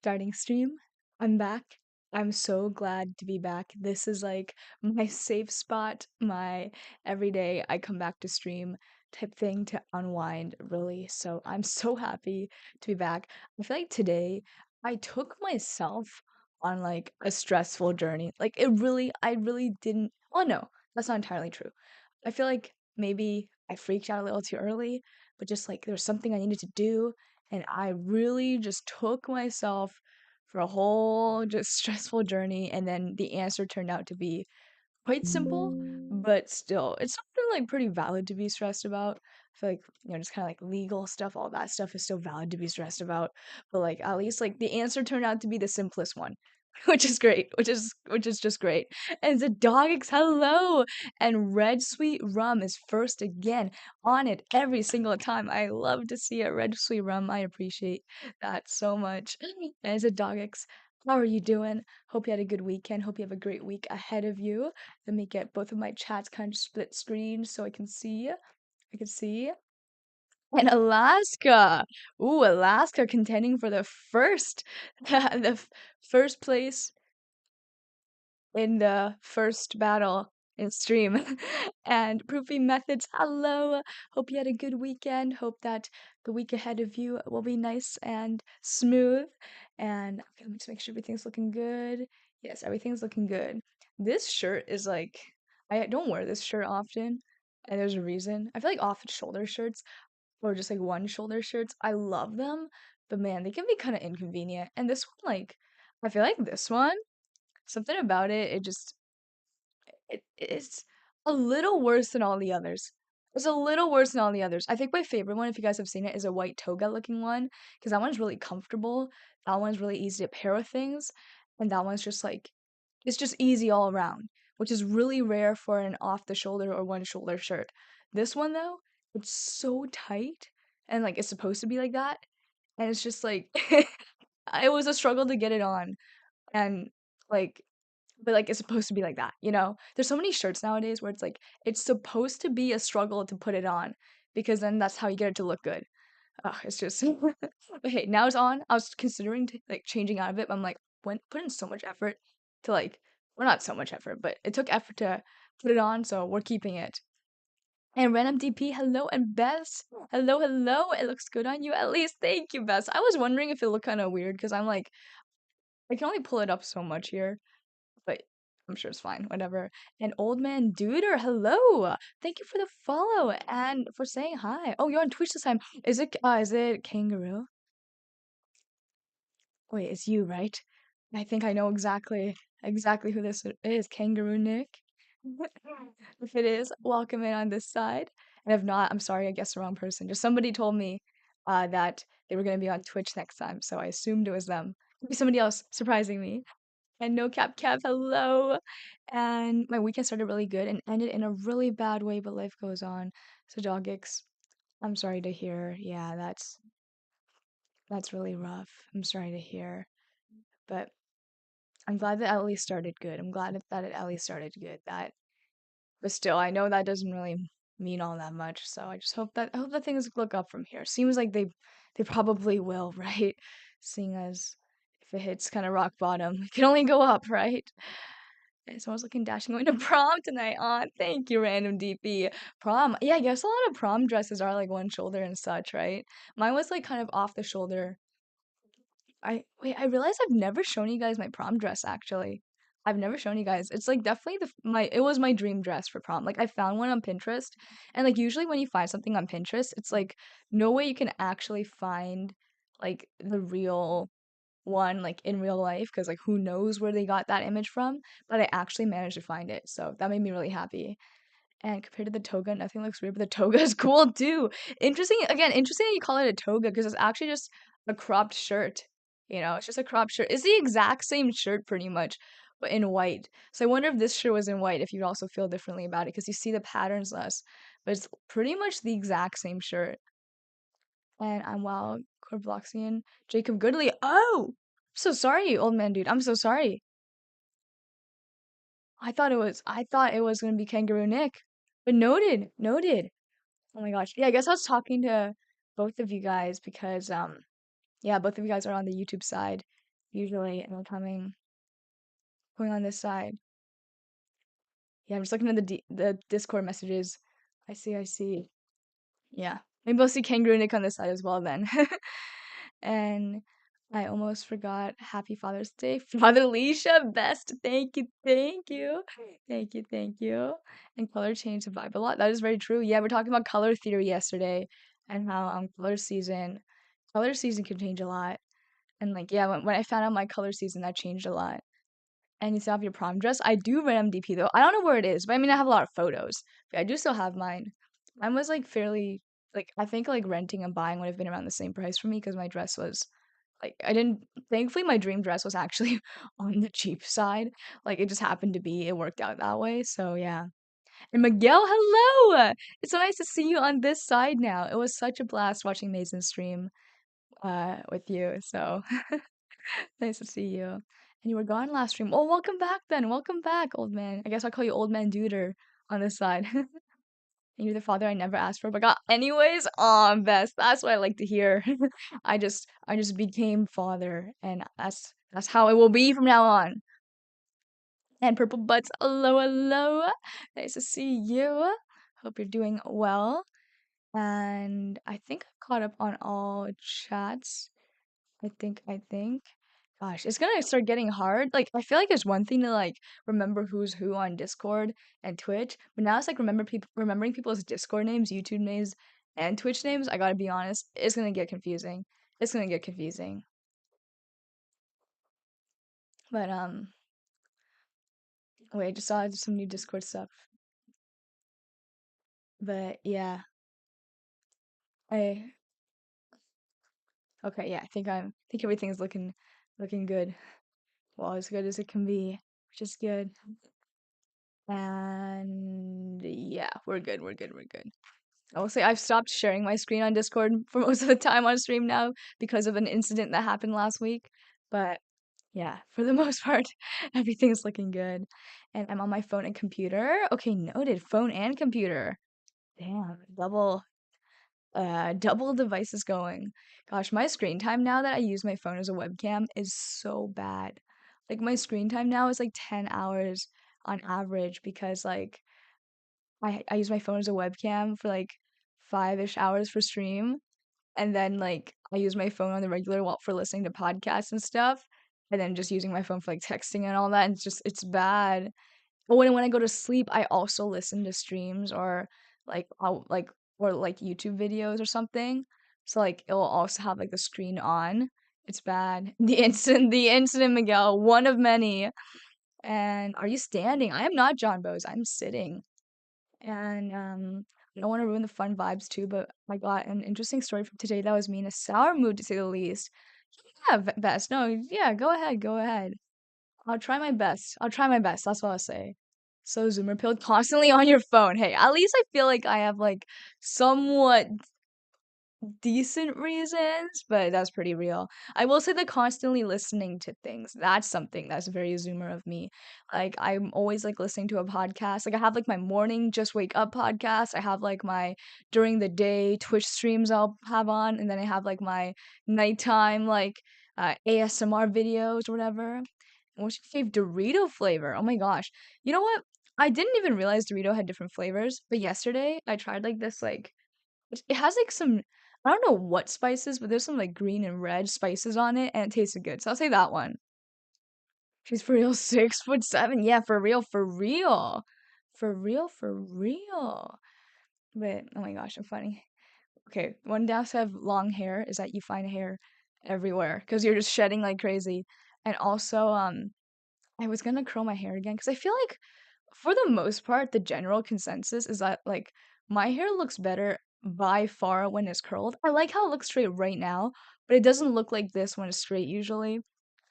starting stream. I'm back. I'm so glad to be back. This is like my safe spot, my everyday I come back to stream type thing to unwind, really. So I'm so happy to be back. I feel like today I took myself on like a stressful journey. Like I really didn't. Oh no, that's not entirely true. I feel like maybe I freaked out a little too early, but just like there was something I needed to do, and I really just took myself for a whole just stressful journey, and then the answer turned out to be quite simple, but still, it's something like pretty valid to be stressed about. I feel like, just kind of like legal stuff, all that stuff is still valid to be stressed about. But like at least like the answer turned out to be the simplest one. Which is great, which is just great. And the dogs, hello! And Red Sweet Rum is first again on it every single time. I love to see it. Red Sweet Rum, I appreciate that so much. And the dogs, how are you doing? Hope you had a good weekend. Hope you have a great week ahead of you. Let me get both of my chats kind of split screen so I can see. I can see. And Alaska. Ooh, Alaska contending for the first first place in the first battle in stream. And Proofy Methods, hello. Hope you had a good weekend. Hope that the week ahead of you will be nice and smooth. And okay, let me just make sure everything's looking good. Yes, everything's looking good. This shirt is like, I don't wear this shirt often, and there's a reason. I feel like off shoulder shirts or just like one shoulder shirts, I love them, but man, they can be kind of inconvenient. And this one, like, I feel like this one, something about it, it's a little worse than all the others. It's a little worse than all the others. I think my favorite one, if you guys have seen it, is a white toga looking one, because that one's really comfortable. That one's really easy to pair with things, and that one's just like it's just easy all around, which is really rare for an off the shoulder or one shoulder shirt. This one though, it's so tight, and like it's supposed to be like that, and it's just like it was a struggle to get it on, and like but, like, it's supposed to be like that, you know? There's so many shirts nowadays where it's like, it's supposed to be a struggle to put it on because then that's how you get it to look good. Ugh, it's just but hey, now it's on. I was considering like changing out of it, but I'm like, went put in so much effort to like well not so much effort, but it took effort to put it on, so we're keeping it. And Random DP, hello, and Bess, hello, hello. It looks good on you at least. Thank you, Bess. I was wondering if it looked kind of weird because I'm like, I can only pull it up so much here but I'm sure it's fine, whatever. And Old Man Duder, hello! Thank you for the follow and for saying hi. Oh, you're on Twitch this time. Is it Kangaroo? Wait, it's you, right? I think I know exactly who this is. Kangaroo Nick. If it is, welcome in on this side. And if not, I'm sorry, I guessed the wrong person. Just somebody told me that they were gonna be on Twitch next time, so I assumed it was them. Could be somebody else surprising me. And no cap cap, hello. And my weekend started really good and ended in a really bad way, but life goes on. So Dogix, I'm sorry to hear. Yeah, that's really rough. I'm sorry to hear. But I'm glad that at least started good. I'm glad that it at least started good. But still, I know that doesn't really mean all that much. So I hope that things look up from here. Seems like they probably will, right? Seeing as if it hits kind of rock bottom, it can only go up, right? And someone's looking dashing going to prom tonight. Aw, thank you, random DP. Prom. Yeah, I guess a lot of prom dresses are like one shoulder and such, right? Mine was like kind of off the shoulder. I realized I've never shown you guys my prom dress actually. I've never shown you guys. It's like definitely my it was my dream dress for prom. Like I found one on Pinterest, and like usually when you find something on Pinterest, it's like no way you can actually find like the real one like in real life because like who knows where they got that image from, but I actually managed to find it, so that made me really happy. And compared to the toga, nothing looks weird, but the toga is cool too. Interesting that you call it a toga because it's actually just a cropped shirt. It's just a cropped shirt. It's the exact same shirt pretty much, but in white. So I wonder if this shirt was in white, if you'd also feel differently about it because you see the patterns less, but it's pretty much the exact same shirt. And I'm Wild Corbloxian Jacob Goodley. Oh, so sorry, old man dude. I'm so sorry. I thought it was gonna be Kangaroo Nick. But noted, noted. Oh my gosh. Yeah, I guess I was talking to both of you guys because yeah, both of you guys are on the YouTube side. usually, and I'm going on this side. Yeah, I'm just looking at the Discord messages. I see. Yeah. Maybe I'll see Kangaroo Nick on this side as well then. And I almost forgot Happy Father's Day. Father Alicia, best. Thank you, thank you. Thank you, thank you. And color changed the vibe a lot. That is very true. Yeah, we're talking about color theory yesterday and how color season can change a lot. And like yeah, when I found out my color season, that changed a lot. And you still have your prom dress. I do rent MDP though. I don't know where it is, but I mean I have a lot of photos. But I do still have mine. Mine was like fairly like I think like renting and buying would have been around the same price for me because my dress was like I didn't thankfully my dream dress was actually on the cheap side. Like it just happened to be it worked out that way. So yeah. And Miguel, hello. It's so nice to see you on this side now. It was such a blast watching Mason stream with you. So nice to see you. And you were gone last stream. Oh, welcome back then. Welcome back, old man. I guess I'll call you old man duder on this side. And you're the father I never asked for, but got anyways. Aw, best. That's what I like to hear. I just became father, and that's how it will be from now on. And purple butts, hello, hello. Nice to see you. Hope you're doing well. And I think I caught up on all chats. I think. Gosh, it's gonna start getting hard. Like, I feel like it's one thing to like remember who's who on Discord and Twitch, but now it's like remembering people's Discord names, YouTube names, and Twitch names. I gotta be honest, it's gonna get confusing. It's gonna get confusing. But wait, I just saw some new Discord stuff. But yeah, I okay, yeah, I think everything's looking good. Well, as good as it can be, which is good. And yeah, we're good, we're good, we're good. I will say I've stopped sharing my screen on Discord for most of the time on stream now because of an incident that happened last week. But yeah, for the most part, everything's looking good. And I'm on my phone and computer. Okay, noted. Phone and computer. Damn, double devices going. Gosh, my screen time now that I use my phone as a webcam is so bad. Like my screen time now is like 10 hours on average because like I use my phone as a webcam for like 5-ish hours for stream, and then like I use my phone on the regular while for listening to podcasts and stuff, and then just using my phone for like texting and all that. And it's bad. But when I go to sleep, I also listen to streams or like I'll like or like YouTube videos or something. So like it will also have like the screen on. It's bad. The incident, Miguel, one of many. And are you standing? I am not John Bose. I'm sitting. And I don't want to ruin the fun vibes too, but I got an interesting story from today that was me in a sour mood to say the least. Yeah, best. No, yeah, go ahead, go ahead. I'll try my best. I'll try my best. That's what I'll say. So Zoomer pilled constantly on your phone. Hey, at least I feel like I have like somewhat decent reasons, but that's pretty real. I will say that constantly listening to things, that's something that's very Zoomer of me. Like I'm always like listening to a podcast. Like I have like my morning just wake up podcast. I have like my during the day Twitch streams I'll have on, and then I have like my nighttime like ASMR videos or whatever. What's your fave Dorito flavor? Oh my gosh. You know what? I didn't even realize Dorito had different flavors, but yesterday I tried like this like it has like some I don't know what spices, but there's some like green and red spices on it, and it tasted good. So I'll say that one. She's for real 6'7". Yeah, for real, for real, for real, for real. But oh my gosh, I'm funny. Okay, one downside of long hair is that you find hair everywhere because you're just shedding like crazy. And also, I was gonna curl my hair again because I feel like for the most part, the general consensus is that like my hair looks better by far when it's curled. I like how it looks straight right now, but it doesn't look like this when it's straight usually.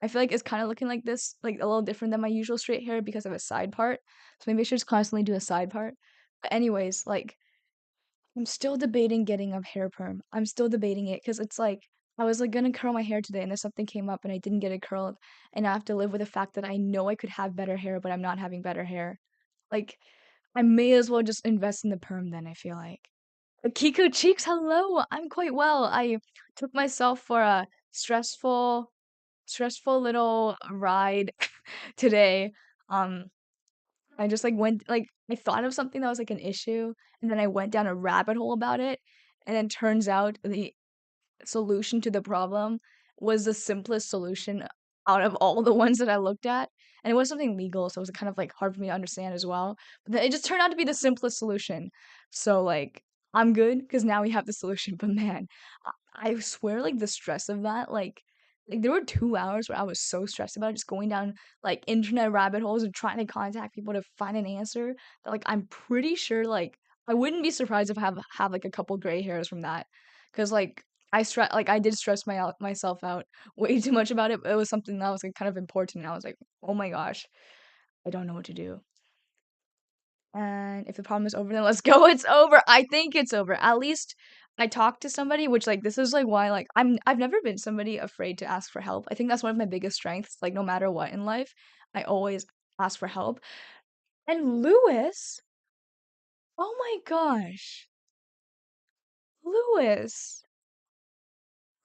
I feel like it's kind of looking like this, like a little different than my usual straight hair because of a side part. So maybe I should just constantly do a side part. But anyways, like I'm still debating getting a hair perm. I'm still debating it because it's like I was like gonna curl my hair today and then something came up and I didn't get it curled and I have to live with the fact that I know I could have better hair, but I'm not having better hair. Like I may as well just invest in the perm then, I feel like. Kiko Cheeks, hello. I'm quite well. I took myself for a stressful stressful little ride today. Um, I just like went like I thought of something that was like an issue, and then I went down a rabbit hole about it, and then turns out the solution to the problem was the simplest solution out of all the ones that I looked at. And it was something legal, so it was kind of like hard for me to understand as well. But then it just turned out to be the simplest solution. So like I'm good because now we have the solution. But man, I swear like the stress of that, like there were 2 hours where I was so stressed about it, just going down like internet rabbit holes and trying to contact people to find an answer that like I'm pretty sure like I wouldn't be surprised if I have like a couple gray hairs from that. Cause like I did stress myself out way too much about it. But it was something that was like kind of important, and I was like, oh my gosh, I don't know what to do. And if the problem is over, then let's go. It's over. I think it's over. At least I talked to somebody, which like this is like why like I've never been somebody afraid to ask for help. I think that's one of my biggest strengths. Like no matter what in life, I always ask for help. And Lewis, oh my gosh, Lewis,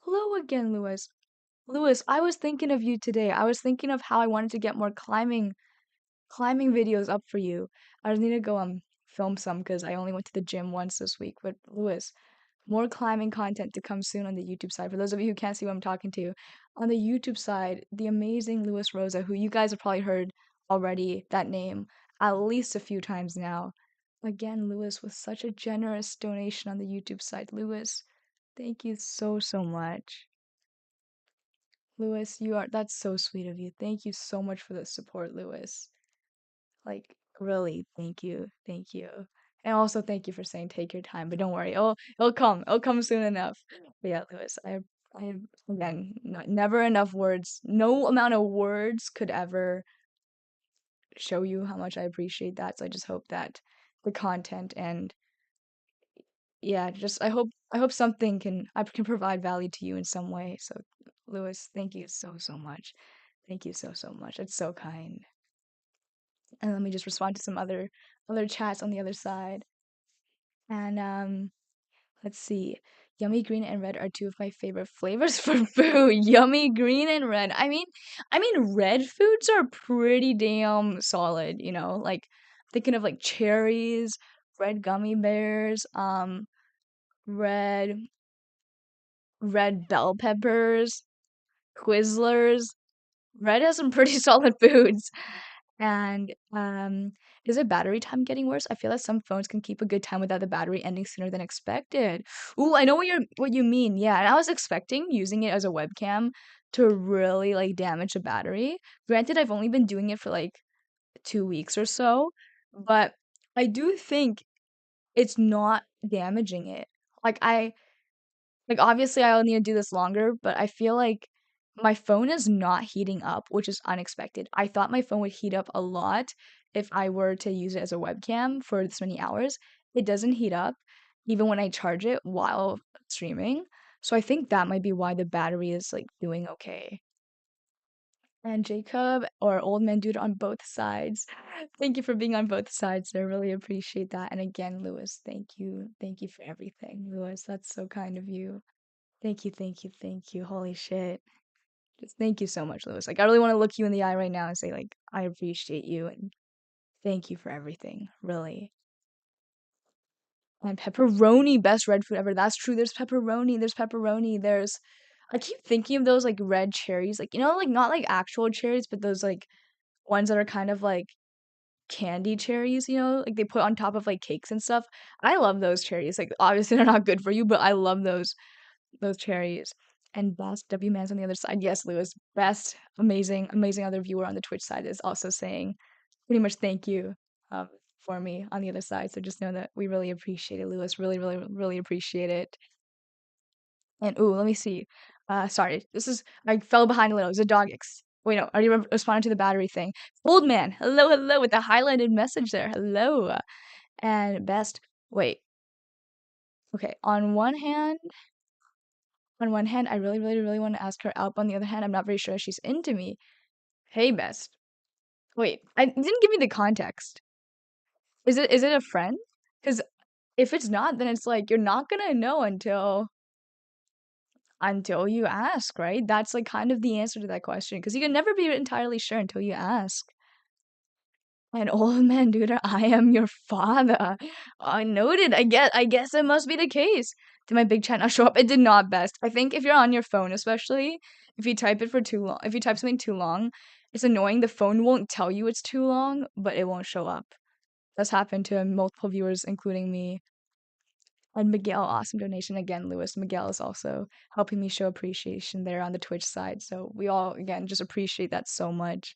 hello again, Lewis. Lewis, I was thinking of you today. I was thinking of how I wanted to get more climbing videos up for you. I just need to go film some because I only went to the gym once this week. But Lewis, more climbing content to come soon on the YouTube side. For those of you who can't see who I'm talking to, on the YouTube side, the amazing Lewis Rosa, who you guys have probably heard already that name at least a few times now. Again, Lewis with such a generous donation on the YouTube side. Lewis, thank you so so much. Lewis, that's so sweet of you. Thank you so much for the support, Lewis. Like, really, thank you. Thank you. And also thank you for saying take your time, but don't worry. It'll come. It'll come soon enough. But yeah, Lewis, I again, never enough words. No amount of words could ever show you how much I appreciate that. So I just hope that the content and yeah, just I hope something I can provide value to you in some way. So Lewis, thank you so so much. Thank you so so much. It's so kind. And let me just respond to some other chats on the other side. And let's see. Yummy green and red are two of my favorite flavors for food. Yummy green and red. I mean red foods are pretty damn solid, you know? Like thinking of like cherries, red gummy bears, red red bell peppers, Twizzlers. Red has some pretty solid foods. And is it battery time getting worse? I feel like some phones can keep a good time without the battery ending sooner than expected. Ooh, I know what you mean. Yeah, and I was expecting using it as a webcam to really like damage the battery. Granted, I've only been doing it for like 2 weeks or so, but I do think it's not damaging it. Like obviously I'll need to do this longer, but I feel like my phone is not heating up, which is unexpected. I thought my phone would heat up a lot if I were to use it as a webcam for this many hours. It doesn't heat up even when I charge it while streaming. So I think that might be why the battery is like doing okay. And Jacob or Old Man Dude on both sides. Thank you for being on both sides. I really appreciate that. And again, Lewis, thank you. Thank you for everything. Lewis, that's so kind of you. Thank you, thank you, thank you. Holy shit. Just thank you so much, Lewis. Like I really want to look you in the eye right now and say like I appreciate you and thank you for everything. Really. And pepperoni, best red food ever. That's true. There's pepperoni. There's pepperoni. There's I keep thinking of those like red cherries. Like, you know, like not like actual cherries, but those like ones that are kind of like candy cherries, you know, like they put on top of like cakes and stuff. I love those cherries. Like obviously they're not good for you, but I love those cherries. And best W Man's on the other side. Yes, Lewis. Best, amazing, amazing other viewer on the Twitch side is also saying pretty much thank you um, for me on the other side. So just know that we really appreciate it, Lewis. Really, really, really appreciate it. And ooh, let me see. Sorry, I fell behind a little. It's a dog wait, no, I already responded to the battery thing. Old man, hello, hello, with the highlighted message there. Hello. And best, wait, okay. On one hand, I really, really, really want to ask her out. But on the other hand, I'm not very sure if she's into me. Hey, best. Wait, I didn't give me the context. Is it a friend? Because if it's not, then it's like you're not gonna know until until you ask, right? That's like kind of the answer to that question because you can never be entirely sure until you ask. And old man Duder, I am your father. I noted. I guess it must be the case. Did my big chat not show up? It did not, best. I think if you're on your phone, especially if you type it for too long, if you type something too long, it's annoying. The phone won't tell you it's too long, but it won't show up. That's happened to multiple viewers, including me. And Miguel, awesome donation again, Lewis. Miguel is also helping me show appreciation there on the Twitch side. So we all again just appreciate that so much.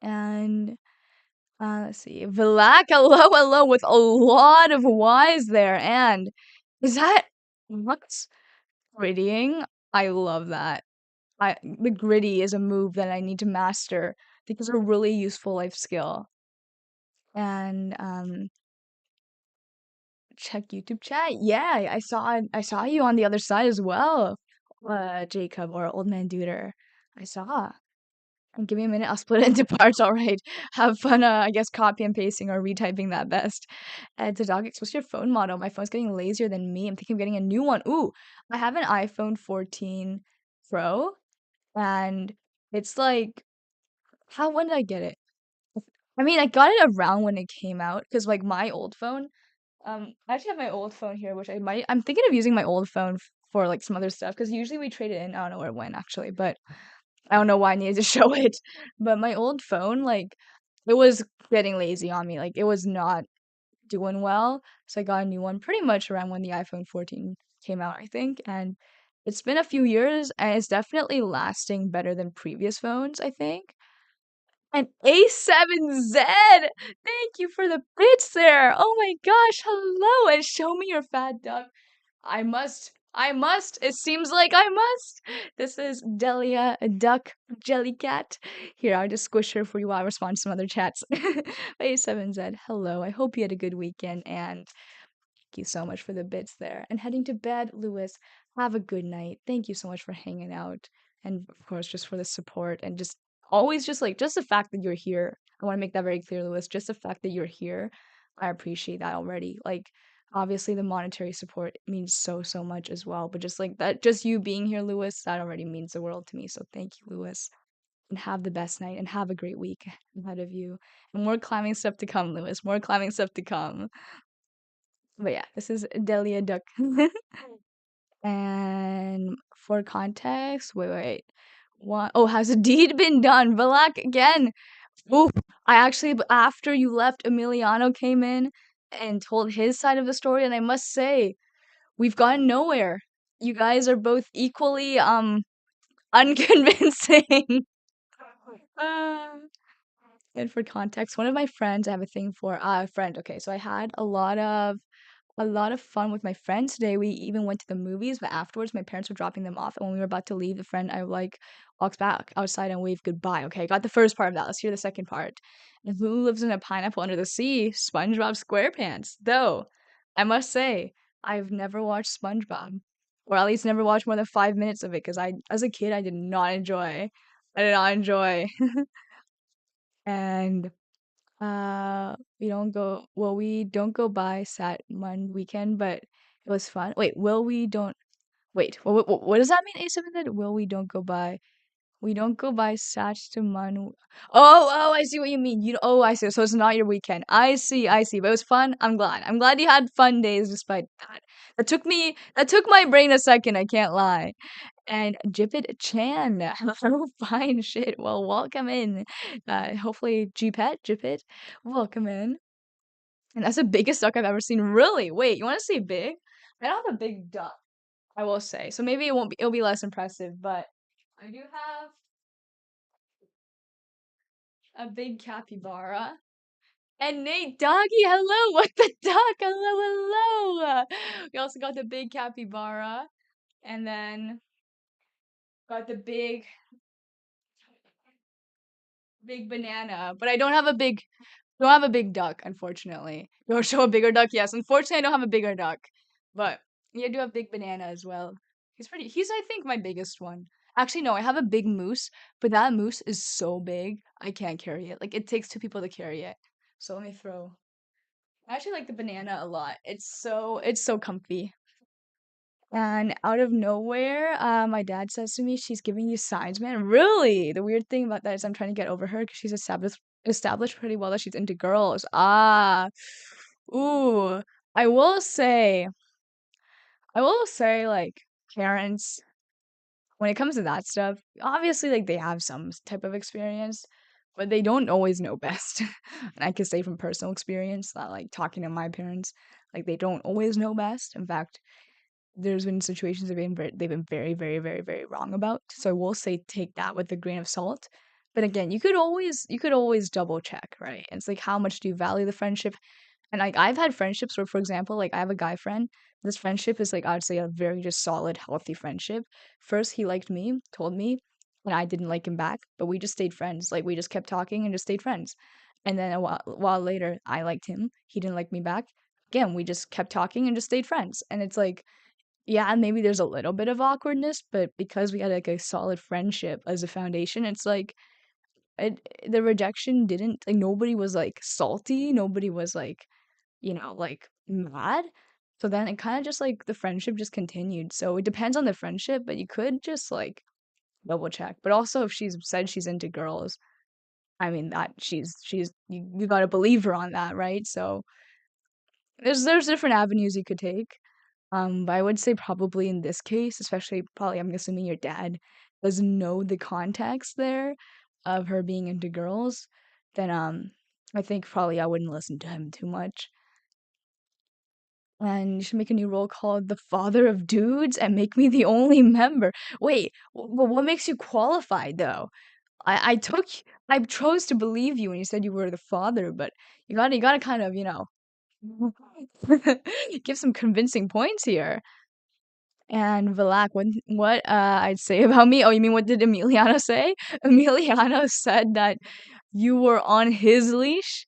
And let's see. Vilak, hello, hello, with a lot of Y's there. And is that what's grittying? I love that. The gritty is a move that I need to master because it's a really useful life skill. And check YouTube chat. Yeah, I saw you on the other side as well. Jacob or Old Man Duder. I saw. And give me a minute, I'll split it into parts. All right. Have fun, I guess, copy and pasting or retyping that best. To Dogix, what's your phone model? My phone's getting lazier than me. I'm thinking of getting a new one. Ooh, I have an iPhone 14 Pro, and it's like, when did I get it? I mean, I got it around when it came out, because like my old phone, I actually have my old phone here, which I'm thinking of using my old phone for like some other stuff, because usually we trade it in. I don't know where it went actually, but I don't know why I needed to show it, but my old phone, like, it was getting lazy on me. Like, it was not doing well. So I got a new one pretty much around when the iPhone 14 came out, I think. And it's been a few years and it's definitely lasting better than previous phones, I think. And A7Z! Thank you for the bits there! Oh my gosh, hello! And show me your fat duck. I must. It seems like I must. This is Delia, a duck jellycat. Here, I'll just squish her for you while I respond to some other chats. A7Z, hello. I hope you had a good weekend and thank you so much for the bits there. And heading to bed, Lewis, have a good night. Thank you so much for hanging out. And of course, just for the support and just always just like just the fact that you're here. I want to make that very clear, Lewis. Just the fact that you're here, I appreciate that already. Like obviously the monetary support means so so much as well. But just like that, just you being here, Lewis, that already means the world to me. So thank you, Lewis. And have the best night and have a great week ahead of you. And more climbing stuff to come, Lewis. More climbing stuff to come. But yeah, this is Delia Duck. And for context, wait. What? Oh, has a deed been done? Valak again. Ooh, I actually, after you left, Emiliano came in and told his side of the story, and I must say, we've gotten nowhere. You guys are both equally unconvincing. Uh, and for context, one of my friends, I have a thing for a friend. Okay, so I had a lot of fun with my friends today. We even went to the movies, but afterwards my parents were dropping them off, and when we were about to leave, the friend I like walks back outside and waved goodbye. Okay, I got the first part of that. Let's hear the second part. And who lives in a pineapple under the sea? SpongeBob SquarePants. Though, I must say, I've never watched SpongeBob, or at least never watched more than 5 minutes of it, because as a kid, I did not enjoy. I did not enjoy. And we don't go by Sat Mon weekend, but it was fun. Wait, will we don't wait, what does that mean, A7 said? Will we don't go by Sat to Mon. Oh, I see what you mean. I see. So it's not your weekend. I see. But it was fun. I'm glad. I'm glad you had fun days despite that. That took my brain a second, I can't lie. And Jipit Chan. Hello, fine shit. Well, welcome in. Hopefully Jipit, welcome in. And that's the biggest duck I've ever seen. Really? Wait, you want to see big? I don't have a big duck, I will say. So maybe it'll be less impressive, but I do have a big capybara. And Nate Doggy, hello, what the duck? Hello. We also got the big capybara. And then got the big banana. But I don't have a big duck, unfortunately. You want to show a bigger duck? Yes. Unfortunately, I don't have a bigger duck. But yeah, I do have big banana as well. He's I think my biggest one. Actually, no, I have a big moose, but that moose is so big, I can't carry it. Like it takes two people to carry it. So let me throw. I actually like the banana a lot. It's so comfy. And out of nowhere, my dad says to me, "She's giving you signs, man." Really? The weird thing about that is I'm trying to get over her because she's established pretty well that she's into girls. Ah, ooh. I will say, like parents, when it comes to that stuff, obviously, like they have some type of experience, but they don't always know best. And I can say from personal experience that, like talking to my parents, like they don't always know best. In fact, there's been situations they've been very, very, very, very wrong about. So I will say take that with a grain of salt. But again, you could always double check, right? It's like how much do you value the friendship? And like I've had friendships where, for example, like I have a guy friend. This friendship is like I'd say a very just solid, healthy friendship. First, he liked me, told me, and I didn't like him back, but we just stayed friends. Like we just kept talking and just stayed friends. And then a while later, I liked him. He didn't like me back. Again, we just kept talking and just stayed friends. And it's like yeah, maybe there's a little bit of awkwardness, but because we had like a solid friendship as a foundation, it's like it, the rejection didn't like nobody was like salty, nobody was like, like mad. So then it kind of just like the friendship just continued. So it depends on the friendship, but you could just like double check. But also if she's said she's into girls, I mean that she's you got to believe her on that, right? So there's different avenues you could take. But I would say probably in this case, especially probably I'm assuming your dad doesn't know the context there of her being into girls, then I think probably I wouldn't listen to him too much. And you should make a new role called the Father of Dudes and make me the only member. Wait, what makes you qualified though? I took I chose to believe you when you said you were the father, but you gotta kind of, give some convincing points here. And Valak, what I'd say about me? Oh, you mean what did Emiliano say? Emiliano said that you were on his leash,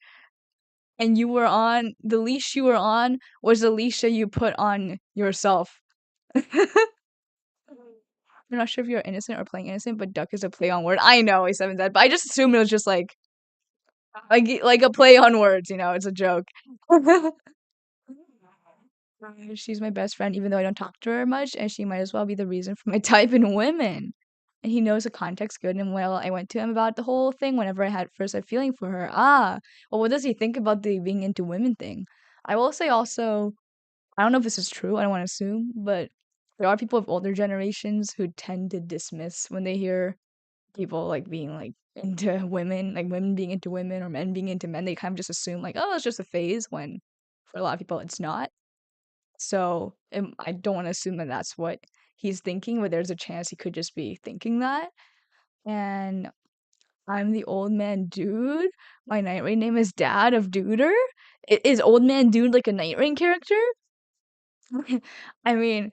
and you were on the leash you were on was the leash that you put on yourself. I'm not sure if you're innocent or playing innocent, but duck is a play on word. I know he said that, but I just assumed it was just like a play on words. It's a joke. She's my best friend, even though I don't talk to her much, and she might as well be the reason for my type in women. And he knows the context good and well. I went to him about the whole thing whenever I had first a feeling for her. Ah, well, what does he think about the being into women thing? I will say also, I don't know if this is true. I don't want to assume, but there are people of older generations who tend to dismiss when they hear people like being like into women, like women being into women or men being into men. They kind of just assume like, oh, it's just a phase. When for a lot of people, it's not. So, I don't wanna assume that that's what he's thinking, but there's a chance he could just be thinking that. And I'm the old man dude. My Night Rain name is Dad of Duder. Is Old Man Dude like a Night Rain character? I mean,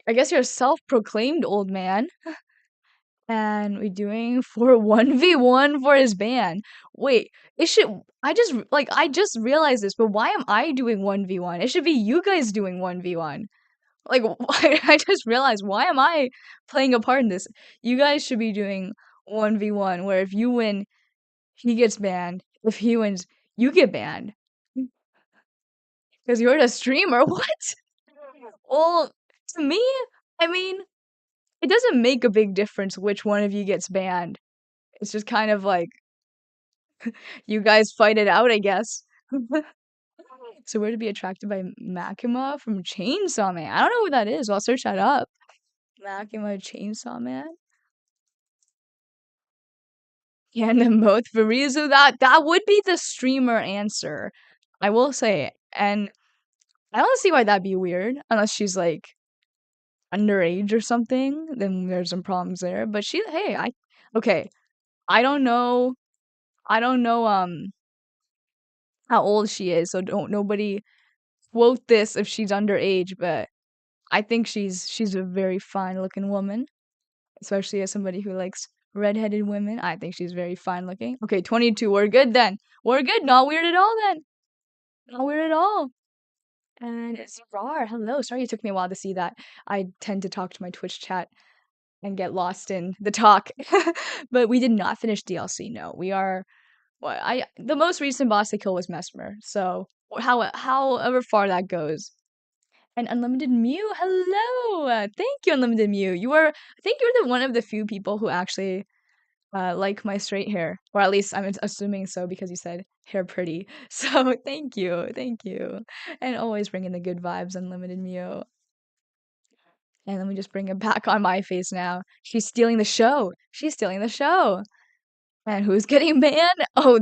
I guess you're a self-proclaimed old man, and we're doing for 1v1 for his band. Wait, it should I just realized this, but why am I doing 1v1? It should be you guys doing 1v1. Like, I just realized, why am I playing a part in this? You guys should be doing 1v1, where if you win, he gets banned. If he wins, you get banned. Because you're the streamer. What? Well, to me, I mean, it doesn't make a big difference which one of you gets banned. It's just kind of like, you guys fight it out, I guess. So where to be attracted by Makima from Chainsaw Man? I don't know who that is. I'll search that up. Makima Chainsaw Man? Yeah, and then both Verizu, that would be the streamer answer. I will say. And I don't see why that'd be weird, unless she's like underage or something, then there's some problems there. But hey, okay. I don't know, I don't know, how old she is, so don't nobody quote this if she's underage, but I think she's a very fine looking woman, especially as somebody who likes redheaded women. I think she's very fine looking. Okay, 22, we're good then. We're good, not weird at all then. Not weird at all. And it's Rar. Hello. Sorry it took me a while to see that. I tend to talk to my Twitch chat and get lost in the talk. But we did not finish DLC. No, we are. What I the most recent boss I killed was Mesmer. So however far that goes. And Unlimited Mew, hello! Thank you, Unlimited Mew. I think you're the one of the few people who actually like my straight hair, or at least I'm assuming so because you said hair pretty. So thank you, and always bringing the good vibes, Unlimited Mew. And let me just bring it back on my face now. She's stealing the show. She's stealing the show. And who's getting banned? Oh,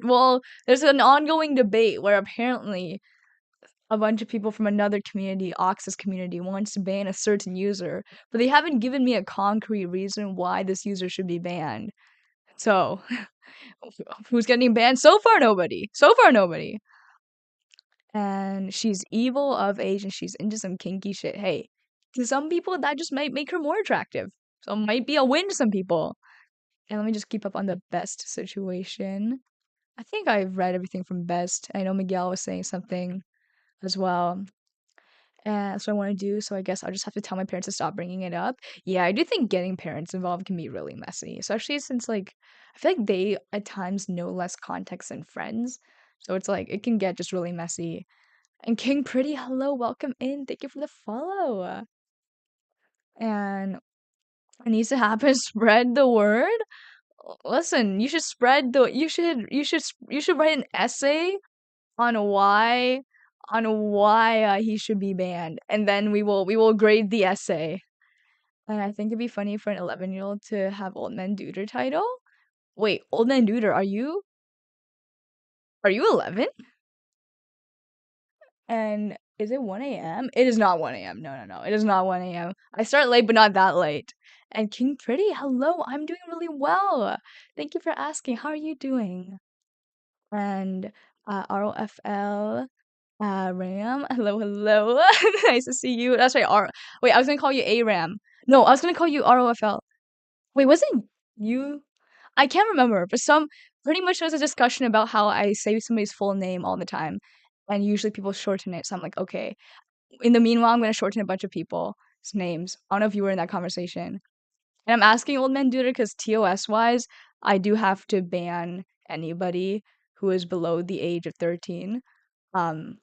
well, there's an ongoing debate where apparently a bunch of people from another community, Ox's community, wants to ban a certain user, but they haven't given me a concrete reason why this user should be banned. So, who's getting banned? So far, nobody. So far, nobody. And she's evil of age and she's into some kinky shit. Hey, to some people, that just might make her more attractive. So, it might be a win to some people. And let me just keep up on the best situation. I think I've read everything from best. I know Miguel was saying something as well. And that's what I want to do. So I guess I'll just have to tell my parents to stop bringing it up. Yeah, I do think getting parents involved can be really messy, especially since like I feel like they at times know less context than friends. So it's like it can get just really messy. And King Pretty, hello, welcome in. Thank you for the follow. And it needs to happen. Spread the word. Listen, you should spread the. You should write an essay on why he should be banned, and then we will grade the essay. And I think it'd be funny for an 11-year-old to have Old Man Duder title. Wait, Old Man Duder, are you 11? And is it 1 a.m.? It is not 1 a.m. No, no, no. It is not 1 a.m. I start late, but not that late. And King Pretty, hello. I'm doing really well. Thank you for asking. How are you doing? And ROFL. Ram, hello, hello. Nice to see you. That's right. Wait, I was gonna call you Aram. No, I was gonna call you ROFL. Wait, wasn't you? I can't remember, but pretty much there was a discussion about how I say somebody's full name all the time, and usually people shorten it. So I'm like, okay. In the meanwhile, I'm gonna shorten a bunch of people's names. I don't know if you were in that conversation. And I'm asking Old Man Duder because TOS wise, I do have to ban anybody who is below the age of 13. Um,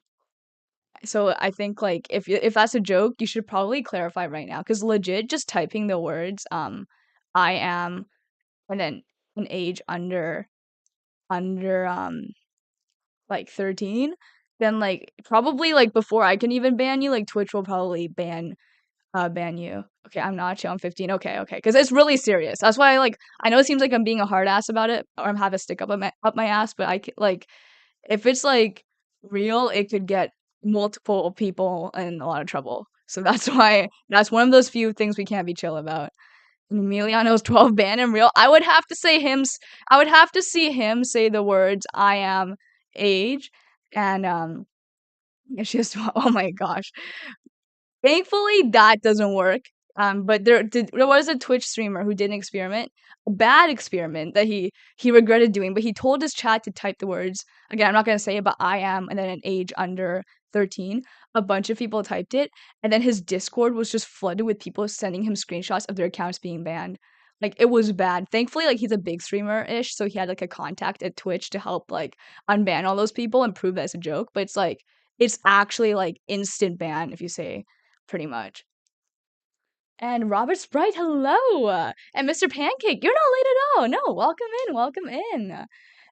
so I think like if that's a joke, you should probably clarify right now because legit just typing the words I am and then an age under like 13, then like probably like before I can even ban you, like Twitch will probably ban you. Okay, I'm not chill. I'm 15. Okay, okay, because it's really serious. That's why like I know it seems like I'm being a hard ass about it or I'm having a stick up my ass, but like if it's like real, it could get multiple people in a lot of trouble. So that's why that's one of those few things we can't be chill about. And Emiliano's 12 ban in real. I would have to say I would have to see him say the words I am age and it's just oh my gosh. Thankfully, that doesn't work. But there was a Twitch streamer who did an experiment, a bad experiment that he regretted doing. But he told his chat to type the words again. I'm not gonna say it, but I am, and then an age under 13. A bunch of people typed it, and then his Discord was just flooded with people sending him screenshots of their accounts being banned. Like it was bad. Thankfully, like he's a big streamer ish, so he had like a contact at Twitch to help like unban all those people and prove that it's a joke. But it's like it's actually like instant ban if you say pretty much. And Robert Sprite, hello! And Mr. Pancake, you're not late at all. No, welcome in, welcome in.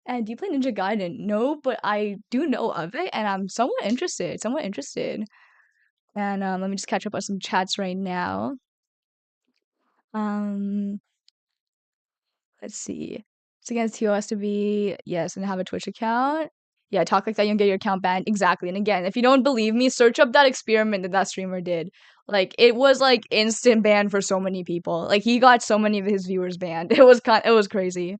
And do you play Ninja Gaiden? No, but I do know of it, and I'm somewhat interested, somewhat interested. And let me just catch up on some chats right now. Um, let's see. It's against TOS to be, yes, and have a Twitch account. Yeah, talk like that, you can get your account banned. Exactly. And again, if you don't believe me, search up that experiment that streamer did. Like, it was like instant ban for so many people. Like, he got so many of his viewers banned. It was crazy.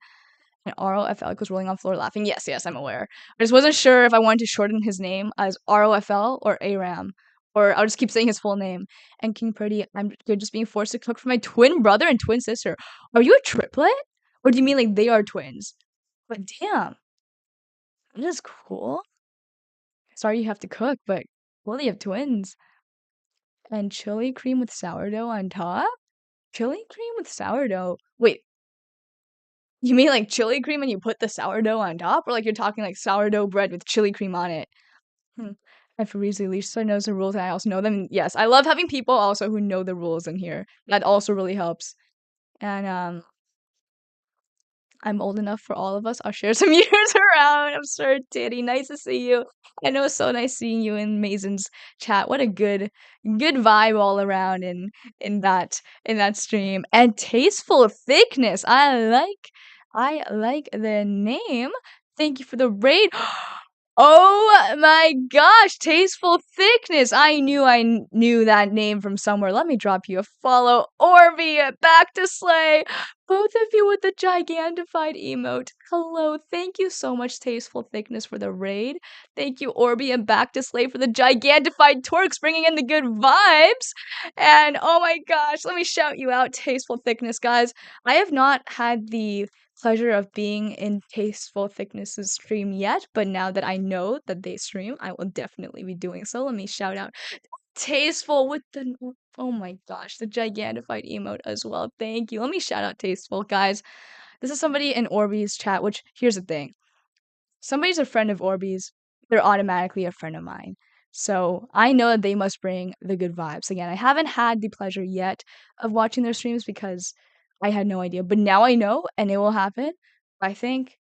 And ROFL was rolling on floor laughing. Yes, yes, I'm aware. I just wasn't sure if I wanted to shorten his name as ROFL or ARAM. Or I'll just keep saying his full name. And King Pretty, you're just being forced to cook for my twin brother and twin sister. Are you a triplet? Or do you mean like they are twins? But damn, that is cool. Sorry you have to cook, but well, you have twins. And chili cream with sourdough on top? Chili cream with sourdough. Wait, you mean like chili cream and you put the sourdough on top? Or like you're talking like sourdough bread with chili cream on it? Hmm. And for Reezy, Lisa knows the rules, and I also know them. Yes, I love having people also who know the rules in here. That also really helps. And I'm old enough for all of us. I'll share some years around. I'm sorry, Titty. Nice to see you. And it was so nice seeing you in Mason's chat. What a good vibe all around in that stream. And tasteful thickness. I like the name. Thank you for the raid. Oh my gosh, tasteful thickness. I knew that name from somewhere. Let me drop you a follow. Orby, back to slay. Both of you with the gigantified emote. Hello, thank you so much, Tasteful Thickness, for the raid. Thank you, Orby and Back to Slay, for the gigantified Torques, bringing in the good vibes. And oh my gosh, let me shout you out, Tasteful Thickness, guys. I have not had the pleasure of being in Tasteful Thickness's stream yet, but now that I know that they stream, I will definitely be doing so. Let me shout out Tasteful with the oh my gosh, the gigantified emote as well. Thank you. Let me shout out Tasteful, guys. This is somebody in Orbeez chat, which here's the thing. Somebody's a friend of Orbeez, they're automatically a friend of mine. So I know that they must bring the good vibes. Again, I haven't had the pleasure yet of watching their streams because I had no idea. But now I know and it will happen. I think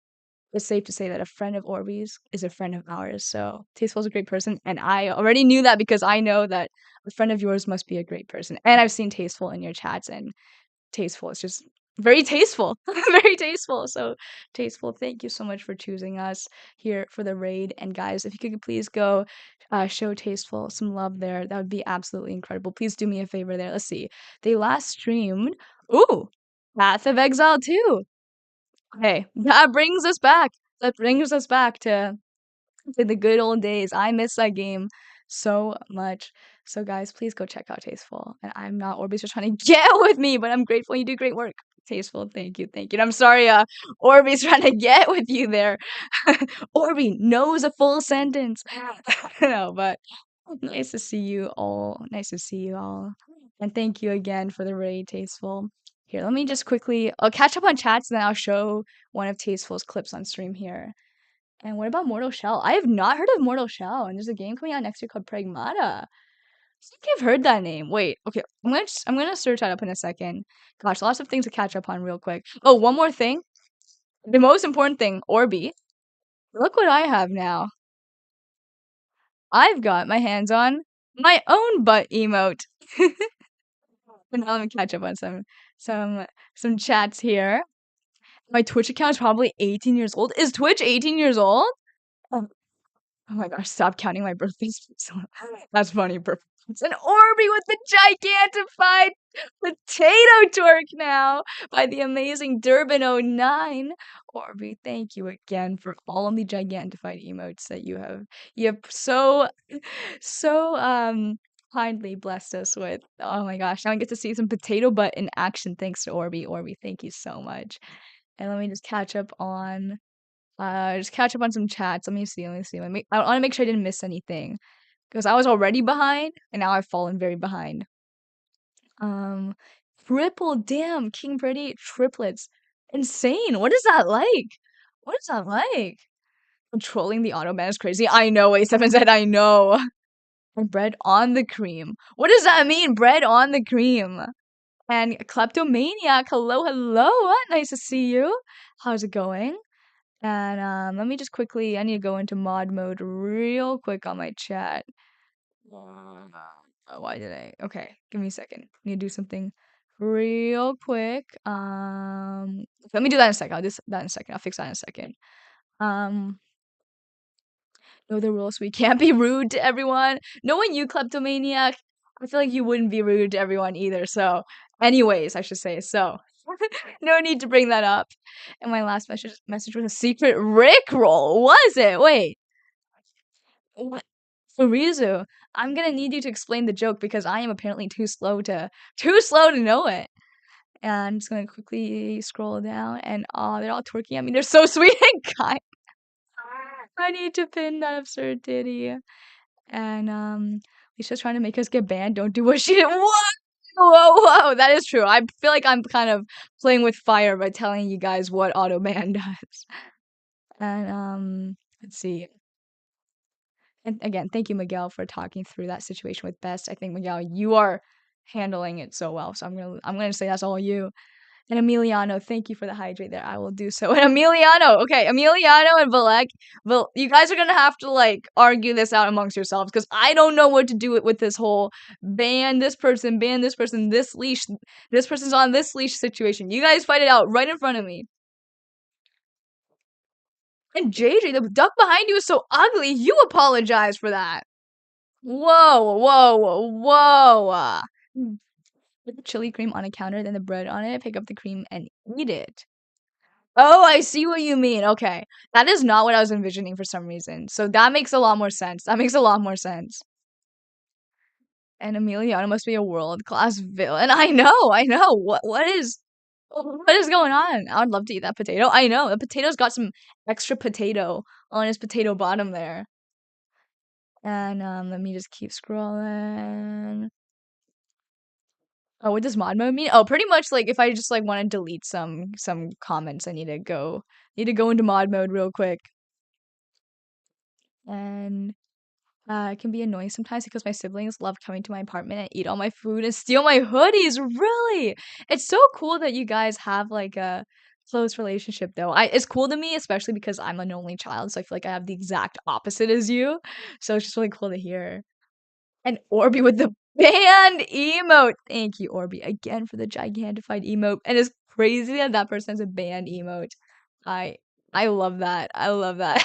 it's safe to say that a friend of Orbeez is a friend of ours. So Tasteful is a great person, and I already knew that because I know that a friend of yours must be a great person. And I've seen Tasteful in your chats, and Tasteful is just very tasteful, very tasteful. So Tasteful, thank you so much for choosing us here for the raid. And guys, if you could please go show Tasteful some love there, that would be absolutely incredible. Please do me a favor there. Let's see. They last streamed. Ooh, Path of Exile 2. Hey, that brings us back. That brings us back to the good old days. I miss that game so much. So guys, please go check out Tasteful. And I'm not Orbeez just trying to get with me, but I'm grateful you do great work. Tasteful, thank you, thank you. And I'm sorry, Orbeez trying to get with you there. Orby knows a full sentence. No, but nice to see you all. Nice to see you all. And thank you again for the raid, Tasteful. Here, let me just quickly, I'll catch up on chats, and then I'll show one of Tasteful's clips on stream here. And what about Mortal Shell? I have not heard of Mortal Shell, and there's a game coming out next year called Pragmata. I think I've heard that name. Wait, okay, I'm gonna search that up in a second. Gosh, lots of things to catch up on real quick. Oh, one more thing. The most important thing, Orby. Look what I have now. I've got my hands on my own butt emote. But now let me catch up on some chats here. My Twitch account is probably 18 years old. Is Twitch 18 years old? Oh, oh my gosh, stop counting my birthdays. That's funny. It's an Orby with the gigantified potato torque now by the amazing Durban09. Orby, thank you again for all of the gigantified emotes that you have so kindly blessed us with. Oh my gosh, now I get to see some potato butt in action thanks to Orby. Orby, thank you so much. And let me just catch up on some chats. Let me see. I want to make sure I didn't miss anything because I was already behind and now I've fallen very behind. Um, Triple damn King Pretty triplets, insane. What is that like? What is that like? Controlling the autoban is crazy. I know. A7 said I know. And bread on the cream. What does that mean? Bread on the cream. And Kleptomaniac, hello, hello. Nice to see you. How's it going? And let me just quickly, I need to go into mod mode real quick on my chat. Why did I? Okay, give me a second. I need to do something real quick. Let me do that in a second. I'll do that in a second. I'll fix that in a second. Know the rules. We can't be rude to everyone. Knowing you, kleptomaniac, I feel like you wouldn't be rude to everyone either. So, anyways, I should say so. No need to bring that up. And my last message was a secret Rickroll. Was it? Wait. What? Furizu, I'm gonna need you to explain the joke because I am apparently too slow to know it. And I'm just gonna quickly scroll down, and they're all twerking at me. They're so sweet and kind. I need to pin that absurd titty. And Lisa's trying to make us get banned. Don't do what she did. Whoa! That is true. I feel like I'm kind of playing with fire by telling you guys what auto ban does. And let's see. And again, thank you, Miguel, for talking through that situation with Best. I think, Miguel, you are handling it so well. So I'm gonna say that's all you. And Emiliano, thank you for the hydrate there. I will do so. And Emiliano, okay, Emiliano and Valek, well, you guys are gonna have to like argue this out amongst yourselves because I don't know what to do with this whole ban this person, this leash, this person's on this leash situation. You guys fight it out right in front of me. And JJ, the duck behind you is so ugly. You apologize for that. Whoa, whoa, whoa. Put the chili cream on a counter, then the bread on it, pick up the cream and eat it. Oh, I see what you mean. Okay. That is not what I was envisioning for some reason. So that makes a lot more sense. That makes a lot more sense. And Emiliano must be a world-class villain. I know, I know. What is going on? I would love to eat that potato. I know. The potato's got some extra potato on his potato bottom there. And let me just keep scrolling. Oh, what does mod mode mean? Oh, pretty much like if I just like want to delete some comments, I need to go into mod mode real quick. And it can be annoying sometimes because my siblings love coming to my apartment and eat all my food and steal my hoodies. Really? It's so cool that you guys have like a close relationship though. It's cool to me, especially because I'm an only child, so I feel like I have the exact opposite as you. So it's just really cool to hear. And Orby with the band emote. Thank you, Orby, again for the gigantified emote. And it's crazy that that person has a band emote. I I love that. I love that.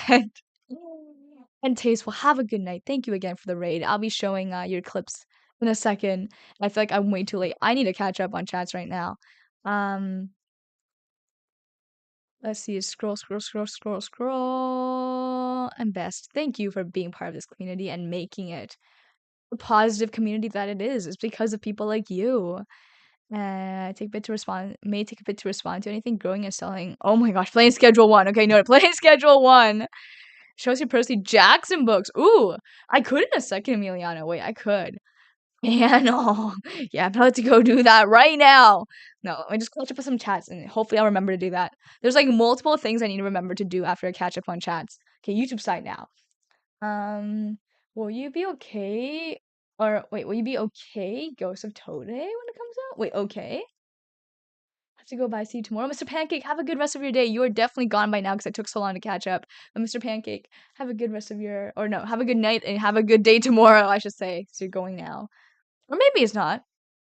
And Tasteful, have a good night. Thank you again for the raid. I'll be showing your clips in a second. I feel like I'm way too late. I need to catch up on chats right now. Um, let's see. Scroll, scroll, scroll, scroll, scroll. And Best, thank you for being part of this community and making it the positive community that it is. It's because of people like you. I take a bit to respond. May take a bit to respond to anything growing and selling. Oh my gosh, playing schedule 1. Okay, no, playing schedule 1. Shows you proceed Jackson books. Ooh, I could in a second, Emiliano. Wait, I could. And oh, yeah, I'm about to go do that right now. No, let me just catch up with some chats and hopefully I'll remember to do that. There's like multiple things I need to remember to do after I catch up on chats. Okay, YouTube side now. Will you be okay? Or wait, will you be okay? Ghost of Today when it comes out? Wait, okay. Have to go by. See you tomorrow. Mr. Pancake, have a good rest of your day. You are definitely gone by now because it took so long to catch up. But Mr. Pancake, have a good rest of your or no, have a good night and have a good day tomorrow, I should say. So you're going now. Or maybe it's not.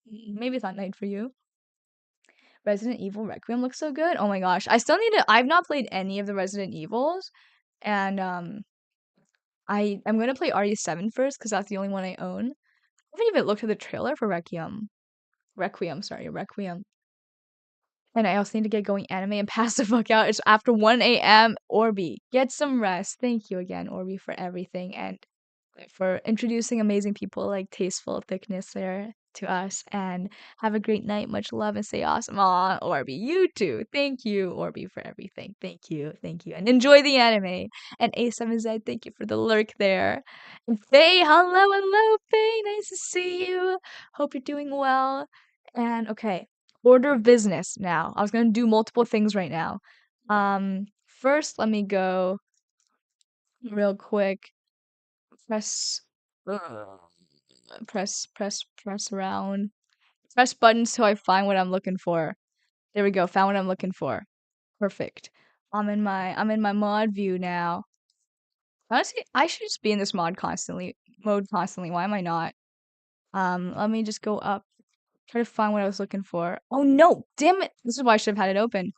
Maybe it's not night for you. Resident Evil Requiem looks so good. Oh my gosh. I still need to I've not played any of the Resident Evils. And I'm gonna play RE7 first because that's the only one I own. I haven't even looked at the trailer for Requiem. Requiem. And I also need to get going anime and pass the fuck out. It's after 1 a.m. Orby, get some rest. Thank you again, Orby, for everything and for introducing amazing people like Tasteful Thickness there to us. And have a great night. Much love and stay awesome. Aw, Orby, you too. Thank you, Orby, for everything. Thank you. And enjoy the anime. And A7Z, thank you for the lurk there. And Faye, hello, Faye. Nice to see you. Hope you're doing well. And okay, order of business now. I was gonna do multiple things right now. First, let me go real quick. Press, press around. Press buttons till I find what I'm looking for. There we go. Found what I'm looking for. Perfect. I'm in my mod view now. Honestly, I should just be in this mode constantly. Why am I not? Let me just go up. Try to find what I was looking for. Oh no! Damn it! This is why I should have had it open.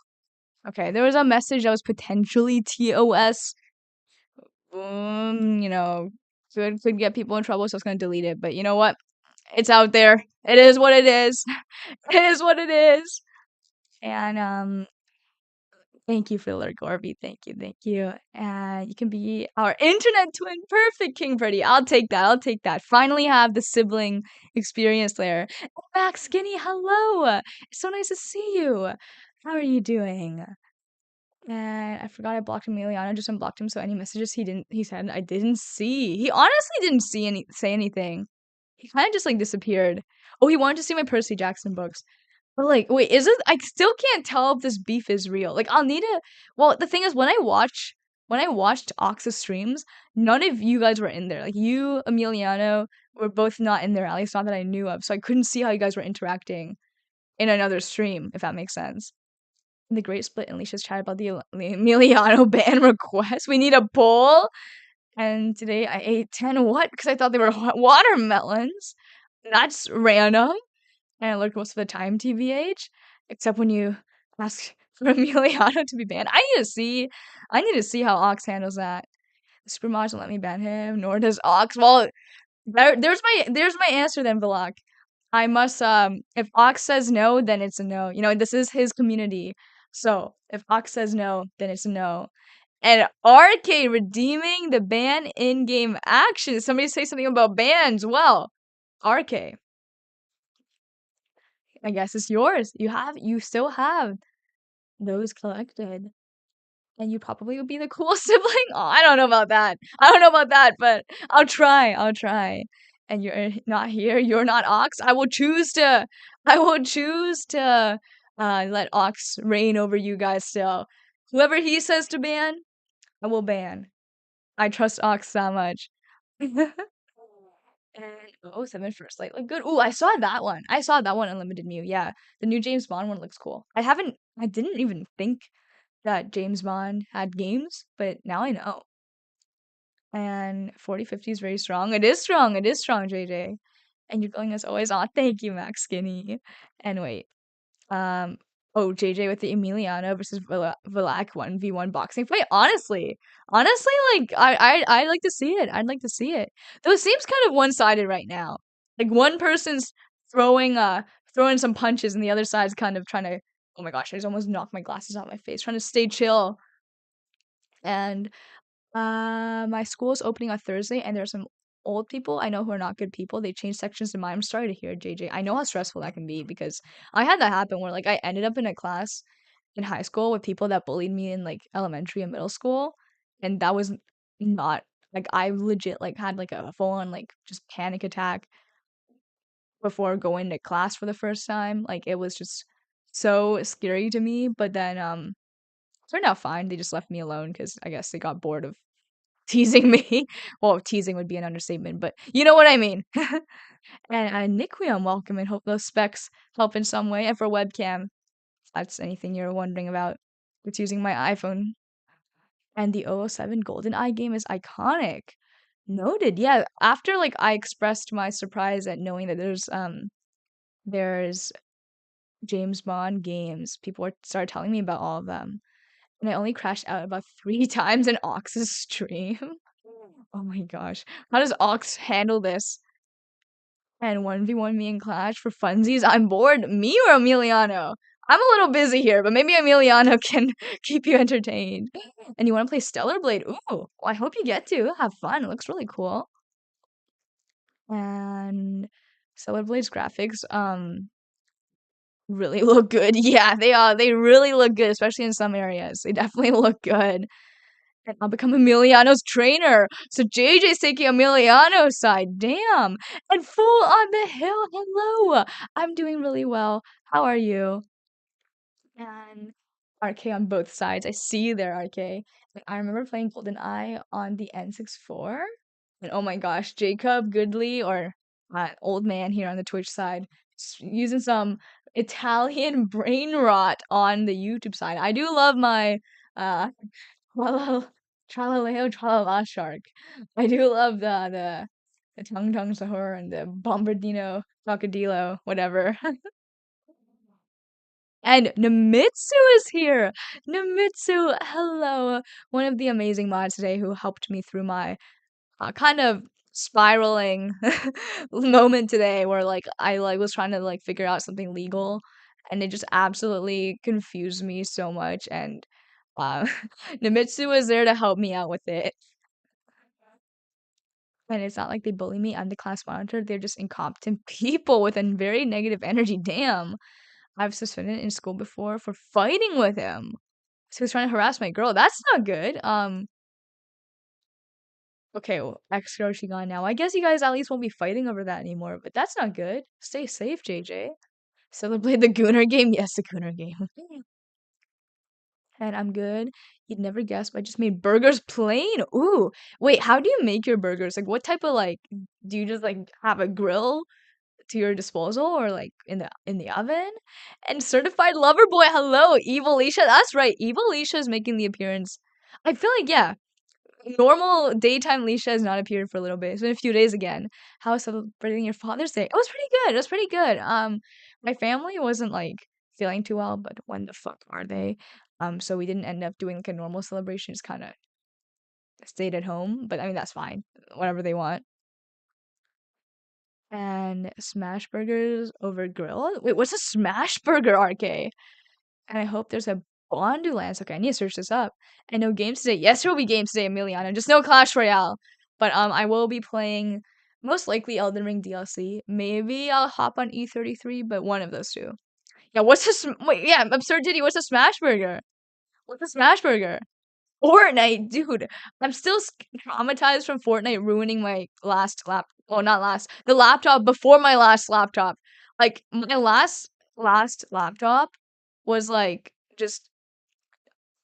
Okay, there was a message that was potentially TOS. You know, could get people in trouble, so I was gonna delete it. But you know what? It's out there. It is what it is. It is what it is. And thank you for the lurk, Orby. Thank you. And you can be our internet twin. Perfect, King Pretty. I'll take that. Finally have the sibling experience there. Max Skinny, hello. It's so nice to see you. How are you doing? And I forgot I blocked Emiliano, just unblocked him, so any messages he said I didn't see. He honestly didn't say anything. He kind of just like disappeared. Oh, he wanted to see my Percy Jackson books. But like, wait, is it? I still can't tell if this beef is real. Like, I'll need to. Well, the thing is, when I watch when I watched Ox's streams, none of you guys were in there. Like you, Emiliano, were both not in there, at least not that I knew of. So I couldn't see how you guys were interacting in another stream, if that makes sense. The Great Split and Leisha's chat about the Emiliano ban request. We need a poll. And today I ate 10 what? Because I thought they were watermelons. That's random. And I looked most of the time, TBH. Except when you ask for Emiliano to be banned. I need to see how Ox handles that. The Super Mods won't let me ban him, nor does Ox. Well, there's my answer then, Vilak. I must if Ox says no, then it's a no. You know, this is his community. So if Ox says no, then it's a no. And RK redeeming the ban in-game action. Somebody say something about bans. Well, RK, I guess it's yours. You still have those collected. And you probably would be the cool sibling. Oh, I don't know about that. I don't know about that, but I'll try. I'll try. And you're not here. You're not Ox. I will choose to let Ox reign over you guys still. Whoever he says to ban, I will ban. I trust Ox that much. And oh, 7 first light look good. Ooh, I saw that one. I saw that one Unlimited Mew. Yeah, the new James Bond one looks cool. I didn't even think that James Bond had games, but now I know. And 4050 is very strong. It is strong. It is strong, JJ. And you're going as always. Aw, thank you, Max Skinny. And wait. Oh, JJ with the Emiliano versus Vilak 1v1 boxing fight. Honestly, like I'd like to see it. I'd like to see it. Though it seems kind of one-sided right now. Like one person's throwing some punches and the other side's kind of trying to. Oh my gosh, I just almost knocked my glasses out my face, trying to stay chill. And my school is opening on Thursday, and there's some old people I know who are not good people. They changed sections to mine. I'm sorry to hear, JJ. I know how stressful that can be because I had that happen where like I ended up in a class in high school with people that bullied me in like elementary and middle school, and that was not like I legit like had like a full on like just panic attack before going to class for the first time. Like it was just so scary to me. But then turned out fine. They just left me alone because I guess they got bored of teasing me. Well, teasing would be an understatement, but you know what I mean. And Niquium, welcome and hope those specs help in some way. And for webcam, if that's anything you're wondering about, it's using my iPhone. And the 007 Golden Eye game is iconic. Noted. Yeah, after like I expressed my surprise at knowing that there's James Bond games, people started telling me about all of them. And I only crashed out about 3 times in Ox's stream. Oh my gosh. How does Ox handle this? And 1v1 me and Clash for funsies? I'm bored. Me or Emiliano? I'm a little busy here, but maybe Emiliano can keep you entertained. And you want to play Stellar Blade? Ooh, well, I hope you get to. Have fun. It looks really cool. And Stellar Blade's graphics, really look good. Yeah, they really look good, especially in some areas. They definitely look good. And I'll become Emiliano's trainer. So JJ's taking Emiliano's side. Damn. And Fool on the Hill. Hello. I'm doing really well. How are you? And RK on both sides. I see you there, RK. Like, I remember playing GoldenEye on the N64. And oh my gosh, Jacob Goodley or old man here on the Twitch side using some Italian brain rot on the YouTube side. I do love my Tralala, tralaleo, tralala shark. I do love the tongue tongue sahur and the bombardino crocodilo, whatever. And Namitsu is here. Namitsu, hello. One of the amazing mods today who helped me through my kind of spiraling moment today where like I like was trying to like figure out something legal and it just absolutely confused me so much and uh Namitsu was there to help me out with it. And it's not like they bully me. I'm the class monitor. They're just incompetent people with a very negative energy. Damn. I've suspended in school before for fighting with him. So he was trying to harass my girl. That's not good. Okay, well, ex-girl, she gone now. I guess you guys at least won't be fighting over that anymore, but that's not good. Stay safe, JJ. Celebrate the Gooner game? Yes, the Gooner game. And I'm good. You'd never guess, but I just made burgers plain. Ooh, wait, how do you make your burgers? Like, what type of like, do you just like have a grill to your disposal or like in the oven? And certified lover boy, hello, Evil Alicia. That's right, Evil Alicia is making the appearance. I feel like yeah, normal daytime Alicia has not appeared for a little bit. It's been a few days again. How was celebrating your Father's Day? It was pretty good. It was pretty good. My family wasn't like feeling too well, but when the fuck are they? So we didn't end up doing like a normal celebration. Just kind of stayed at home. But I mean that's fine. Whatever they want. And smash burgers over grill. Wait, what's a smash burger, RK? And I hope there's a Bondulance. Okay, I need to search this up. And no games today. Yes, there will be games today, Emiliano. Just no Clash Royale. But I will be playing most likely Elden Ring DLC. Maybe I'll hop on E33, but one of those two. Yeah, what's a wait? Yeah, Absurdity. What's a smash burger? What's a smash burger? Fortnite, dude. I'm still traumatized from Fortnite ruining my last well, not last. The laptop before my last laptop. Like my last laptop was like just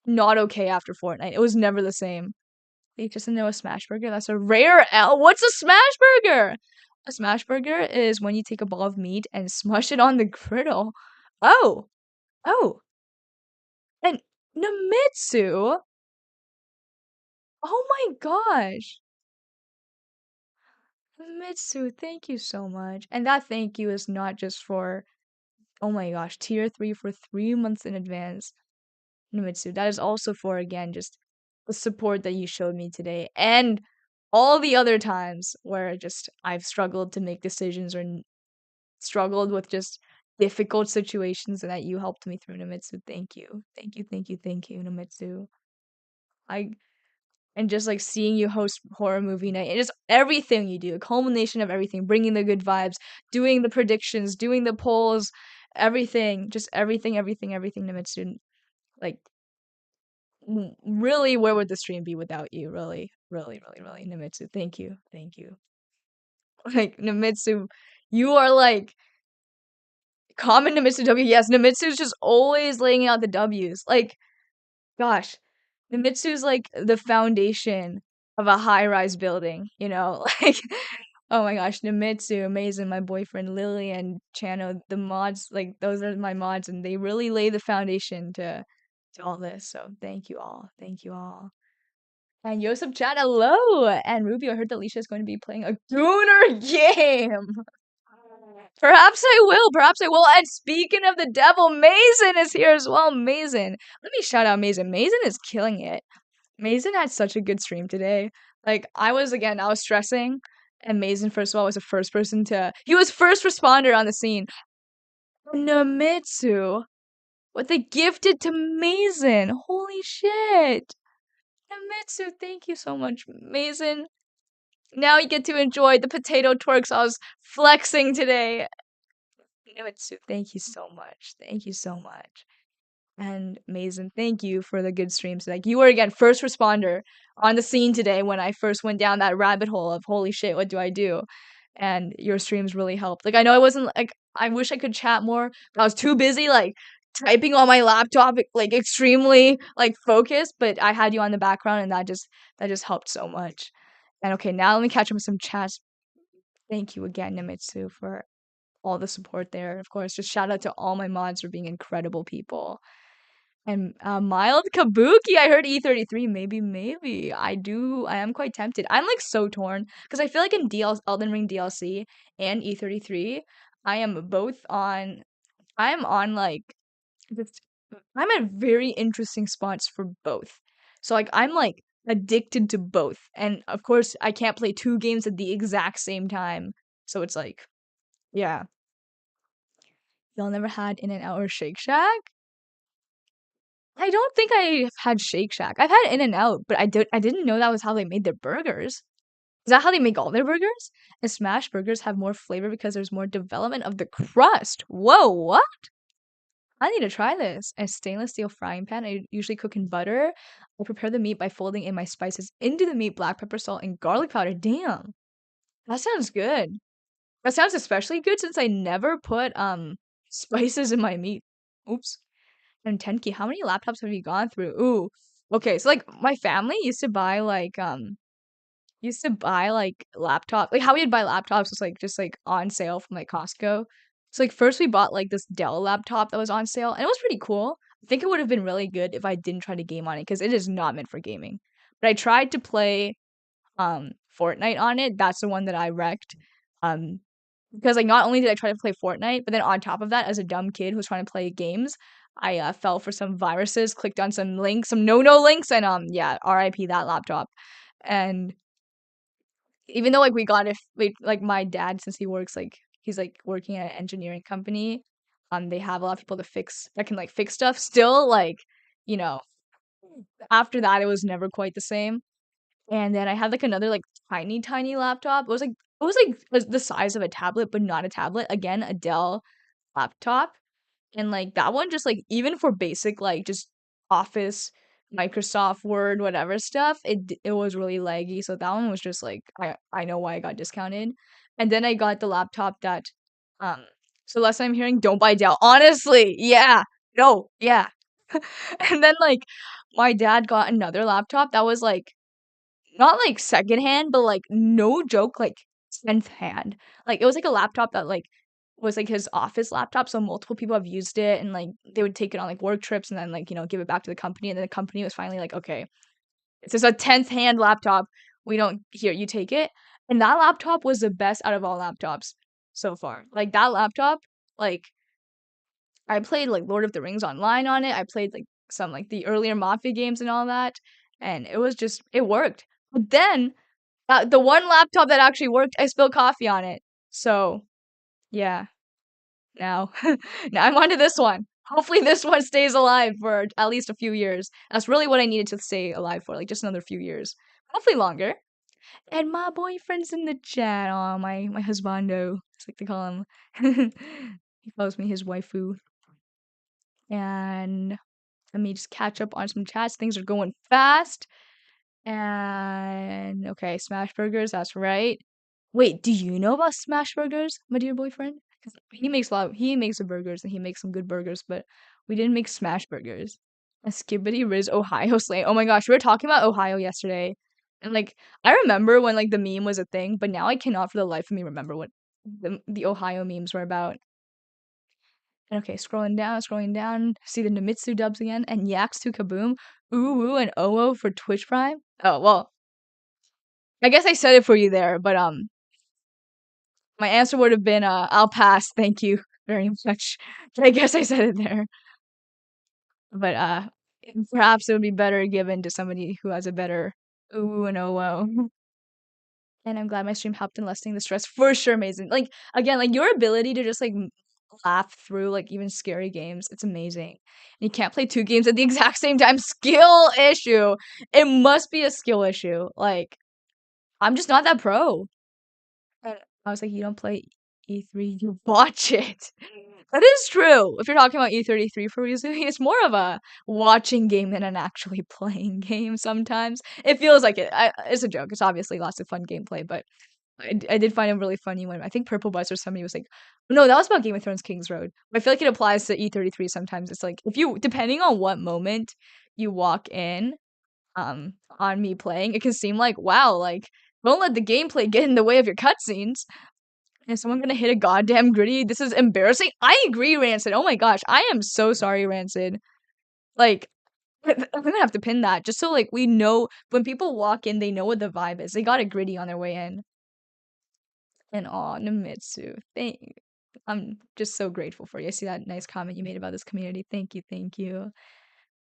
not okay after Fortnite. It was never the same. They just know a smash burger. That's a rare L. What's a smash burger? A smash burger is when you take a ball of meat and smush it on the griddle. Oh, oh, and Namitsu. Oh my gosh. Namitsu, thank you so much. And that thank you is not just for, oh my gosh, tier 3 for 3 months in advance. Namitsu, that is also for, again, just the support that you showed me today. And all the other times where just I've struggled to make decisions or struggled with just difficult situations and that you helped me through, Namitsu. Thank you. Thank you, thank you, thank you, Namitsu. I and just like seeing you host horror movie night and just everything you do, a culmination of everything, bringing the good vibes, doing the predictions, doing the polls, everything, just everything, Namitsu. Like, really, where would the stream be without you? Really, really, really, really, Namitsu. Thank you, thank you. Like Namitsu, you are like common Namitsu W. Yes, Namitsu's just always laying out the W's. Like, gosh, Namitsu's like the foundation of a high-rise building, you know? Like, oh my gosh, Namitsu, amazing, my boyfriend Lily and Chano, the mods, like those are my mods, and they really lay the foundation to all this. So thank you all. Thank you all. And Yosef chat, hello! And Ruby, I heard that Alicia is going to be playing a Gooner game. Perhaps I will. Perhaps I will. And speaking of the devil, Mason is here as well. Mason. Let me shout out Mason. Mason is killing it. Mason had such a good stream today. Like, I was stressing. And Mason, first of all, was the first person he was first responder on the scene. Namitsu. What they gifted to Mason. Holy shit. Namitsu, thank you so much, Mason. Now you get to enjoy the potato twerks I was flexing today. Namitsu, thank you so much. Thank you so much. And Mason, thank you for the good streams. Like you were again first responder on the scene today when I first went down that rabbit hole of holy shit, what do I do? And your streams really helped. Like I know I wasn't like I wish I could chat more, but I was too busy like typing on my laptop like extremely like focused, but I had you on the background and that just helped so much. And okay, now let me catch up with some chats. Thank you again, Namitsu, for all the support there. Of course, just shout out to all my mods for being incredible people. And mild kabuki, I heard E33. Maybe. I am quite tempted. I'm like so torn because I feel like in Elden Ring DLC and E33, I am on like just I'm at very interesting spots for both. So like I'm like addicted to both. And of course, I can't play two games at the exact same time. So it's like, yeah. Y'all never had In-N-Out or Shake Shack? I don't think I've had Shake Shack. I've had In-N-Out, but I didn't know that was how they made their burgers. Is that how they make all their burgers? And smash burgers have more flavor because there's more development of the crust. Whoa, what? I need to try this. A stainless steel frying pan. I usually cook in butter. I prepare the meat by folding in my spices into the meat, black pepper, salt, and garlic powder. Damn. That sounds good. That sounds especially good since I never put spices in my meat. Oops. And Tenki, how many laptops have you gone through? Ooh, Okay, so like my family used to buy like laptop like how we'd buy laptops was like just like on sale from like Costco. So like first we bought like this Dell laptop that was on sale and it was pretty cool. I think it would have been really good if I didn't try to game on it because it is not meant for gaming. But I tried to play Fortnite on it. That's the one that I wrecked. Um because like not only did I try to play Fortnite, but then on top of that, as a dumb kid who was trying to play games, I fell for some viruses, clicked on some links, some no links, and yeah, RIP that laptop. And even though like we got it like my dad since he works like he's like working at an engineering company, they have a lot of people to fix that can like fix stuff. Still like, you know, after that it was never quite the same. And then I had like another like tiny laptop. It was like the size of a tablet, but not a tablet. Again, a Dell laptop. And like that one just like even for basic like just Office, Microsoft Word, whatever stuff, it was really laggy. So that one was just like I know why I got discounted. And then I got the laptop that um so last time I'm hearing don't buy Dell. Honestly, yeah. No, yeah. And then like my dad got another laptop that was like not like secondhand, but like no joke, like 10th hand. Like it was like a laptop that like was like his office laptop, so multiple people have used it and like they would take it on like work trips and then like, give it back to the company and then the company was finally like, okay, this is a 10th hand laptop. We don't here, you take it. And that laptop was the best out of all laptops so far. Like that laptop, like I played like Lord of the Rings online on it. I played like some like the earlier Mafia games and all that, and it was just it worked. But then the one laptop that actually worked, I spilled coffee on it. So yeah, now now I'm onto this one. Hopefully this one stays alive for at least a few years. That's really what I needed to stay alive for, like just another few years. Hopefully longer. And my boyfriend's in the chat. Oh, my husbando. It's like to call him. He calls me his waifu. And let me just catch up on some chats. Things are going fast. And okay, smash burgers, that's right. Wait, do you know about smash burgers, my dear boyfriend? 'Cause he makes the burgers and he makes some good burgers, but we didn't make smash burgers. A Skibbity Riz Ohio Slay. Oh my gosh, we were talking about Ohio yesterday. And like I remember when like the meme was a thing, but now I cannot for the life of me remember what the Ohio memes were about. And okay, scrolling down, see the Namitsu dubs again, and Yaks to Kaboom, Ooh and Oo for Twitch Prime. Oh well, I guess I said it for you there, but my answer would have been I'll pass, thank you very much. But I guess I said it there. But perhaps it would be better given to somebody who has a better ooh and oo. And I'm glad my stream helped in lessening the stress. For sure, amazing. Like again, like your ability to just like laugh through like even scary games, it's amazing. And you can't play two games at the exact same time. Skill issue. It must be a skill issue. Like I'm just not that pro. And I was like, you don't play E3, you watch it. That is true. If you're talking about E33 for Rizu, it's more of a watching game than an actually playing game sometimes. It feels like it. It's a joke. It's obviously lots of fun gameplay, but I did find it really funny when I think Purple Buzz or somebody was like, no, that was about Game of Thrones King's Road. I feel like it applies to E33 sometimes. It's like if you depending on what moment you walk in on me playing, it can seem like, wow, like don't let the gameplay get in the way of your cutscenes. Is someone gonna hit a goddamn gritty? This is embarrassing. I agree, Rancid. Oh my gosh, I am so sorry, Rancid. Like, I'm gonna have to pin that just so like we know when people walk in, they know what the vibe is. They got a gritty on their way in. And aw, Namitsu, I'm just so grateful for you. I see that nice comment you made about this community. Thank you, thank you.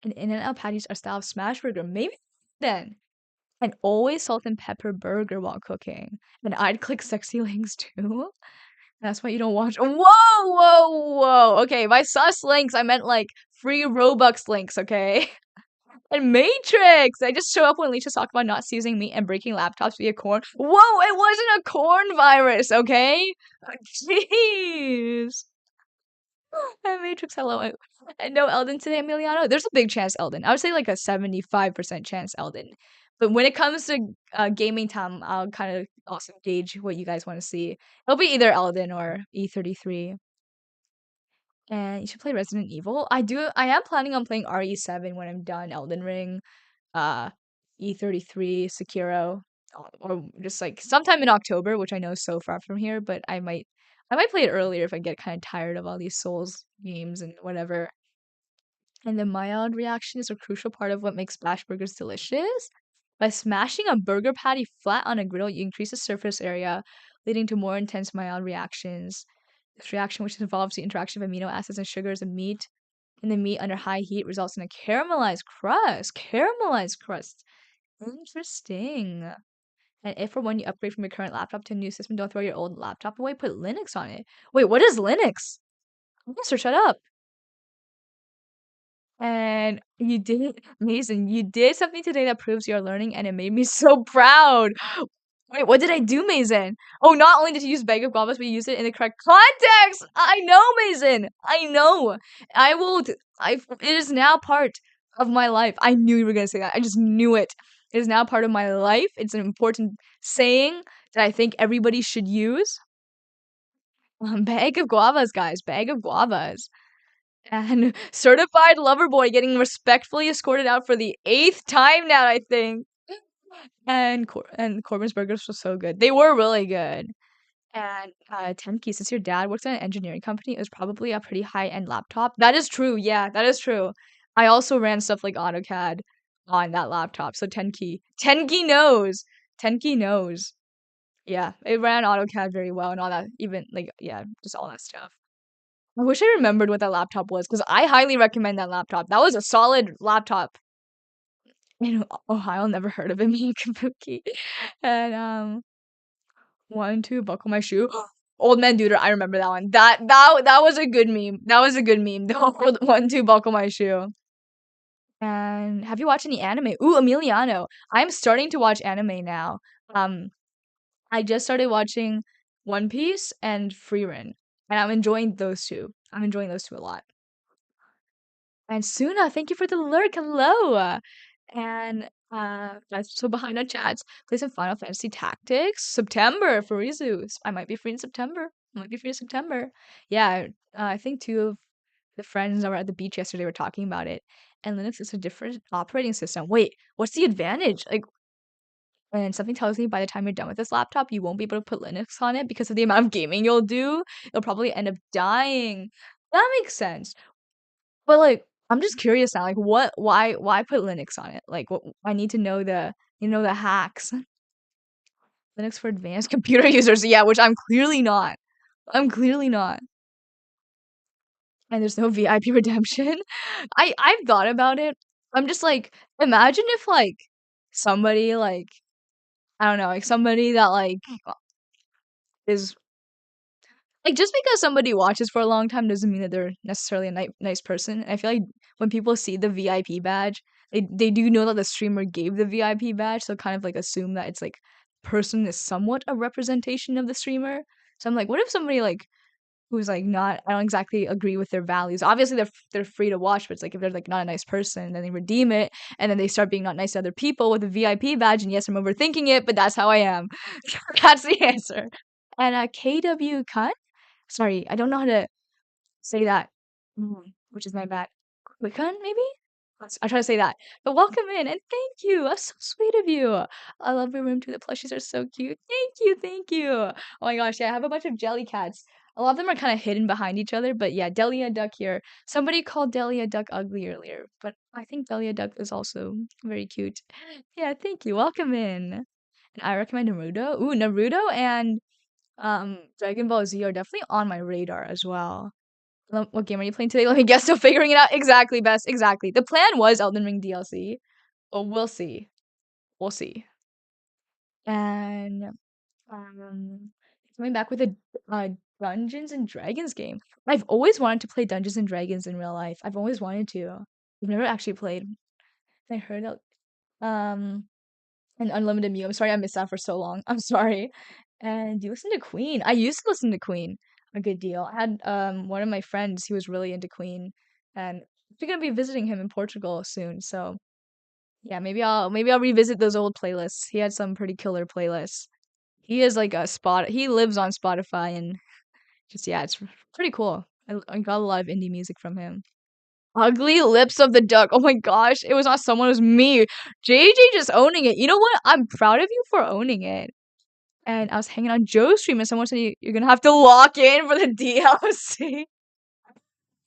And In-N-Out patties are style of smash burger. Maybe then. And always salt and pepper burger while cooking. And I'd click sexy links too. That's why you don't watch. Whoa. Okay, by sus links, I meant like free Robux links, okay? And Matrix! I just show up when Leeches talk about not seizing meat and breaking laptops via corn. Whoa, it wasn't a corn virus, okay? Jeez. And Matrix, hello. And no Elden today, Emiliano. There's a big chance Elden. I would say like a 75% chance Elden. But when it comes to gaming time, I'll kind of also gauge what you guys want to see. It'll be either Elden or E33. And you should play Resident Evil. I am planning on playing RE7 when I'm done Elden Ring. uh E33, Sekiro, or just like sometime in October, which I know is so far from here, but I might play it earlier if I get kind of tired of all these Souls games and whatever. And the mild reaction is a crucial part of what makes smash burgers delicious. By smashing a burger patty flat on a griddle, you increase the surface area, leading to more intense mild reactions. This reaction, which involves the interaction of amino acids and sugars and the meat under high heat, results in a caramelized crust. Caramelized crust. Interesting. And if or when you upgrade from your current laptop to a new system, don't throw your old laptop away. Put Linux on it. Wait, what is Linux? Mister, shut up. And you did, Mason, you did something today that proves you're learning, and it made me so proud. Wait, what did I do, Mason? Oh, not only did you use bag of guavas, but you used it in the correct context. I know, Mason. I know. I will. It is now part of my life. I knew you were gonna say that. I just knew it. It is now part of my life. It's an important saying that I think everybody should use. Bag of guavas, guys. Bag of guavas. And certified lover boy getting respectfully escorted out for the 8th time now, I think. And Corbin's burgers were so good. They were really good. And Tenki, since your dad works at an engineering company, it was probably a pretty high-end laptop. That is true. Yeah, that is true. I also ran stuff like AutoCAD on that laptop. So Tenki knows. Tenki knows. Yeah, it ran AutoCAD very well and all that. Even like yeah, just all that stuff. I wish I remembered what that laptop was because I highly recommend that laptop. That was a solid laptop. In Ohio, never heard of it being kabuki. And 1, 2, buckle my shoe. Old man Duder, I remember that one. That was a good meme. That was a good meme. The 1, 2, buckle my shoe. And have you watched any anime? Ooh, Emiliano. I'm starting to watch anime now. Um, I just started watching One Piece and Frieren, and I'm enjoying those two. I'm enjoying those two a lot. And Suna, thank you for the lurk. Hello. And guys, so behind on chats, play some Final Fantasy Tactics. September for Rizu. I might be free in September. I might be free in September. Yeah, I think two of the friends that were at the beach yesterday were talking about it. And Linux is a different operating system. Wait, what's the advantage? Like, and something tells me by the time you're done with this laptop, you won't be able to put Linux on it because of the amount of gaming you'll do. You'll probably end up dying. That makes sense. But, like, I'm just curious now, like, why put Linux on it? Like, what I need to know the hacks. Linux for advanced computer users, yeah, which I'm clearly not. I'm clearly not. And there's no VIP redemption. I've thought about it. I'm just like, imagine if, like, somebody, like, I don't know, like, somebody that, like, is like, just because somebody watches for a long time doesn't mean that they're necessarily a nice person. And I feel like when people see the VIP badge, they do know that the streamer gave the VIP badge, so kind of like assume that it's like person is somewhat a representation of the streamer. So I'm like, what if somebody like who's like not I don't exactly agree with their values. Obviously they're free to watch, but it's like if they're like not a nice person, then they redeem it and then they start being not nice to other people with a VIP badge, and yes, I'm overthinking it, but that's how I am. That's the answer. And KW Kun? Sorry, I don't know how to say that, which is my bad. Quicken, maybe? I try to say that. But welcome in and thank you. That's so sweet of you. I love your room too. The plushies are so cute. Thank you, thank you. Oh my gosh, yeah, I have a bunch of jelly cats. A lot of them are kind of hidden behind each other, but yeah, Delia Duck here. Somebody called Delia Duck ugly earlier, but I think Delia Duck is also very cute. Yeah, thank you. Welcome in. And I recommend Naruto. Ooh, Naruto and Dragon Ball Z are definitely on my radar as well. What game are you playing today? Let me guess. Still figuring it out. Exactly, best. Exactly. The plan was Elden Ring DLC. Well, we'll see. We'll see. And coming back with a Dungeons and Dragons game. I've always wanted to play Dungeons and Dragons in real life. I've always wanted to. I've never actually played. I heard it. And Unlimited Mew. I'm sorry I missed that for so long. I'm sorry. And you listen to Queen. I used to listen to Queen a good deal. I had one of my friends, he was really into Queen, and we're gonna be visiting him in Portugal soon. So yeah, maybe I'll revisit those old playlists. He had some pretty killer playlists. He is like a spot. He lives on Spotify and just yeah, it's pretty cool. I got a lot of indie music from him. Ugly lips of the duck. Oh my gosh, it was not someone, it was me. JJ just owning it. You know what? I'm proud of you for owning it. And I was hanging on Joe's stream and someone said you're gonna have to lock in for the DLC.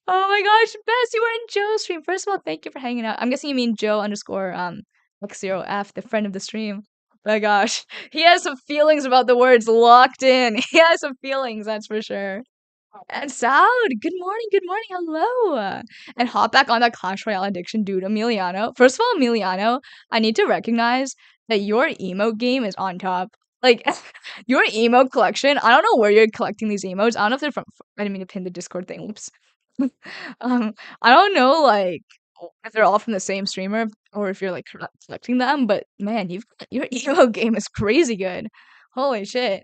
Oh my gosh, Bess, you were in Joe's stream. First of all, thank you for hanging out. I'm guessing you mean Joe underscore X0F, the friend of the stream. My gosh, he has some feelings about the words locked in. He has some feelings, that's for sure. And Sound, good morning, hello. And hop back on that Clash Royale addiction, dude, Emiliano. First of all, Emiliano, I need to recognize that your emote game is on top. Like, your emote collection, I don't know where you're collecting these emotes. I don't know if they're from, I didn't mean to pin the Discord thing, oops. I don't know, like, if they're all from the same streamer or if you're, like, collecting them, but man, your emote game is crazy good. Holy shit.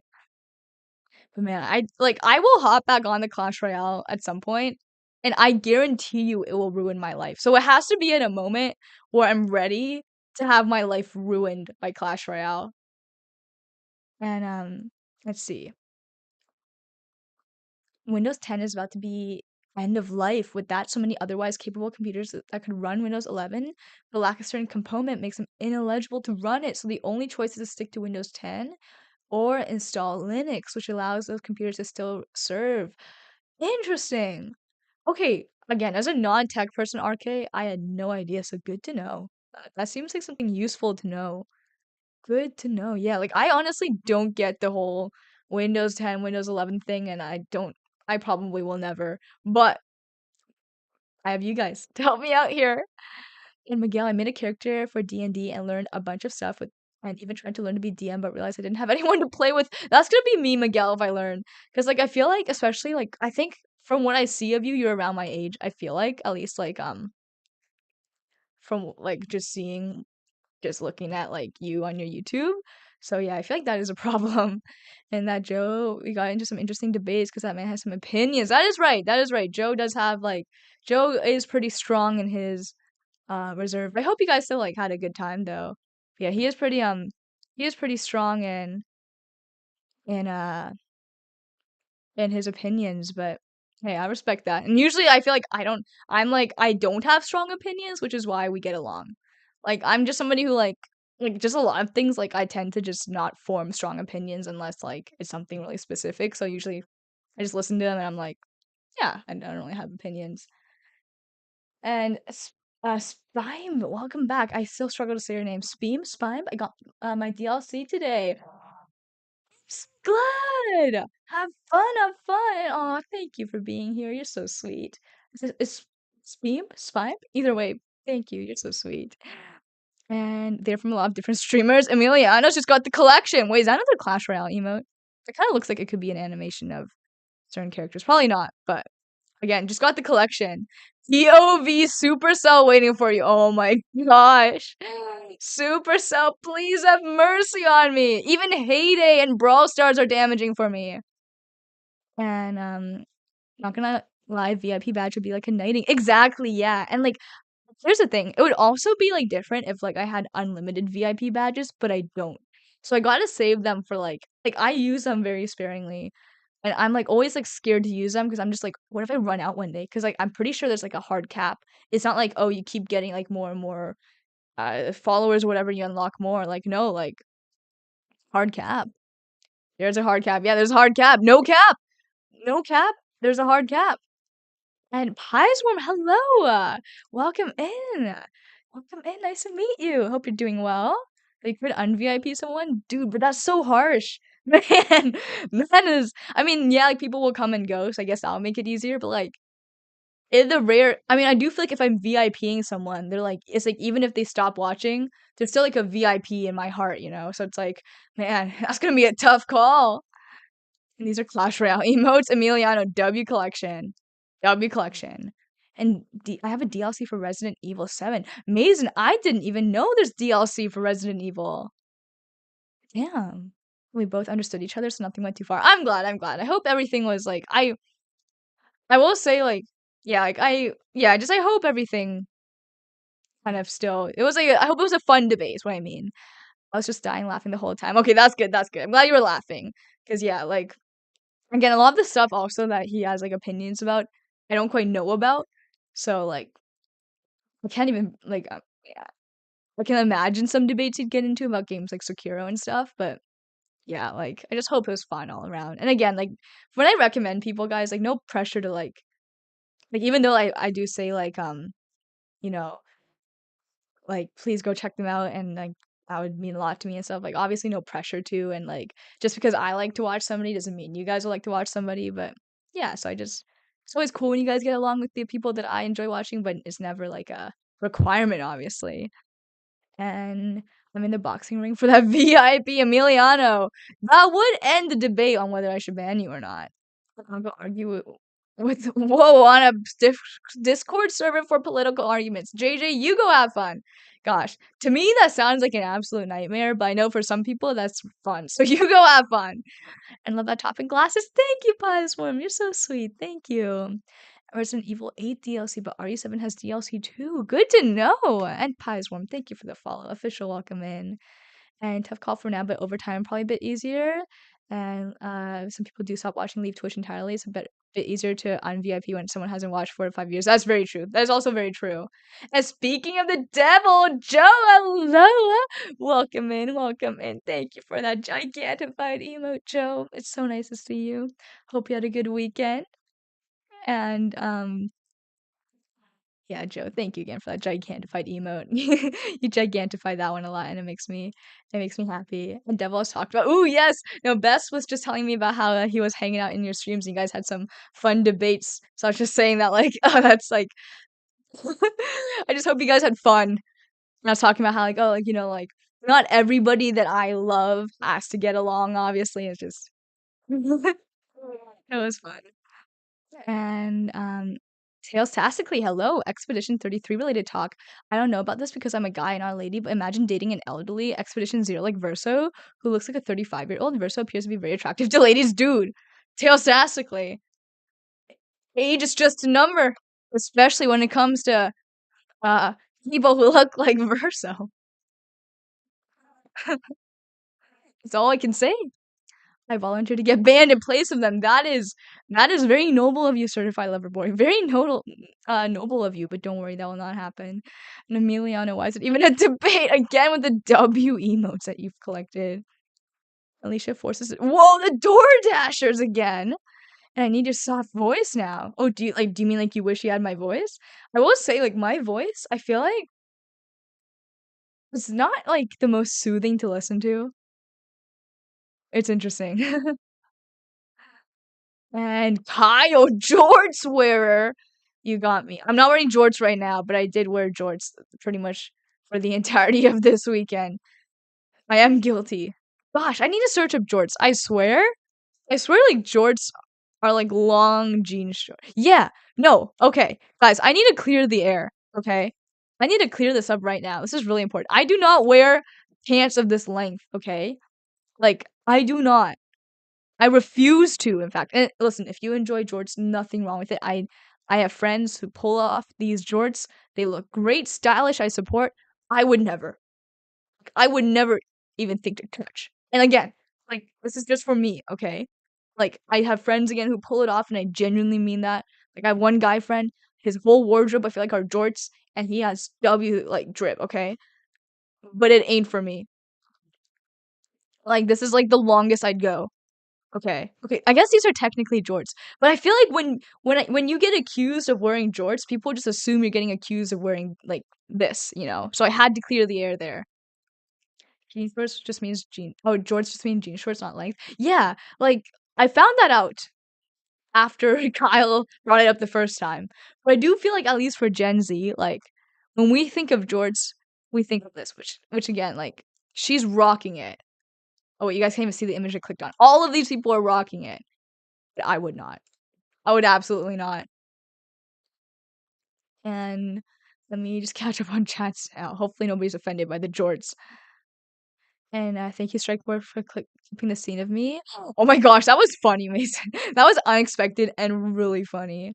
But man, I will hop back on the Clash Royale at some point, and I guarantee you it will ruin my life. So it has to be at a moment where I'm ready to have my life ruined by Clash Royale. And let's see. Windows 10 is about to be end of life. With that, so many otherwise capable computers that could run Windows 11, the lack of certain component makes them ineligible to run it. So the only choice is to stick to Windows 10 or install Linux, which allows those computers to still serve. Interesting. Okay, again, as a non-tech person, RK, I had no idea, so good to know. That seems like something useful to know. Good to know. Yeah, like I honestly don't get the whole Windows 10, Windows 11 thing, and I probably will never. But I have you guys to help me out here. And Miguel, I made a character for D&D and learned a bunch of stuff with, and even tried to learn to be DM, but realized I didn't have anyone to play with. That's gonna be me, Miguel, if I learn. Because, like, I feel like, especially, like, I think from what I see of you, you're around my age. I feel like, at least, like, from, like, just looking at, like, you on your YouTube. So, yeah, I feel like that is a problem. And that Joe, we got into some interesting debates because that man has some opinions. That is right. That is right. Joe does have, like, Joe is pretty strong in his reserve. I hope you guys still like had a good time though. Yeah, he is pretty strong in uh in his opinions, but hey, I respect that. And usually I feel like I don't have strong opinions, which is why we get along. Like I'm just somebody who like just a lot of things like I tend to just not form strong opinions unless like it's something really specific. So usually I just listen to them and I'm like, yeah, I don't really have opinions. And Spime, welcome back. I still struggle to say your name. Spime? I got my DLC today. Glad! Have fun, have fun! Aw, thank you for being here. You're so sweet. Is Spime? Either way, thank you. You're so sweet. And they're from a lot of different streamers. Emiliano's just got the collection. Wait, is that another Clash Royale emote? It kind of looks like it could be an animation of certain characters. Probably not, but again, just got the collection. POV Supercell waiting for you. Oh my gosh. Supercell, please have mercy on me. Even Heyday and Brawl Stars are damaging for me. And not gonna lie, VIP badge would be like a knighting. Exactly, yeah. And like here's the thing. It would also be like different if like I had unlimited VIP badges, but I don't. So I gotta save them for like I use them very sparingly. And I'm like always like scared to use them because I'm just like, what if I run out one day? Because like I'm pretty sure there's like a hard cap. It's not like, oh, you keep getting like more and more followers or whatever, you unlock more. Like no, like hard cap. There's a hard cap. Yeah, there's a hard cap. No cap. No cap. There's a hard cap. And Piesworm, hello. Welcome in. Welcome in. Nice to meet you. Hope you're doing well. They could un-VIP someone? Dude, but that's so harsh. Man, that is I mean, yeah, like people will come and go, so I guess that'll make it easier, but like in the rare I mean, I do feel like if I'm VIPing someone, they're like it's like even if they stop watching, they're still like a VIP in my heart, you know? So it's like, man, that's gonna be a tough call. And these are Clash Royale emotes. Emiliano W collection. W collection. And I have a DLC for Resident Evil 7. Mason, I didn't even know there's DLC for Resident Evil. Damn. We both understood each other, so nothing went too far. I'm glad. I hope everything was like I will say like yeah, like I hope everything kind of still it was like I hope it was a fun debate, is what I mean. I was just dying laughing the whole time. Okay, that's good. That's good. I'm glad you were laughing. Cause yeah, like again, a lot of the stuff also that he has like opinions about, I don't quite know about. So like I can't even like yeah. I can imagine some debates he'd get into about games like Sekiro and stuff, but yeah, like I just hope it was fun all around. And again, like when I recommend people, guys, like no pressure to like even though I do say like you know like please go check them out and like that would mean a lot to me and stuff. Like obviously no pressure to and like just because I like to watch somebody doesn't mean you guys will like to watch somebody. But yeah, so I just it's always cool when you guys get along with the people that I enjoy watching, but it's never like a requirement, obviously. And I'm in the boxing ring for that VIP Emiliano. That would end the debate on whether I should ban you or not. I'll go argue with whoa on a Discord server for political arguments. JJ, you go have fun. Gosh, to me that sounds like an absolute nightmare, but I know for some people that's fun. So you go have fun. And love that topping glasses. Thank you, Piesworm. You're so sweet. Thank you. Resident Evil 8 DLC, but RE7 has DLC too. Good to know. And Piesworm, thank you for the follow. Official welcome in. And tough call for now, but over time probably a bit easier. And some people do stop watching, leave Twitch entirely. It's a bit easier to un-VIP when someone hasn't watched 4 to 5 years. That's very true. That is also very true. And speaking of the devil, Joe, hello. Welcome in, welcome in. Thank you for that gigantified emote, Joe. It's so nice to see you. Hope you had a good weekend. And yeah, Joe, thank you again for that gigantified emote. You gigantified that one a lot, and it makes me happy. And Devil's talked about, ooh, yes, no, Bess was just telling me about how he was hanging out in your streams, and you guys had some fun debates. So I was just saying that, like, oh, that's like, I just hope you guys had fun. And I was talking about how, like, oh, like, like, not everybody that I love has to get along. Obviously, it's just, it was fun. And Tails Tastically, hello, Expedition 33 related talk. I don't know about this because I'm a guy and not a lady, but imagine dating an elderly Expedition Zero like Verso, who looks like a 35-year-old. Verso appears to be very attractive to ladies, dude. Tails Tastically. Age is just a number, especially when it comes to uh people who look like Verso. That's all I can say. I volunteered to get banned in place of them. That is very noble of you, certified lover boy. Very noble of you. But don't worry, that will not happen. And Emiliano, why is it even a debate again with the W emotes that you've collected? Alicia forces it. Whoa, the Door Dashers again. And I need your soft voice now. Oh, do you mean like you wish you had my voice? I will say, like, my voice, I feel like it's not like the most soothing to listen to. It's interesting. And Kyle Jorts wearer. You got me. I'm not wearing jorts right now, but I did wear jorts pretty much for the entirety of this weekend. I am guilty. Gosh, I need to search up jorts. I swear like jorts are like long jean shorts. Yeah, no, okay. Guys, I need to clear the air, okay? I need to clear this up right now. This is really important. I do not wear pants of this length, okay? Like, I do not. I refuse to, in fact. And listen, if you enjoy jorts, nothing wrong with it. I have friends who pull off these jorts. They look great, stylish. I support. I would never. I would never even think to touch. And again, like this is just for me, okay? Like I have friends again who pull it off, and I genuinely mean that. Like I have one guy friend, his whole wardrobe I feel like are jorts, and he has W like drip, okay? But it ain't for me. Like this is like the longest I'd go. Okay. Okay. I guess these are technically jorts, but I feel like when you get accused of wearing jorts, people just assume you're getting accused of wearing like this. So I had to clear the air there. Jean shorts just means jean. Oh, jorts just mean jean shorts, not length. Yeah, like I found that out after Kyle brought it up the first time. But I do feel like at least for Gen Z, like when we think of jorts, we think of this, which again, like she's rocking it. Oh wait, you guys can't even see the image I clicked on. All of these people are rocking it. But I would not. I would absolutely not. And let me just catch up on chats now. Hopefully nobody's offended by the jorts. And thank you, Strikeboard, for keeping the scene of me. Oh my gosh, that was funny, Mason. That was unexpected and really funny.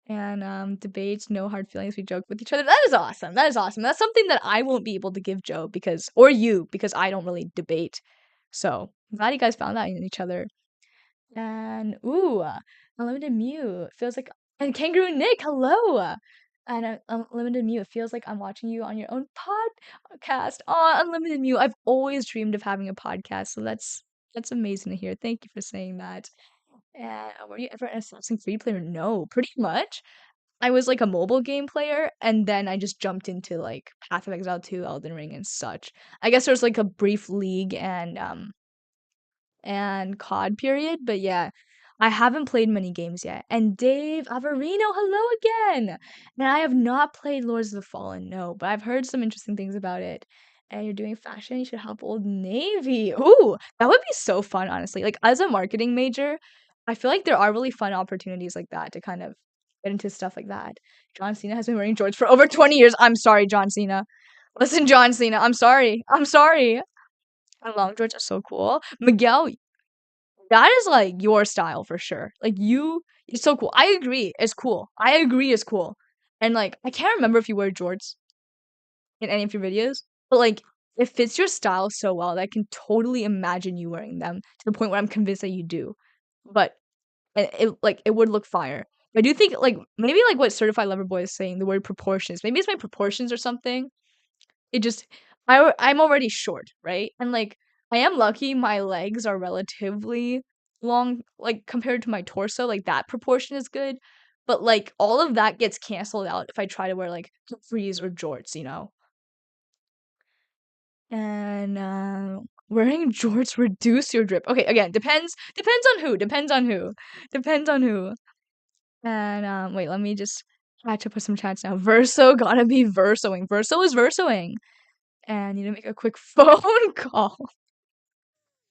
And debates, no hard feelings. We joke with each other. That is awesome. That is awesome. That's something that I won't be able to give Joe or you because I don't really debate. So I'm glad you guys found that in each other. And unlimited mute feels like and Kangaroo Nick, hello. And Unlimited Mew, it feels like I'm watching you on your own podcast. Oh, Unlimited Mew, I've always dreamed of having a podcast, so that's amazing to hear. Thank you for saying that. And were you ever an Assassin's Creed player? No, pretty much. I was like a mobile game player, and then I just jumped into like Path of Exile 2, Elden Ring, and such. I guess there's like a brief League and COD period, but yeah, I haven't played many games yet. And Dave Averino, hello again! And I have not played Lords of the Fallen, no, but I've heard some interesting things about it. And you're doing fashion, you should help Old Navy. Ooh, that would be so fun, honestly. Like, as a marketing major, I feel like there are really fun opportunities like that to kind of get into stuff like that. John Cena has been wearing Jordans for over 20 years. I'm sorry, John Cena. Listen, John Cena, I'm sorry. I'm sorry. And long George are so cool. Miguel, that is like your style for sure. Like it's so cool. I agree. It's cool. I agree it's cool. And like I can't remember if you wear jorts in any of your videos, but like it fits your style so well that I can totally imagine you wearing them to the point where I'm convinced that you do. But it would look fire. I do think like maybe like what Certified Lover Boy is saying, the word proportions. Maybe it's my proportions or something. It just I'm already short, right? And like I am lucky my legs are relatively long, like compared to my torso, like that proportion is good. But like all of that gets canceled out if I try to wear like capris or jorts, you know. And wearing jorts reduce your drip. Okay, again, depends on who, depends on who. Depends on who. And wait, let me just catch up with some chats now. Verso gotta be versoing. Verso is versoing. And you need to make a quick phone call.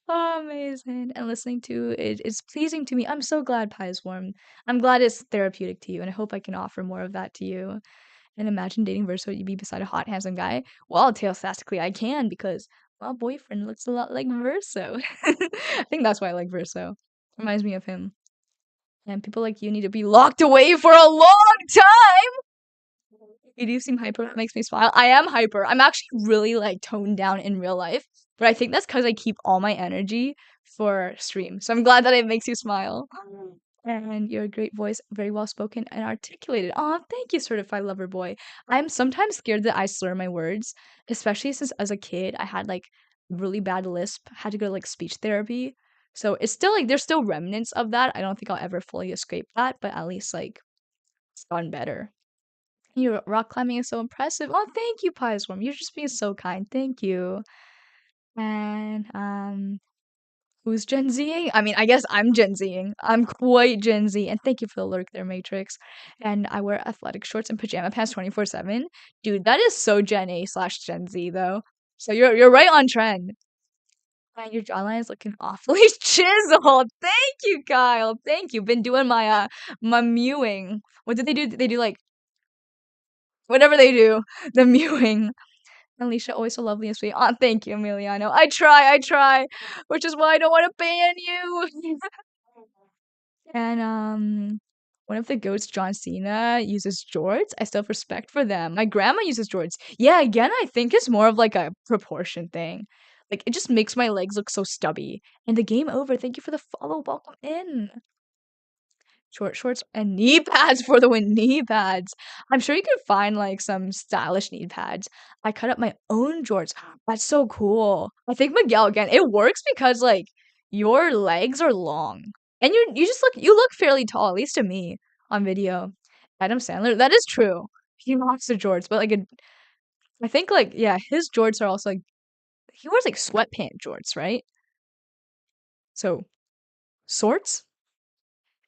Oh, amazing. And listening to it is pleasing to me. I'm so glad pie is warm. I'm glad it's therapeutic to you, and I hope I can offer more of that to you. And imagine dating Verso, you'd be beside a hot, handsome guy. Well, tailstastically, I can because my boyfriend looks a lot like Verso. I think that's why I like Verso. Reminds me of him. And people like you need to be locked away for a long time. You do seem hyper. That makes me smile. I am hyper. I'm actually really like toned down in real life, but I think that's because I keep all my energy for stream. So I'm glad that it makes you smile. And you're a great voice, very well spoken and articulated. Oh, thank you, certified lover boy. I'm sometimes scared that I slur my words, especially since as a kid I had like really bad lisp, had to go to like speech therapy. So it's still like there's still remnants of that. I don't think I'll ever fully escape that, but at least like it's gotten better. Your rock climbing is so impressive. Oh, thank you, Piesworm. You're just being so kind. Thank you. And who's Gen Zing? I mean, I guess I'm Gen Zing. I'm quite Gen Z. And thank you for the lurk there, Matrix. And I wear athletic shorts and pajama pants 24/7. Dude, that is so Gen A slash Gen Z though. So you're right on trend. And your jawline is looking awfully chiseled. Thank you, Kyle. Thank you. Been doing my mewing. What did they do? They do like whatever they do, the mewing. Alicia, always so lovely and sweet. Oh, thank you, Emiliano. I try, which is why I don't want to ban you. And one of the goats, John Cena, uses jorts. I still have respect for them. My grandma uses jorts. Yeah, again, I think it's more of like a proportion thing. Like it just makes my legs look so stubby. And the game over. Thank you for the follow. Welcome in. Short shorts and knee pads for the win. Knee pads. I'm sure you could find like some stylish knee pads. I cut up my own jorts. That's so cool. I think Miguel again. It works because like your legs are long and you look fairly tall, at least to me on video. Adam Sandler. That is true. He rocks the jorts, but like I think like yeah, his jorts are also like he wears like sweatpant jorts, right? So sorts.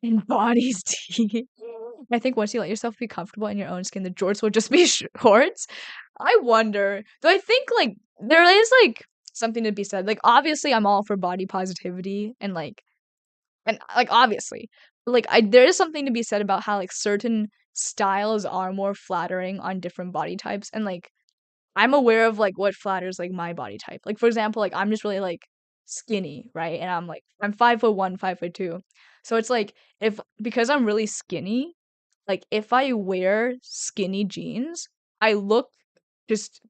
Embodies tea. I think once you let yourself be comfortable in your own skin, the jorts will just be shorts. I wonder. Do I think like there is like something to be said? Like obviously, I'm all for body positivity and like obviously, but like there is something to be said about how like certain styles are more flattering on different body types, and like I'm aware of like what flatters like my body type. Like for example, like I'm just really like skinny, right? And I'm 5'1", 5'2". So it's like if because I'm really skinny, like if I wear skinny jeans, I look just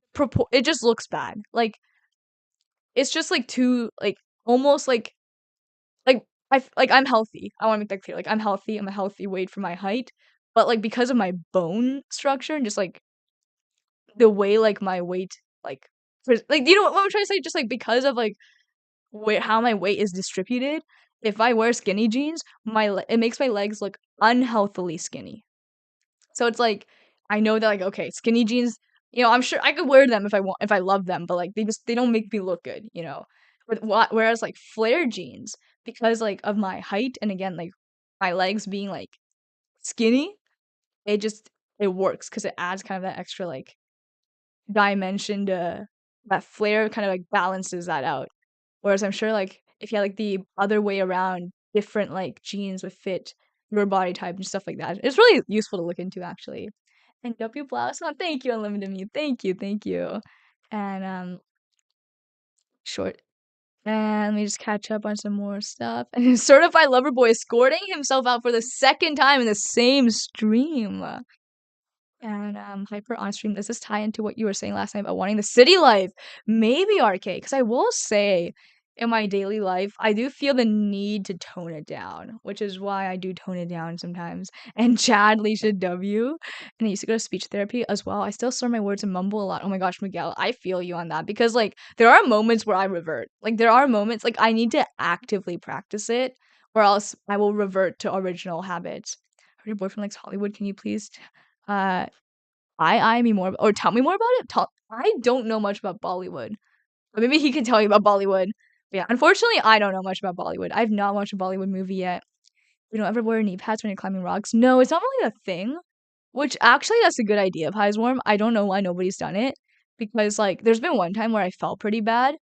it just looks bad. Like it's just like too like almost like like I'm healthy. I want to make that clear. Like I'm healthy. I'm a healthy weight for my height. but like because of my bone structure and just like the way like my weight like like you know what I'm trying to say, just like because of like how my weight is distributed, if I wear skinny jeans, it makes my legs look unhealthily skinny. So it's like I know that like okay, skinny jeans, I'm sure I could wear them if I want, if I love them, but like they don't make me look good. But whereas like flare jeans, because like of my height and again like my legs being like skinny, it just it works because it adds kind of that extra like dimension to that flare, kind of like balances that out. Whereas I'm sure like if you had like the other way around, different like jeans would fit your body type and stuff like that. It's really useful to look into actually. And W blouse, oh, thank you, Unlimited Me. Thank you. And short. And let me just catch up on some more stuff. And Certified Lover Boy escorting himself out for the second time in the same stream. And hyper on stream, does this tie into what you were saying last night about wanting the city life? Maybe RK, because I will say in my daily life, I do feel the need to tone it down, which is why I do tone it down sometimes. And Chad, Leisha W, and I used to go to speech therapy as well. I still slur my words and mumble a lot. Oh my gosh, Miguel, I feel you on that because like there are moments where I revert. Like there are moments like I need to actively practice it, or else I will revert to original habits. Your boyfriend likes Hollywood. Can you please uh I me more or tell me more about it? I don't know much about Bollywood. But maybe he can tell you about Bollywood. But yeah, unfortunately, I don't know much about Bollywood. I've not watched a Bollywood movie yet. You don't ever wear knee pads when you're climbing rocks? No, it's not really a thing. Which actually, that's a good idea, Pieswarm. I don't know why nobody's done it. Because, like, there's been one time where I fell pretty bad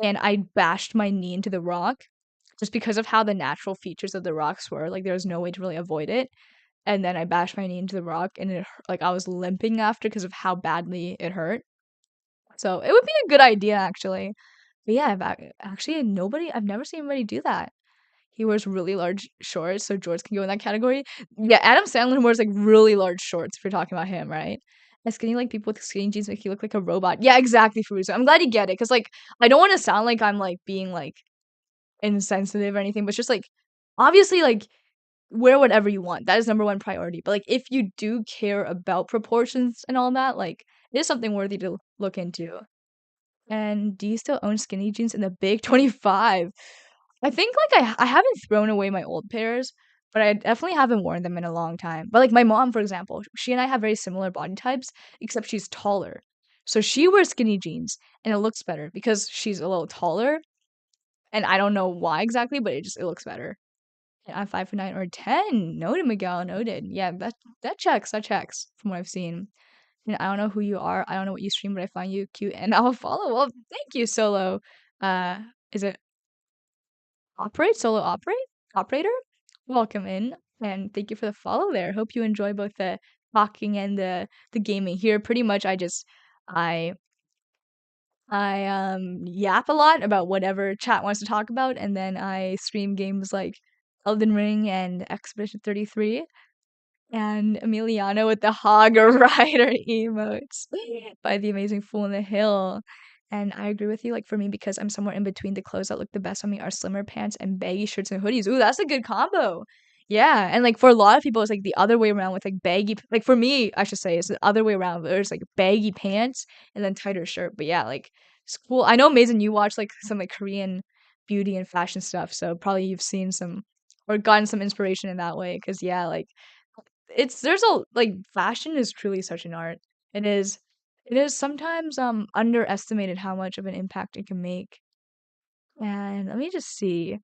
and I bashed my knee into the rock just because of how the natural features of the rocks were. Like, there was no way to really avoid it. And then I bashed my knee into the rock and like I was limping after because of how badly it hurt. So it would be a good idea actually. But yeah, I've never seen anybody do that. He wears really large shorts, so George can go in that category. Yeah, Adam Sandler wears like really large shorts if you're talking about him, right? And skinny like people with skinny jeans make you look like a robot. Yeah, exactly, Furuza. I'm glad you get it, because like I don't want to sound like I'm like being like insensitive or anything, but it's just like obviously like wear whatever you want. That is number one priority. But like if you do care about proportions and all that, like it is something worthy to look into. And do you still own skinny jeans in the big 25? I think like I haven't thrown away my old pairs, but I definitely haven't worn them in a long time. But like my mom, for example, she and I have very similar body types, except she's taller. So she wears skinny jeans and it looks better because she's a little taller. And I don't know why exactly, but it looks better. And I'm 5'9" or 10. Noted, Miguel. Noted. Yeah, that checks. That checks from what I've seen. And I don't know who you are. I don't know what you stream, but I find you cute and I'll follow. Well, thank you, Solo. Is it Operator? Welcome in and thank you for the follow there. Hope you enjoy both the talking and the gaming here. Pretty much I yap a lot about whatever chat wants to talk about, and then I stream games like Elden Ring and Expedition 33 and Emiliano with the Hog Rider emotes by the amazing Fool in the Hill. And I agree with you, like for me, because I'm somewhere in between, the clothes that look the best on me are slimmer pants and baggy shirts and hoodies. Ooh, that's a good combo. Yeah, and like for a lot of people, it's like the other way around with like baggy. Like for me, I should say, it's the other way around. There's like baggy pants and then tighter shirt. But yeah, like it's cool. I know, Mason, you watch like some like Korean beauty and fashion stuff, so probably you've seen some or gotten some inspiration in that way. Because yeah, like there's a like fashion is truly such an art. It is it is sometimes underestimated how much of an impact it can make. And let me just see.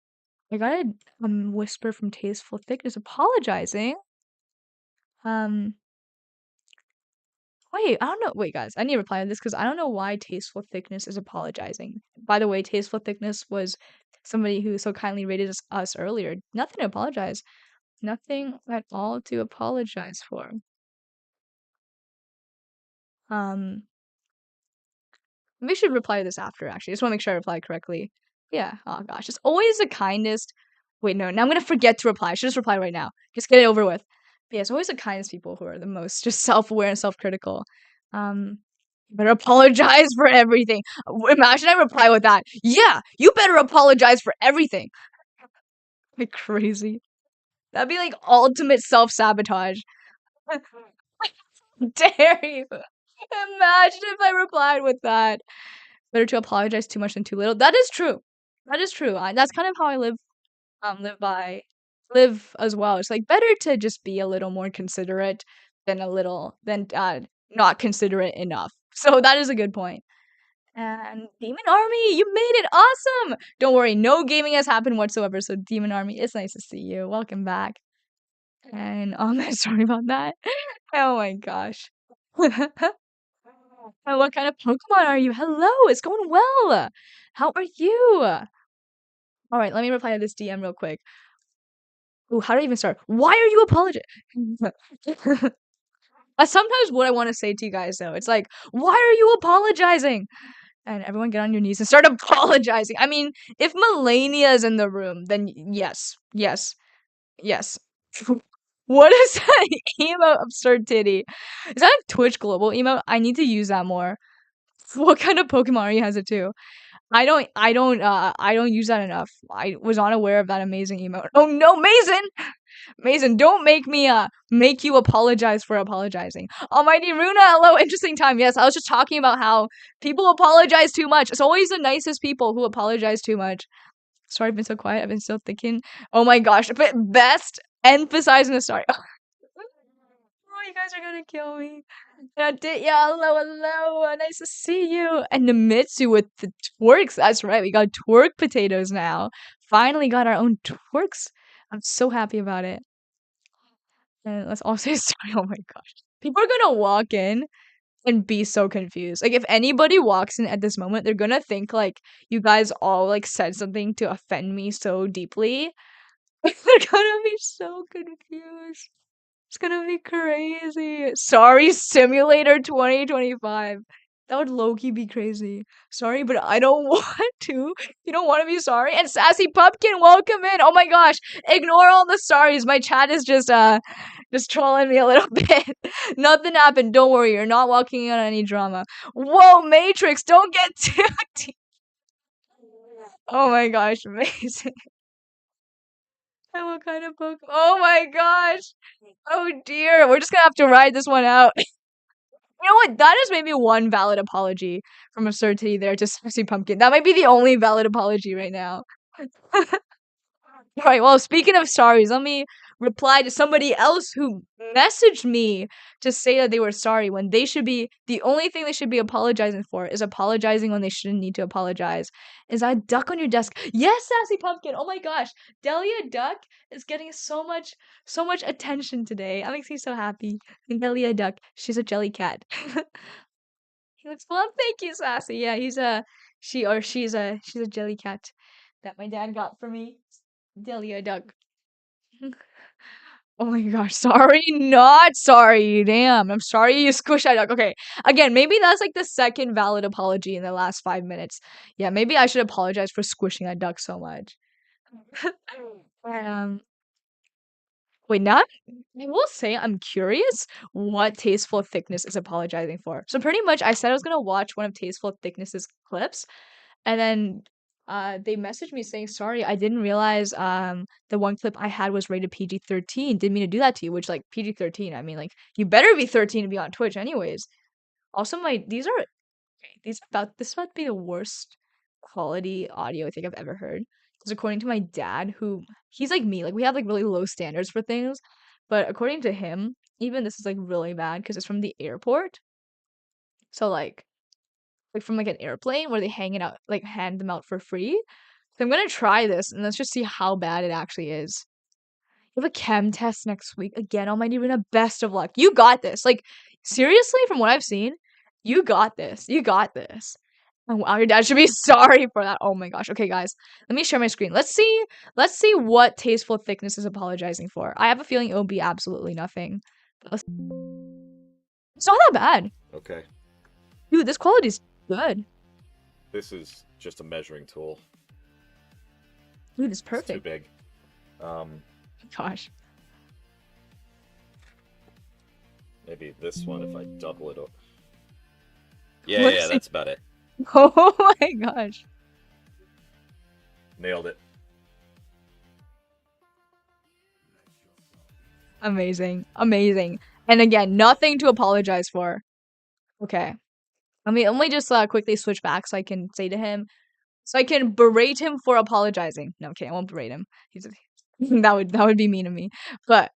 I got a whisper from Tasteful Thickness apologizing. Um wait, I don't know. Wait, guys, I need to reply to this because I don't know why Tasteful Thickness is apologizing. By the way, Tasteful Thickness was somebody who so kindly rated us earlier. Nothing to apologize. Nothing at all to apologize for. Um We should reply to this after, actually. I just want to make sure I reply correctly. Yeah. Oh, gosh. It's always the kindest. Wait, no. Now I'm going to forget to reply. I should just reply right now. Just get it over with. But yeah, it's always the kindest people who are the most just self-aware and self-critical. You better apologize for everything. Imagine I reply with that. Yeah, you better apologize for everything. Like crazy. That'd be like ultimate self-sabotage. Dare you? Imagine if I replied with that. Better to apologize too much than too little. That is true. That is true. That's kind of how I live as well. It's like better to just be a little more considerate than not considerate enough. So that is a good point. And Demon Army, you made it awesome. Don't worry, no gaming has happened whatsoever. So Demon Army, it's nice to see you. Welcome back. And sorry about that. Oh my gosh. What kind of Pokemon are you? Hello, it's going well. How are you? All right, let me reply to this DM real quick. Ooh, how do I even start? Why are you apologizing? That's sometimes what I want to say to you guys, though. It's like, why are you apologizing? And everyone get on your knees and start apologizing. I mean, if Melania is in the room, then yes, yes, yes. What is that emote? Absurd titty. Is that a Twitch global emote? I need to use that more. What kind of Pokemon are you? Has it too? I don't use that enough. I was unaware of that amazing emote. Oh no, Mason! Mason, don't make you apologize for apologizing. Almighty Runa, hello, interesting time. Yes, I was just talking about how people apologize too much. It's always the nicest people who apologize too much. Sorry, I've been so quiet. I've been still thinking. Oh my gosh, but best emphasizing the story. Oh, you guys are gonna kill me. Yeah, hello, hello. Nice to see you. And Namitsu with the twerks. That's right. We got twerk potatoes now. Finally got our own twerks. I'm so happy about it. And let's also start. Oh my gosh. People are gonna walk in and be so confused. Like if anybody walks in at this moment, they're gonna think like you guys all like said something to offend me so deeply. They're gonna be so confused. It's gonna be crazy. Sorry, Simulator 2025. That would low-key be crazy. Sorry, but I don't want to. You don't want to be sorry? And Sassy Pumpkin, welcome in. Oh my gosh. Ignore all the sorries. My chat is just trolling me a little bit. Nothing happened. Don't worry. You're not walking on any drama. Whoa, Matrix, don't get too deep. Oh my gosh, amazing. And what kind of book? Oh my gosh. Oh dear. We're just gonna have to ride this one out. You know what? That is maybe one valid apology from Absurdity there to Sexy Pumpkin. That might be the only valid apology right now. Right, well, speaking of sorries, let me reply to somebody else who messaged me to say that they were sorry when they should be the only thing they should be apologizing for is apologizing when they shouldn't need to apologize. Is that duck on your desk? Yes, Sassy Pumpkin. Oh my gosh. Delia Duck is getting so much attention today. That makes me so happy. Delia Duck. She's a jelly cat. He looks well. Thank you, Sassy. Yeah, she's a jelly cat that my dad got for me. Delia Duck. Oh my gosh, sorry, not sorry. Damn, I'm sorry you squished that duck. Okay, again, maybe that's like the second valid apology in the last 5 minutes. Yeah, maybe I should apologize for squishing that duck so much. um, wait, not. I will say I'm curious what Tasteful Thickness is apologizing for. So pretty much, I said I was gonna watch one of Tasteful Thickness's clips, and then they messaged me saying, sorry, I didn't realize the one clip I had was rated PG-13. Didn't mean to do that to you, which like PG-13, I mean like you better be 13 to be on Twitch anyways. Also this is about to be the worst quality audio I think I've ever heard. Because according to my dad, who he's like me, like we have like really low standards for things, but according to him, even this is like really bad because it's from the airport. So like from like an airplane where they hang it out like hand them out for free. So I'm gonna try this and let's just see how bad it actually is. You have a chem test next week again. Almighty Runa, best of luck. You got this. Like seriously, from what I've seen, you got this. You got this. Oh wow, your dad should be sorry for that. Oh my gosh. Okay, guys, let me share my screen. Let's see. Let's see what Tasteful Thickness is apologizing for. I have a feeling it will be absolutely nothing. It's not that bad. Okay. Dude, this quality's good. This is just a measuring tool. Dude, it's perfect. It's too big. Gosh. Maybe this one if I double it up. Yeah, that's about it. Oh my gosh. Nailed it. Amazing. Amazing. And again, nothing to apologize for. Okay. Let me just quickly switch back so I can say to him, so I can berate him for apologizing. No, okay, I won't berate him. That would be mean of me. But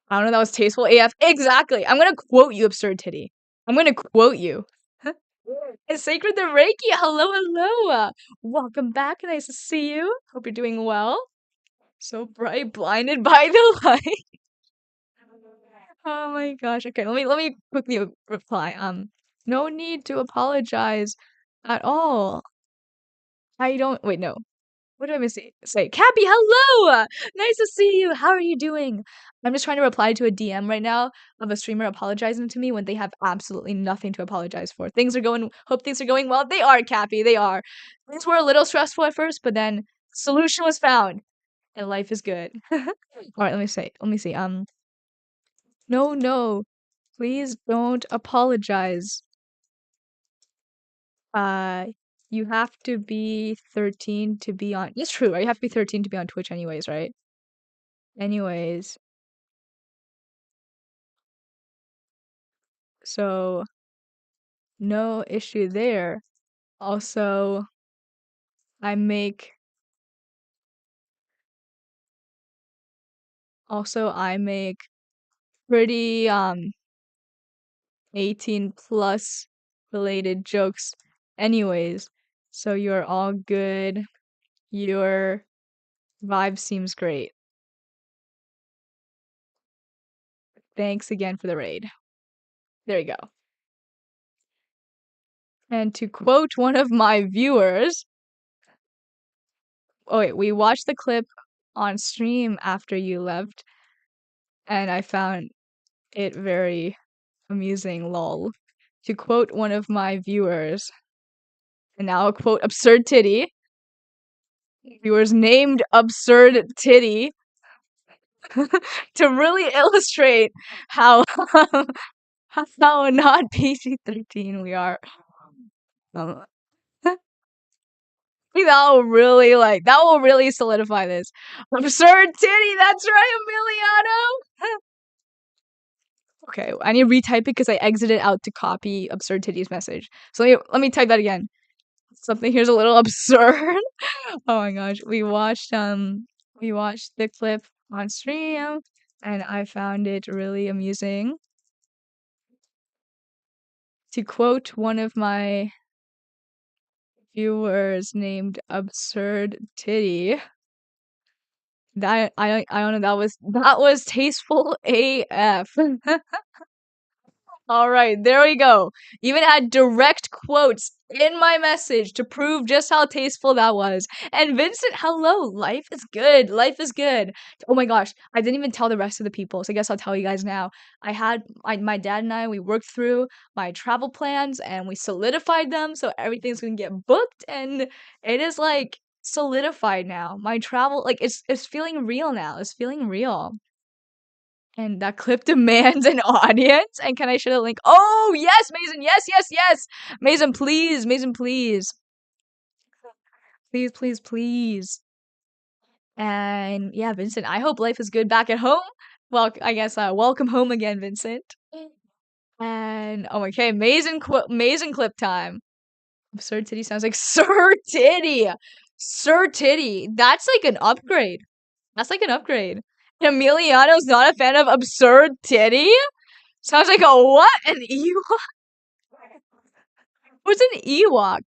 I don't know, that was tasteful AF. Exactly. I'm gonna quote you, absurd titty. I'm gonna quote you. It's Sacred the Reiki. Hello, hello. Welcome back. Nice to see you. Hope you're doing well. So bright, blinded by the light. Oh my gosh. Okay, let me quickly reply. No need to apologize at all. I don't wait, no. What do I say? Cappy, hello! Nice to see you. How are you doing? I'm just trying to reply to a DM right now of a streamer apologizing to me when they have absolutely nothing to apologize for. Hope things are going well. They are, Cappy, they are. Things were a little stressful at first, but then solution was found and life is good. All right, let me see. No, no. Please don't apologize. Uh, you have to be 13 to be on. It's true, right? You have to be 13 to be on Twitch anyways, right? Anyways, so no issue there. Also, I make I make pretty 18 plus related jokes anyways. So you're all good. Your vibe seems great. Thanks again for the raid. There you go. And to quote one of my viewers, oh wait, we watched the clip on stream after you left, and I found it very amusing, lol. To quote one of my viewers, and now I'll quote Absurd Titty. Viewers named Absurd Titty to really illustrate how how not PG-13 we are. Um, that will really solidify this. Absurd Titty, that's right, Emiliano. Okay, I need to retype it because I exited out to copy Absurd Titty's message. So let me type that again. Something here's a little absurd. Oh my gosh. We watched the clip on stream and I found it really amusing. To quote one of my viewers named Absurd Titty. That I don't know, that was tasteful AF. All right, there we go. Even had direct quotes in my message to prove just how tasteful that was. And Vincent, hello. Life is good. Life is good. Oh my gosh, I didn't even tell the rest of the people, so I guess I'll tell you guys now. My dad and I, we worked through my travel plans and we solidified them, so everything's gonna get booked, and it is like solidified now. My travel, like it's feeling real now. It's feeling real. And that clip demands an audience. And can I share the link? Oh, yes, Mason. Yes, yes, yes. Mason, please. Mason, please. Please, please, please. And yeah, Vincent, I hope life is good back at home. Well, I guess welcome home again, Vincent. And oh, okay, Mason clip time. Sir Titty sounds like Sir Titty. Sir Titty. That's like an upgrade. That's like an upgrade. Emiliano's not a fan of Absurd Titty? Sounds like a what? An Ewok? What's an Ewok?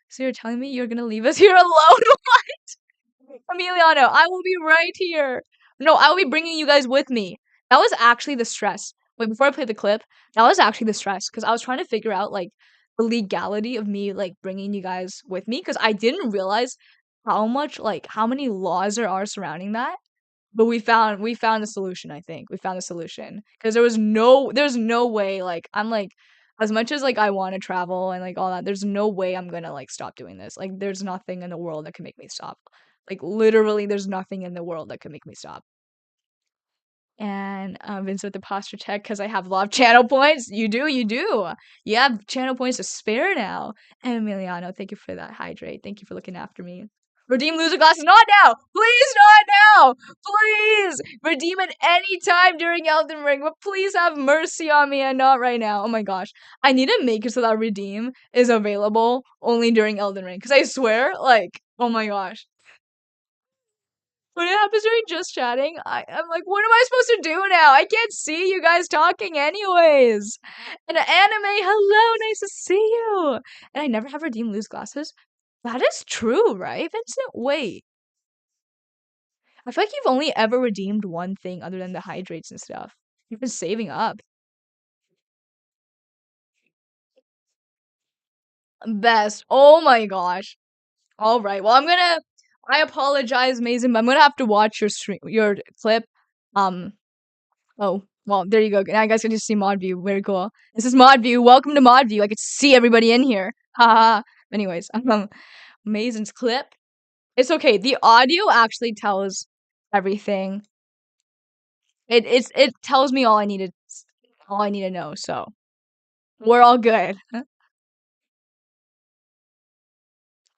So you're telling me you're gonna leave us here alone? What? Emiliano, I will be right here. No, I will be bringing you guys with me. That was actually the stress. Wait, before I play the clip, that was actually the stress because I was trying to figure out like the legality of me like bringing you guys with me because I didn't realize how many laws there are surrounding that. But we found a solution, I think. We found a solution. Because there's no way, like, I'm like, as much as like I want to travel and like all that, there's no way I'm gonna like stop doing this. Like there's nothing in the world that can make me stop. Like literally there's nothing in the world that can make me stop. And Vince with the posture check because I have a lot of channel points. You do. You have channel points to spare now. And Emiliano, thank you for that hydrate. Thank you for looking after me. Redeem loser glasses. Not now! Please, not now! Please! Redeem at any time during Elden Ring, but please have mercy on me and not right now. Oh my gosh. I need to make it so that redeem is available only during Elden Ring. Because I swear, like, oh my gosh. When it happens during just chatting, I'm like, what am I supposed to do now? I can't see you guys talking anyways. And anime, hello, nice to see you. And I never have redeemed loose glasses. That is true, right, Vincent? Wait. I feel like you've only ever redeemed one thing other than the hydrates and stuff. You've been saving up. Best. Oh my gosh. All right. Well, I apologize, Mason, but I'm gonna have to watch your stream, your clip. Um, Oh, well, there you go. Now you guys get to see Mod View. Very cool. This is Mod View. Welcome to Mod View. I get to see everybody in here. Haha. Anyways, Mason's clip. It's okay. The audio actually tells everything. It tells me all I need to know. So we're all good. Wait,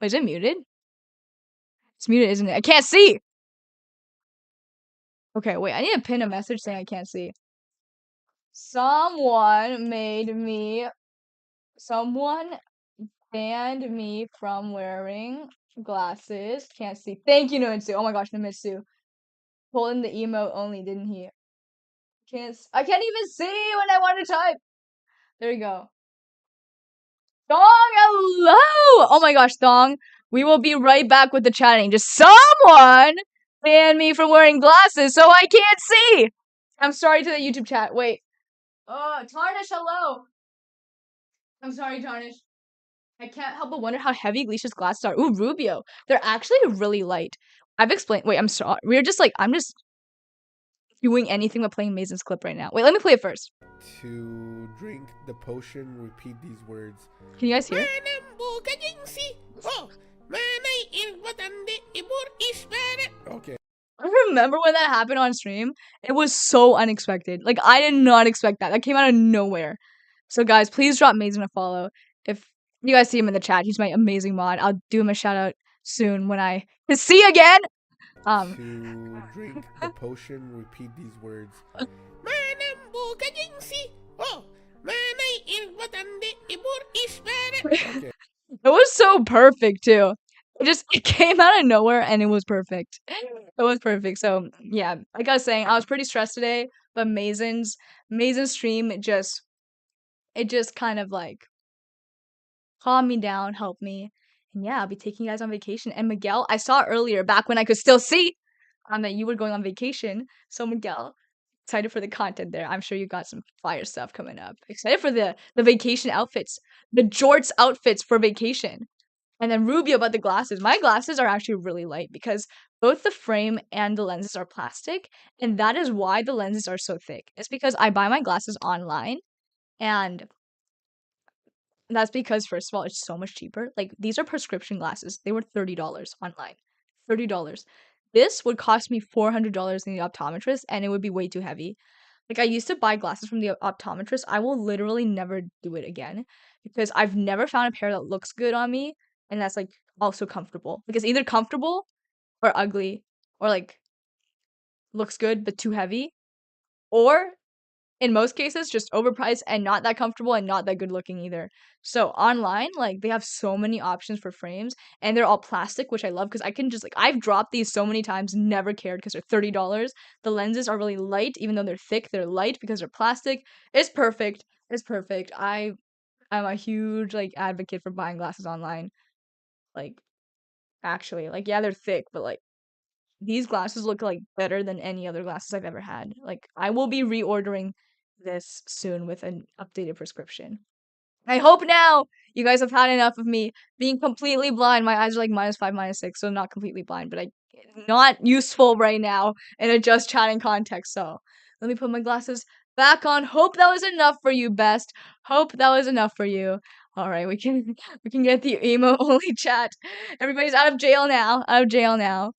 is it muted? It's muted, isn't it? I can't see. Okay, wait. I need to pin a message saying I can't see. Someone banned me from wearing glasses. Can't see. Thank you, Nomitsu. Oh my gosh, Nomitsu. Pulled in the emote only, didn't he? I can't even see when I want to type. There you go. Thong, hello! Oh my gosh, Thong. We will be right back with the chatting. Just someone banned me from wearing glasses so I can't see. I'm sorry to the YouTube chat. Wait. Tarnish, hello. I'm sorry, Tarnish. I can't help but wonder how heavy Glicia's glasses are. Ooh, Rubio. They're actually really light. I've explained. Wait, I'm sorry. We're just like, I'm just doing anything but playing Mason's clip right now. Wait, let me play it first. To drink the potion, repeat these words. Can you guys hear? Okay. I remember when that happened on stream. It was so unexpected. Like, I did not expect that. That came out of nowhere. So, guys, please drop Mason a follow. If you guys see him in the chat, he's my amazing mod. I'll do him a shout out soon when I can see again. To drink the potion, repeat these words. Okay. It was so perfect too. It came out of nowhere and it was perfect. It was perfect. So yeah, like I was saying, I was pretty stressed today, but Mason's stream it just kind of like calmed me down, helped me. And yeah, I'll be taking you guys on vacation. And Miguel, I saw earlier back when I could still see that you were going on vacation. So Miguel, excited for the content there. I'm sure you got some fire stuff coming up. Excited for the vacation outfits, the jorts outfits for vacation. And then Rubio about the glasses. My glasses are actually really light because both the frame and the lenses are plastic, and that is why the lenses are so thick. It's because I buy my glasses online, and that's because first of all, it's so much cheaper. Like these are prescription glasses. They were $30 online. $30. This would cost me $400 in the optometrist, and it would be way too heavy. Like I used to buy glasses from the optometrist. I will literally never do it again because I've never found a pair that looks good on me and that's like also comfortable. Like it's either comfortable or ugly or like looks good but too heavy, or in most cases just overpriced and not that comfortable and not that good looking either. So online, like they have so many options for frames and they're all plastic, which I love because I can just like I've dropped these so many times, never cared because they're $30. The lenses are really light, even though they're thick, they're light because they're plastic. It's perfect. It's perfect. I'm a huge like advocate for buying glasses online. Like actually, like yeah, they're thick, but like these glasses look like better than any other glasses I've ever had. Like I will be reordering this soon with an updated prescription. I hope now you guys have had enough of me being completely blind. My eyes are like -5, -6, so not completely blind, but not useful right now in a just chatting context. So let me put my glasses back on. Hope that was enough for you, Best. Hope that was enough for you. All right, we can get the emo only chat. Everybody's out of jail now. Out of jail now.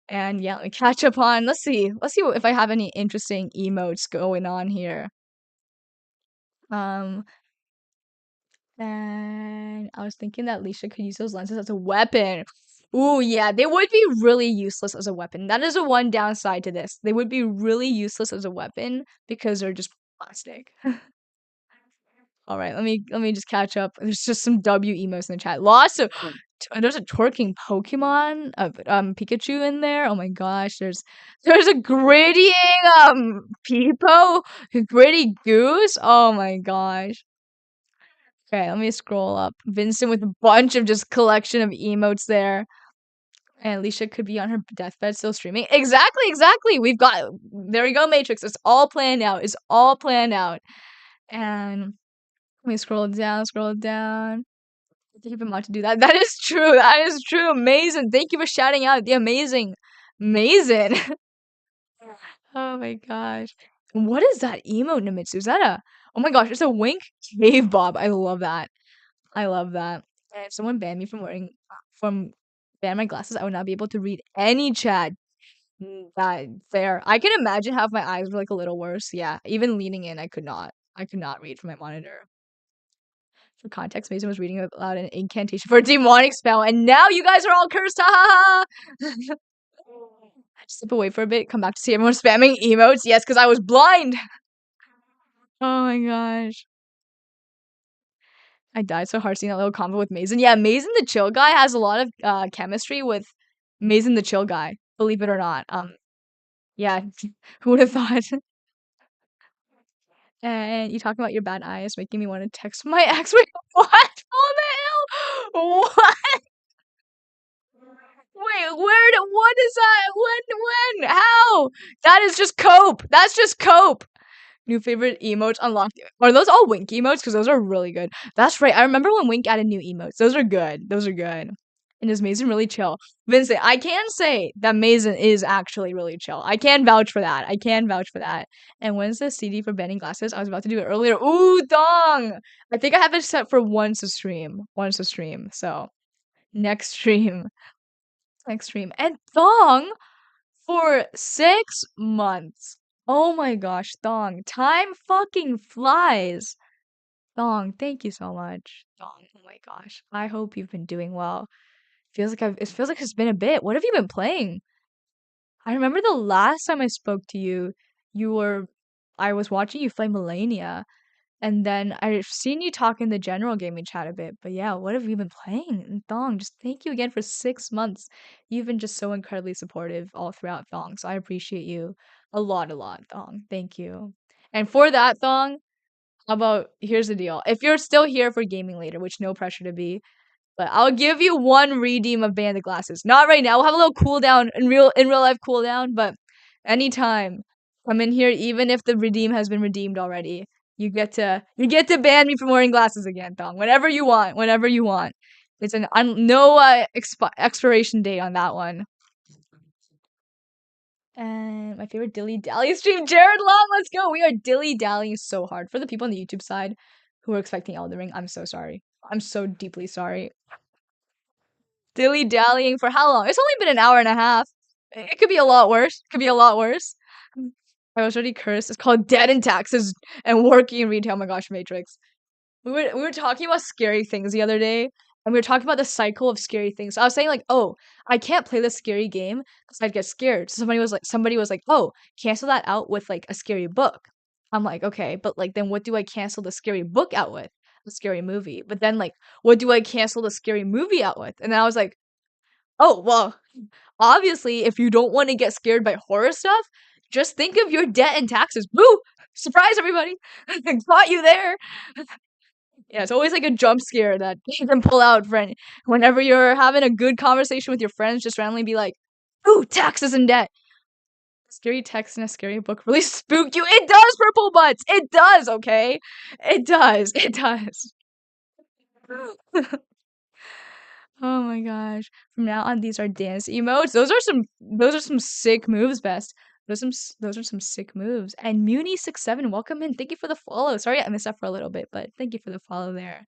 And yeah, let me catch up on. Let's see if I have any interesting emotes going on here. And I was thinking that Alicia could use those lenses as a weapon. Ooh, yeah, they would be really useless as a weapon. That is the one downside to this. They would be really useless as a weapon because they're just plastic. All right, let me just catch up. There's just some W emos in the chat. Lots of there's a twerking Pokemon of Pikachu in there. Oh my gosh, there's a grittying Peepo, gritty goose. Oh my gosh. Okay, let me scroll up. Vincent with a bunch of just collection of emotes there. And Alicia could be on her deathbed still streaming. Exactly, exactly. There we go, Matrix. It's all planned out. It's all planned out. And let me scroll down, scroll down. I think I'm about to do that. That is true. That is true. Amazing. Thank you for shouting out the amazing. Amazing. Oh my gosh. What is that emote, Nimitsu? Is that oh my gosh, it's a wink cave bob. I love that. I love that. And if someone banned me from ban my glasses, I would not be able to read any chat. That fair. I can imagine how if my eyes were like a little worse. Yeah, even leaning in, I could not. I could not read from my monitor. For context, Mason was reading aloud an incantation for a demonic spell, and now you guys are all cursed. Ha ha ha! I just slip away for a bit, come back to see everyone spamming emotes. Yes, because I was blind. Oh my gosh. I died so hard seeing that little combo with Mason. Yeah, Mason the chill guy has a lot of chemistry with Mason the chill guy. Believe it or not. Yeah, who would have thought? And you talking about your bad eyes making me want to text my ex. Wait, what? Oh the hell? What? Wait, what is that? When? How? That is just cope. That's just cope. New favorite emotes unlocked. Are those all Wink emotes? Because those are really good. That's right. I remember when Wink added new emotes. Those are good. Those are good. And is Mason really chill? Vincent, I can say that Mason is actually really chill. I can vouch for that. I can vouch for that. And when's the CD for banning glasses? I was about to do it earlier. Ooh, dong! I think I have it set for once a stream. Once a stream. So, next stream. Next stream. And thong for 6 months. Oh my gosh, Thong. Time fucking flies. Thong, thank you so much. Thong, oh my gosh. I hope you've been doing well. It feels like it's been a bit. What have you been playing? I remember the last time I spoke to you, I was watching you play Melania. And then I've seen you talk in the general gaming chat a bit, but yeah, what have you been playing? And Thong, just thank you again for 6 months. You've been just so incredibly supportive all throughout, Thong. So I appreciate you a lot, Thong. Thank you. And for that, Thong, here's the deal. If you're still here for gaming later, which no pressure to be, but I'll give you one redeem of Bandit Glasses. Not right now. We'll have a little cooldown in real life cooldown, but anytime. Come in here, even if the redeem has been redeemed already. You get to ban me from wearing glasses again, Thong. Whenever you want. Whenever you want. It's no expiration date on that one. And my favorite dilly dally stream, Jared Long. Let's go. We are dilly dallying so hard. For the people on the YouTube side who are expecting Elden Ring, I'm so sorry. I'm so deeply sorry. Dilly dallying for how long? It's only been an hour and a half. It could be a lot worse. Could be a lot worse. I was already cursed. It's called Dead in Taxes and Working in Retail. Oh my gosh, Matrix. We were talking about scary things the other day, and we were talking about the cycle of scary things. So I was saying like, oh, I can't play this scary game because I'd get scared. So somebody was like, oh, cancel that out with like a scary book. I'm like, okay, but like then what do I cancel the scary book out with? A scary movie. But then like, what do I cancel the scary movie out with? And then I was like, oh, well, obviously, if you don't want to get scared by horror stuff, just think of your debt and taxes. Boo! Surprise, everybody! Got you there. Yeah, it's always like a jump scare that you can pull out whenever you're having a good conversation with your friends. Just randomly be like, "Ooh, taxes and debt." Scary text in a scary book really spook you. It does, purple butts. It does. Okay, it does. It does. Oh my gosh. From now on, these are dance emotes. Those are some sick moves, best. Those are some sick moves. And Muni67, welcome in. Thank you for the follow. Sorry I missed that for a little bit, but thank you for the follow there.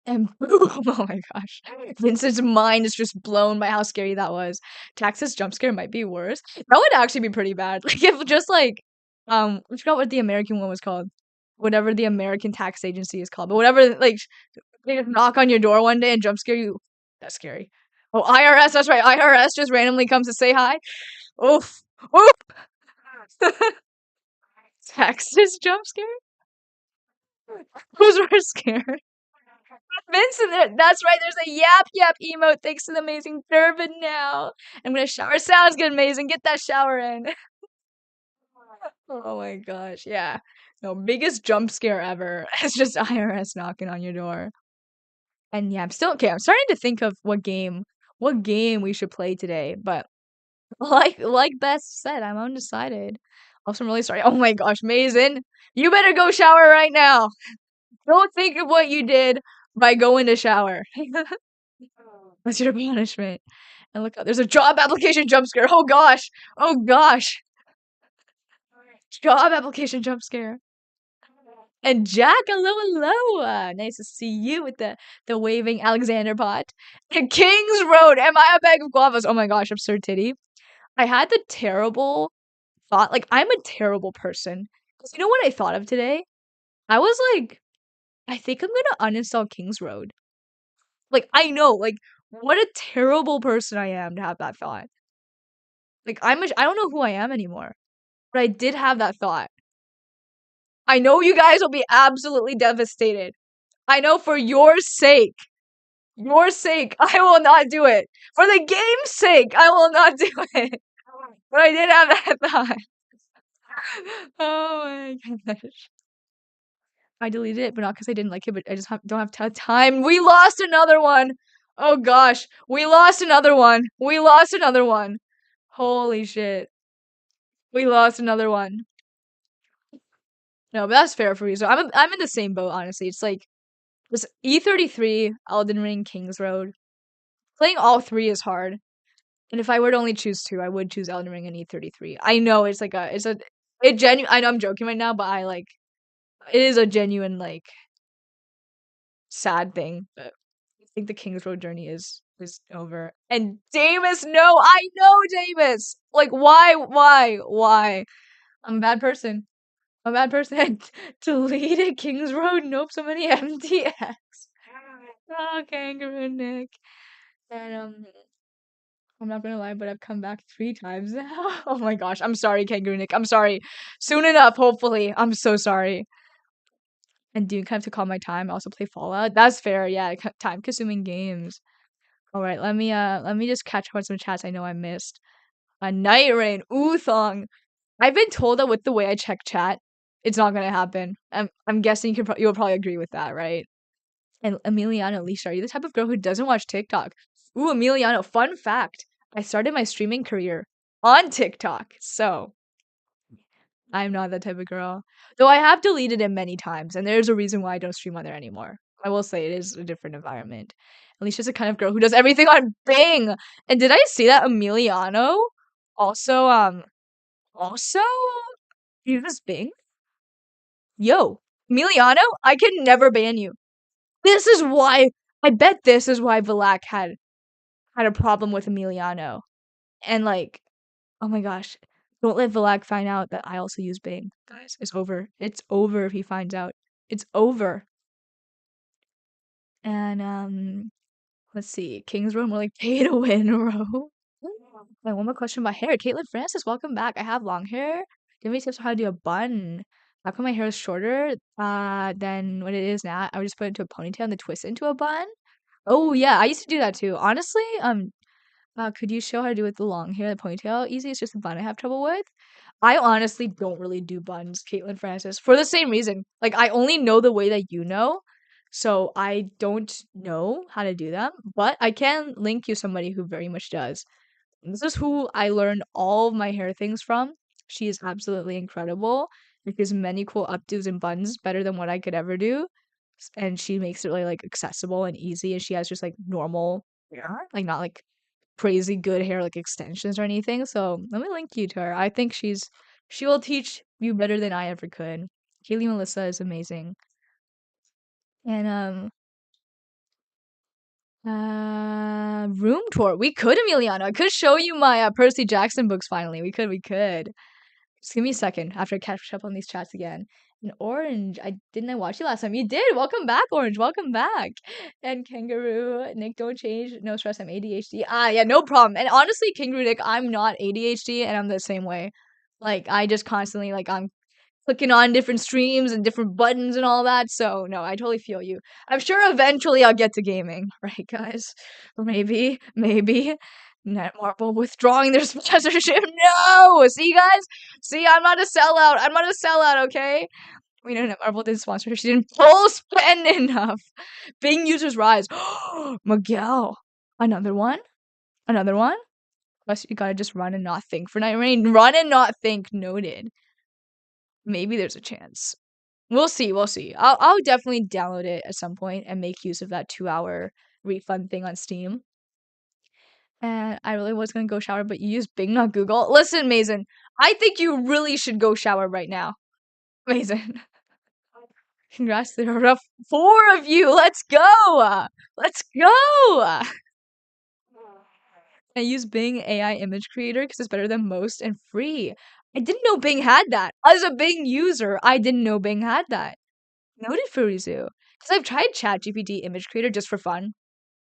And boom! Oh my gosh. Vincent's mind is just blown by how scary that was. Taxes jump scare might be worse. That would actually be pretty bad. Like if just like I forgot what the American one was called. Whatever the American tax agency is called. But whatever, like they just knock on your door one day and jump scare you. That's scary. Oh, IRS, that's right. IRS just randomly comes to say hi. Oof. Oof. Texas jump scare? Those were scared. Vincent, that's right. There's a yap emote. Thanks to the amazing Durbin now. I'm gonna shower. Sounds good, amazing. Get that shower in. Oh my gosh, yeah. No, biggest jump scare ever. It's just IRS knocking on your door. And yeah, I'm still okay. I'm starting to think of what game we should play today. But like Beth said, I'm undecided. Also, I'm really sorry. Oh my gosh, Mason, you better go shower right now. Don't think of what you did by going to shower. That's your punishment. And look, there's a job application jump scare. Oh gosh. Oh gosh. Job application jump scare. And Jack, hello. Nice to see you with the waving Alexander pot. And Kings Road. Am I a bag of guavas? Oh my gosh, absurd titty. I had the terrible thought. Like, I'm a terrible person. Because you know what I thought of today? I was like, I think I'm gonna uninstall Kings Road. Like, I know, like, what a terrible person I am to have that thought. Like, I don't know who I am anymore. But I did have that thought. I know you guys will be absolutely devastated. I know for your sake, I will not do it. For the game's sake, I will not do it. But I did have that thought. Oh my gosh. I deleted it, but not because I didn't like it, but I just don't have time. We lost another one. Oh gosh. We lost another one. Holy shit. We lost another one. No, but that's fair for you. So I'm in the same boat, honestly. It's like this E33, Elden Ring, Kings Road. Playing all three is hard. And if I were to only choose two, I would choose Elden Ring and E33. I know it's like I know I'm joking right now, but it is a genuine like sad thing. But I think the Kings Road journey is over. And Davis, no, I know Davis. Like why? I'm a bad person. Deleted Kings Road. Nope, so many MTX. Oh, Kangaroo Nick. And I'm not gonna lie, but I've come back 3 times now. Oh my gosh, I'm sorry, Kangaroo Nick. I'm sorry. Soon enough, hopefully. I'm so sorry. And do kind of to call my time. I also play Fallout. That's fair. Yeah, time-consuming games. All right, let me just catch up on some chats I know I missed. A Night Rain, Uthong. I've been told that with the way I check chat, it's not gonna happen. I'm guessing you'll probably agree with that, right? And Emiliano, Alicia, are you the type of girl who doesn't watch TikTok? Ooh, Emiliano, fun fact. I started my streaming career on TikTok, so I'm not that type of girl. Though I have deleted it many times, and there's a reason why I don't stream on there anymore. I will say it is a different environment. Alicia's the kind of girl who does everything on Bing. And did I see that Emiliano also uses Bing? Yo, Emiliano, I can never ban you. This is why I bet this is why Valak had a problem with Emiliano. And like, oh my gosh, don't let Valak find out that I also use Bing. Guys, it's over. It's over if he finds out. It's over. And let's see. Kings Row more like pay to win row. And one more question about hair. Caitlin Francis, welcome back. I have long hair. Do you have any tips on how to do a bun? How come my hair is shorter than what it is now? I would just put it into a ponytail and then twist it into a bun. Oh yeah, I used to do that too. Honestly, could you show how to do it with the long hair, the ponytail? Easy, it's just the bun I have trouble with. I honestly don't really do buns, Caitlin Francis, for the same reason. Like, I only know the way that you know, so I don't know how to do them, but I can link you somebody who very much does. This is who I learned all of my hair things from. She is absolutely incredible. She gives many cool updos and buns better than what I could ever do. And she makes it really like accessible and easy. And she has just like normal hair, like not like crazy good hair like extensions or anything. So let me link you to her. I think she will teach you better than I ever could. Kaylee Melissa is amazing. And room tour. We could, Emiliano. I could show you my Percy Jackson books finally. We could. Just give me a second after I catch up on these chats again. And Orange, I watch you last time. You did. Welcome back, Orange. Welcome back. And Kangaroo, Nick, don't change. No stress. I'm ADHD. Yeah, no problem. And honestly, Kangaroo Nick, I'm not ADHD, and I'm the same way. Like I just constantly I'm clicking on different streams and different buttons and all that. So no, I totally feel you. I'm sure eventually I'll get to gaming, right, guys? Maybe. Netmarble withdrawing their sponsorship. No, see, guys. See, I'm not a sellout. I'm not a sellout. Okay. We know Netmarble didn't sponsor her. She didn't pull spend enough. Bing users rise. Miguel. Another one. Another one. Plus, you gotta just run and not think for Night Rain. Run and not think. Noted. Maybe there's a chance. We'll see. We'll see. I'll definitely download it at some point and make use of that 2-hour refund thing on Steam. And I really was gonna go shower, but you use Bing, not Google. Listen, Mason, I think you really should go shower right now. Mason. Congrats, there are 4 of you. Let's go. Let's go. I use Bing AI image creator because it's better than most and free. I didn't know Bing had that. As a Bing user, I didn't know Bing had that. Noted, Furizu. Because I've tried ChatGPT image creator just for fun.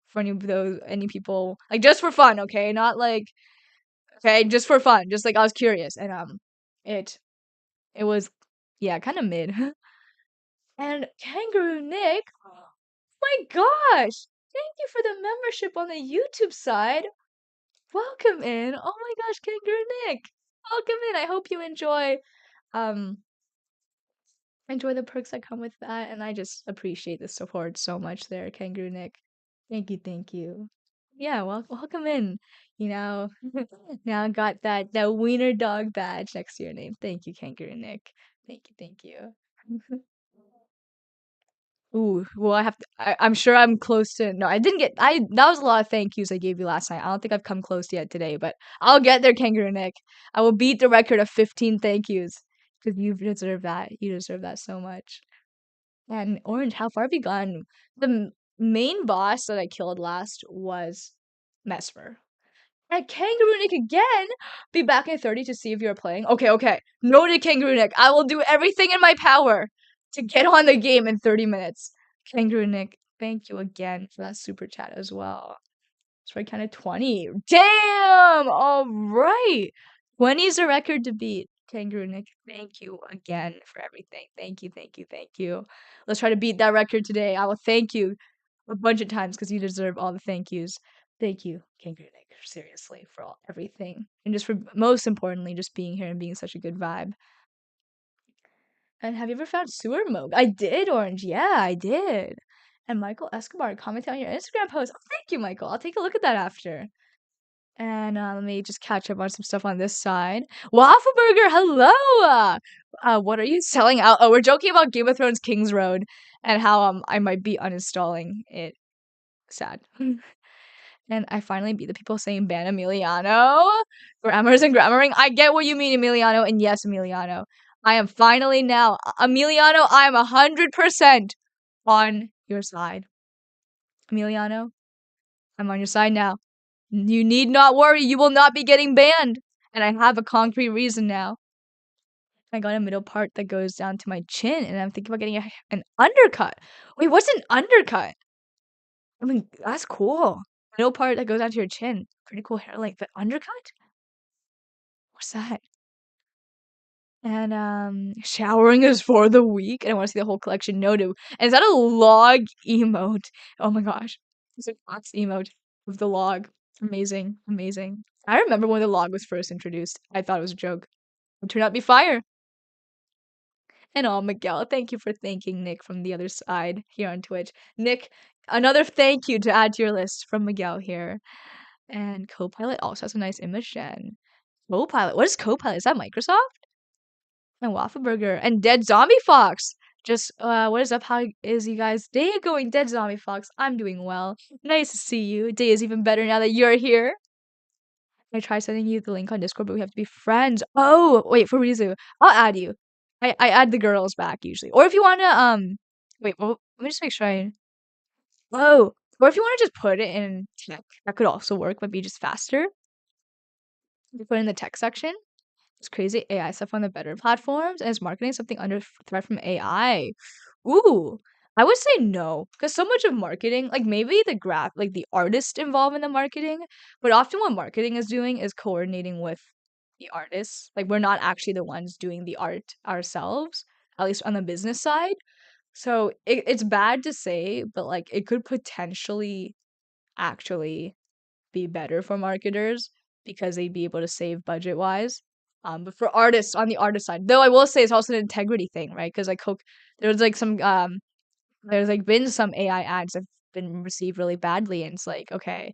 For any people, like, just for fun, okay? Not like, okay, just for fun. Just like I was curious. And it was, yeah, kind of mid. And Kangaroo Nick, oh my gosh! Thank you for the membership on the YouTube side. Welcome in. Oh my gosh, Kangaroo Nick. Welcome in. I hope you um enjoy the perks that come with that, and I just appreciate the support so much there, Kangaroo Nick. Thank you, thank you. Yeah, welcome in. You know, now got that wiener dog badge next to your name. Thank you, Kangaroo Nick. Thank you, thank you. Ooh, well, I'm sure I'm close to. No, I didn't get. That was a lot of thank yous I gave you last night. I don't think I've come close yet today, but I'll get there, Kangaroo Nick. I will beat the record of 15 thank yous because you deserve that. You deserve that so much. And Orange, how far have you gone? The main boss that I killed last was Mesmer. And Kangaroo Nick again. Be back in 30 to see if you're playing. Okay. Noted, Kangaroo Nick. I will do everything in my power to get on the game in 30 minutes. Kangaroo Nick, thank you again for that super chat as well. So I counted 20. Damn! Alright. 20 is a record to beat. Kangaroo Nick, thank you again for everything. Thank you. Let's try to beat that record today. I will thank you a bunch of times because you deserve all the thank yous. Thank you, Kangaroo Nick, seriously, for everything. And just for, most importantly, just being here and being such a good vibe. And have you ever found sewer mode? I did, Orange. Yeah, I did. And Michael Escobar commented on your Instagram post. Oh, thank you, Michael. I'll take a look at that after. And let me just catch up on some stuff on this side. Waffle Burger, hello! What are you selling out? Oh, we're joking about Game of Thrones King's Road and how I might be uninstalling it. Sad. And I finally beat the people saying ban Emiliano. Grammars and grammaring. I get what you mean, Emiliano. And yes, Emiliano. I am finally now. Emiliano, I am 100% on your side. Emiliano, I'm on your side now. You need not worry. You will not be getting banned. And I have a concrete reason now. I got a middle part that goes down to my chin. And I'm thinking about getting an undercut. Wait, what's an undercut? I mean, that's cool. Middle part that goes down to your chin. Pretty cool hair length. But undercut? What's that? And showering is for the weak. And I want to see the whole collection. No, do. And is that a log emote? Oh my gosh. It's a box emote with the log. Amazing. I remember when the log was first introduced. I thought it was a joke. It turned out to be fire. And Miguel, thank you for thanking Nick from the other side here on Twitch. Nick, another thank you to add to your list from Miguel here. And Copilot also has a nice image gen. Copilot. What is Copilot? Is that Microsoft? And Waffle Burger. And Dead Zombie Fox. Just, what is up? How is you guys' day going? Dead Zombie Fox. I'm doing well. Nice to see you. Day is even better now that you're here. I tried sending you the link on Discord, but we have to be friends. Oh, wait, for Rizu. I'll add you. I add the girls back usually. Or if you wanna, wait, well, let me just make sure I... Oh, or if you wanna just put it in tech, that could also work, might be just faster. You put it in the tech section. It's crazy AI stuff on the better platforms, and is marketing something under threat from AI? Ooh, I would say no, because so much of marketing, like maybe like the artist involved in the marketing, but often what marketing is doing is coordinating with the artists. Like we're not actually the ones doing the art ourselves, at least on the business side. So it's bad to say, but like it could potentially actually be better for marketers because they'd be able to save budget wise. But for artists on the artist side, though, I will say it's also an integrity thing, right? Because like there was like there's like been some AI ads that have been received really badly, and it's like okay,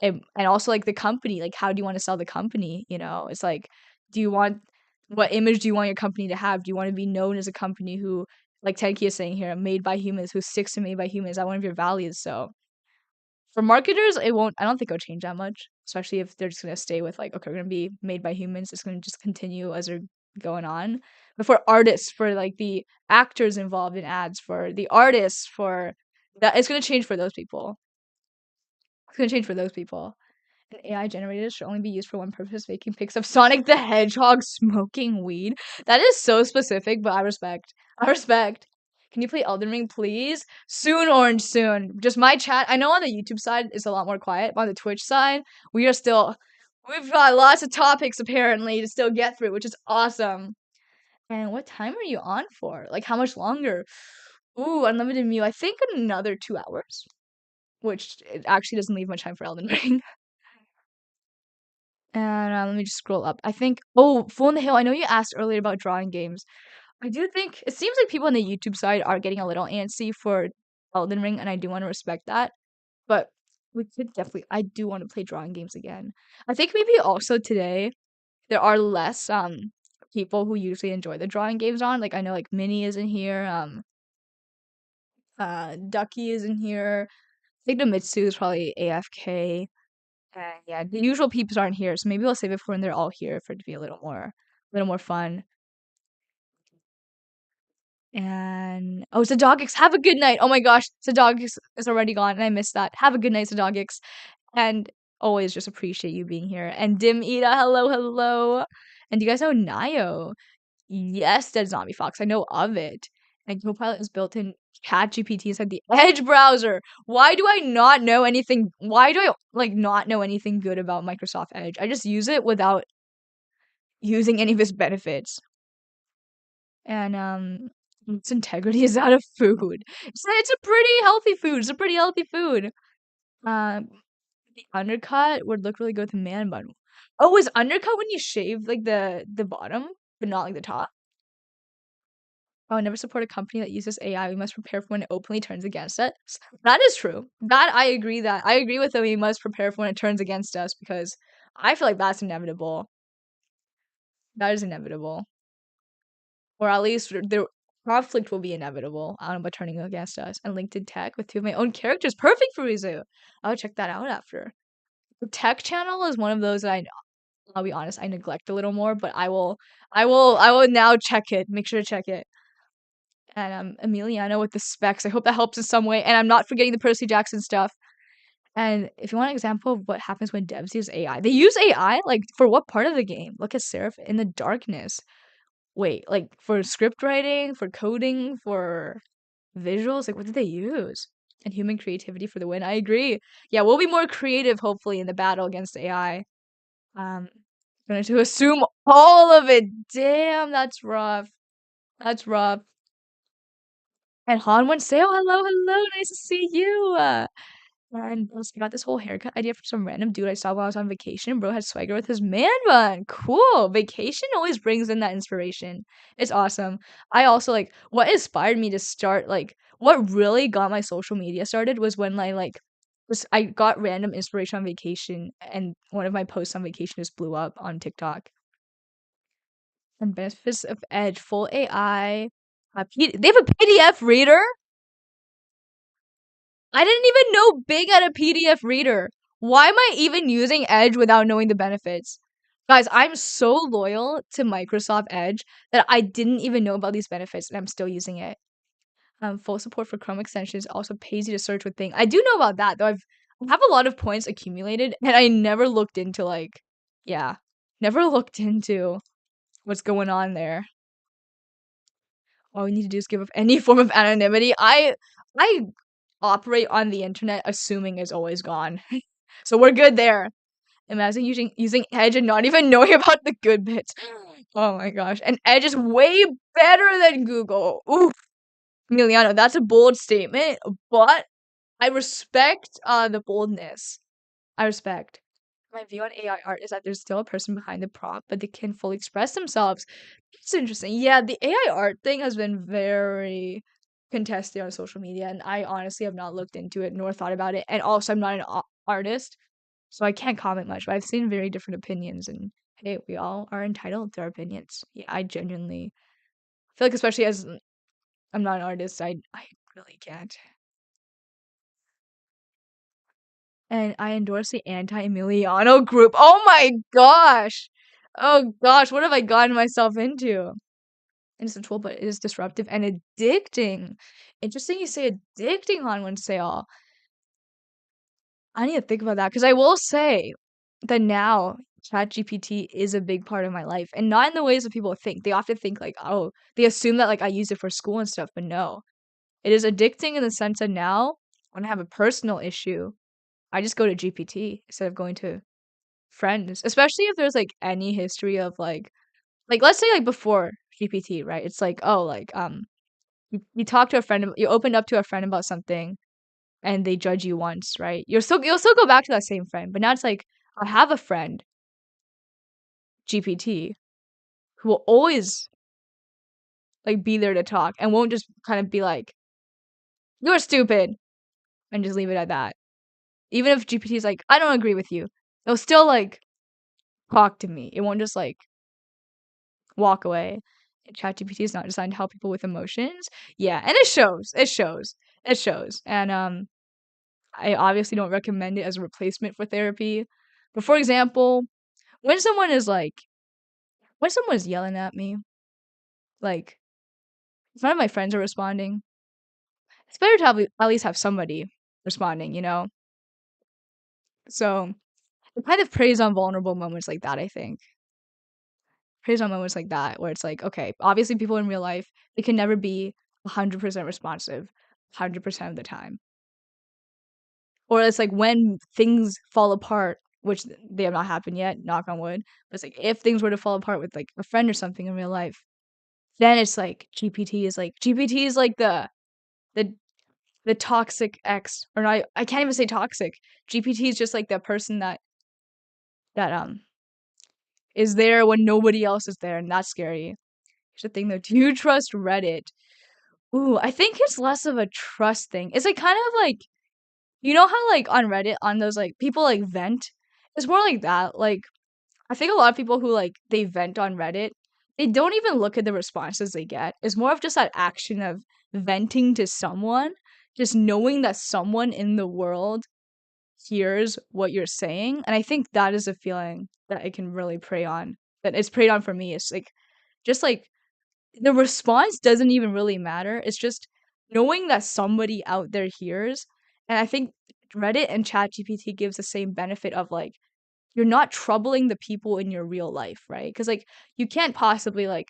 and also like the company, like how do you want to sell the company? You know, it's like do you want what image do you want your company to have? Do you want to be known as a company who, like Tenki is saying here, made by humans, who sticks to made by humans? Is that one of your values? So for marketers, it won't. I don't think it'll change that much, especially if they're just gonna stay with like, okay, we're gonna be made by humans. It's gonna just continue as they're going on. But for artists, for like the actors involved in ads, for the artists, for that, it's gonna change for those people. It's gonna change for those people. And AI generators should only be used for one purpose: making pics of Sonic the Hedgehog smoking weed. That is so specific, but I respect. I respect. Can you play Elden Ring, please? Soon, Orange, soon. Just my chat. I know on the YouTube side it's a lot more quiet, but on the Twitch side, we've got lots of topics apparently to still get through, which is awesome. And what time are you on for? Like, how much longer? Ooh, unlimited meal. I think another 2 hours, which it actually doesn't leave much time for Elden Ring. And let me just scroll up. I think, oh, Full in the Hill. I know you asked earlier about drawing games. I do think it seems like people on the YouTube side are getting a little antsy for Elden Ring, and I do want to respect that. But we could definitely, I do want to play drawing games again. I think maybe also today there are less people who usually enjoy the drawing games on. Like I know like Minnie is in here, Ducky is in here. I think Nomitsu is probably AFK. Yeah, the usual peeps aren't here, so maybe I'll save it for when they're all here for it to be a little more fun. And oh, Zadogix, have a good night. Oh my gosh, Zadogix is already gone, and I missed that. Have a good night, Zadogix, and always just appreciate you being here. And Dim Ida, hello, hello. And do you guys know Nio? Yes, Dead Zombie Fox. I know of it. And Copilot is built in ChatGPT inside the Edge browser. Why do I not know anything? Why do I like not know anything good about Microsoft Edge? I just use it without using any of its benefits. And its integrity is out of food. It's a pretty healthy food. It's a pretty healthy food. The undercut would look really good with a man bun. Oh, is undercut when you shave like the bottom, but not like the top? I would never support a company that uses AI. We must prepare for when it openly turns against us. That is true. That I agree. That I agree with that. We must prepare for when it turns against us because I feel like that's inevitable. That is inevitable, or at least the conflict will be inevitable. I don't know about turning against us. And LinkedIn Tech with 2 of my own characters, perfect for Rizu. I'll check that out after. The tech channel is one of those that I'll be honest, I neglect a little more, but I will now check it. Make sure to check it. And Emiliano with the specs. I hope that helps in some way. And I'm not forgetting the Percy Jackson stuff. And if you want an example of what happens when devs use AI, they use AI like for what part of the game? Look at Seraph in the Darkness. Wait, like for script writing, for coding, for visuals, like what did they use? And human creativity for the win. I agree. Yeah, we'll be more creative hopefully in the battle against AI. Going to assume all of it. Damn, that's rough. That's rough. And Han went say, oh, hello, hello, nice to see you. And I got this whole haircut idea from some random dude I saw while I was on vacation. Bro had swagger with his man bun. Cool. Vacation always brings in that inspiration. It's awesome. I also like what inspired me to start like what really got my social media started was when I got random inspiration on vacation and one of my posts on vacation just blew up on TikTok. And benefits of Edge, full AI. They have a PDF reader? I didn't even know Bing had a PDF reader. Why am I even using Edge without knowing the benefits? Guys, I'm so loyal to Microsoft Edge that I didn't even know about these benefits and I'm still using it. Full support for Chrome extensions also pays you to search with Bing. I do know about that, though I have a lot of points accumulated and I never looked into never looked into what's going on there. All we need to do is give up any form of anonymity. I operate on the internet assuming it's always gone. So we're good there. Imagine using Edge and not even knowing about the good bits. Oh my gosh. And Edge is way better than Google. Oof. Emiliano, that's a bold statement, but I respect the boldness. I respect. My view on AI art is that there's still a person behind the prompt, but they can fully express themselves. It's interesting. Yeah, the AI art thing has been very contested on social media, and I honestly have not looked into it nor thought about it. And also, I'm not an artist, so I can't comment much, but I've seen very different opinions, and hey, we all are entitled to our opinions. Yeah, I genuinely feel like, especially as I'm not an artist, I really can't. And I endorse the anti-Emiliano group. Oh my gosh! Oh gosh, what have I gotten myself into? Innocent tool, but it is disruptive and addicting. Interesting you say addicting on one sale. I need to think about that because I will say that now ChatGPT is a big part of my life, and not in the ways that people think. They often think like, oh, they assume that like I use it for school and stuff, but no, it is addicting in the sense that now when I have a personal issue, I just go to GPT instead of going to friends, especially if there's like any history of like let's say like before GPT, right? It's like, oh, like you talk to a friend, you opened up to a friend about something and they judge you once, right? You'll still go back to that same friend, but now it's like I have a friend, GPT, who will always like be there to talk and won't just kind of be like, you're stupid and just leave it at that. Even if GPT is like, I don't agree with you, it'll still like talk to me. It won't just like walk away. ChatGPT is not designed to help people with emotions. Yeah, and it shows. It shows. It shows. And I obviously don't recommend it as a replacement for therapy. But for example, when someone is yelling at me, like if none of my friends are responding, it's better to at least have somebody responding, you know? So it kind of preys on vulnerable moments like that, I think. Preys on moments like that where it's like, okay, obviously people in real life, they can never be 100% responsive 100% of the time. Or it's like when things fall apart, which they have not happened yet, knock on wood. But it's like if things were to fall apart with like a friend or something in real life, then it's like GPT is like the the toxic ex, or not, I can't even say toxic. GPT is just like the person that is there when nobody else is there, and that's scary. Here's the thing though, do you trust Reddit? Ooh, I think it's less of a trust thing. It's like kind of like, you know how like on Reddit, on those like people like vent? It's more like that. Like I think a lot of people who like they vent on Reddit, they don't even look at the responses they get. It's more of just that action of venting to someone, just knowing that someone in the world hears what you're saying. And I think that is a feeling that it can really prey on. That it's preyed on for me. It's like just like the response doesn't even really matter. It's just knowing that somebody out there hears. And I think Reddit and ChatGPT gives the same benefit of like you're not troubling the people in your real life, right? Because like you can't possibly like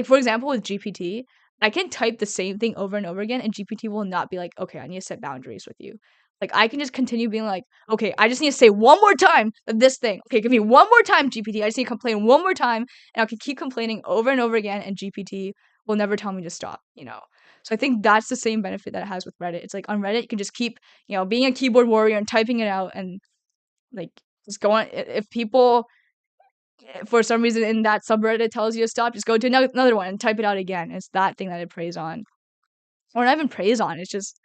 for example with GPT, I can type the same thing over and over again, and GPT will not be like, okay, I need to set boundaries with you. Like I can just continue being like, okay, I just need to say one more time this thing. Okay, give me one more time, GPT. I just need to complain one more time, and I can keep complaining over and over again, and GPT will never tell me to stop. You know. So I think that's the same benefit that it has with Reddit. It's like on Reddit, you can just keep, being a keyboard warrior and typing it out, and like just go on. If people, for some reason in that subreddit tells you to stop, just go to another one and type it out again. It's that thing that it preys on. Or not even preys on, it's just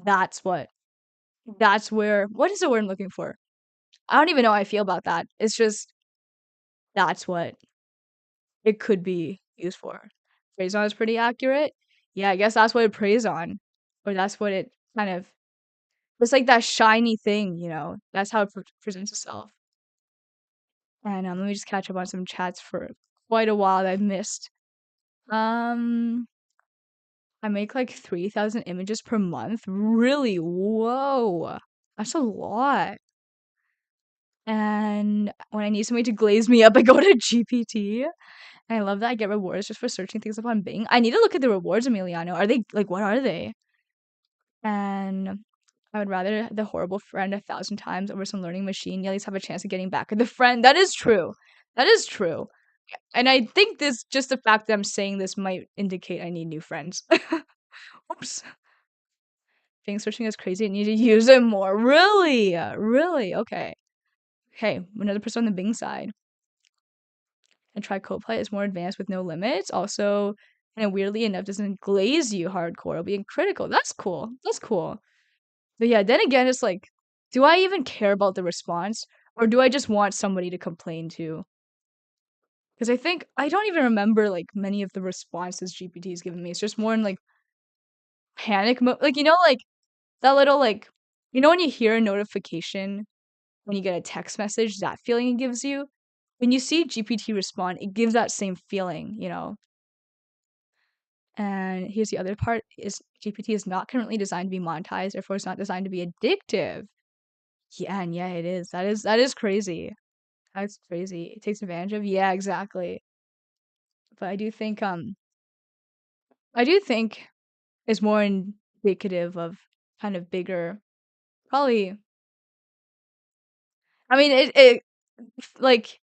that's where, what is the word I'm looking for? I don't even know how I feel about that. It's just that's what it could be used for. Preys on is pretty accurate. Yeah, I guess that's what it preys on. Or that's what it kind of, it's like that shiny thing, that's how it presents itself. And let me just catch up on some chats for quite a while that I've missed. I make like 3,000 images per month. Really? Whoa. That's a lot. And when I need somebody to glaze me up, I go to GPT. And I love that I get rewards just for searching things up on Bing. I need to look at the rewards, Emiliano. Are they like what are they? And I would rather the horrible friend 1,000 times over some learning machine. You at least have a chance of getting back at the friend. That is true. That is true. And I think this just the fact that I'm saying this might indicate I need new friends. Oops. Bing searching is crazy. I need to use it more. Really? Really? Okay. Okay, another person on the Bing side. And try Coplay is more advanced with no limits. Also, and weirdly enough, doesn't glaze you hardcore. It'll be critical. That's cool. That's cool. But yeah, then again, it's like, do I even care about the response? Or do I just want somebody to complain to? Because I think, I don't even remember, like, many of the responses GPT's given me. It's just more in, like, panic mode. Like, like, that little, like, when you hear a notification when you get a text message, that feeling it gives you? When you see GPT respond, it gives that same feeling, And here's the other part is GPT is not currently designed to be monetized, therefore it's not designed to be addictive. Yeah, and yeah, it is. That is crazy. That's crazy. It takes advantage of. Yeah, exactly. But I do think it's more indicative of kind of bigger, probably. I mean, it like,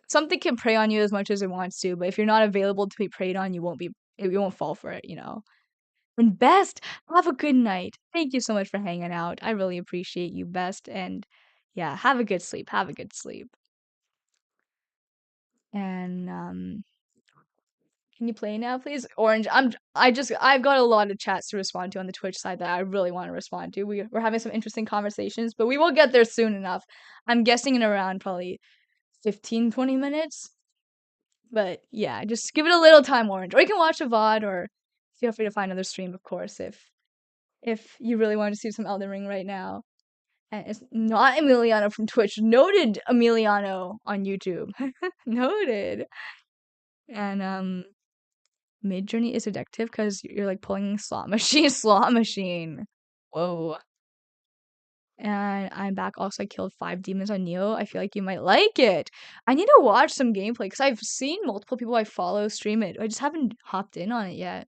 something can prey on you as much as it wants to, but if you're not available to be preyed on, you won't fall for it. And Best, have a good night. Thank you so much for hanging out. I really appreciate you, Best, and yeah, have a good sleep. Have a good sleep. And can you play now, please? Orange, I've got a lot of chats to respond to on the Twitch side that I really want to respond to. We're having some interesting conversations, but we will get there soon enough. I'm guessing in around probably 15, 20 minutes. But yeah, just give it a little time, Orange. Or you can watch a VOD or feel free to find another stream, of course, if you really want to see some Elden Ring right now. And it's not Emiliano from Twitch. Noted Emiliano on YouTube. Noted. And Mid Journey is addictive because you're like pulling slot machine, slot machine. Whoa. And I'm back. Also, I killed 5 demons on Neo. I feel like you might like it. I need to watch some gameplay because I've seen multiple people I follow stream it. I just haven't hopped in on it yet.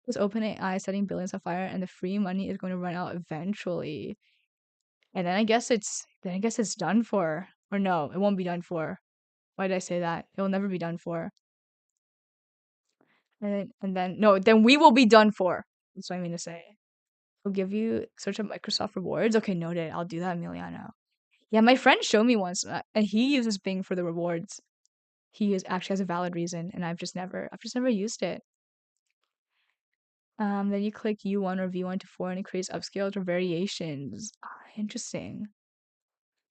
It's OpenAI setting billions on fire, and the free money is going to run out eventually. And then I guess it's done for. Or no, it won't be done for. Why did I say that? It will never be done for. And then no, then we will be done for. That's what I mean to say. I'll give you search up Microsoft rewards. Okay, noted. I'll do that, Emiliano. Yeah, my friend showed me once, and he uses Bing for the rewards. Actually has a valid reason, and I've just never used it. Then you click U1 or V1 to 4, and it creates upscales or variations. Interesting.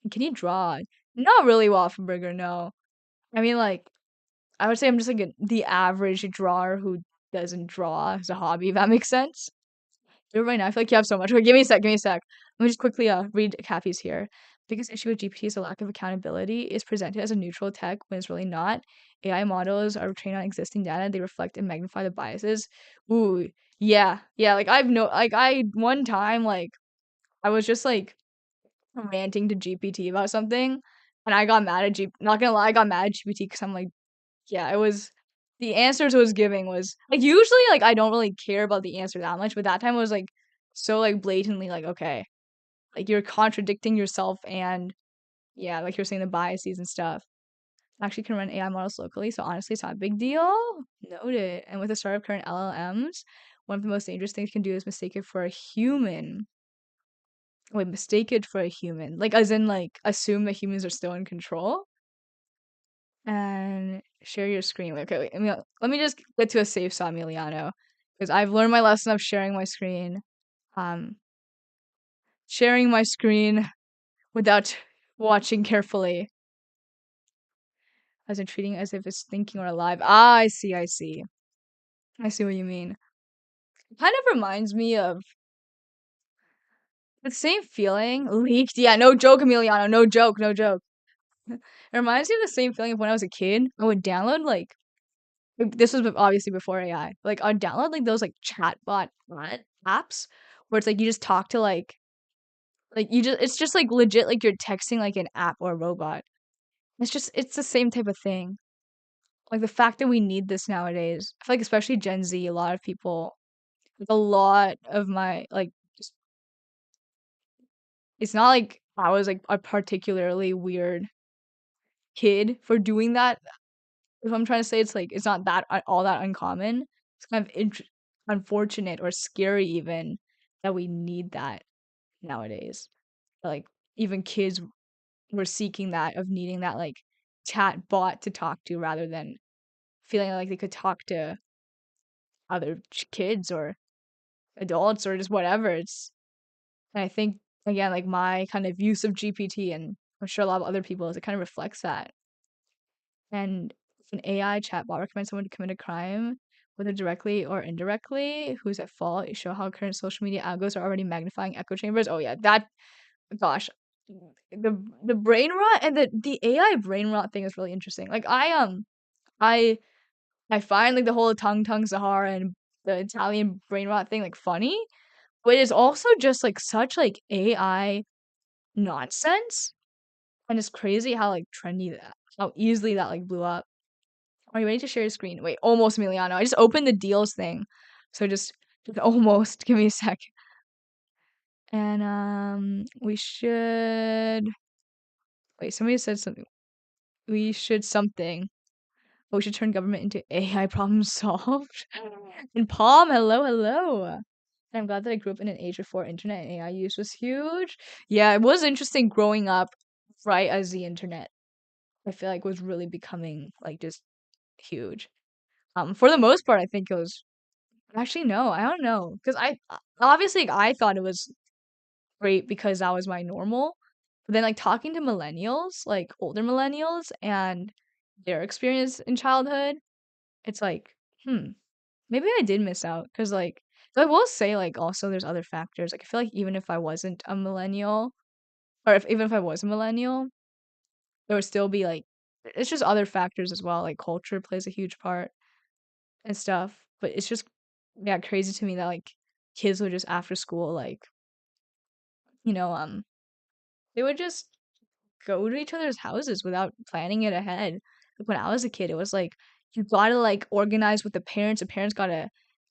And can you draw? Not really, Waffenberger. No, I mean like I would say I'm just like the average drawer who doesn't draw as a hobby. If that makes sense. Do it right now. I feel like you have so much. Okay, give me a sec. Give me a sec. Let me just quickly read Cappy's here. Biggest issue with GPT is a lack of accountability. Is presented as a neutral tech when it's really not. AI models are trained on existing data. They reflect and magnify the biases. Ooh, yeah, yeah. Like I one time like I was just like ranting to GPT about something, and I got mad at Not gonna lie, I got mad at GPT because I'm like, yeah, it was the answers it was giving was like usually like I don't really care about the answer that much, but that time it was like so like blatantly like okay, like you're contradicting yourself and yeah, like you're saying the biases and stuff. Actually can run AI models locally, so honestly it's not a big deal. Noted. And with the start of current LLMs, one of the most dangerous things you can do is mistake it for a human. Wait, mistake it for a human. Like as in like assume that humans are still in control. And share your screen. Okay, wait, let me just get to a safe spot, Emiliano, because I've learned my lesson of sharing my screen. Um, sharing my screen without watching carefully, as in treating as if it's thinking or alive. Ah, I see, I see. I see what you mean. It kind of reminds me of the same feeling. Leaked. Yeah, no joke, Emiliano. No joke, no joke. It reminds me of the same feeling of when I was a kid. I would download like this was obviously before AI. Like I'd download like those like chatbot apps where it's like you just talk to like it's just like legit like you're texting like an app or a robot. it's the same type of thing. Like the fact that we need this nowadays. I feel like especially Gen Z, a lot of people, like a lot of my like, just it's not like I was like a particularly weird kid for doing that. If I'm trying to say, it's like it's not that all that uncommon. It's kind of unfortunate or scary even that we need that nowadays. Like even kids were seeking that of needing that like chat bot to talk to rather than feeling like they could talk to other kids or adults or just whatever. And I think again, like my kind of use of GPT, and I'm sure a lot of other people, is it kind of reflects that. And if an AI chatbot recommends someone to commit a crime, whether directly or indirectly, who's at fault, you show how current social media algos are already magnifying echo chambers. Oh yeah, that, gosh, the brain rot and the AI brain rot thing is really interesting. Like I I find like the whole tongue Sahara and the Italian brain rot thing like funny, but it's also just like such like AI nonsense, and it's crazy how like trendy that, how easily that like blew up. Are you ready to share your screen? Wait, almost, Emiliano. I just opened the deals thing, so just almost. Give me a sec. And we should wait. Somebody said something. We should something. Oh, we should turn government into AI problem solved. And Palm, hello, hello. And I'm glad that I grew up in an age before internet and AI use was huge. Yeah, it was interesting growing up right as the internet, I feel like, was really becoming like just huge. For the most part, I think it was actually no, I don't know, because I obviously I thought it was great because that was my normal. But then like talking to millennials, like older millennials, and their experience in childhood, it's like, maybe I did miss out because like I will say like also there's other factors. Like I feel like even if I wasn't a millennial, or if even if I was a millennial, there would still be like it's just other factors as well. Like culture plays a huge part and stuff. But it's just, yeah, crazy to me that like kids would just after school like, you know, they would just go to each other's houses without planning it ahead. Like when I was a kid, it was like you gotta like organize with the parents. The parents gotta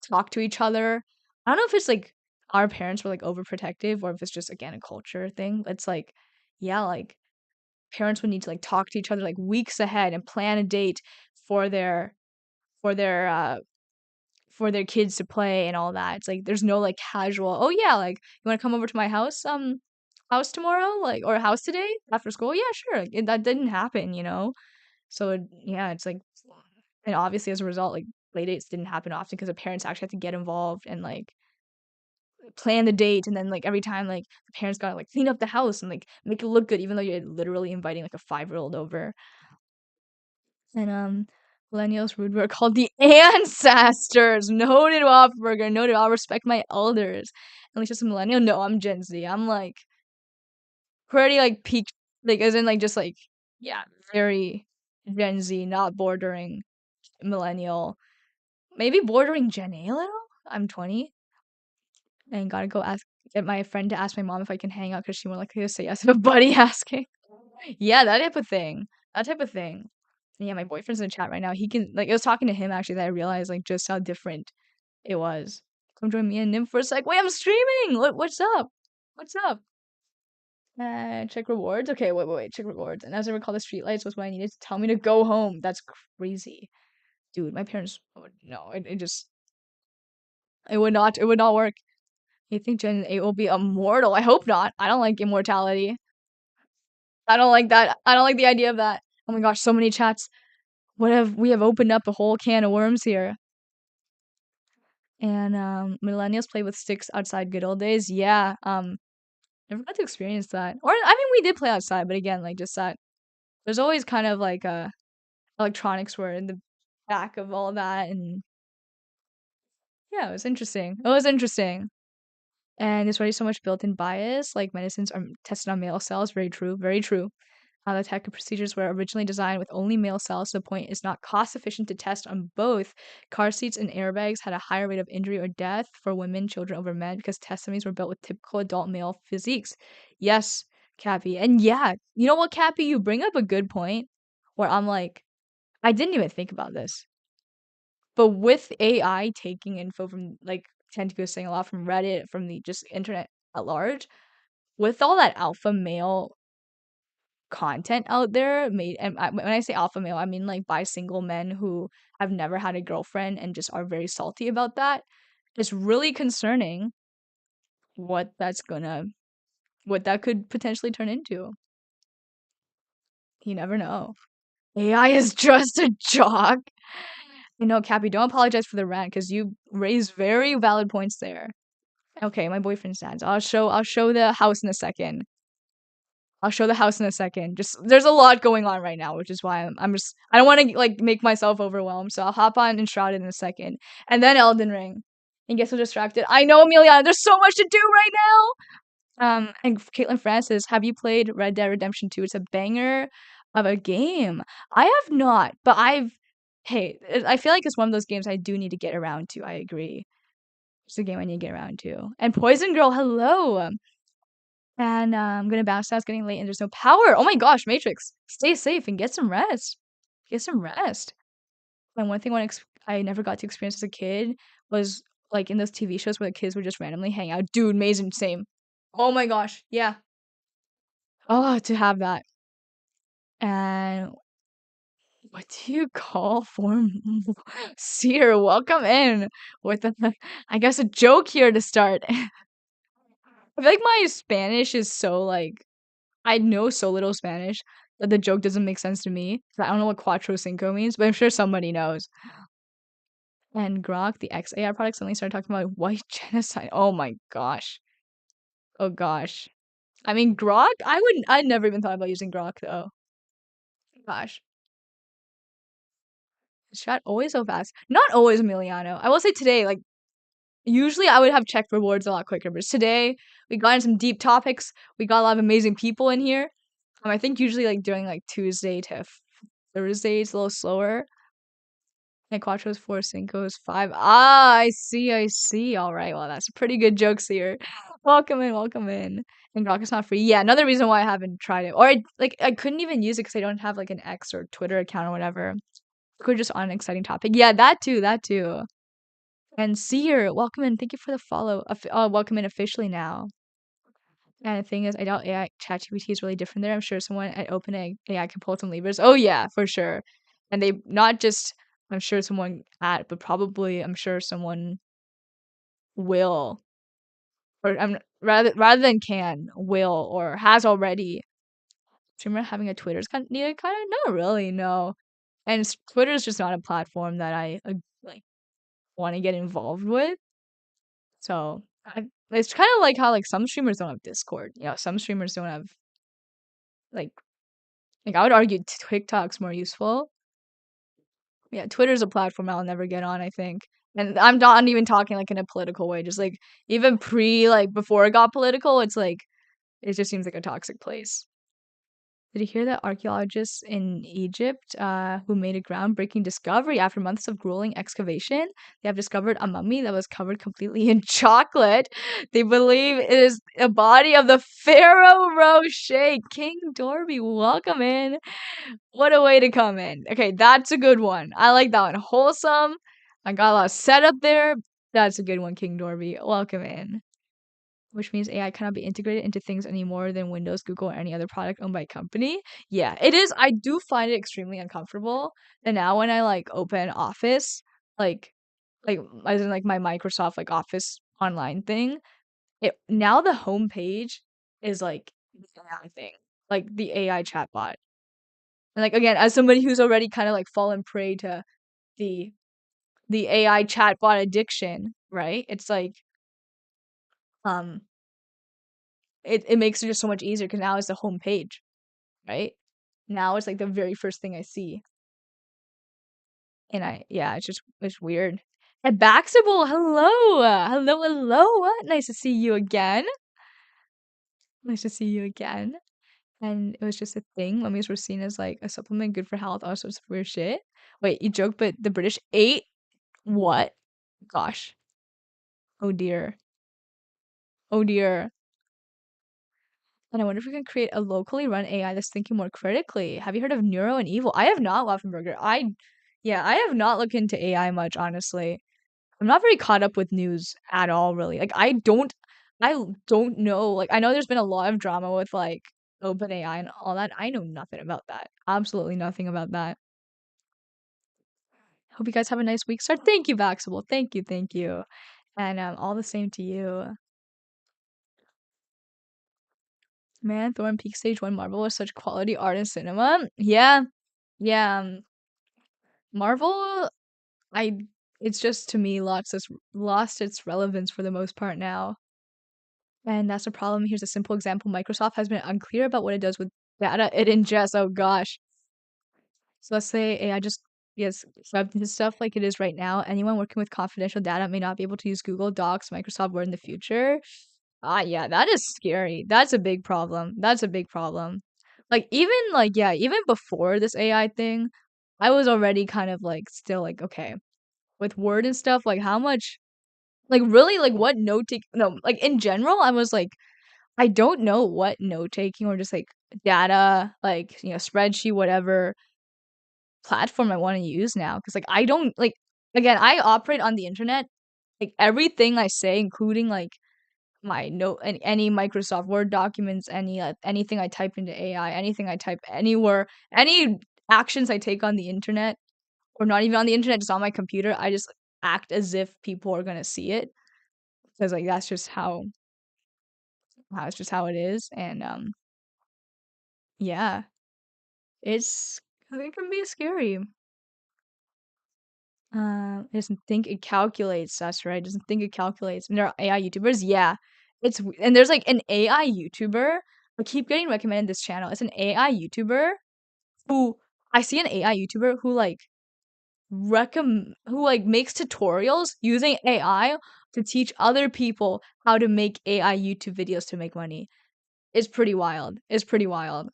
talk to each other. I don't know if it's like our parents were like overprotective or if it's just again a culture thing. It's like, yeah, like parents would need to like talk to each other like weeks ahead and plan a date for their for their uh for their kids to play and all that. It's like there's no like casual, oh yeah, like you want to come over to my house tomorrow, like, or house today after school? Yeah, sure. Like, that didn't happen, you know. So yeah, it's like, and obviously as a result, like play dates didn't happen often because the parents actually had to get involved and like plan the date, and then like every time like the parents gotta like clean up the house and like make it look good, even though you're literally inviting like a 5-year-old over. And millennials rude were called the ancestors. Noted, Whopperburger. Noted. I'll respect my elders. At least just a millennial. No, I'm Gen Z. I'm like pretty like peak, like as in like just like, yeah, very Gen Z, not bordering millennial. Maybe bordering Gen A a little. I'm 20 and gotta go get my friend to ask my mom if I can hang out because she more likely to say yes if a buddy asking. Yeah, that type of thing. That type of thing. Yeah, my boyfriend's in the chat right now. He can like I was talking to him actually that I realized like just how different it was. Come join me and Nim for a sec. Wait, I'm streaming. What's up? What's up? Check rewards. Okay, wait. Check rewards. And as I recall, the streetlights was what I needed to tell me to go home. That's crazy, dude. My parents. Oh, no, it just it would not work. You think Gen 8 will be immortal? I hope not. I don't like immortality. I don't like that. I don't like the idea of that. Oh my gosh, so many chats. We have opened up a whole can of worms here. And millennials play with sticks outside good old days. Yeah. Never got to experience that. Or I mean we did play outside, but again, like just that there's always kind of like electronics were in the back of all that, and yeah, it was interesting. It was interesting. And there's already so much built-in bias, like medicines are tested on male cells. Very true, very true. The tech and procedures were originally designed with only male cells, so the point is not cost efficient to test on both. Car seats and airbags had a higher rate of injury or death for women, children over men because test dummies were built with typical adult male physiques. Yes, Cappy. And yeah, you know what, Cappy? You bring up a good point. where I'm like, I didn't even think about this. But with AI taking info from like tend to be saying a lot from Reddit, from the just internet at large, with all that alpha male content out there made, and when I say alpha male, I mean like by single men who have never had a girlfriend and just are very salty about that. It's really concerning what what that could potentially turn into. You never know. AI is just a joke. You know, Cappy, don't apologize for the rant because you raised very valid points there. Okay, my boyfriend stands. I'll show the house in a second. I'll show the house in a second. Just there's a lot going on right now, which is why I'm just I don't want to like make myself overwhelmed. So I'll hop on Enshrouded in a second, and then Elden Ring. And get so distracted. I know, Amelia. There's so much to do right now. And Caitlin Francis, have you played Red Dead Redemption 2? It's a banger of a game. I have not, but hey, I feel like it's one of those games I do need to get around to. I agree. It's a game I need to get around to. And Poison Girl, hello. And I'm gonna bounce out. It's getting late and there's no power. Oh my gosh, Matrix, stay safe and get some rest. Get some rest. And one thing I never got to experience as a kid was like in those TV shows where the kids would just randomly hang out. Dude, amazing, same. Oh my gosh, yeah. Oh, to have that. And what do you call form? Seer, welcome in with I guess a joke here to start. I feel like my Spanish is so like I know so little Spanish that the joke doesn't make sense to me. I don't know what cuatro cinco means, but I'm sure somebody knows. And Grok, the XAI product, suddenly started talking about white genocide. Oh my gosh. Oh gosh. I mean, Grok? I never even thought about using Grok though. Gosh. Chat always so fast. Not always, Emiliano. I will say today, like, usually I would have checked rewards a lot quicker, but today we got into some deep topics. We got a lot of amazing people in here. I think usually like during like Tuesday to Thursday it's a little slower. And Quattro's 4, Cinco's 5. Ah, I see, I see. All right, well, that's a pretty good jokes here. Welcome in, welcome in. And Grok is not free. Yeah, another reason why I haven't tried it. Or I couldn't even use it because I don't have like an X or Twitter account or whatever. We're just on an exciting topic. Yeah, that too, that too. And Seer, welcome in. Thank you for the follow. Welcome in officially now. And the thing is, I doubt AI ChatGPT is really different there. I'm sure someone at OpenAI can pull some levers. Oh yeah, for sure. And they not just I'm sure someone but probably I'm sure someone will, or rather than can, will, or has already. Streamer having a Twitter is kind of needed, kind of not really, no. And Twitter is just not a platform that I like want to get involved with. So it's kind of like how like some streamers don't have Discord. You know, some streamers don't have like I would argue TikTok's more useful. Yeah, Twitter's a platform I'll never get on, I think. And I'm not even talking like in a political way, just like even like before it got political, it's like it just seems like a toxic place. Did you hear that archaeologists in Egypt, who made a groundbreaking discovery after months of grueling excavation? They have discovered a mummy that was covered completely in chocolate. They believe it is a body of the Pharaoh Rocher. King Dorby, welcome in. What a way to come in. Okay, that's a good one. I like that one. Wholesome. I got a lot of setup there. That's a good one, King Dorby. Welcome in. Which means AI cannot be integrated into things any more than Windows, Google, or any other product owned by a company. Yeah, it is. I do find it extremely uncomfortable. And now when I like open Office, like as in like my Microsoft like Office online thing, now the homepage is like the AI thing, like the AI chatbot. And like again, as somebody who's already kind of like fallen prey to the AI chatbot addiction, right? It's like um it makes it just so much easier because now it's the home page, right? Now it's like the very first thing I see. And it's weird. And Baxable, hello. Hello, hello. Nice to see you again. Nice to see you again. And it was just a thing. Mummies were seen as like a supplement, good for health, all sorts of weird shit. Wait, you joke, but the British ate what? Gosh. Oh dear. Oh dear. And I wonder if we can create a locally run AI that's thinking more critically. Have you heard of Neuro and Evil? I have not, Waffenberger. Yeah, I have not looked into AI much, honestly. I'm not very caught up with news at all, really. Like, I don't know. Like, I know there's been a lot of drama with, like, OpenAI and all that. I know nothing about that. Absolutely nothing about that. Hope you guys have a nice week start. Thank you, Vaxable. Thank you, thank you. And all the same to you. Man, Thor and Peak Stage 1 Marvel was such quality art in cinema. Yeah. Yeah. Marvel, I it's just to me lost its relevance for the most part now. And that's a problem. Here's a simple example. Microsoft has been unclear about what it does with data it ingests. Oh gosh. So let's say AI just gets shoved into stuff like it is right now. Anyone working with confidential data may not be able to use Google Docs, Microsoft Word in the future. Yeah, that is scary. That's a big problem. That's a big problem. Even before this AI thing, I was already kind of like still like, okay, with Word and stuff, like how much like really like what note take no, like in general, I was like, I don't know what note taking or just like data, like, spreadsheet, whatever platform I want to use now. Cause like I don't like again, I operate on the internet. Like everything I say, including like my note and any Microsoft Word documents, anything I type into AI, anything I type anywhere, any actions I take on the internet, or not even on the internet, just on my computer, I just act as if people are gonna see it. Because like that's just how it is. And yeah, it can be scary. It doesn't think it calculates us, right? It doesn't think it calculates. And there are AI YouTubers, yeah. And there's like an AI YouTuber. I keep getting recommended this channel. It's an AI YouTuber who I see an AI YouTuber who makes tutorials using AI to teach other people how to make AI YouTube videos to make money. It's pretty wild. It's pretty wild.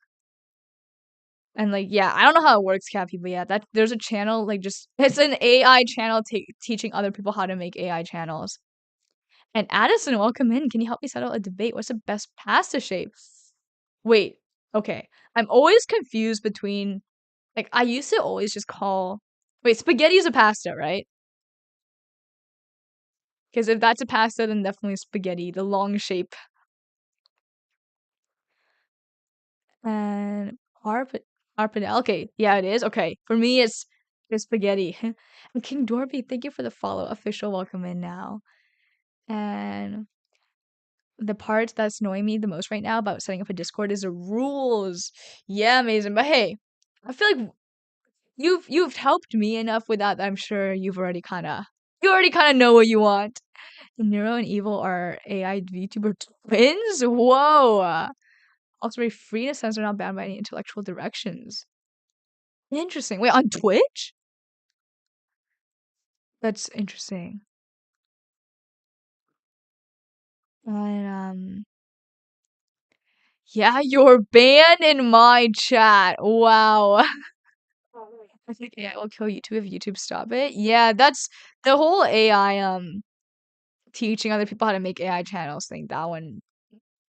And like, yeah, I don't know how it works, Cappy, but yeah, that there's a channel like just it's an AI channel teaching other people how to make AI channels. And Addison, welcome in. Can you help me settle a debate? What's the best pasta shape? Wait, okay. I'm always confused between like I used to always just call wait, spaghetti is a pasta, right? Because if that's a pasta, then definitely spaghetti, the long shape. And Arpadel. Okay, yeah, it is. Okay, for me, it's spaghetti. And King Dorby, thank you for the follow. Official welcome in now. And the part that's annoying me the most right now about setting up a Discord is the rules. Yeah, amazing. But hey, I feel like you've helped me enough with that. I'm sure you already kind of know what you want. Neuro and Evil are AI VTuber twins. Whoa. Also, very free in a sense, they're not bound by any intellectual directions. Interesting. Wait, on Twitch? That's interesting. And yeah, you're banned in my chat. Wow. I think AI will kill YouTube if YouTube stop it. Yeah, that's the whole AI teaching other people how to make AI channels thing. That one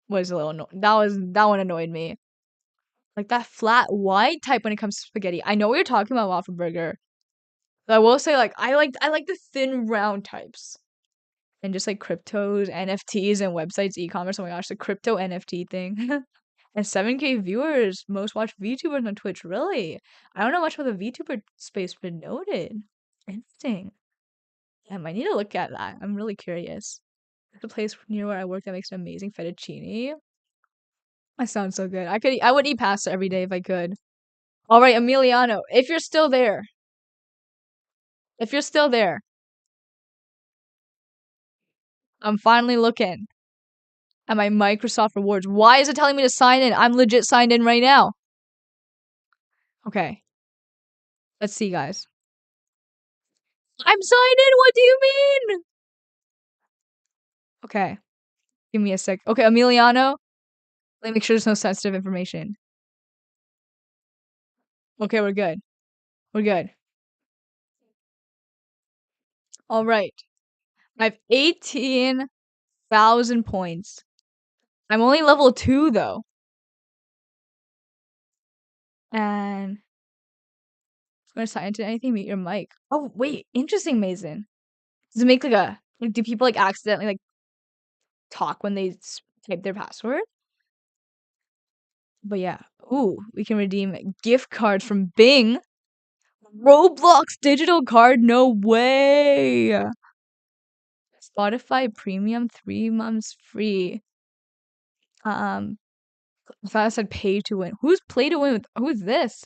was a little that one annoyed me. Like that flat white type when it comes to spaghetti. I know what you're talking about, Waffle Burger. But I will say like I like the thin round types. And just like cryptos, NFTs, and websites, e-commerce. Oh my gosh, the crypto NFT thing. And 7K viewers, most watched VTubers on Twitch. Really? I don't know much about the VTuber space, but noted. Interesting. I might need to look at that. I'm really curious. There's a place near where I work that makes an amazing fettuccine. That sounds so good. I would eat pasta every day if I could. All right, Emiliano, if you're still there, I'm finally looking at my Microsoft rewards. Why is it telling me to sign in? I'm legit signed in right now. Okay. Let's see, guys. I'm signed in. What do you mean? Okay. Give me a sec. Okay, Emiliano. Let me make sure there's no sensitive information. Okay, we're good. We're good. All right. I have 18,000 points. I'm only level 2, though. And I'm gonna sign into anything, mute your mic. Oh wait, interesting, Mason. Does it make like do people like accidentally like talk when they type their password? But yeah, ooh, we can redeem gift cards from Bing. Roblox digital card, no way. Spotify Premium 3 months free. I thought I said pay to win. Who's play to win? Who's this?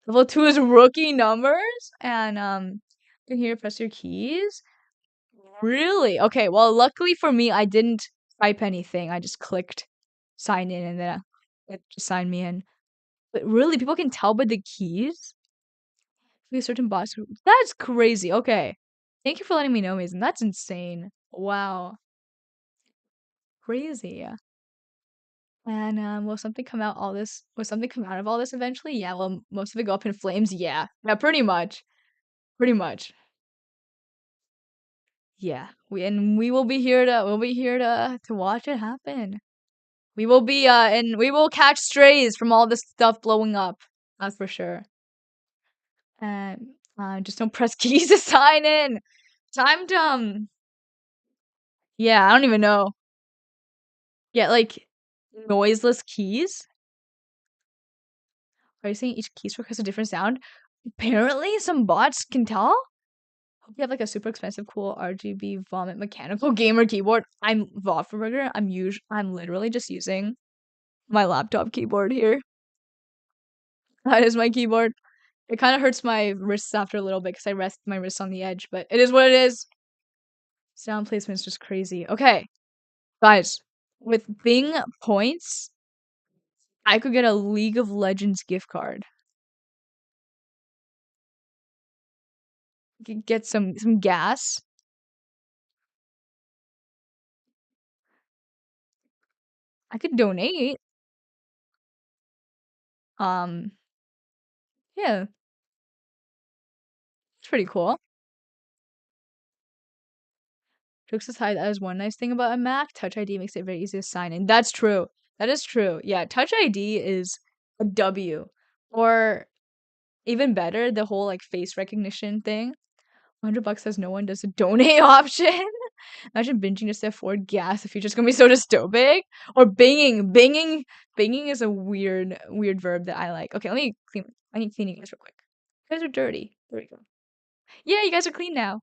Level 2 is rookie numbers, and you can here press your keys. Really? Okay, well, luckily for me, I didn't type anything. I just clicked sign in, and then it just signed me in. But really, people can tell by the keys? A certain box. That's crazy. Okay. Thank you for letting me know, Mason. That's insane. Wow. Crazy. And will something come out all this? Will something come out of all this eventually? Yeah. Will most of it go up in flames? Yeah. Yeah. Pretty much. Pretty much. Yeah. We will be here to watch it happen. We will be and we will catch strays from all this stuff blowing up. That's for sure. And just don't press keys to sign in. Time to yeah, I don't even know. Yeah, like noiseless keys. Are you saying each keystroke has a different sound? Apparently, some bots can tell. Hope you have like a super expensive, cool RGB vomit mechanical gamer keyboard. I'm Vofferburger. I'm literally just using my laptop keyboard here. That is my keyboard. It kind of hurts my wrists after a little bit because I rest my wrists on the edge, but it is what it is. Sound placement's just crazy. Okay, guys, with Bing points, I could get a League of Legends gift card. Get some gas. I could donate. Um, yeah, it's pretty cool. Jokes aside, that is one nice thing about a Mac. Touch ID makes it very easy to sign in. That's true. That is true. Yeah, Touch ID is a W. Or even better, the whole like face recognition thing. $100 says no one does a donate option. Imagine binging just to afford gas. The future's gonna be so dystopic. Or binging. Binging is a weird verb that I like. Okay, I need to clean you guys real quick. You guys are dirty. There we go. Yeah, you guys are clean now.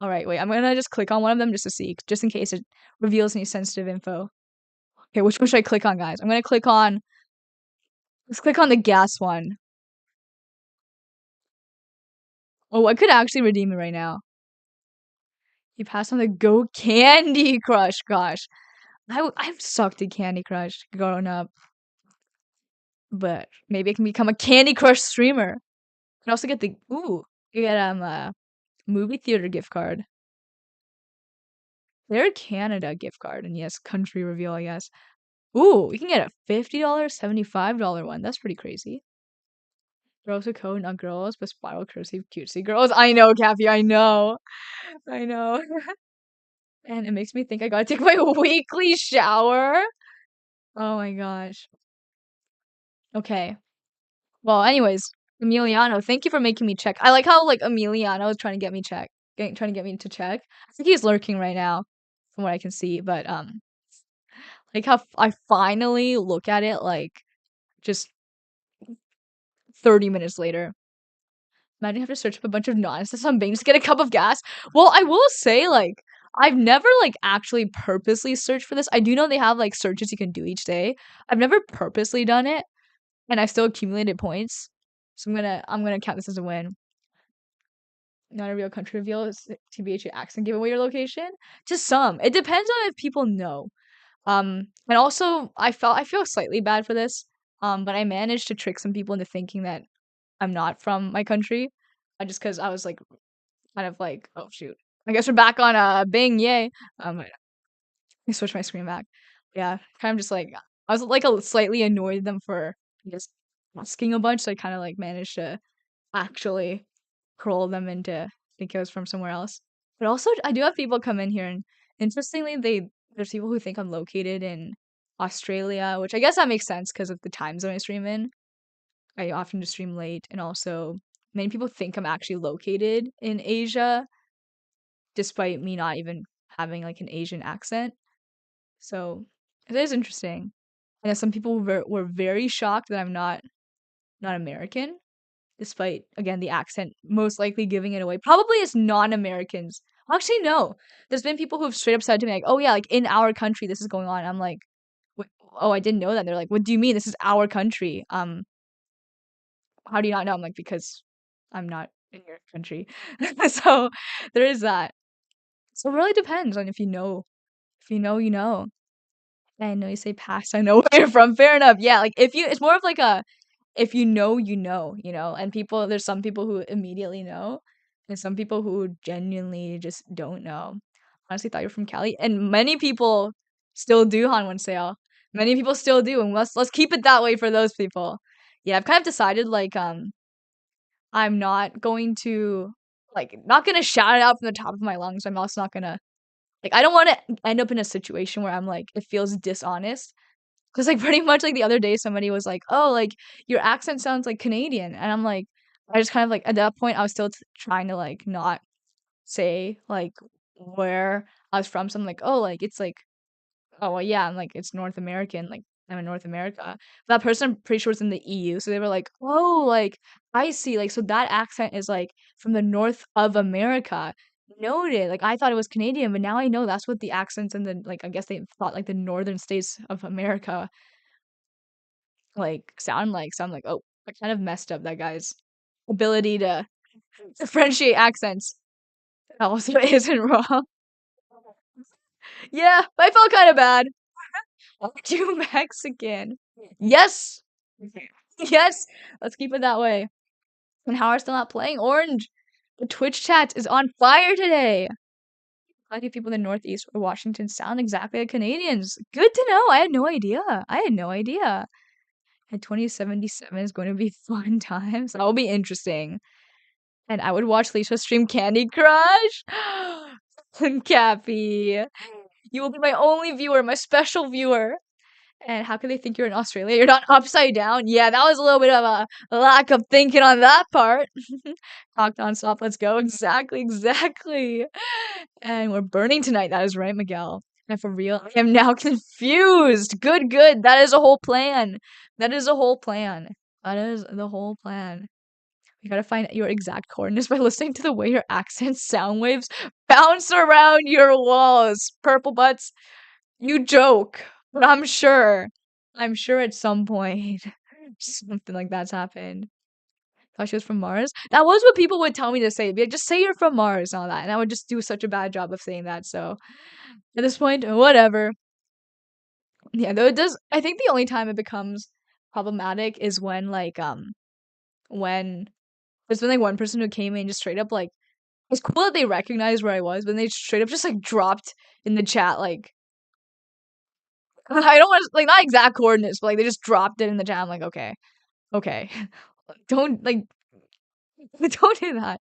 All right, wait. I'm gonna just click on one of them just to see, just in case it reveals any sensitive info. Okay, which one should I click on, guys? I'm gonna click on. Let's click on the gas one. Oh, I could actually redeem it right now. You passed on the Go Candy Crush. Gosh, I've sucked at Candy Crush growing up, but maybe I can become a Candy Crush streamer. You can also get you get a movie theater gift card. They're Canada gift card, and yes, country reveal, I guess. Ooh, you can get a $50, $75 one. That's pretty crazy. Girls with code, not girls, but spiral cursive cutesy girls. I know, Kathy, I know. I know. And it makes me think I gotta take my weekly shower. Oh my gosh. Okay. Well, anyways, Emiliano, thank you for making me check. I like how like Emiliano is trying to get me trying to get me to check. I think he's lurking right now, from what I can see. But like how I finally look at it like just 30 minutes later. Imagine you have to search up a bunch of nonsense on Bing just to get a cup of gas. Well, I will say, like, I've never like actually purposely searched for this. I do know they have like searches you can do each day. I've never purposely done it, and I still accumulated points. So I'm gonna count this as a win. Not a real country reveal is TBH accent give away your location. To some, it depends on if people know. And also I feel slightly bad for this. But I managed to trick some people into thinking that I'm not from my country. Just because I was like kind of like, oh shoot. I guess we're back on Bing, yay. Let me switch my screen back. Yeah, kind of just like I was like slightly annoyed them for just asking a bunch, so I kind of like managed to actually troll them into think I was from somewhere else. But also I do have people come in here and interestingly there's people who think I'm located in Australia, which I guess that makes sense because of the time zone I stream in. I often just stream late, and also many people think I'm actually located in Asia, despite me not even having like an Asian accent. So it is interesting. And some people were very shocked that I'm not American, despite again the accent most likely giving it away. Probably it's non-Americans. Actually, no. There's been people who've straight up said to me like, "Oh yeah, like in our country this is going on." I'm like, "Oh, I didn't know that." They're like, "What do you mean? This is our country." How do you not know? I'm like, because I'm not in your country. So there is that. So it really depends on if you know. If you know, you know. I know you say pass. I know where you're from. Fair enough. Yeah, like if you, it's more of like a if you know, you know. And people, there's some people who immediately know, and some people who genuinely just don't know. Honestly, thought you were from Cali, and many people still do Han sale. Many people still do, and let's keep it that way for those people. Yeah, I've kind of decided like I'm not going to not gonna shout it out from the top of my lungs. I'm also not gonna I don't want to end up in a situation where I'm like it feels dishonest. Cause like pretty much like the other day somebody was like, "Oh, like your accent sounds like Canadian," and I'm like, I just kind of like at that point I was still trying to like not say like where I was from. So I'm like, "Oh, like it's like oh well, yeah, I'm like it's North American, like I'm in North America." That person I'm pretty sure was in the EU, so they were like, "Oh, like I see, like so that accent is like from the north of America." Noted. Like I thought it was Canadian, but now I know that's what the accents in the like I guess they thought like the northern states of America sound like. So I'm like, oh, I kind of messed up that guy's ability to differentiate accents. That also isn't wrong. Yeah, but I felt kind of bad. Aren't you Mexican? Yes. Yes. Let's keep it that way. And how are still not playing Orange? The Twitch chat is on fire today. Plenty of people in the Northeast or Washington sound exactly like Canadians. Good to know. I had no idea. I had no idea. And 2077 is going to be fun times. That will be interesting. And I would watch Lisa stream Candy Crush. Cappy, you will be my only viewer, my special viewer. And how can they think you're in Australia? You're not upside down. Yeah, that was a little bit of a lack of thinking on that part. Talk nonstop. Let's go. Exactly, exactly. And we're burning tonight. That is right, Miguel. And for real, I am now confused. Good, good. That is a whole plan. That is a whole plan. That is the whole plan. You gotta find your exact coordinates by listening to the way your accent sound waves bounce around your walls. Purple butts, you joke, but I'm sure at some point something like that's happened. Thought she was from Mars. That was what people would tell me to say. Be like, just say you're from Mars and all that. And I would just do such a bad job of saying that. So at this point, whatever. Yeah, though it does. I think the only time it becomes problematic is when there's been like one person who came in just straight up like it's cool that they recognized where I was, but they straight up just like dropped in the chat like I don't want to like not exact coordinates, but like they just dropped it in the chat. I'm like, okay, okay, don't like don't do that.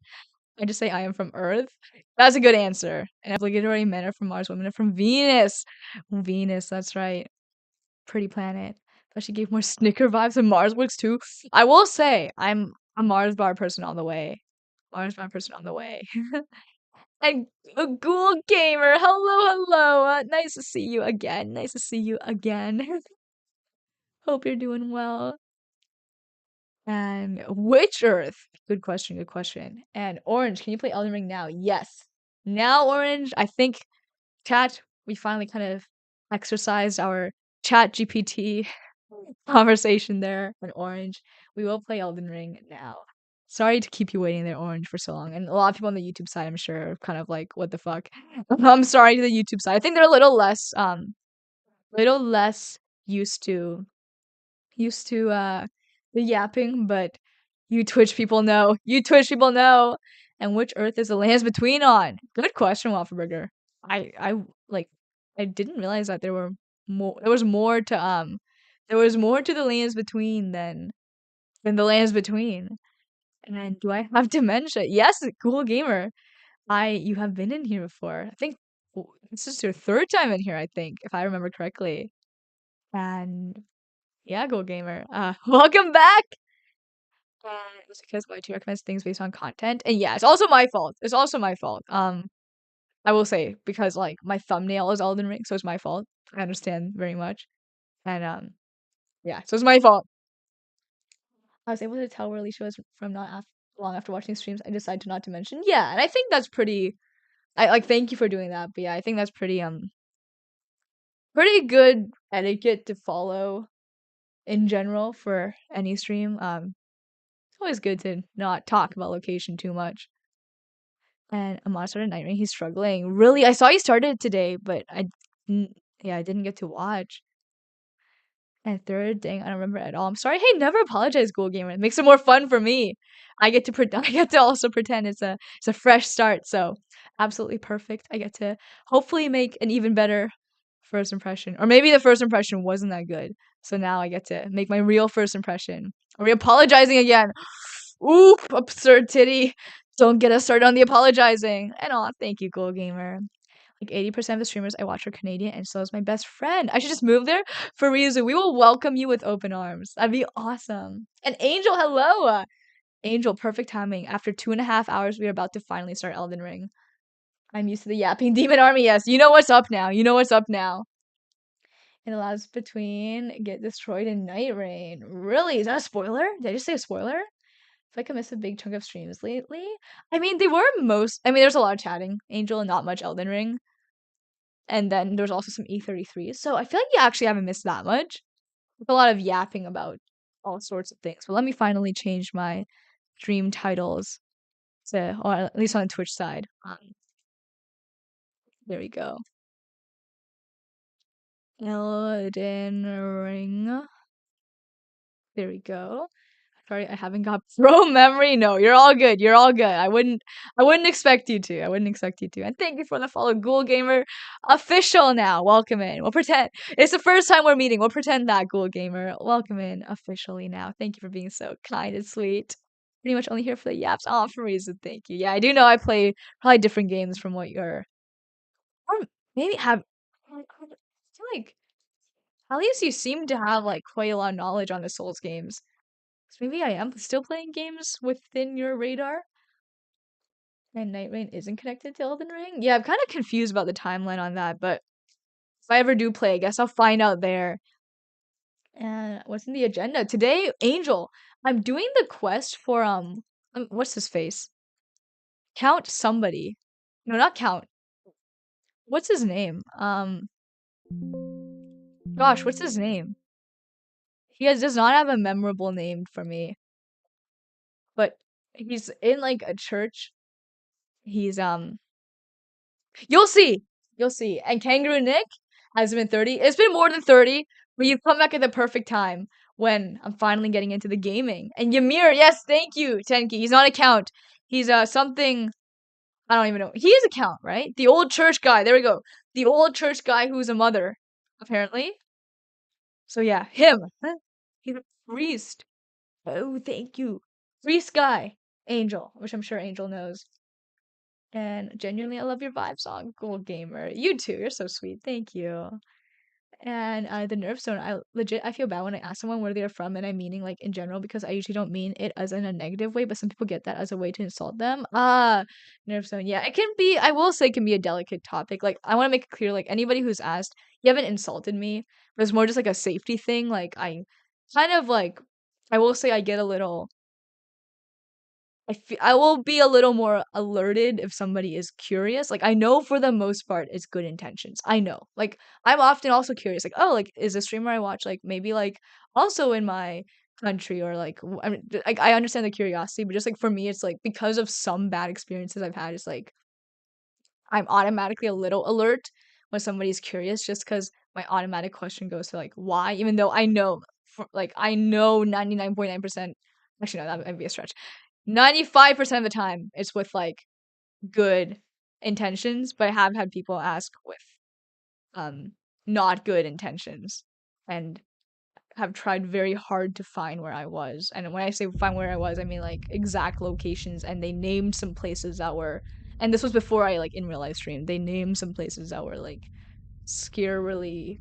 I just say I am from Earth. That's a good answer. And obligatory men are from Mars, women are from Venus. Venus, that's right. Pretty planet. But she gave more Snicker vibes than Mars works too. I will say I'm a Mars bar person on the way. Mars bar person on the way. And a ghoul gamer. Hello, hello. Nice to see you again. Nice to see you again. Hope you're doing well. And which Earth? Good question. Good question. And Orange, can you play Elden Ring now? Yes. Now, Orange. I think chat. We finally kind of exercised our chat GPT conversation there. And Orange, we will play Elden Ring now. Sorry to keep you waiting there, Orange, for so long. And a lot of people on the YouTube side, I'm sure, are kind of like, what the fuck? I'm sorry to the YouTube side. I think they're little less used to the yapping, but you Twitch people know. You Twitch people know. And which Earth is the lands between on? Good question, Waffleburger. I like I didn't realize that there was more to the lands between than the lands between. And do I have dementia? Yes, cool gamer. You have been in here before. I think this is your third time in here, I think, if I remember correctly. And yeah, Gold Gamer. Welcome back. It's because my two recommends things based on content, and yeah, it's also my fault. It's also my fault. I will say because like my thumbnail is Elden Ring, so it's my fault. I understand very much, and yeah, so it's my fault. I was able to tell where Alicia was from not long after watching streams. I decided to not to mention. Yeah, and I think that's pretty. I like thank you for doing that, but yeah, I think that's pretty good etiquette to follow in general for any stream. It's always good to not talk about location too much. And Amon started Night Rain. He's struggling. Really, I saw he started today, but I didn't get to watch. And third, dang, I don't remember at all. I'm sorry. Hey, never apologize, Ghoul Gamer. It makes it more fun for me. I get to I get to also pretend it's a fresh start. So absolutely perfect. I get to hopefully make an even better first impression, or maybe the first impression wasn't that good. So now I get to make my real first impression. Are we apologizing again? Oop, absurd titty. Don't get us started on the apologizing. And thank you, Ghoul Gamer. Like 80% of the streamers I watch are Canadian, and so is my best friend. I should just move there for Ryuzu. We will welcome you with open arms. That'd be awesome. And Angel, hello! Angel, perfect timing. After 2.5 hours, we are about to finally start Elden Ring. I'm used to the yapping demon army, yes. You know what's up now. You know what's up now. It allows between get destroyed in Night Rain. Really? Is that a spoiler? Did I just say a spoiler? I feel like I missed a big chunk of streams lately. I mean, there's a lot of chatting, Angel, and not much Elden Ring. And then there's also some E33. So I feel like you actually haven't missed that much. With a lot of yapping about all sorts of things. But let me finally change my stream titles or at least on the Twitch side. There we go. Elden Ring. There we go. Sorry, I haven't got pro memory. No, you're all good. You're all good. I wouldn't expect you to. I wouldn't expect you to. And thank you for the follow, Ghoul Gamer. Official now. Welcome in. We'll pretend it's the first time we're meeting. We'll pretend that, Ghoul Gamer. Welcome in officially now. Thank you for being so kind and sweet. Pretty much only here for the yaps. Oh, for reason. Thank you. Yeah, I do know I play probably different games from what you're, or maybe have. I feel like at least you seem to have like quite a lot of knowledge on the Souls games. So maybe I am still playing games within your radar. And Night Rain isn't connected to Elden Ring? Yeah, I'm kind of confused about the timeline on that, but if I ever do play, I guess I'll find out there. And what's in the agenda? Today, Angel, I'm doing the quest for what's his face? Count somebody. No, not Count. What's his name? Gosh, what's his name? Does not have a memorable name for me. But he's in like a church. He's You'll see. You'll see. And Kangaroo Nick has been 30. It's been more than 30, but you've come back at the perfect time when I'm finally getting into the gaming. And Ymir, yes, thank you, Tenki. He's not a count. He's something I don't even know. He is a count, right? The old church guy. There we go. The old church guy who's a mother, apparently. So yeah, him. He's a priest. Oh, thank you. Priest guy. Angel, which I'm sure Angel knows. And genuinely, I love your vibe song, Gold Gamer. You too. You're so sweet. Thank you. And the nerve zone, I feel bad when I ask someone where they're from, and I'm meaning like in general because I usually don't mean it as in a negative way, but some people get that as a way to insult them. Nerve zone. Yeah, it can be. I will say, it can be a delicate topic. Like I want to make it clear, like anybody who's asked, you haven't insulted me, but it's more just like a safety thing. Like I kind of like, I will say, I get a little I will be a little more alerted if somebody is curious. Like I know for the most part it's good intentions. I know. Like I'm often also curious. Like oh, like is a streamer I watch like maybe like also in my country or like I mean like I understand the curiosity, but just like for me it's like because of some bad experiences I've had, it's like I'm automatically a little alert when somebody's curious just because my automatic question goes to like why, even though I know I know 99.9%. Actually, no, that might be a stretch. 95% of the time it's with like good intentions, but I have had people ask with not good intentions and have tried very hard to find where I was. And when I say find where I was, I mean like exact locations, and they named some places that were, and this was before I like in real life stream, they named some places that were like scarily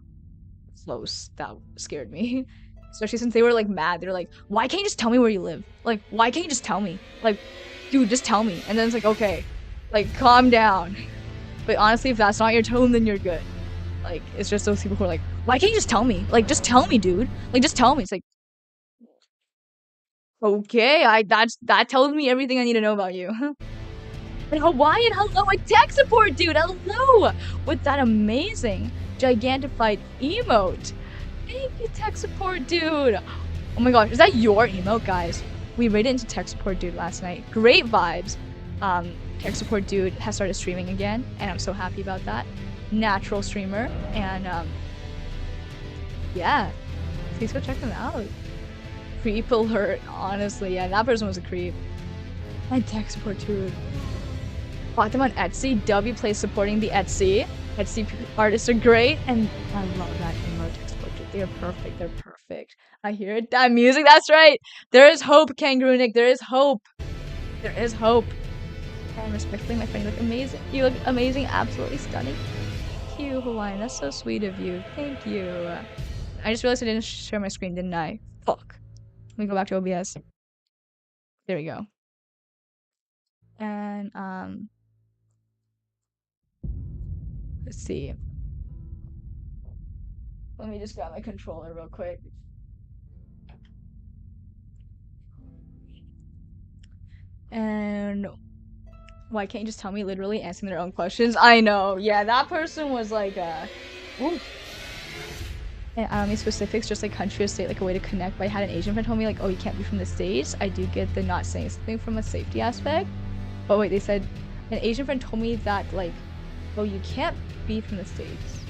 close that scared me. Especially since they were like mad. They were like, why can't you just tell me where you live? Like, why can't you just tell me? Like, dude, just tell me. And then it's like, okay, like, calm down. But honestly, if that's not your tone, then you're good. Like, it's just those people who are like, why can't you just tell me? Like, just tell me, dude. Like, just tell me. It's like, okay, that tells me everything I need to know about you. And Hawaiian, hello, a tech support dude, hello! With that amazing gigantified emote. Thank you, tech support dude. Oh my gosh, is that your emote, guys? We raided into tech support dude last night. Great vibes. Tech support dude has started streaming again, and I'm so happy about that. Natural streamer, and yeah, please go check them out. Creep alert, honestly, yeah, that person was a creep. And tech support dude. Bought them on Etsy. W plays supporting the Etsy. Etsy artists are great, and I love that emote tech support dude. They are perfect. They're perfect. I hear it. That music. That's right. There is hope, Kangaroo Nick. There is hope. There is hope. And respectfully, my friend, you look amazing. You look amazing. Absolutely stunning. Thank you, Hawaiian. That's so sweet of you. Thank you. I just realized I didn't share my screen, didn't I? Fuck. Let me go back to OBS. There we go. And let's see. Let me just grab my controller real quick. And why can't you just tell me, literally answering their own questions? I know. Yeah, that person was like, ooh. And I don't mean specifics, just like country or state, like a way to connect. But I had an Asian friend tell me like, oh, you can't be from the States. I do get the not saying something from a safety aspect. But wait, they said, an Asian friend told me that like, oh, you can't be from the States.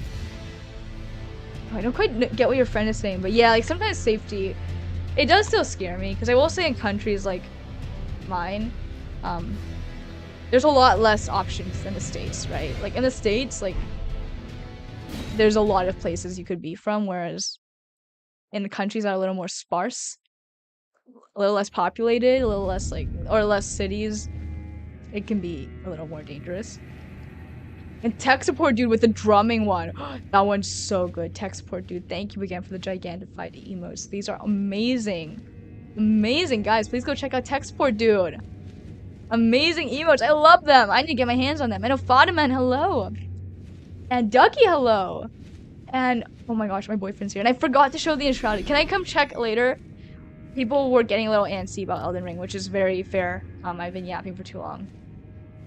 Oh, I don't quite get what your friend is saying, but yeah, like sometimes safety, it does still scare me. Because I will say in countries like mine, there's a lot less options than the States, right? Like in the States, like there's a lot of places you could be from, whereas in the countries that are a little more sparse, a little less populated, a little less like, or less cities, it can be a little more dangerous. And tech support dude with the drumming one. That one's so good. Tech support dude, thank you again for the gigantified emotes. These are amazing. Amazing, guys. Please go check out tech support dude. Amazing emotes. I love them. I need to get my hands on them. And Ofadaman, hello. And Ducky, hello. And oh my gosh, my boyfriend's here. And I forgot to show the Enshrouded. Can I come check later? People were getting a little antsy about Elden Ring, which is very fair. I've been yapping for too long.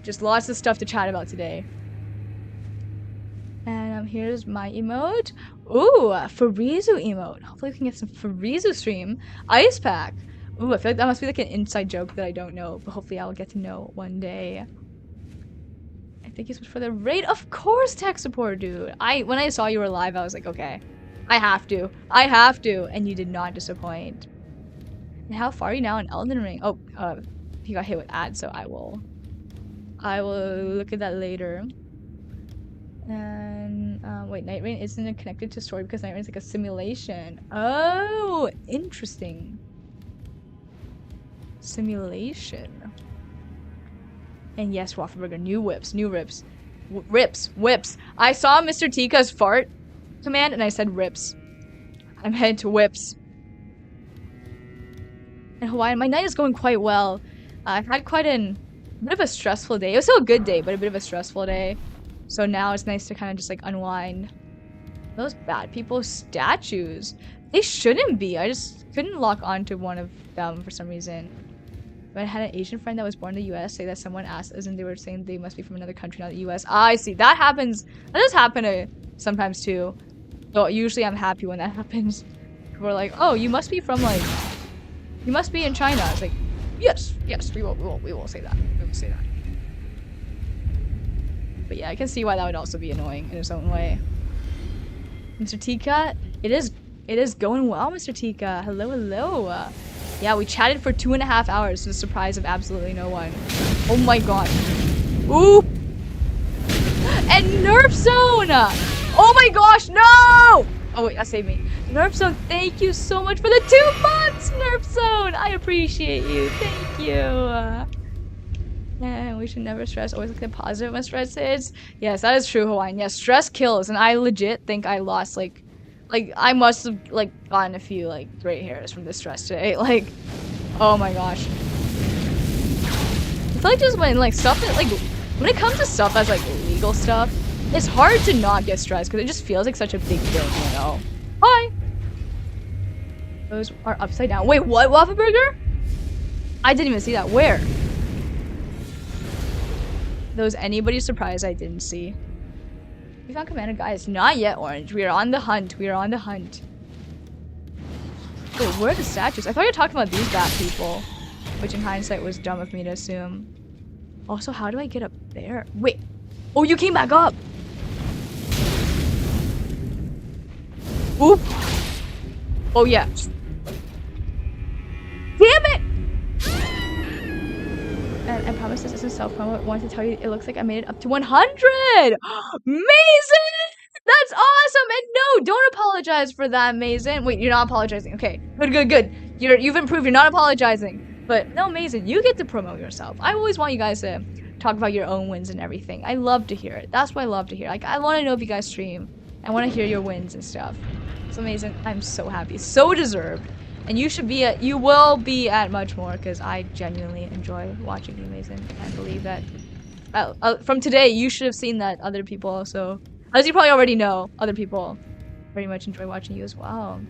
Just lots of stuff to chat about today. And here's my emote. Ooh, Farizu emote. Hopefully we can get some Farizu stream. Ice pack. Ooh, I feel like that must be like an inside joke that I don't know, but hopefully I'll get to know one day. I think it's for the raid. Of course, tech support, dude. When I saw you were live, I was like, okay, I have to. And you did not disappoint. And how far are you now in Elden Ring? Oh, he got hit with ads, so I will look at that later. And wait, Night Rain isn't connected to story because Night Rain is like a simulation. Oh, interesting. Simulation. And yes, Waffleburger, new whips. Whips. I saw Mr. Tika's fart command and I said rips. I'm headed to whips. And Hawaiian, my night is going quite well. I've had quite a bit of a stressful day. It was still a good day, but a bit of a stressful day. So now it's nice to kind of just like unwind. Those bad people statues. They shouldn't be. I just couldn't lock onto one of them for some reason. But I had an Asian friend that was born in the US say that someone asked us and they were saying they must be from another country, not the US. I see. That happens. That does happen sometimes too. So usually I'm happy when that happens. People are like, oh, you must be from like, you must be in China. It's like, yes, we will say that. We will say that. But yeah, I can see why that would also be annoying in its own way. Mr. Tika, it is going well, Mr. Tika. Hello. Yeah, we chatted for 2.5 hours to the surprise of absolutely no one. Oh my god. Ooh! And Nerf Zone! Oh my gosh, no! Oh wait, that saved me. Nerf Zone, thank you so much for the 2 months, Nerf Zone! I appreciate you, thank you. And we should never stress, always look at the positive when stress hits. Yes, that is true, Hawaiian. Yes, stress kills, and I legit think I lost like Like, I must have, like, gotten a few, like, gray hairs from the stress today. Like, oh my gosh. I feel like just when, like, stuff that, like, when it comes to stuff that's, like, legal stuff, it's hard to not get stressed because it just feels like such a big thing, you know? Hi! Those are upside down. Wait, what, Waffle Burger? I didn't even see that. Where? Those anybody surprised I didn't see. We found Commander Gaius. Not yet, Orange. We are on the hunt. We are on the hunt. Wait, where are the statues? I thought you were talking about these bat people. Which in hindsight was dumb of me to assume. Also, how do I get up there? Wait. Oh, you came back up! Oop! Oh, yeah. Damn it! And I promise this isn't self-promo. I wanted to tell you it looks like I made it up to 100! Amazing! That's awesome! And no, don't apologize for that, Mason. Wait, you're not apologizing. Okay, good. You've improved. You're not apologizing. But no, Mason, you get to promote yourself. I always want you guys to talk about your own wins and everything. I love to hear it. That's what I love to hear. Like, I want to know if you guys stream. I want to hear your wins and stuff. It's amazing. I'm so happy. So deserved. And you should be at, you will be at much more because I genuinely enjoy watching you, Mason. I believe that from today, you should have seen that other people also, as you probably already know, other people very much enjoy watching you as well.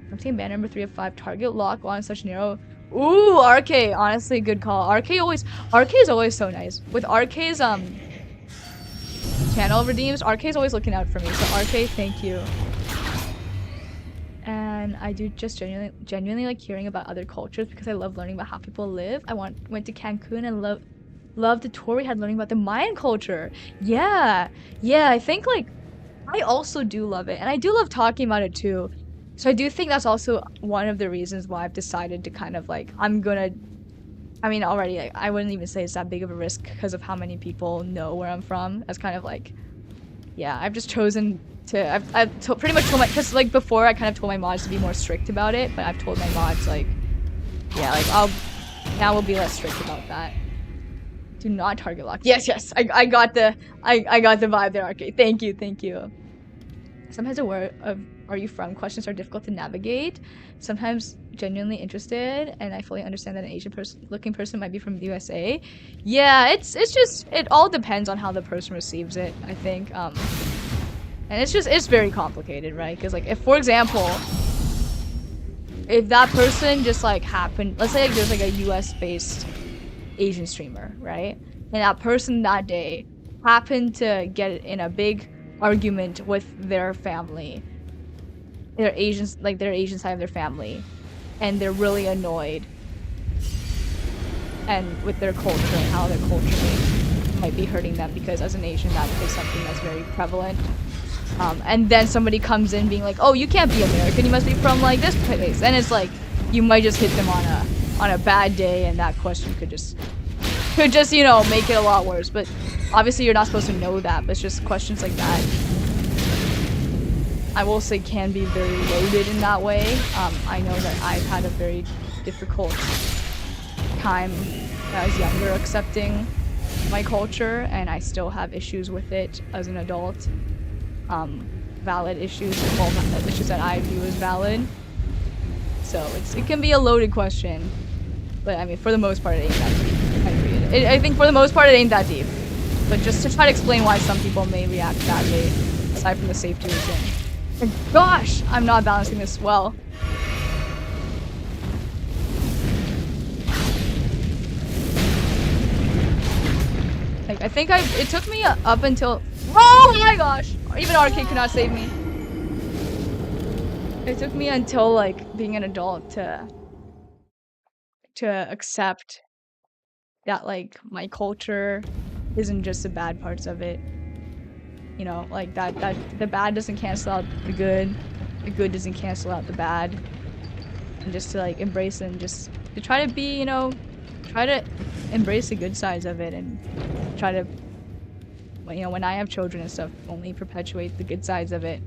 I'm taking ban number 3 of 5, target lock on such narrow. Ooh, RK, honestly, good call. RK is always so nice. With RK's channel redeems, RK is always looking out for me. So RK, thank you. And I do just genuinely like hearing about other cultures because I love learning about how people live. I went to Cancun and loved the tour we had learning about the Mayan culture. Yeah, I think like I also do love it, and I do love talking about it too. So I do think that's also one of the reasons why I've decided to kind of like I mean already like, I wouldn't even say it's that big of a risk because of how many people know where I'm from. That's kind of like, yeah, I've just chosen to pretty much told my, because like before I kind of told my mods to be more strict about it, but I've told my mods like, yeah, like now we'll be less strict about that. Do not target lock. Yes, I got the vibe there, RK. Thank you. Sometimes the word of "are you from?" questions are difficult to navigate. Sometimes genuinely interested, and I fully understand that an Asian looking person might be from the USA. Yeah, it's just it all depends on how the person receives it, I think. And it's very complicated, right? Because like if, for example, if that person just like happened, let's say like there's like a US based Asian streamer, right? And that person that day happened to get in a big argument with their family, their Asian side of their family, and they're really annoyed and with their culture and how their culture might be hurting them because as an Asian that is something that's very prevalent. And then somebody comes in being like, oh, you can't be American, you must be from like this place, and it's like you might just hit them on a bad day, and that question could just you know make it a lot worse. But obviously you're not supposed to know that, but it's just questions like that I will say can be very loaded in that way. I know that I've had a very difficult time when I was younger accepting my culture, and I still have issues with it as an adult. Valid issues, well, issues that I view as valid. So it can be a loaded question, but I mean, for the most part, it ain't that deep. I agree. I think for the most part, it ain't that deep. But just to try to explain why some people may react badly, aside from the safety reason. And gosh, I'm not balancing this well. Like, I think it took me up until, oh my gosh! Even RK could not save me. It took me until, like, being an adult to accept that, like, my culture isn't just the bad parts of it. You know, like, that the bad doesn't cancel out the good doesn't cancel out the bad. And just to, like, embrace and just to try to be, you know, try to embrace the good sides of it and try to, you know, when I have children and stuff, only perpetuate the good sides of it.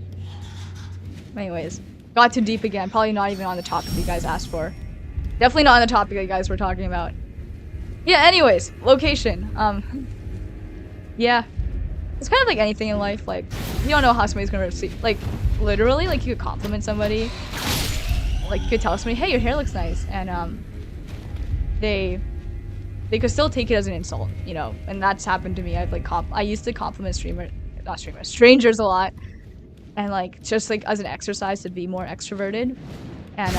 Anyways, got too deep again. Probably not even on the topic you guys asked for. Definitely not on the topic you guys were talking about. Yeah, anyways, location. Yeah. it's kind of like anything in life. Like, you don't know how somebody's gonna receive. Like, literally, like you could compliment somebody. Like you could tell somebody, "Hey, your hair looks nice," and they could still take it as an insult, you know. And that's happened to me. I used to compliment strangers a lot, and like just like as an exercise to be more extroverted, and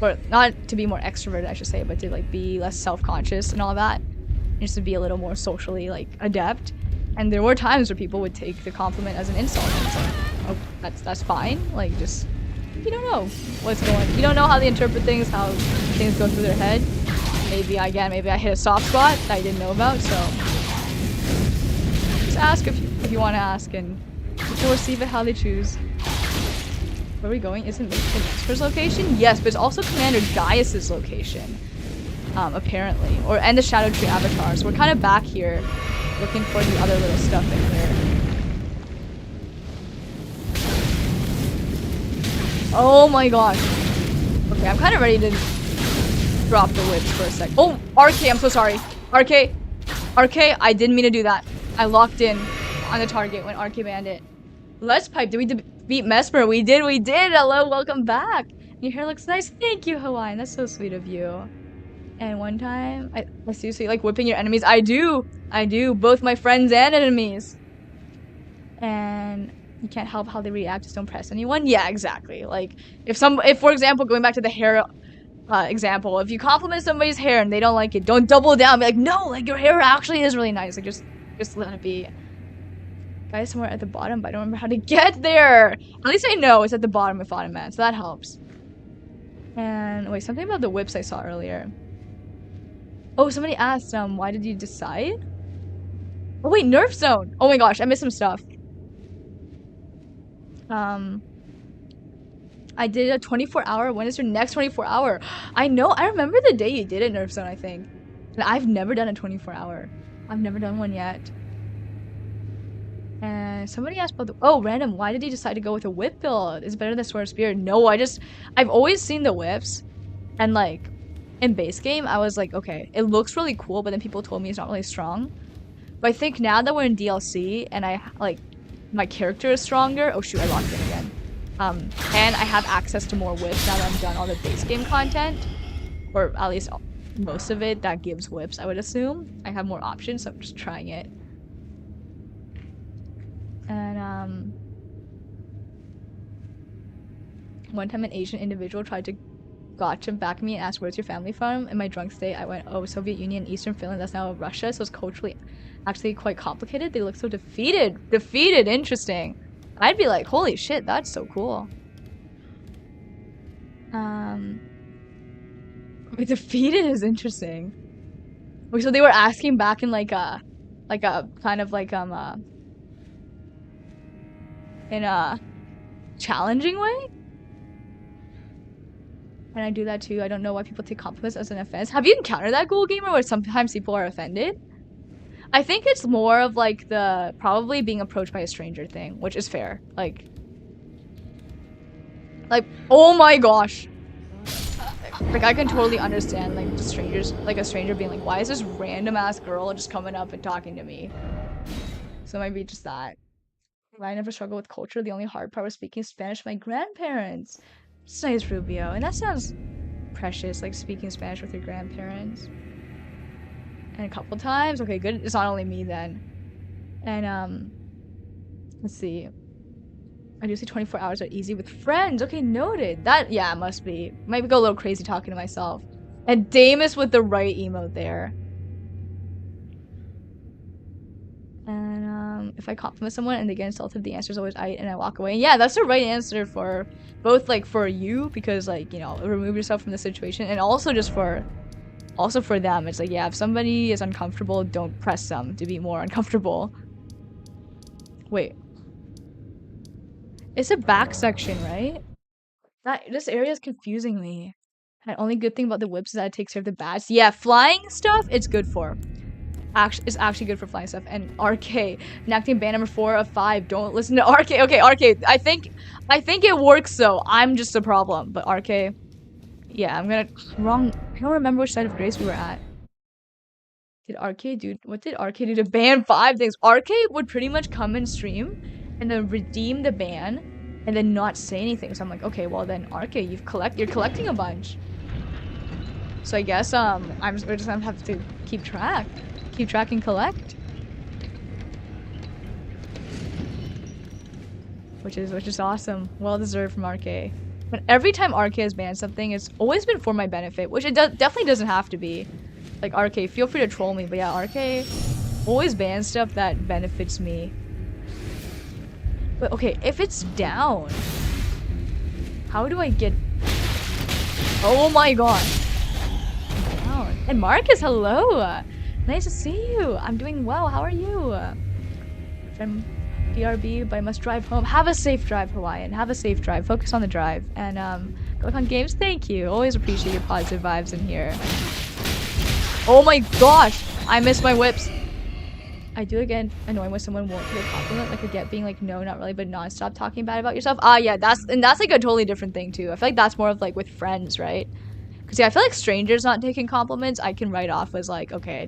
or not to be more extroverted, I should say, but to like be less self-conscious and all that, just to be a little more socially like adept. And there were times where people would take the compliment as an insult. And it's like, oh, that's fine. Like, just you don't know what's going. You don't know how they interpret things, how things go through their head. Maybe I hit a soft spot that I didn't know about. So just ask if you want to ask, and people receive it how they choose. Where are we going? Isn't Vesper's location? Yes, but it's also Commander Gaius's location. Apparently. And the Shadow Tree Avatar. So we're kind of back here looking for the other little stuff in here. Oh my gosh. Okay, I'm kind of ready to drop the whips for a sec. Oh, RK, I'm so sorry. RK, I didn't mean to do that. I locked in on the target when RK banned it. Let's pipe. Did we beat Mesmer? We did. Hello, welcome back. Your hair looks nice. Thank you, Hawaiian. That's so sweet of you. And one time, I seriously like whipping your enemies. I do. Both my friends and enemies. And you can't help how they react. Just don't press anyone. Yeah, exactly. Like if for example, going back to the hair example, if you compliment somebody's hair and they don't like it, don't double down. Be like, no, like your hair actually is really nice. Like just let it be. Guys, somewhere at the bottom, but I don't remember how to get there. At least I know it's at the bottom with Ottoman, so that helps. And wait, something about the whips I saw earlier. Oh, somebody asked, why did you decide? Oh wait, Nerf Zone. Oh my gosh, I missed some stuff. I did a 24-hour. When is your next 24-hour? I know. I remember the day you did it, Nerf Zone, I think. And I've never done a 24-hour. I've never done one yet. And somebody asked about the— oh, random, why did you decide to go with a whip build? Is it better than Sword of Spear? No, I've always seen the whips. And like, in base game, I was like, okay, it looks really cool, but then people told me it's not really strong. But I think now that we're in DLC, and my character is stronger— oh shoot, I locked in again. And I have access to more whips now that I'm done all the base game content. Or at least most of it that gives whips, I would assume. I have more options, so I'm just trying it. And one time an Asian individual tried to gotcha back me and asked, where's your family from? In my drunk state, I went, oh, Soviet Union, Eastern Finland, that's now Russia, so it's culturally actually quite complicated. They look so defeated. Interesting. I'd be like, holy shit, that's so cool. Defeated is interesting. So they were asking back in like a kind of like in a challenging way. And I do that too. I don't know why people take compliments as an offense. Have you encountered that, Ghoul Gamer, where sometimes people are offended? I think it's more of like the probably being approached by a stranger thing, which is fair. Like, oh my gosh. Like, I can totally understand like the strangers, like a stranger being like, why is this random ass girl just coming up and talking to me? So maybe just that. I never struggled with culture. The only hard part was speaking Spanish with my grandparents. It's nice, Rubio. And that sounds precious, like speaking Spanish with your grandparents. And a couple times. Okay, good. It's not only me then. And let's see. I do say 24 hours are easy with friends. Okay, noted. That, yeah, must be. Might go a little crazy talking to myself. And Damus with the right emote there. And if I compliment someone and they get insulted, the answer is always and I walk away. And yeah, that's the right answer for both, like, for you, because, like, you know, remove yourself from the situation, and also just for them. It's like, yeah, if somebody is uncomfortable, don't press them to be more uncomfortable. Wait. It's a back section, right? This area is confusing me. And the only good thing about the whips is that it takes care of the bats. Yeah, flying stuff, it's good for. It's actually good for flying stuff. And RK, enacting ban number 4 of 5. Don't listen to RK. Okay, RK, I think it works though. I'm just a problem. But RK, yeah, I don't remember which side of Grace we were at. What did RK do to ban 5 things? RK would pretty much come and stream and then redeem the ban and then not say anything. So I'm like, okay, well then RK, you're collecting a bunch. So I guess we're just gonna have to keep track and collect. Which is awesome. Well deserved from RK. But every time RK has banned something, it's always been for my benefit, which it definitely doesn't have to be. Like, RK, feel free to troll me, but yeah, RK always bans stuff that benefits me. But okay, if it's down, how do I get... Oh my god. Down. And Marcus, hello! Nice to see you! I'm doing well, how are you? I'm BRB, but I must drive home. Have a safe drive, Hawaiian. Have a safe drive. Focus on the drive. And, go on games, thank you. Always appreciate your positive vibes in here. Oh my gosh! I miss my whips. I do get annoying when someone won't get a compliment. Like, I get being like, no, not really, but non-stop talking bad about yourself. Yeah, that's like a totally different thing too. I feel like that's more of like with friends, right? Because yeah, I feel like strangers not taking compliments, I can write off as like, okay,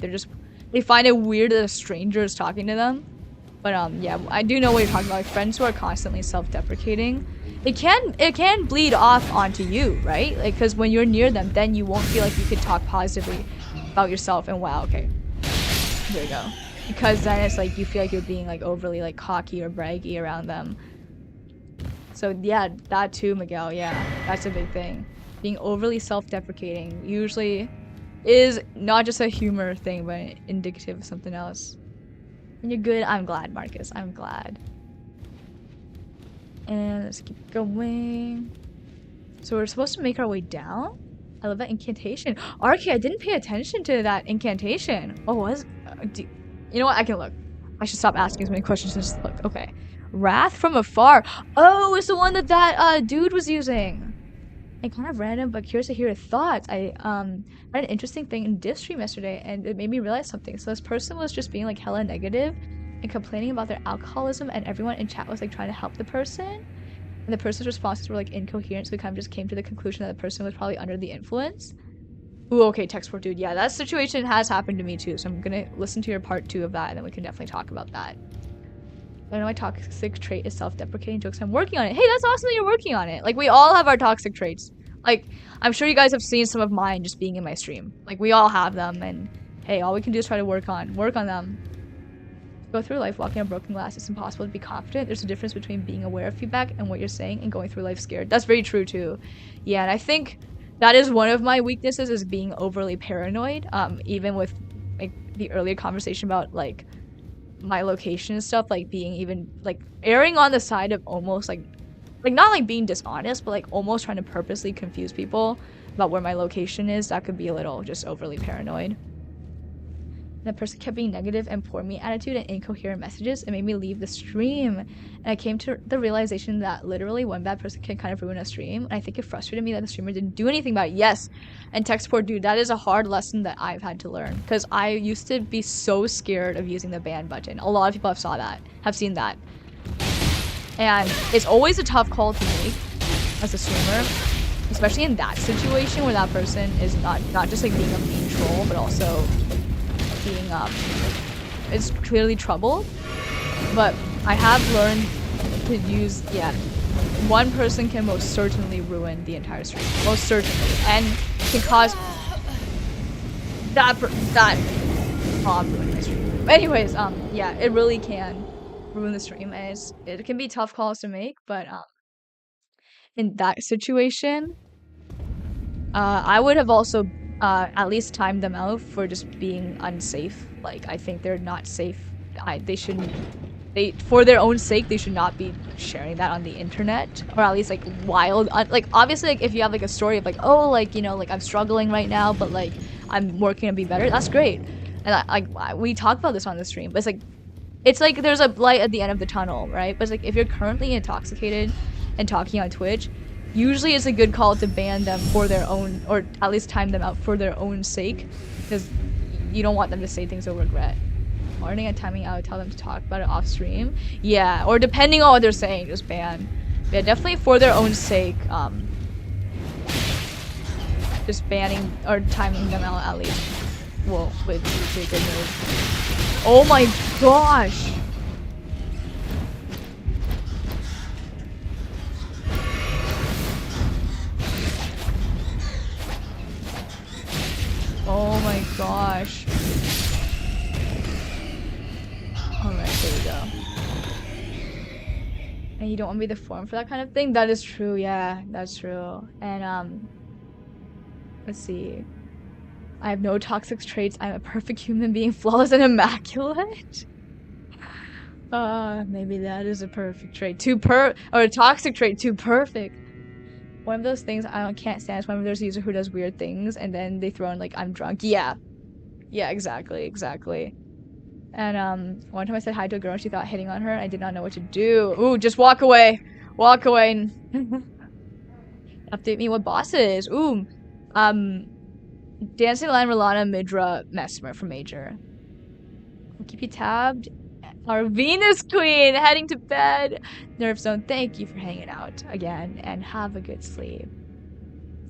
they find it weird that a stranger is talking to them. But yeah, I do know what you're talking about. Like, friends who are constantly self-deprecating, it can bleed off onto you, right? Like, because when you're near them, then you won't feel like you could talk positively about yourself. And wow, okay, there you go. Because then it's like you feel like you're being like overly like cocky or braggy around them. So yeah, that too, Miguel. Yeah, that's a big thing. Being overly self-deprecating usually is not just a humor thing, but indicative of something else. And you're good. I'm glad, Marcus. I'm glad. And let's keep going. So we're supposed to make our way down? I love that incantation. RK, I didn't pay attention to that incantation. Oh, was... you know what? I can look. I should stop asking so many questions and just look. Okay. Wrath from afar. Oh, it's the one that dude was using. And kind of random, but curious to hear your thoughts. I had an interesting thing in div stream yesterday, and it made me realize something. So this person was just being like hella negative and complaining about their alcoholism, and everyone in chat was like trying to help the person. And the person's responses were like incoherent, so we kind of just came to the conclusion that the person was probably under the influence. Ooh, okay, Textport dude. Yeah, that situation has happened to me too, so I'm gonna listen to your part 2 of that, and then we can definitely talk about that. I know my toxic trait is self-deprecating jokes. I'm working on it. Hey, that's awesome that you're working on it. Like, we all have our toxic traits. Like, I'm sure you guys have seen some of mine just being in my stream. Like, we all have them, and hey, all we can do is try to work on them. Go through life walking on broken glass. It's impossible to be confident. There's a difference between being aware of feedback and what you're saying and going through life scared. That's very true too. Yeah, and I think that is one of my weaknesses, is being overly paranoid. Even with like the earlier conversation about like my location and stuff, like being even like erring on the side of almost like not like being dishonest, but like almost trying to purposely confuse people about where my location is. That could be a little just overly paranoid. The person kept being negative and poor me attitude and incoherent messages. It made me leave the stream. And I came to the realization that literally one bad person can kind of ruin a stream. And I think it frustrated me that the streamer didn't do anything about it. Yes. And Textport dude, that is a hard lesson that I've had to learn. Because I used to be so scared of using the ban button. A lot of people have seen that. And it's always a tough call to make as a streamer. Especially in that situation where that person is not just like being a mean troll, but also being is clearly troubled. But I have learned to use, yeah, one person can most certainly ruin the entire stream, most certainly, and can cause that ruin my stream. But anyways, yeah, it really can ruin the stream, and it can be tough calls to make. But in that situation, I would have also at least timed them out for just being unsafe. Like, I think they're not safe. For their own sake, they should not be sharing that on the internet, or at least like wild. Like, obviously, like if you have like a story of like, oh, like, you know, like I'm struggling right now, but like I'm working to be better. That's great. And we talk about this on the stream, but it's like there's a light at the end of the tunnel, right? But it's like if you're currently intoxicated and talking on Twitch, usually it's a good call to ban them for their own, or at least time them out for their own sake, because you don't want them to say things they'll regret. Warning and timing out, tell them to talk about it off stream. Yeah, or depending on what they're saying, just ban. Yeah, definitely for their own sake, just banning or timing them out at least. Well, with the good move. Oh my gosh! Oh my gosh. Alright, there we go. And you don't want to be the form for that kind of thing? That is true, yeah, that's true. And let's see. I have no toxic traits. I'm a perfect human being, flawless and immaculate. Maybe that is a perfect trait. Or a toxic trait, too perfect. One of those things can't stand is when there's a user who does weird things and then they throw in like, I'm drunk. Yeah. Yeah, exactly. And one time I said hi to a girl and she thought hitting on her and I did not know what to do. Ooh, just walk away. Walk away. Update me what boss is. Ooh. Dancing Lion, Rolana, Midra, Mesmer from Major. I'll keep you tabbed. Our Venus Queen heading to bed. Nerve Zone, thank you for hanging out again and have a good sleep.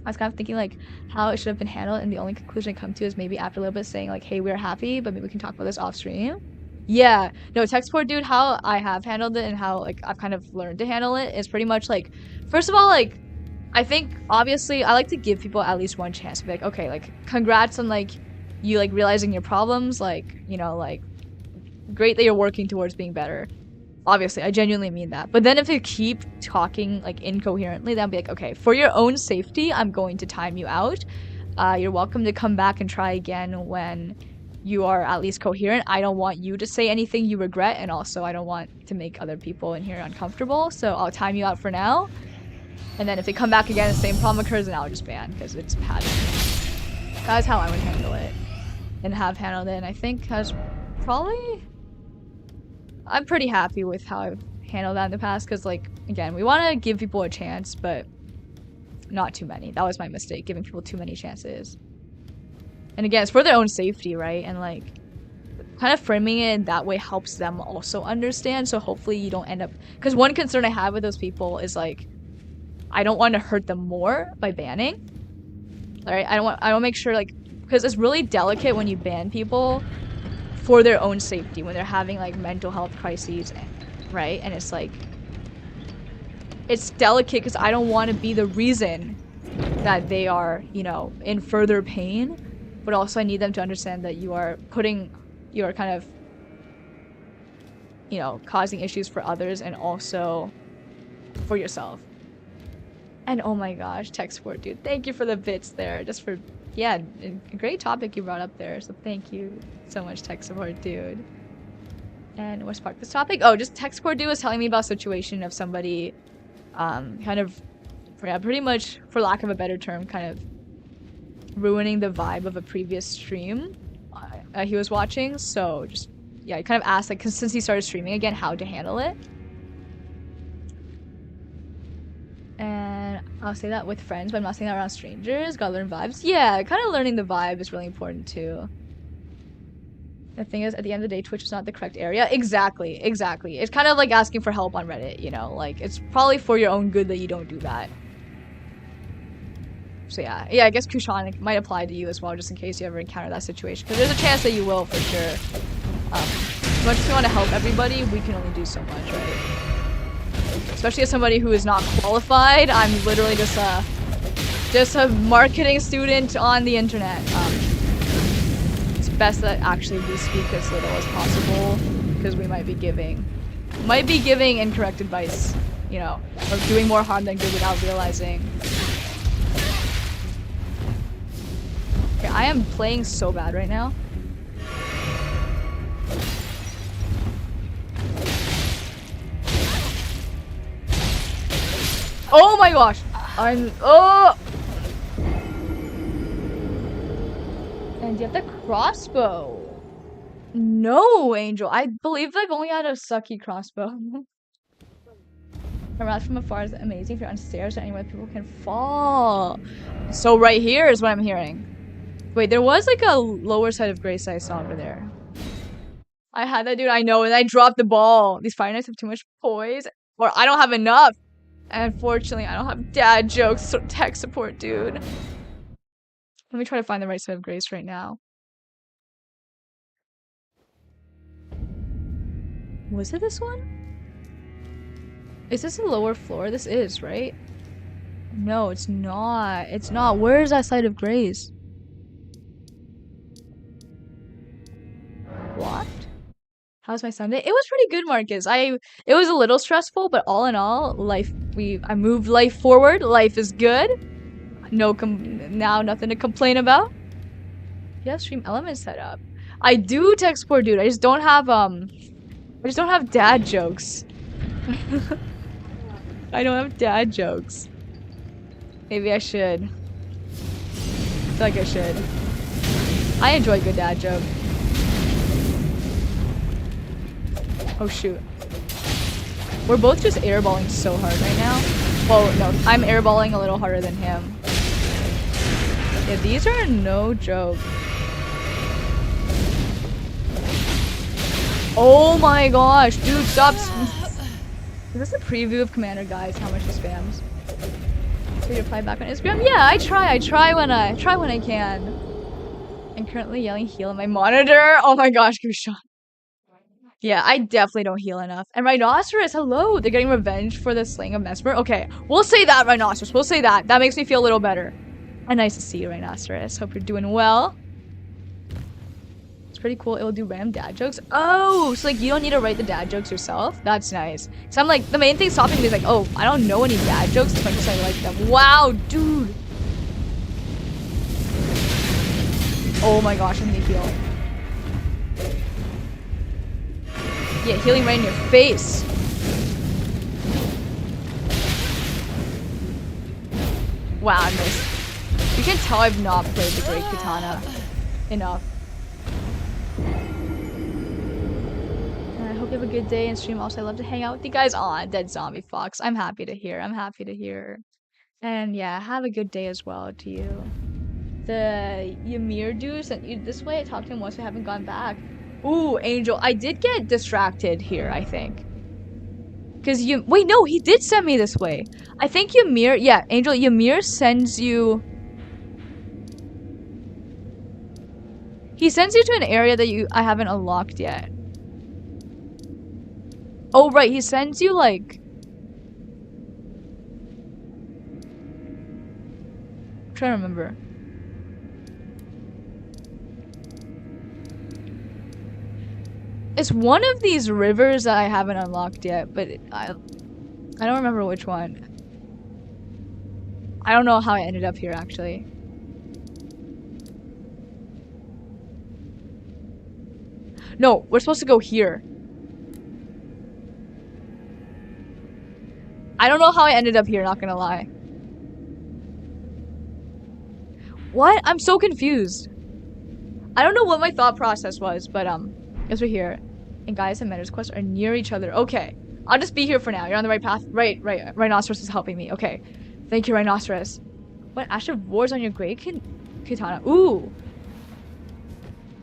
I was kind of thinking like how it should have been handled, and the only conclusion I come to is maybe after a little bit saying like, hey, we're happy, but maybe we can talk about this off stream. Yeah, no, tech support, dude, how I have handled it and how like I've kind of learned to handle it is pretty much like, first of all, like I think obviously I like to give people at least one chance to be like, okay, like congrats on like you like realizing your problems, like, you know, like great that you're working towards being better. Obviously, I genuinely mean that. But then if you keep talking like incoherently, then I'll be like, okay, for your own safety, I'm going to time you out. You're welcome to come back and try again when you are at least coherent. I don't want you to say anything you regret, and also I don't want to make other people in here uncomfortable, so I'll time you out for now. And then if they come back again, the same problem occurs, then I'll just ban, because it's pattern. That's how I would handle it. And have handled it, and I think has probably... I'm pretty happy with how I've handled that in the past, because, like, again, we want to give people a chance, but not too many. That was my mistake, giving people too many chances. And again, it's for their own safety, right? And, like, kind of framing it in that way helps them also understand, so hopefully you don't end up... Because one concern I have with those people is, like, I don't want to hurt them more by banning. Alright, I don't want to make sure, like... Because it's really delicate when you ban people for their own safety when they're having like mental health crises, right? And it's like it's delicate because I don't want to be the reason that they are, you know, in further pain, but also I need them to understand that you are kind of, you know, causing issues for others and also for yourself. And oh my gosh, tech support, dude, thank you for the bits there, just for, yeah, a great topic you brought up there, so thank you so much, tech support, dude. And what sparked this topic? Oh, just tech support dude was telling me about a situation of somebody kind of, yeah, pretty much, for lack of a better term, kind of ruining the vibe of a previous stream he was watching. So just, yeah, he kind of asked, like, cause since he started streaming again, how to handle it. And I'll say that with friends, but I'm not saying that around strangers. Gotta learn vibes. Yeah, kind of learning the vibe is really important too. The thing is, at the end of the day, Twitch is not the correct area. Exactly, exactly. It's kind of like asking for help on Reddit, you know? Like, it's probably for your own good that you don't do that. So yeah, I guess Kushan might apply to you as well, just in case you ever encounter that situation. Because there's a chance that you will, for sure. As much as we want to help everybody, we can only do so much, right? Especially as somebody who is not qualified, I'm literally just a marketing student on the internet. It's best that actually we speak as little as possible, because we might be giving incorrect advice, you know, or doing more harm than good without realizing. Okay, I am playing so bad right now. Oh my gosh! Oh! And you have the crossbow. No, Angel. I believe I've only had a sucky crossbow. Around from afar is amazing. If you're on stairs or anywhere people can fall. So right here is what I'm hearing. Wait, there was like a lower side of grace I saw over there. I had that, dude. I know, and I dropped the ball. These Fire Knights have too much poise, or I don't have enough. And unfortunately, I don't have dad jokes, so tech support, dude. Let me try to find the right side of grace right now. Was it this one? Is this a lower floor? This is, right? No, it's not. It's not. Where is that site of grace? What? How's my Sunday? It was pretty good, Marcus. It was a little stressful, but all in all, I moved life forward. Life is good. Now nothing to complain about. Yeah, stream elements set up. I do text poor dude. I just don't have dad jokes. I don't have dad jokes. Maybe I should. I feel like I should. I enjoy a good dad joke. Oh shoot. We're both just airballing so hard right now. Well, no, I'm airballing a little harder than him. Yeah, these are no joke. Oh my gosh, dude, stop. Is this a preview of Commander Guys? How much he spams? So you reply back on Instagram? Yeah, I try when I can. I'm currently yelling heal on my monitor. Oh my gosh, give me a shot. Yeah, I definitely don't heal enough. And Rhinoceros, hello! They're getting revenge for the slaying of Mesmer. Okay, we'll say that, Rhinoceros. We'll say that. That makes me feel a little better. And nice to see you, Rhinoceros. Hope you're doing well. It's pretty cool. It will do random dad jokes. Oh, so like you don't need to write the dad jokes yourself? That's nice. So I'm like, the main thing stopping me is like, oh, I don't know any dad jokes as much as I like them. Wow, dude. Oh my gosh, I'm gonna heal. Yeah, healing right in your face. Wow, I missed. You can tell I've not played the Great Katana enough. I hope you have a good day and stream. Also, I love to hang out with you guys. Aw, Dead Zombie Fox. I'm happy to hear. I'm happy to hear. And yeah, have a good day as well to you. The Ymir dude sent you this way. I talked to him once. I haven't gone back. Ooh, Angel. I did get distracted here, I think. Because you... Wait, no, he did send me this way. I think Ymir... Yeah, Angel, Ymir sends you... He sends you to an area that I haven't unlocked yet. Oh, right. He sends you, like... I'm trying to remember. It's one of these rivers that I haven't unlocked yet, but I don't remember which one. I don't know how I ended up here, actually. No, we're supposed to go here. I don't know how I ended up here, not gonna lie. What? I'm so confused. I don't know what my thought process was, but guess we're here. And Gaius and Mentor's quest are near each other. Okay. I'll just be here for now. You're on the right path. Right. Rhinoceros is helping me. Okay. Thank you, Rhinoceros. What? Ash of Wars on your great katana. Ooh.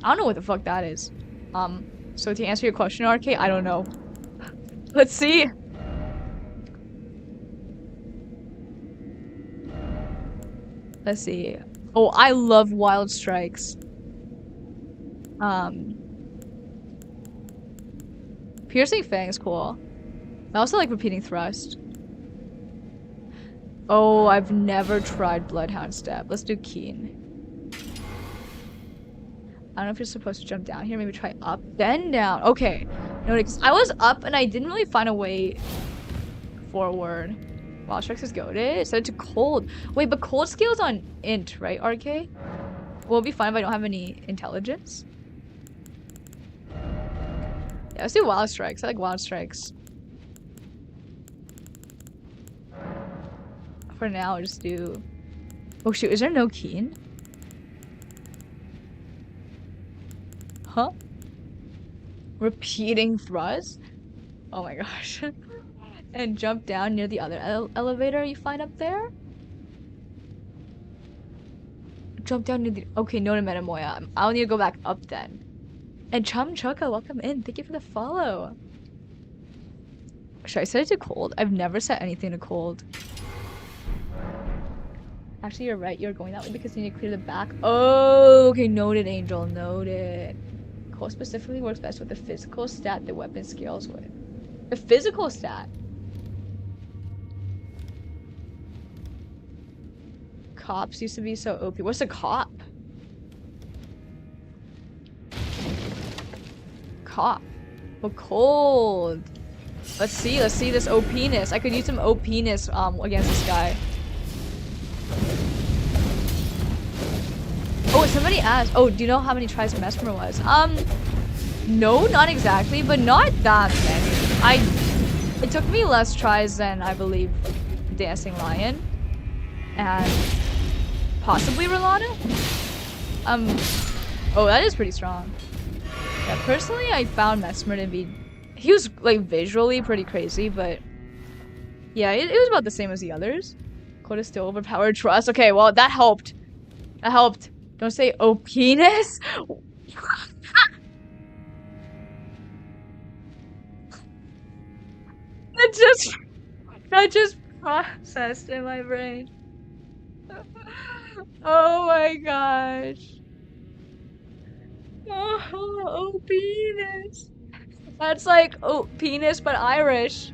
I don't know what the fuck that is. So to answer your question, RK, I don't know. Let's see. Let's see. Oh, I love Wild Strikes. Piercing Fang is cool. I also like Repeating Thrust. Oh, I've never tried Bloodhound Step. Let's do Keen. I don't know if you're supposed to jump down here. Maybe try up, then down. Okay. No, I was up and I didn't really find a way forward. Wild Strikes is goated. Set it to cold. Wait, but cold scale's on int, right, RK? Will it be fine if I don't have any intelligence? Yeah, let's do Wild Strikes. I like Wild Strikes. For now, I'll just do... Oh shoot, is there no Keen? Huh? Repeating Thrust? Oh my gosh. And jump down near the other elevator you find up there? Jump down near the... Okay, no to Metamoya. I'll need to go back up then. And Chum Chuka, welcome in. Thank you for the follow. Should I set it to cold? I've never set anything to cold. Actually, you're right. You're going that way because you need to clear the back. Oh, okay. Noted, Angel. Noted. physical specifically works best with the physical stat the weapon scales with. The physical stat? Cops used to be so OP. What's a cop? Cop. Oh, cold. Let's see this OP-ness. I could use some OP-ness against this guy. Oh, somebody asked. Oh, do you know how many tries Mesmer was? No, not exactly, but not that many. It took me less tries than I believe Dancing Lion and possibly Rolana. Oh, that is pretty strong. Yeah, personally, I found Mesmer to be. He was like visually pretty crazy, but yeah, it was about the same as the others. Code is still overpowered trust. Okay, well that helped. That helped. Don't say OP-ness. That just processed in my brain. Oh my gosh. Oh, OP-ness. That's like penis but Irish.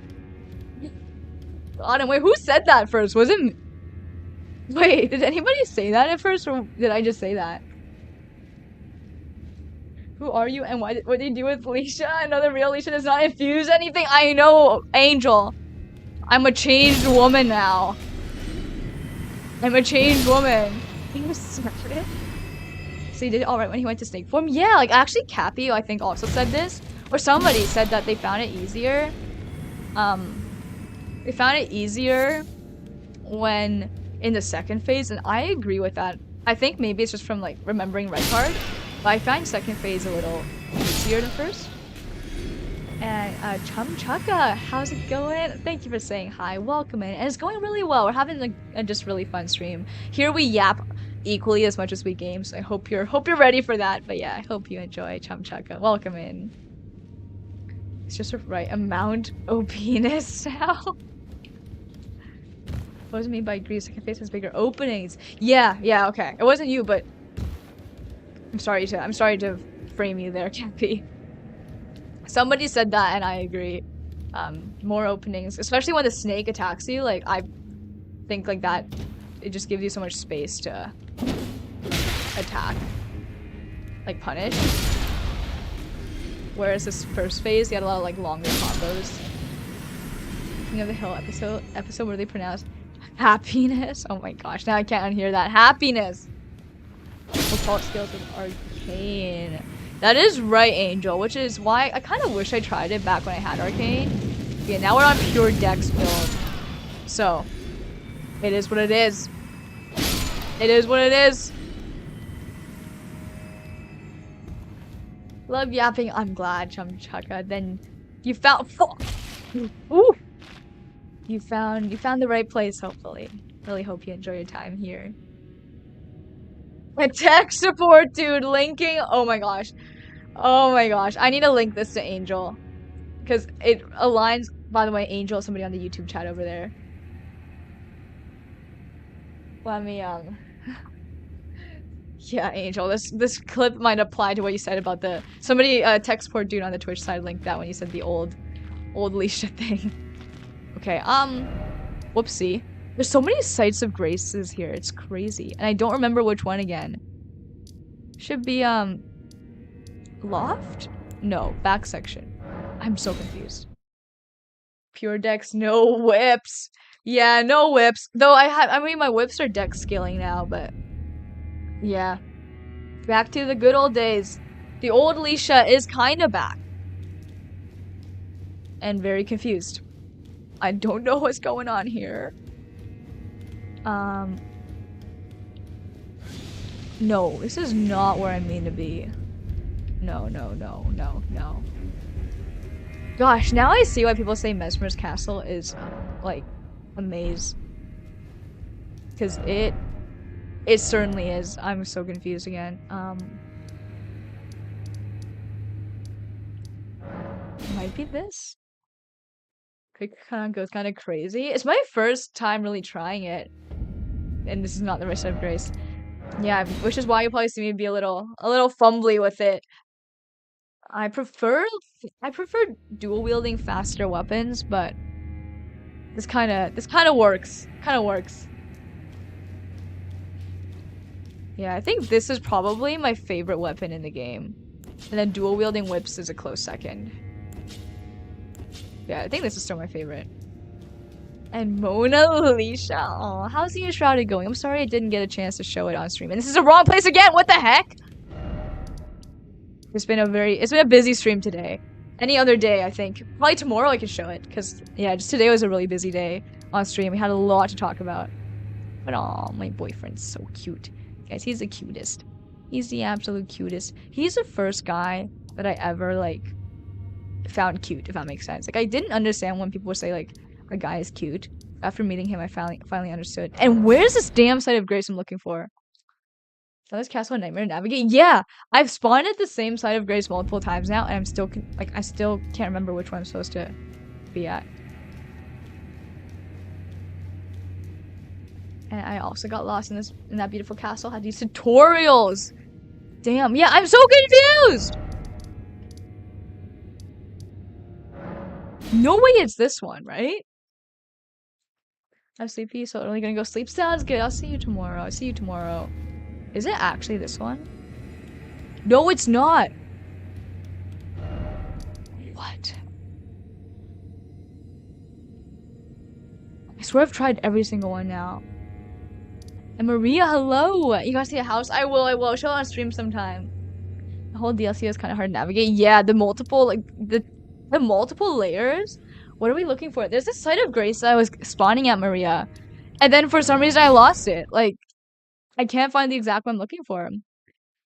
God, wait, who said that first? Was it? Wait, did anybody say that at first, or did I just say that? Who are you, and what do you do with Leisha? Another real Leisha does not infuse anything. I know, Angel. I'm a changed woman now. I'm a changed woman. He was started. So he did all right when he went to snake form. Yeah, like actually, Cappy I think also said this, or somebody said that they found it easier. They found it easier when in the second phase, and I agree with that. I think maybe it's just from like remembering red card, but I find second phase a little easier than first. And Chum Chukka, how's it going? Thank you for saying hi, welcome in, and it's going really well. We're having a just really fun stream. Here we yap equally as much as we game, so I hope you're ready for that. But yeah, I hope you enjoy Chum Chukka. Welcome in. It's just the right amount OP-ness now. What does it mean by agree? Second phase has bigger openings. Yeah, okay. It wasn't you, but I'm sorry to frame you there, Cappy. Somebody said that, and I agree. More openings, especially when the snake attacks you. Like I think like that, it just gives you so much space to attack, like punish. Whereas this first phase, you had a lot of like longer combos. You know the Hill episode where they pronounced happiness. Oh my gosh, now I can't unhear that. Happiness. Occult skills with arcane. That is right, Angel, which is why I kind of wish I tried it back when I had arcane. Yeah, now we're on pure dex build. So, it is what it is. It is what it is. Love yapping. I'm glad, Chum Chukka. Then you found. Ooh. You found the right place. Hopefully, really hope you enjoy your time here. A tech support dude linking. Oh my gosh. I need to link this to Angel because it aligns. By the way, Angel, somebody on the YouTube chat over there. Let me Yeah, Angel. This clip might apply to what you said about the somebody tech support dude on the Twitch side linked that when you said the old Leisha thing. Okay, whoopsie. There's so many sites of graces here, it's crazy. And I don't remember which one again. Should be, loft? No, back section. I'm so confused. Pure dex, no whips. Yeah, no whips. Though I mean, my whips are dex scaling now, but yeah. Back to the good old days. The old Leisha is kinda back. And very confused. I don't know what's going on here. No, this is not where I mean to be. No. Gosh, now I see why people say Mesmer's Castle is, like, a maze. Because it certainly is. I'm so confused again. Might be this? Quick goes kind of crazy. It's my first time really trying it. And this is not the rest of Grace. Yeah, which is why you probably see me be a little fumbly with it. I prefer dual wielding faster weapons, but this kind of works. Yeah, I think this is probably my favorite weapon in the game. And then dual wielding whips is a close second. Yeah, I think this is still my favorite. And Mona Lisa. Aw, how's the Enshrouded going? I'm sorry I didn't get a chance to show it on stream. And this is the wrong place again! What the heck? It's been a busy stream today. Any other day, I think. Probably tomorrow I can show it. Because, yeah, just today was a really busy day on stream. We had a lot to talk about. But aw, my boyfriend's so cute. Guys, he's the cutest. He's the absolute cutest. He's the first guy that I ever, like, found cute, if that makes sense. Like, I didn't understand when people would say, like, a guy is cute. After meeting him, I finally understood. And where's this damn site of grace I'm looking for? This Castle and Nightmare Navigate? Yeah! I've spawned at the same site of grace multiple times now, and I'm still, I still can't remember which one I'm supposed to be at. And I also got lost in that beautiful castle. Had these tutorials! Damn, yeah, I'm so confused! No way it's this one, right? I'm sleepy, so I'm only gonna go sleep. Sounds good. I'll see you tomorrow. I'll see you tomorrow. Is it actually this one? No, it's not! What? I swear I've tried every single one now. And Maria, hello! You guys see a house? I will. Show it on stream sometime. The whole DLC is kind of hard to navigate. Yeah, the multiple, like, the multiple layers? What are we looking for? There's this site of grace that I was spawning at Maria. And then for some reason I lost it. Like, I can't find the exact one I'm looking for.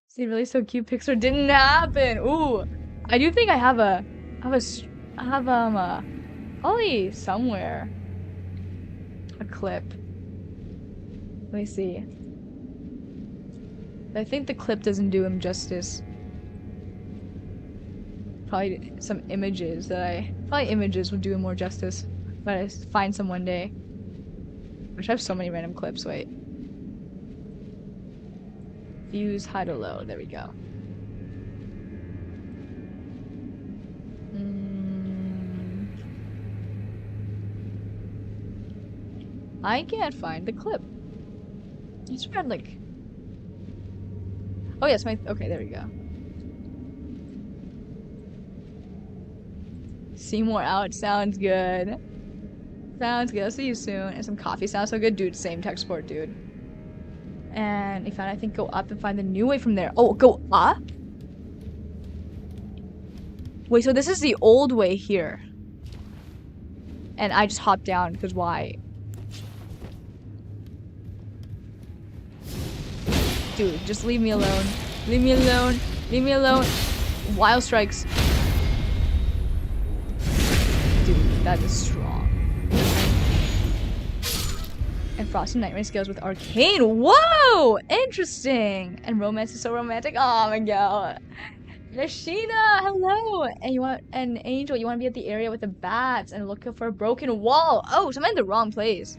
See, really so cute picture didn't happen. Ooh. I do think I have probably somewhere a clip. Let me see. I think the clip doesn't do him justice. Probably some images probably images would do him more justice. But I find some one day. Which I have so many random clips, wait. Views high to low, there we go. I can't find the clip. It's around like... Oh yes, okay, there we go. Seymour out, sounds good. Sounds good, I'll see you soon. And some coffee sounds so good. Dude, same tech support, dude. And if I think go up and find the new way from there. Oh, go up? Wait, so this is the old way here. And I just hopped down, because why? Dude, just leave me alone. Leave me alone. Leave me alone. Wild strikes. Dude, that is strong. And Frost and Nightmare scales with Arcane. Whoa! Interesting! And romance is so romantic. Oh my god. Rashina, hello! And Angel, you want to be at the area with the bats and look for a broken wall. Oh, so I'm in the wrong place.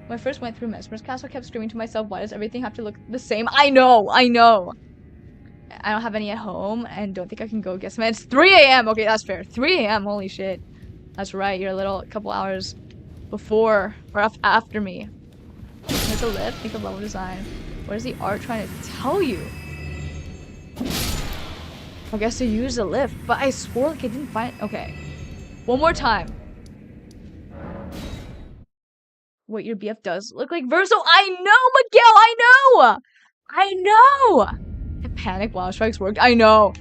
When I first went through Mesmer's Castle, I kept screaming to myself, why does everything have to look the same? I know! I don't have any at home, and don't think I can go get some. It's 3 a.m. Okay, that's fair. 3 a.m. Holy shit. That's right. You're a couple hours before or after me. There's a lift. Think of level design. What is the art trying to tell you? I guess to use the lift, but I swore like I didn't find it. Okay. One more time. What your BF does look like Verso. I know, Miguel. I know. And panic wild strikes worked. I know.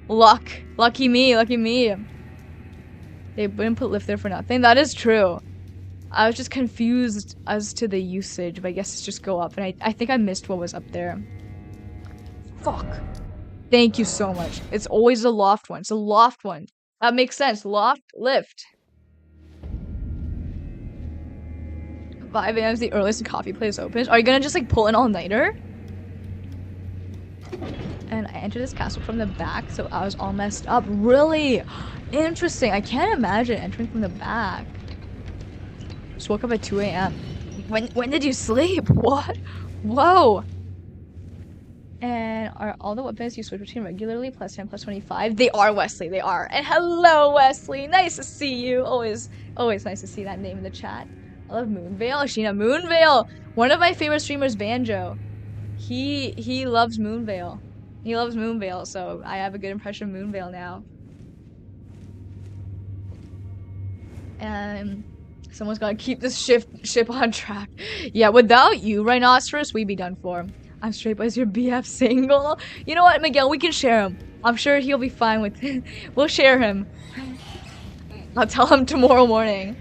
Lucky me. They wouldn't put lift there for nothing. That is true. I was just confused as to the usage, but I guess it's just go up. And I think I missed what was up there. Fuck. Thank you so much. It's always the loft one. It's a loft one. That makes sense. Loft, lift. 5 a.m. is the earliest the coffee place opens. Are you gonna just like pull an all-nighter? And I entered this castle from the back, so I was all messed up. Really? Interesting. I can't imagine entering from the back. Just woke up at 2 a.m. When did you sleep? What? Whoa. And are all the weapons you switch between regularly plus 10 plus 25? They are, Wesley, they are. And hello, Wesley. Nice to see you. Always nice to see that name in the chat. I love Moonveil. Sheena, Moonveil. One of my favorite streamers, Banjo. He loves Moonveil. He loves Moonveil, so I have a good impression of Moonveil now. And someone's gotta keep this ship on track. Yeah, without you, Rhinoceros, we'd be done for. I'm straight as your BF single. You know what, Miguel, we can share him. I'm sure he'll be fine with it. We'll share him. I'll tell him tomorrow morning.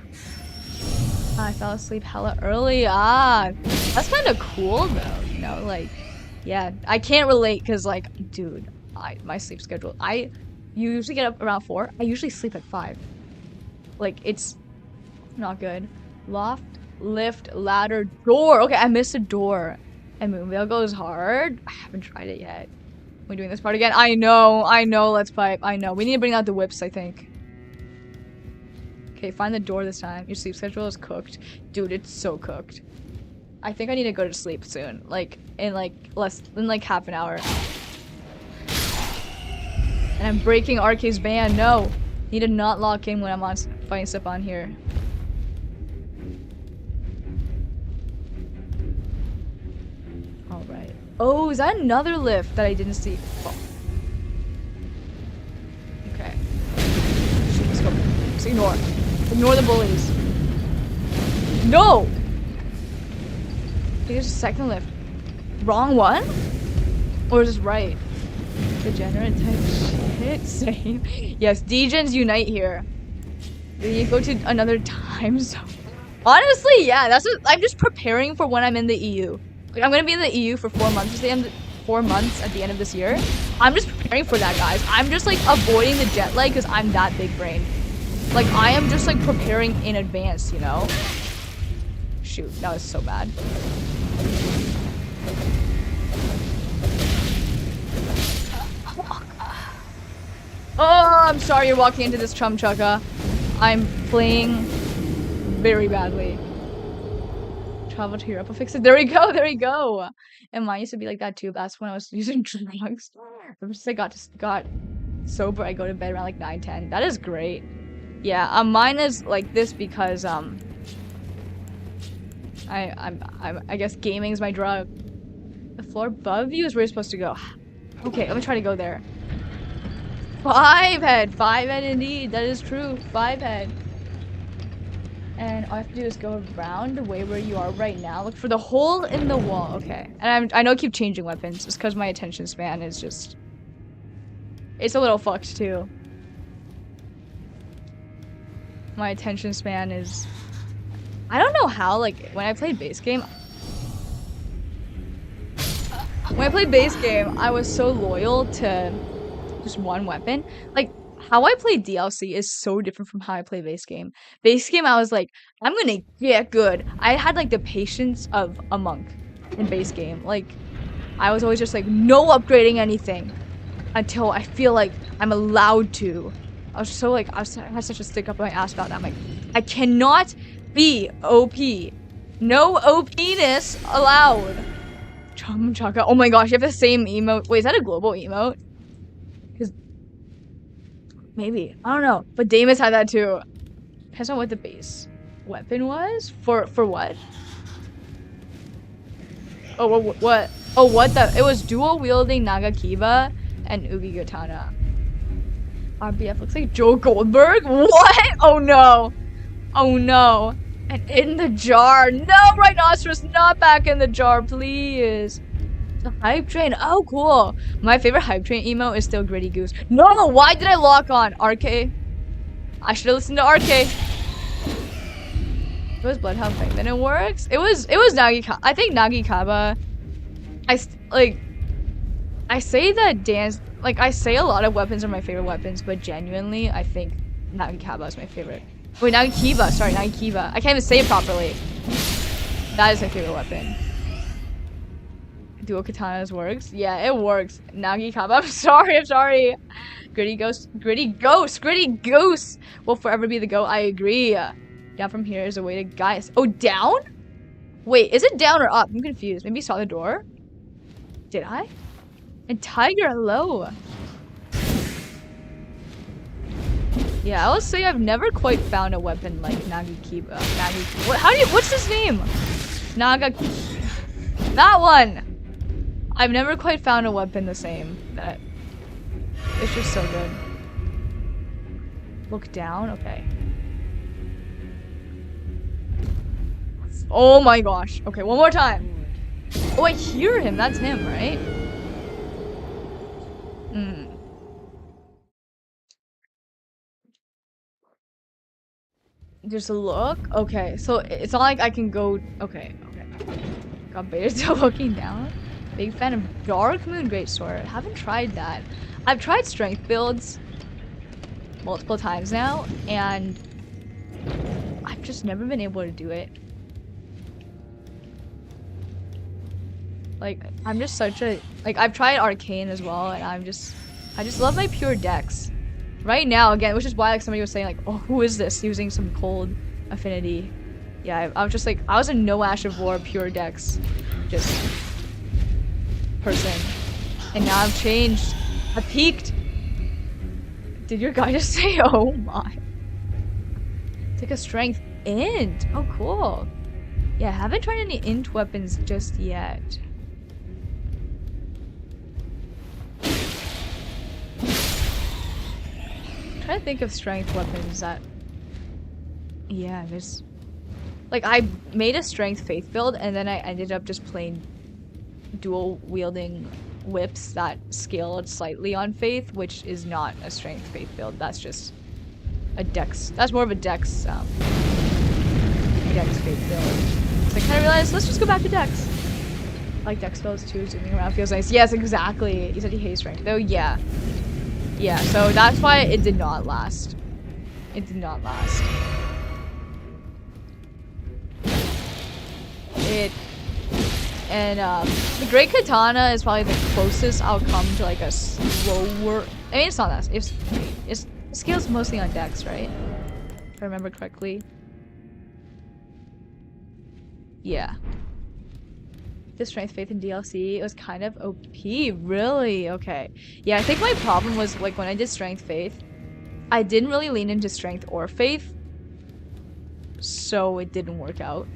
I fell asleep hella early. That's kind of cool though, you know, like, yeah, I can't relate because, like, dude, my sleep schedule, you usually get up around 4. I usually sleep at 5. Like, it's not good. Loft, lift, ladder, door. Okay, I missed a door. And Moonveil goes hard. I haven't tried it yet. We're doing this part again. I know, let's pipe. I know. We need to bring out the whips, I think. Okay, find the door this time. Your sleep schedule is cooked. Dude, it's so cooked. I think I need to go to sleep soon. Like, in less than half an hour. And I'm breaking RK's ban. No. Need to not lock in when I'm on fighting stuff on here. Alright. Oh, is that another lift that I didn't see? Oh. Okay. Let's go. Just ignore. Ignore the bullies. No! There's a second lift. Wrong one? Or is this right? Degenerate type shit. Same. Yes, Degens unite here. Then you go to another time zone. Honestly, yeah, that's what I'm just preparing for when I'm in the EU. Like, I'm gonna be in the EU for 4 months. 4 months at the end of this year. I'm just preparing for that, guys. I'm just like avoiding the jet lag because I'm that big brain. Like, I am just like preparing in advance, you know? Shoot, that was so bad. Oh, I'm sorry you're walking into this chumchugga. I'm playing very badly. Travel to Europe, I'll fix it. There we go, there we go. And mine used to be like that too. That's when I was using drugs. I just like got sober. I go to bed around like 9, 10. That is great. Yeah, mine is like this because I guess gaming is my drug. The floor above you is where you're supposed to go. Okay, let me try to go there. 5 head indeed. That is true. 5 head. And all I have to do is go around the way where you are right now. Look for the hole in the wall. Okay. And I know I keep changing weapons. It's because my attention span is just... It's a little fucked too. My attention span is... I don't know how, like, when I played base game... When I played base game, I was so loyal to just one weapon. Like, how I play DLC is so different from how I play base game. Base game, I was like, I'm gonna get good. I had, like, the patience of a monk in base game. Like, I was always just like, no upgrading anything until I feel like I'm allowed to. I was so like, I had such a stick up my ass about that. I'm like, I cannot be OP. No OP-ness allowed. Chaka. Oh my gosh, you have the same emote. Wait, is that a global emote? Because maybe. I don't know. But Damus had that too. Depends on what the base weapon was. For what? Oh, what? Oh, what the? It was dual wielding Nagakiba and Ugi Katana. RBF looks like Joe Goldberg. What? Oh no. Oh no. And in the jar. No, Rhinoceros, not back in the jar, please. The hype train. Oh, cool. My favorite hype train emo is still Gritty Goose. No, why did I lock on RK? I should have listened to RK. It was Bloodhound thing. Then it works. It was Nagikaba. I think Nagikaba. I say that dance. Like, I say a lot of weapons are my favorite weapons, but genuinely, I think Nagikaba is my favorite. Wait, Nagikiba. Sorry, Nagikiba. I can't even say it properly. That is my favorite weapon. Dual katanas works? Yeah, it works. Nagikaba. I'm sorry. Gritty Goose will forever be the GOAT. I agree. Down from here is a way to Gaius. Oh, down? Wait, is it down or up? I'm confused. Maybe you saw the door? Did I? And Tiger, hello. Yeah, I will say I've never quite found a weapon like what's his name? That one! I've never quite found a weapon the same. That it's just so good. Look down? Okay. Oh my gosh. Okay, one more time. Oh, I hear him. That's him, right? Just a look? Okay, so it's not like I can go... Okay. Got baited to looking down. Big fan of Dark Moon Greatsword. Haven't tried that. I've tried strength builds multiple times now, and I've just never been able to do it. Like, I'm just such a... Like, I've tried Arcane as well, and I just love my pure decks. Right now, again, which is why like somebody was saying like, oh, who is this using some cold affinity? Yeah, I was just like, I was a no Ash of War pure decks just person. And now I've changed. I peaked. Did your guy just say, oh my? Take a strength int. Oh, cool. Yeah, I haven't tried any int weapons just yet. I'm trying to think of strength weapons that... Yeah, there's... Like, I made a strength faith build, and then I ended up just playing dual wielding whips that scaled slightly on faith, which is not a strength faith build. That's just a dex. That's more of a dex faith build. So I kind of realized, let's just go back to dex. I like dex builds too. Zooming around feels nice. Yes, exactly. You said you hate strength, though. Yeah. Yeah. So that's why it did not last. It did not last. The Great Katana is probably the closest I'll come to like a slower... I mean, it's not that... It scales mostly on dex, right? If I remember correctly. Yeah. The strength faith in DLC, it was kind of OP. Really? Okay. Yeah, I think my problem was like when I did strength faith, I didn't really lean into strength or faith. So it didn't work out.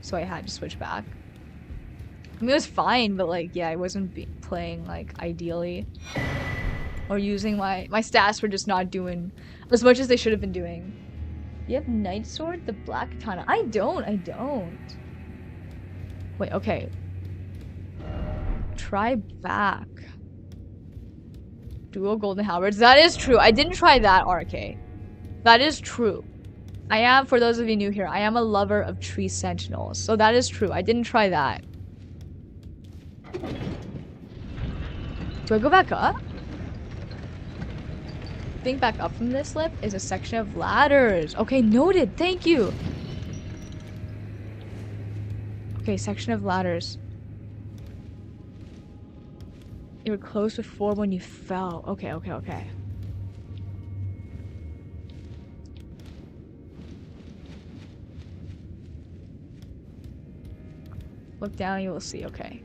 So I had to switch back. I mean, it was fine, but like, yeah, I wasn't playing like ideally. Or using my stats were just not doing as much as they should have been doing. You have Night Sword, the Black Katana. I don't. Wait, okay. Try back. Dual Golden Halberds. That is true. I didn't try that, RK. That is true. I am, for those of you new here, I am a lover of Tree Sentinels. So that is true. I didn't try that. Do I go back up? I think back up from this lip is a section of ladders. Okay, noted. Thank you. Okay, section of ladders. You were close before when you fell. Okay. Look down, you will see. Okay.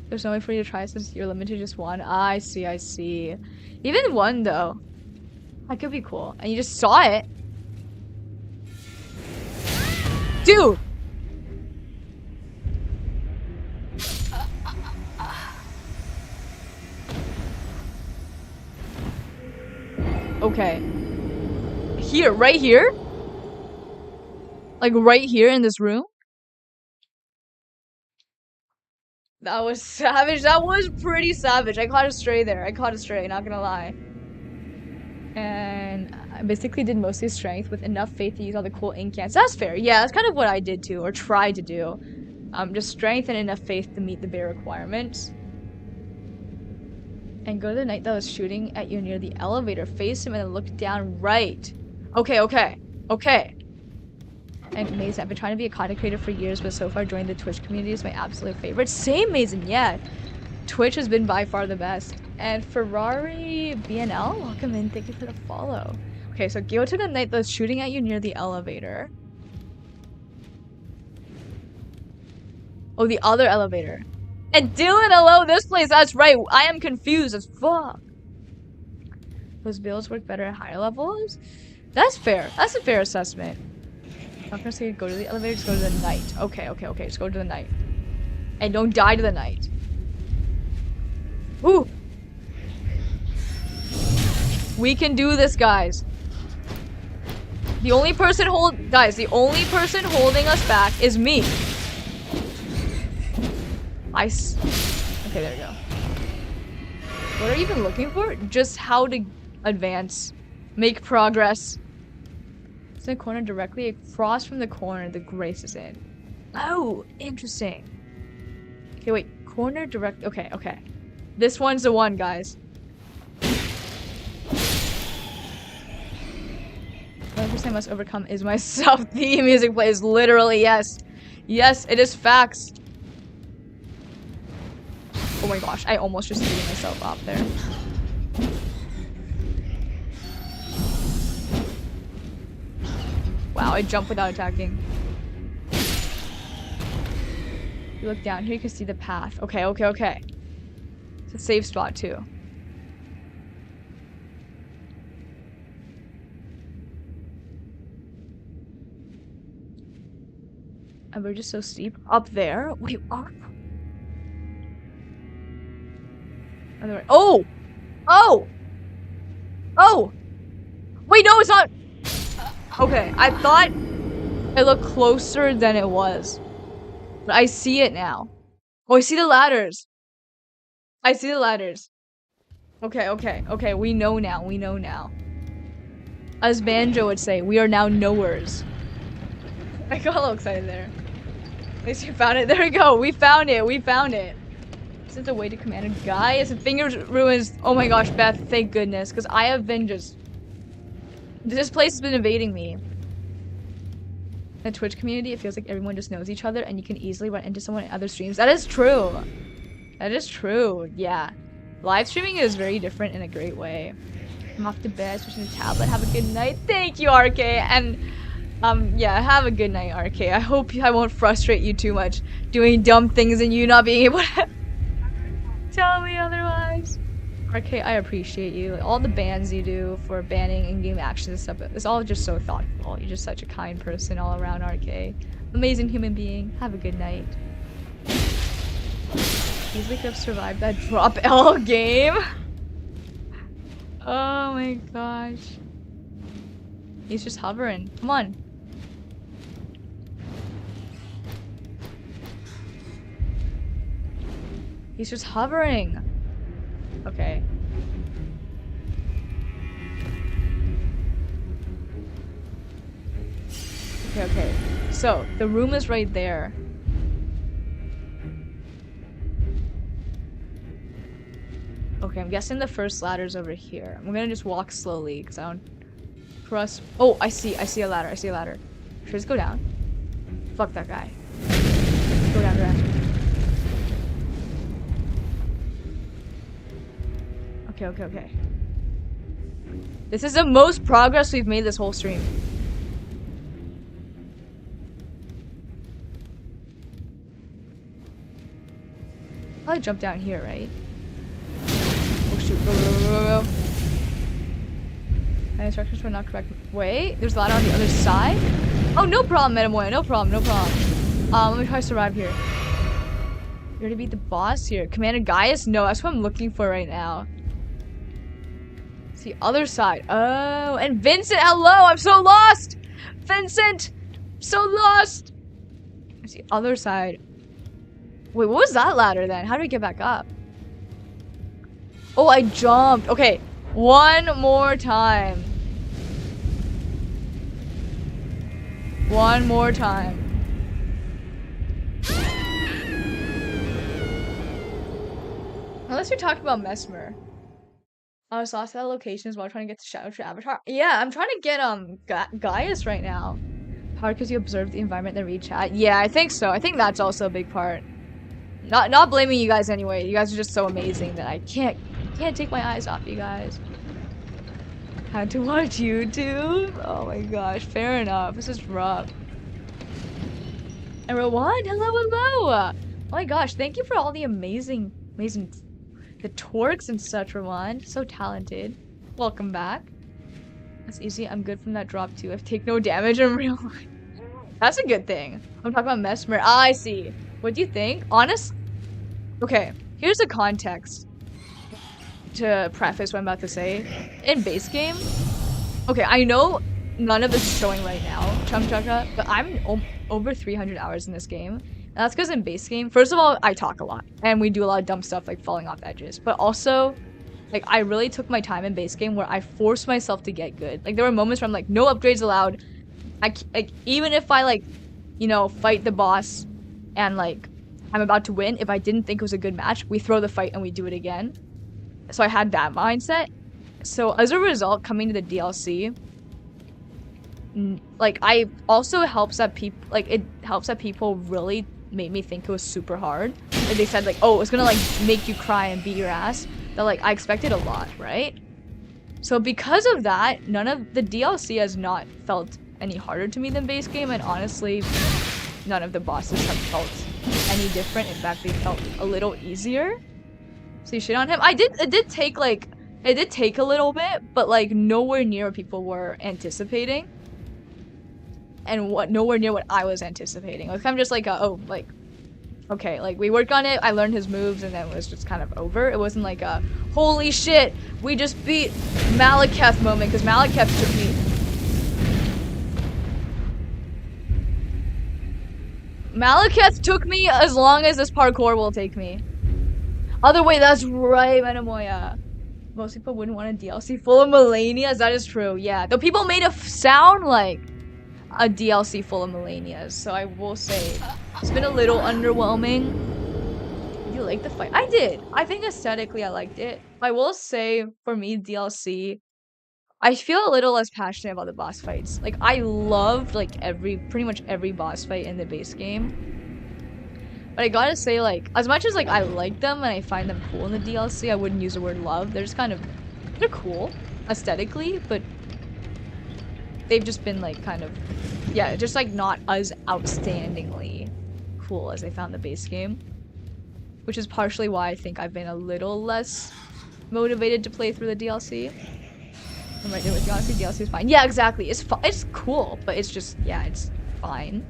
There's no way for you to try since you're limited to just one. Ah, I see. Even one, though. That could be cool. And you just saw it. Dude! Okay. Here, right here? Like right here in this room? That was savage. That was pretty savage. I caught a stray there. Not gonna lie. And I basically did mostly strength with enough faith to use all the cool incants. That's fair. Yeah, that's kind of what I did too, or tried to do. Just strength and enough faith to meet the bare requirements. And go to the knight that was shooting at you near the elevator. Face him and then look down right. Okay. And Mason, I've been trying to be a content creator for years, but so far joining the Twitch community is my absolute favorite. Same, Mason, yeah. Twitch has been by far the best. And Ferrari BNL, welcome in. Thank you for the follow. Okay, so go to the knight that's shooting at you near the elevator. Oh, the other elevator. And Dylan, hello, this place. That's right. I am confused as fuck. Those builds work better at higher levels? That's fair. That's a fair assessment. I'm not gonna say go to the elevator, just go to the night. Okay, okay, okay. Just go to the night. And don't die to the night. Ooh. We can do this, guys. The only person the only person holding us back is me. Okay, there we go. What are you even looking for? Just how to advance. Make progress. It's in the corner directly across from the corner the Grace is in. Oh, interesting. Okay, wait. Corner direct. Okay, okay. This one's the one, guys. 100% must overcome is myself. The music plays literally, yes. Yes, it is facts. Oh my gosh, I almost just threw myself up there. Wow, I jumped without attacking. You look down here, you can see the path. Okay, okay, okay. It's a safe spot too. And we're just so steep. Up there? Wait, up? Oh! Oh! Oh! Wait, no, it's not! Okay, I thought it looked closer than it was. But I see it now. Oh, I see the ladders. I see the ladders. Okay, okay, okay, we know now, we know now. As Banjo would say, we are now knowers. I got a little excited there. At least you found it. There we go. We found it. We found it. This is the way to command a guy. It's a finger ruins. Oh my gosh, Beth. Thank goodness. Because I have been just... This place has been evading me. In the Twitch community, it feels like everyone just knows each other and you can easily run into someone in other streams. That is true. That is true. Yeah. Live streaming is very different in a great way. I'm off to bed, switching the tablet. Have a good night. Thank you, RK. And... yeah, have a good night, RK. I hope I won't frustrate you too much doing dumb things and you not being able to tell me otherwise. RK, I appreciate you. Like, all the bans you do for banning in-game actions and stuff, it's all just so thoughtful. You're just such a kind person all around, RK. Amazing human being. Have a good night. Easily could have survived that drop L game. Oh my gosh. He's just hovering. Come on. He's just hovering. Okay. Okay, okay. So, the room is right there. Okay, I'm guessing the first ladder's over here. I'm gonna just walk slowly, because I don't trust... Oh, I see a ladder, I see a ladder. Should I just go down? Fuck that guy. Go down, go down. Okay, okay, okay. This is the most progress we've made this whole stream. I'll jump down here, right? Oh shoot, go, go, go, go, go. My instructions were not correct. Wait, there's a ladder on the other side? Oh, no problem, Metamoya, no problem, no problem. Let me try to survive here. You already beat the boss here. Commander Gaius? No, that's what I'm looking for right now. It's the other side. Oh, and Vincent, hello! I'm so lost! Vincent! I'm so lost! It's the other side. Wait, what was that ladder then? How do we get back up? Oh, I jumped. Okay, one more time. One more time. Unless you're talking about Mesmer. I was lost at locations while trying to get the Shadow Tree Avatar. Yeah, I'm trying to get Gaius right now. Hard because you observe the environment and read chat. Yeah, I think so. I think that's also a big part. Not blaming you guys anyway. You guys are just so amazing that I can't take my eyes off you guys. Had to watch YouTube. Oh my gosh, fair enough. This is rough. And Rowan, hello, hello. Oh my gosh, thank you for all the amazing, the twerks and such, Ramon. So talented. Welcome back. That's easy. I'm good from that drop too. I take no damage in real life. That's a good thing. I'm talking about Mesmer. Ah, I see. What do you think? Honest? Okay, here's the context to preface what I'm about to say. In base game, okay, I know none of this is showing right now, Chumchaka, but I'm over 300 hours in this game. And that's because in base game, first of all, I talk a lot. And we do a lot of dumb stuff like falling off edges. But also, like, I really took my time in base game where I forced myself to get good. Like, there were moments where I'm like, no upgrades allowed. Like, even if I, like, you know, fight the boss and, like, I'm about to win, if I didn't think it was a good match, we throw the fight and we do it again. So I had that mindset. So as a result, coming to the DLC, like, I also helps that people, like, it helps that people really made me think it was super hard. Like, they said, like, oh, it's gonna, like, make you cry and beat your ass. That, like, I expected a lot, right? So because of that, none of the DLC has not felt any harder to me than base game, and honestly, none of the bosses have felt any different. In fact, they felt a little easier. So you shit on him. It did take a little bit, but like nowhere near what people were anticipating. And nowhere near what I was anticipating. It was kind of just like okay, like we worked on it, I learned his moves, and then it was just kind of over. It wasn't like a, holy shit, we just beat Malekith moment, because Malekith took me. Malekith took me as long as this parkour will take me. Other way, that's right, Manamoya. Most people wouldn't want a DLC full of Melanias, that is true, yeah. Though people made it sound like a DLC full of Melanias, so I will say it's been a little underwhelming. You like the fight? I did. I think aesthetically I liked it. I will say, for me, DLC, I feel a little less passionate about the boss fights. Like, I loved, like, pretty much every boss fight in the base game. But I gotta say, like, as much as, like, I like them and I find them cool in the DLC, I wouldn't use the word love. They're just kind of, they're cool, aesthetically, but they've just been, like, kind of, yeah, just, like, not as outstandingly cool as I found the base game. Which is partially why I think I've been a little less motivated to play through the DLC. I'm right there with you, honestly, DLC is fine. Yeah, exactly, it's cool, but it's just, yeah, it's fine.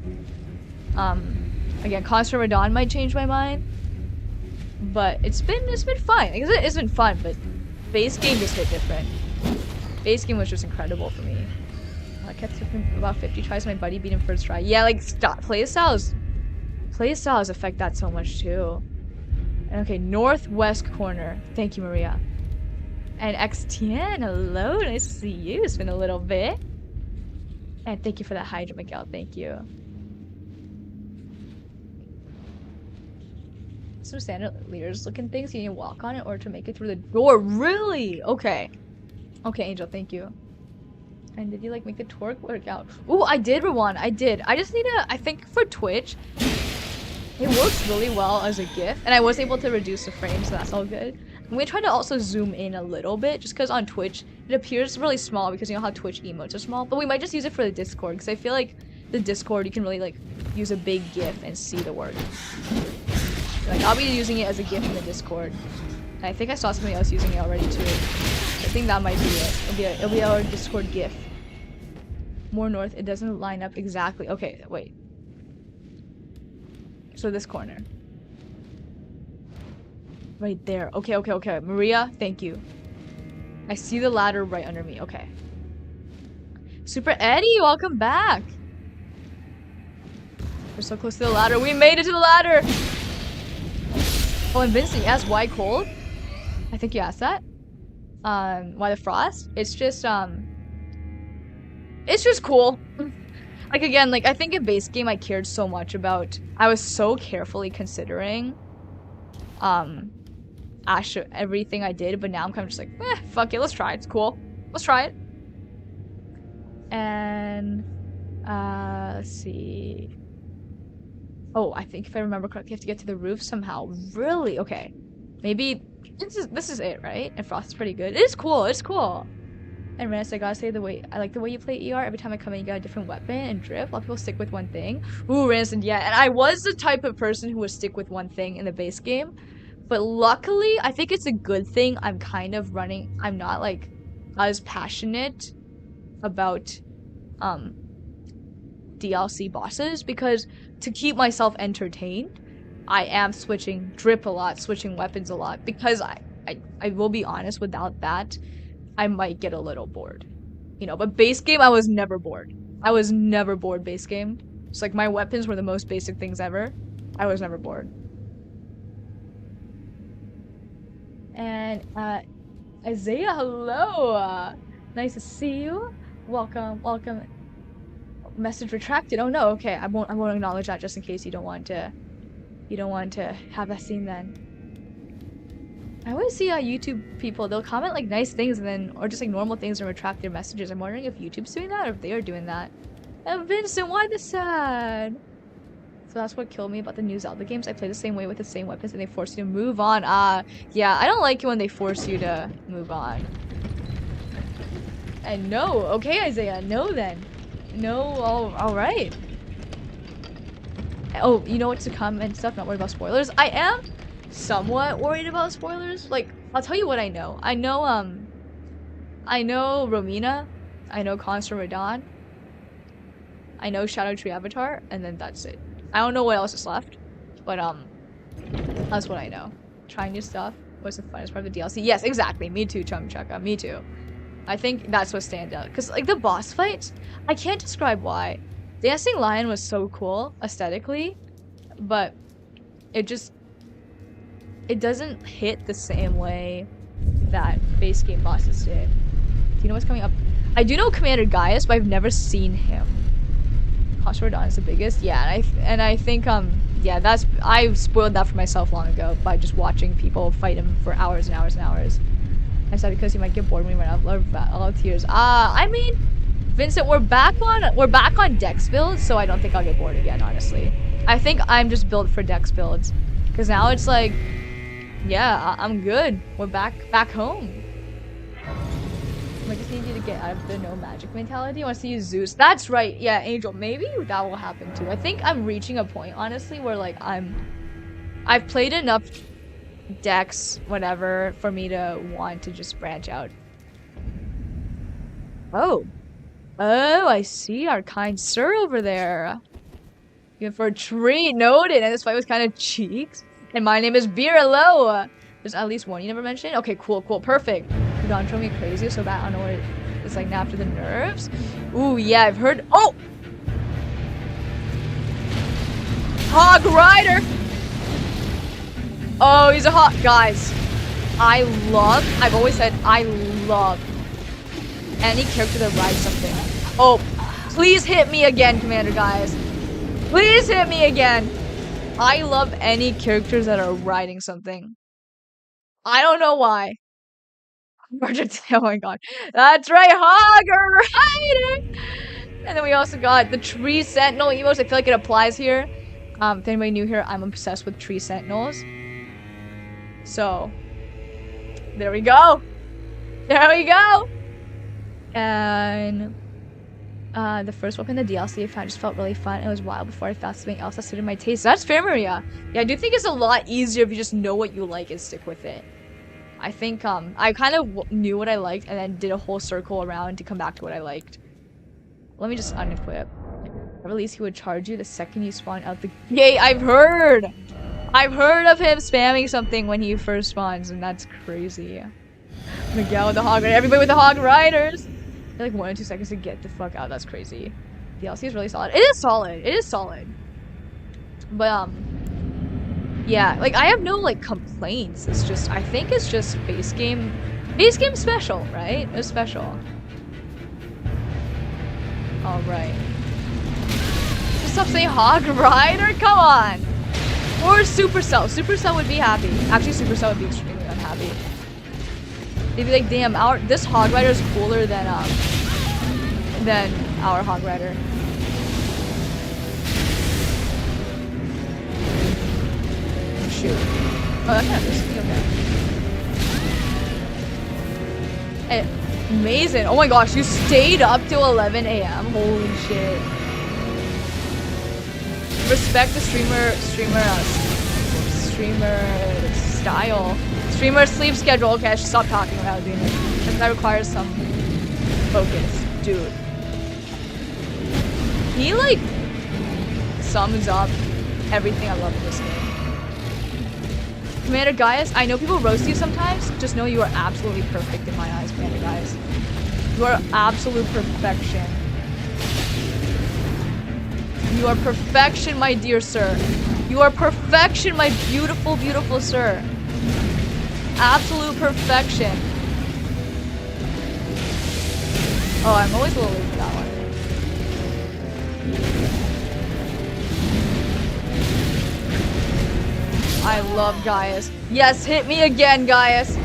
Again, Constant Radon might change my mind, but it's been fine. It's been fun, but base game just hit different. Base game was just incredible for me. I kept taking about 50 tries. My buddy beat him first try. Yeah, like playstyles affect that so much too. And okay, northwest corner. Thank you, Maria. And XTN, hello, nice to see you. It's been a little bit. And thank you for that Hydra, Miguel. Thank you. Some chandeliers looking things, you need to walk on it or to make it through the door. Really? Okay. Okay, Angel, thank you. And did you like make the twerk workout? Ooh, I did, Rawan. I did. I just need to, I think for Twitch, it works really well as a GIF. And I was able to reduce the frame, so that's all good. I'm gonna try to also zoom in a little bit, just because on Twitch, it appears really small because you know how Twitch emotes are small. But we might just use it for the Discord, because I feel like the Discord, you can really like use a big GIF and see the work. Like, I'll be using it as a GIF in the Discord. And I think I saw somebody else using it already too. I think that might be it. It'll be our Discord GIF. More north, it doesn't line up exactly. Okay, wait. So this corner. Right there. Okay, okay, okay. Maria, thank you. I see the ladder right under me. Okay. Super Eddie, welcome back. We're so close to the ladder. We made it to the ladder. Oh, and Vincent, you asked why cold? I think you asked that. Why the frost? It's just cool. Like, again, like, I think in base game I cared so much about, I was so carefully considering, everything I did, but now I'm kind of just like, fuck it, let's try it, it's cool. Let's try it. And, let's see. Oh, I think if I remember correctly, you have to get to the roof somehow. Really? Okay. Maybe this is it, right? And Frost is pretty good. It is cool. It's cool. And Renus, I gotta say I like the way you play ER. Every time I come in, you got a different weapon and drip. A lot of people stick with one thing. Ooh, Renus, and yeah, and I was the type of person who would stick with one thing in the base game. But luckily, I think it's a good thing I'm kind of running. I'm not like as passionate about DLC bosses because to keep myself entertained, I am switching drip a lot, switching weapons a lot because I will be honest, without that, I might get a little bored. You know, but base game I was never bored. I was never bored base game. It's like my weapons were the most basic things ever. I was never bored. And Isaiah, hello. Nice to see you. Welcome. Message retracted. Oh no, okay. I won't acknowledge that just in case you don't want to have that seen then. I always see YouTube people, they'll comment like nice things and then or just like normal things and retract their messages. I'm wondering if YouTube's doing that or if they are doing that. And Vincent, why the sad? So that's what killed me about the new Zelda games. I play the same way with the same weapons and they force you to move on. Yeah, I don't like it when they force you to move on. And no, okay Isaiah, no then. No, alright. Oh, you know what's to come and stuff, not worried about spoilers. I am somewhat worried about spoilers. Like, I'll tell you what I know. I know Romina. I know Constant Radon. I know Shadow Tree Avatar, and then that's it. I don't know what else is left. But that's what I know. Trying new stuff was the funnest part of the DLC. Yes, exactly. Me too, Chumchaka. Me too. I think that's what stands out. Because, like, the boss fights, I can't describe why. Dancing Lion was so cool, aesthetically, but it doesn't hit the same way that base game bosses did. Do you know what's coming up? I do know Commander Gaius, but I've never seen him. Khosrodon is the biggest? Yeah, and I think, yeah, I spoiled that for myself long ago by just watching people fight him for hours and hours and hours. I said because you might get bored when you run out of tears. I mean, Vincent, we're back on Dex builds, so I don't think I'll get bored again, honestly. I think I'm just built for Dex builds. Because now it's like, yeah, I'm good. We're back home. I just need you to get out of the no magic mentality. I want to see you Zeus. That's right. Yeah, Angel. Maybe that will happen too. I think I'm reaching a point, honestly, where like I've played enough Dex, whatever, for me to want to just branch out. Oh, I see our kind sir over there. Even for a treat, noted. And this fight was kind of cheeks. And my name is Beer. Hello. There's at least one you never mentioned. Okay, cool, perfect. Don't drove me crazy, so bad. I don't know what it's like now after the nerves. Ooh, yeah, I've heard. Oh, Hog Rider. Oh, he's a hot guys. I've always said I love any character that rides something. Oh, please hit me again, Commander Gaius. Please hit me again. I love any characters that are riding something. I don't know why. Oh my god. That's right, Hogger Rider! And then we also got the Tree Sentinel emotes. I feel like it applies here. If anybody new here, I'm obsessed with Tree Sentinels. So, there we go. There we go. And the first weapon in the DLC I found just felt really fun. It was wild before I found something else that suited my taste. That's fair, Maria. Yeah, I do think it's a lot easier if you just know what you like and stick with it. I think I kind of knew what I liked and then did a whole circle around to come back to what I liked. Let me just unequip. At least he would charge you the second you spawn out the gate. I've heard of him spamming something when he first spawns, and that's crazy. Miguel with the hog rider. Everybody with the hog riders. They're like 1 or 2 seconds to get the fuck out. That's crazy. DLC is really solid. It is solid. It is solid. But yeah, like I have no like complaints. It's just I think it's just base game special, right? It's special. All right. Just stop saying hog rider. Come on. Or Supercell. Supercell would be happy. Actually, Supercell would be extremely unhappy. They'd be like, damn, this hog rider is cooler than our hog rider. Shoot. Oh, that's not risky. Okay. Hey, Amazing. Oh my gosh, you stayed up till 11 a.m. Holy shit. Respect the streamer style. Streamer sleep schedule. Okay, I should stop talking about doing it. Because that requires some focus. Dude. He like sums up everything I love in this game. Commander Gaius, I know people roast you sometimes. Just know you are absolutely perfect in my eyes, Commander Gaius. You are absolute perfection. You are perfection, my dear sir. You are perfection, my beautiful, beautiful sir. Absolute perfection. Oh, I'm always a little late for that one. I love Gaius. Yes, hit me again, Gaius.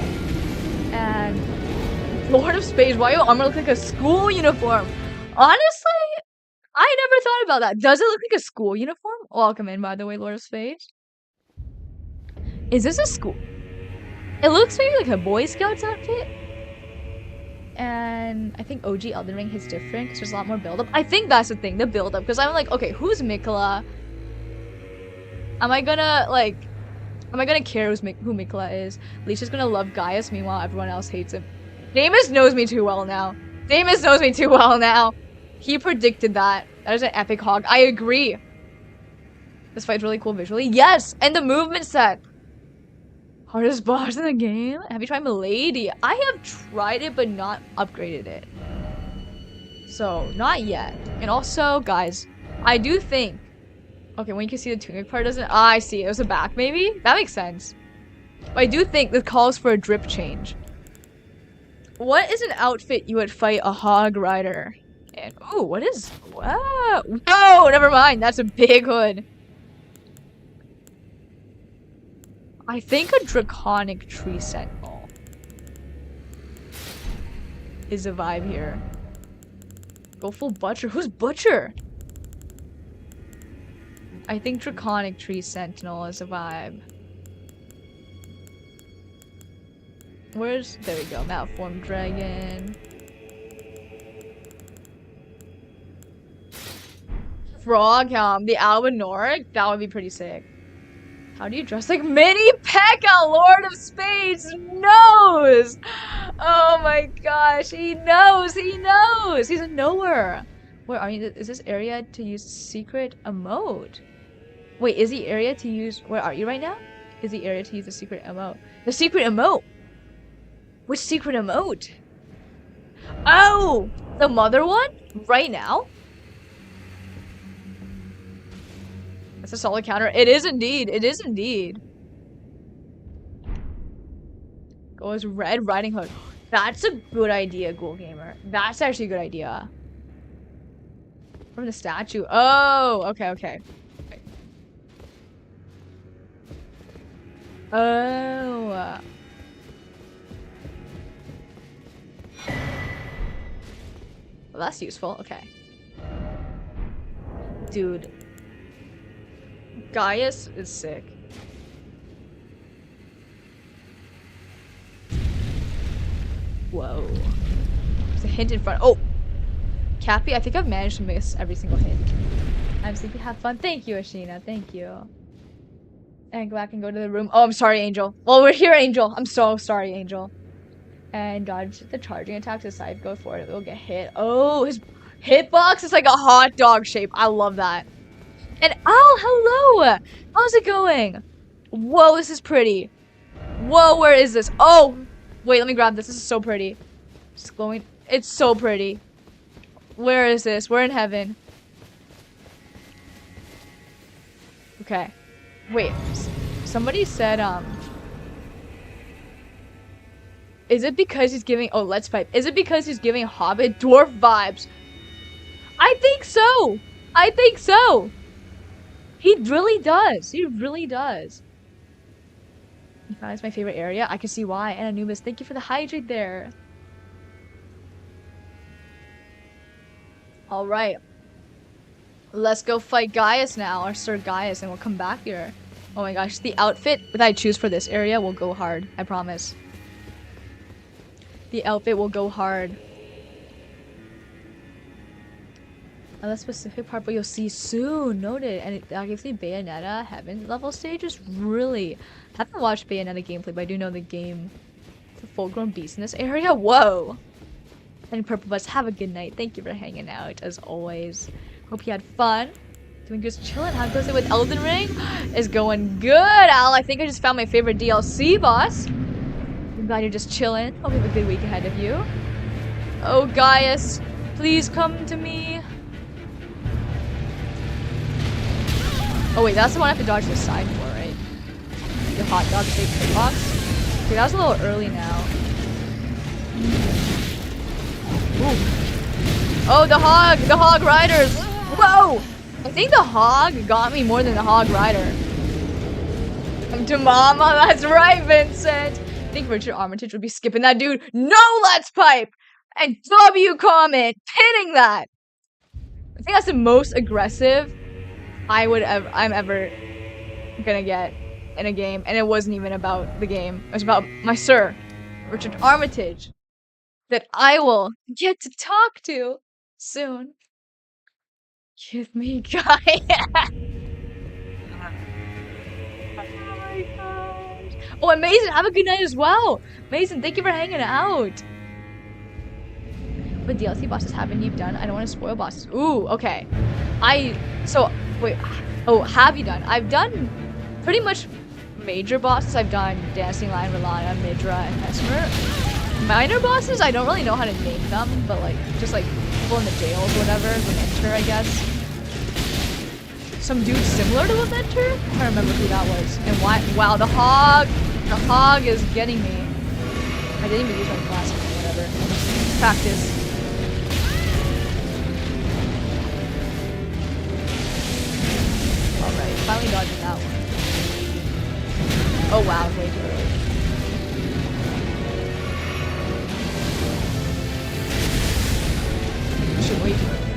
And Lord of Spades, why your armor look like a school uniform? Honestly, I never thought about that. Does it look like a school uniform? Welcome in, by the way, Lord of Spades. Is this a school? It looks maybe like a Boy Scouts outfit. And I think OG Elden Ring hits different because there's a lot more build-up. I think that's the thing, the build-up. Because I'm like, okay, who's Mikola? Am I gonna care who Mikola is? Leisha's gonna love Gaius, meanwhile everyone else hates him. Damus knows me too well now. Damus knows me too well now. He predicted that. That is an epic hog. I agree. This fight's really cool visually. Yes! And the movement set. Hardest boss in the game? Have you tried Milady? I have tried it, but not upgraded it. So, not yet. And also, guys, I do think... Okay, when you can see the tunic part doesn't... Ah, I see. It was a back, maybe? That makes sense. But I do think this calls for a drip change. What is an outfit you would fight a hog rider? And, ooh, what is... Wow. Whoa, never mind. That's a big hood. I think a draconic tree sentinel is a vibe here. Go full butcher. Who's butcher? I think draconic tree sentinel is a vibe. Where's... There we go. Malformed dragon. Frog helm. The Albinoric? That would be pretty sick. How do you dress like Mini P.E.K.K.A, Lord of Spades knows! Oh my gosh, he knows, he knows! He's a knower! Where are you? Is this area to use secret emote? Wait, is the area to use... Where are you right now? Is the area to use the secret emote? The secret emote! Which secret emote? Oh! The mother one? Right now? That's a solid counter. It is indeed. It is indeed. Goes Red Riding Hood. That's a good idea, Ghoul Gamer. That's actually a good idea. From the statue. Oh, okay, okay. Oh. Well, that's useful. Okay. Dude. Gaius is sick. Whoa. There's a hint in front. Oh! Cappy, I think I've managed to miss every single hint. I'm sleepy. Have fun. Thank you, Ashina. Thank you. And go back and go to the room. Oh, I'm sorry, Angel. Well, we're here, Angel. I'm so sorry, Angel. And dodge the charging attacks aside. Go for it. It'll get hit. Oh, his hitbox is like a hot dog shape. I love that. And Al, hello! How's it going? Whoa, this is pretty. Whoa, where is this? Oh! Wait, let me grab this. This is so pretty. It's glowing. It's so pretty. Where is this? We're in heaven. Okay. Wait. Somebody said, is it because he's giving... Oh, let's pipe. Is it because he's giving Hobbit dwarf vibes? I think so! I think so! He really does. He really does. You found it's my favorite area. I can see why. And Anubis, thank you for the hydrate there. Alright. Let's go fight Gaius now. Or Sir Gaius. And we'll come back here. Oh my gosh. The outfit that I choose for this area will go hard. I promise. The outfit will go hard. On that specific part, but you'll see soon. Noted. And that gives me Bayonetta heaven level stages. Really, haven't watched Bayonetta gameplay, but I do know the game. It's a full-grown beast in this area. Whoa. And Purple Bus, have a good night. Thank you for hanging out as always. Hope you had fun. Doing just chilling. How goes it with Elden Ring? It's going good, Al. I think I just found my favorite DLC boss. I'm glad you're just chilling. Hope you have a good week ahead of you. Oh, Gaius, please come to me. Oh wait, that's the one I have to dodge the side for, right? The hot dog steak box. Okay, that was a little early now. Ooh. Oh, the hog riders. Whoa! I think the hog got me more than the hog rider. Come to mama, that's right, Vincent. I think Richard Armitage would be skipping that dude. No, let's pipe! And W comment, pinning that. I think that's the most aggressive I'm ever gonna get in a game, and it wasn't even about the game. It was about my sir, Richard Armitage, that I will get to talk to soon. Give me Gaia. Oh my gosh. Oh, amazing! Have a good night as well. Amazing, thank you for hanging out. What DLC bosses haven't you done? I don't want to spoil bosses. Ooh, okay. Wait, oh, have you done? I've done pretty much major bosses. I've done Dancing Lion, Rolana, Midra, and Mesmer. Minor bosses, I don't really know how to name them, but like, just like people in the jails or whatever, Lementer, I guess. Some dude similar to Lementer? I don't remember who that was. And why? Wow, the hog is getting me. I didn't even use my class or whatever. Practice. Alright, finally dodging that one. Oh wow, way too early. Should wait too early.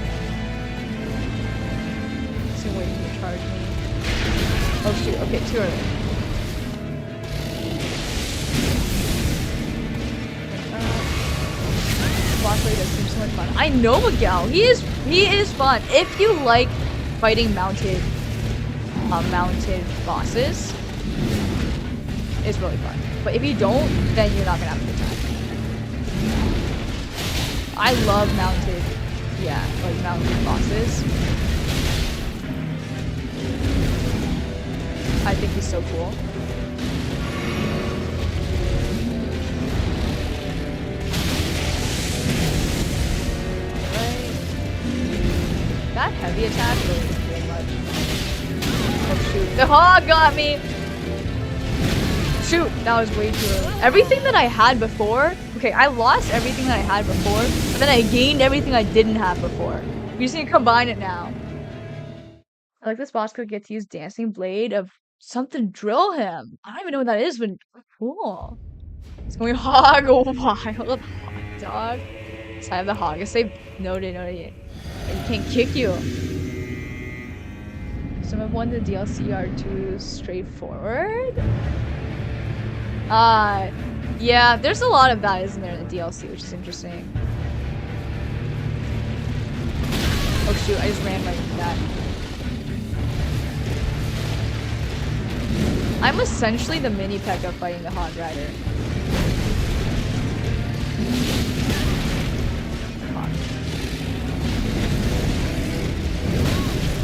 Still waiting to charge me. Oh shoot, okay, too early. Boss lady does seem so much fun. I know Miguel, he is fun. If you like fighting mounted bosses, it's really fun. But if you don't, then you're not gonna have a good time. I love mounted bosses. I think he's so cool. Alright. That heavy attack really isn't doing much. Oh shoot, the hog got me! Shoot, that was way too early. Everything that I had before, okay, I lost everything that I had before, but then I gained everything I didn't have before. We just need to combine it now. I like this boss could get to use Dancing Blade of something drill him. I don't even know what that is, but cool. It's going hog wild hot dog. Side of the hog. I say noted. You can't kick you. Some of one the DLC are too straightforward. Yeah, there's a lot of that, isn't there, in the DLC, which is interesting. Oh shoot, I just ran right into that. I'm essentially the mini P.E.K.K.A fighting the Hog Rider.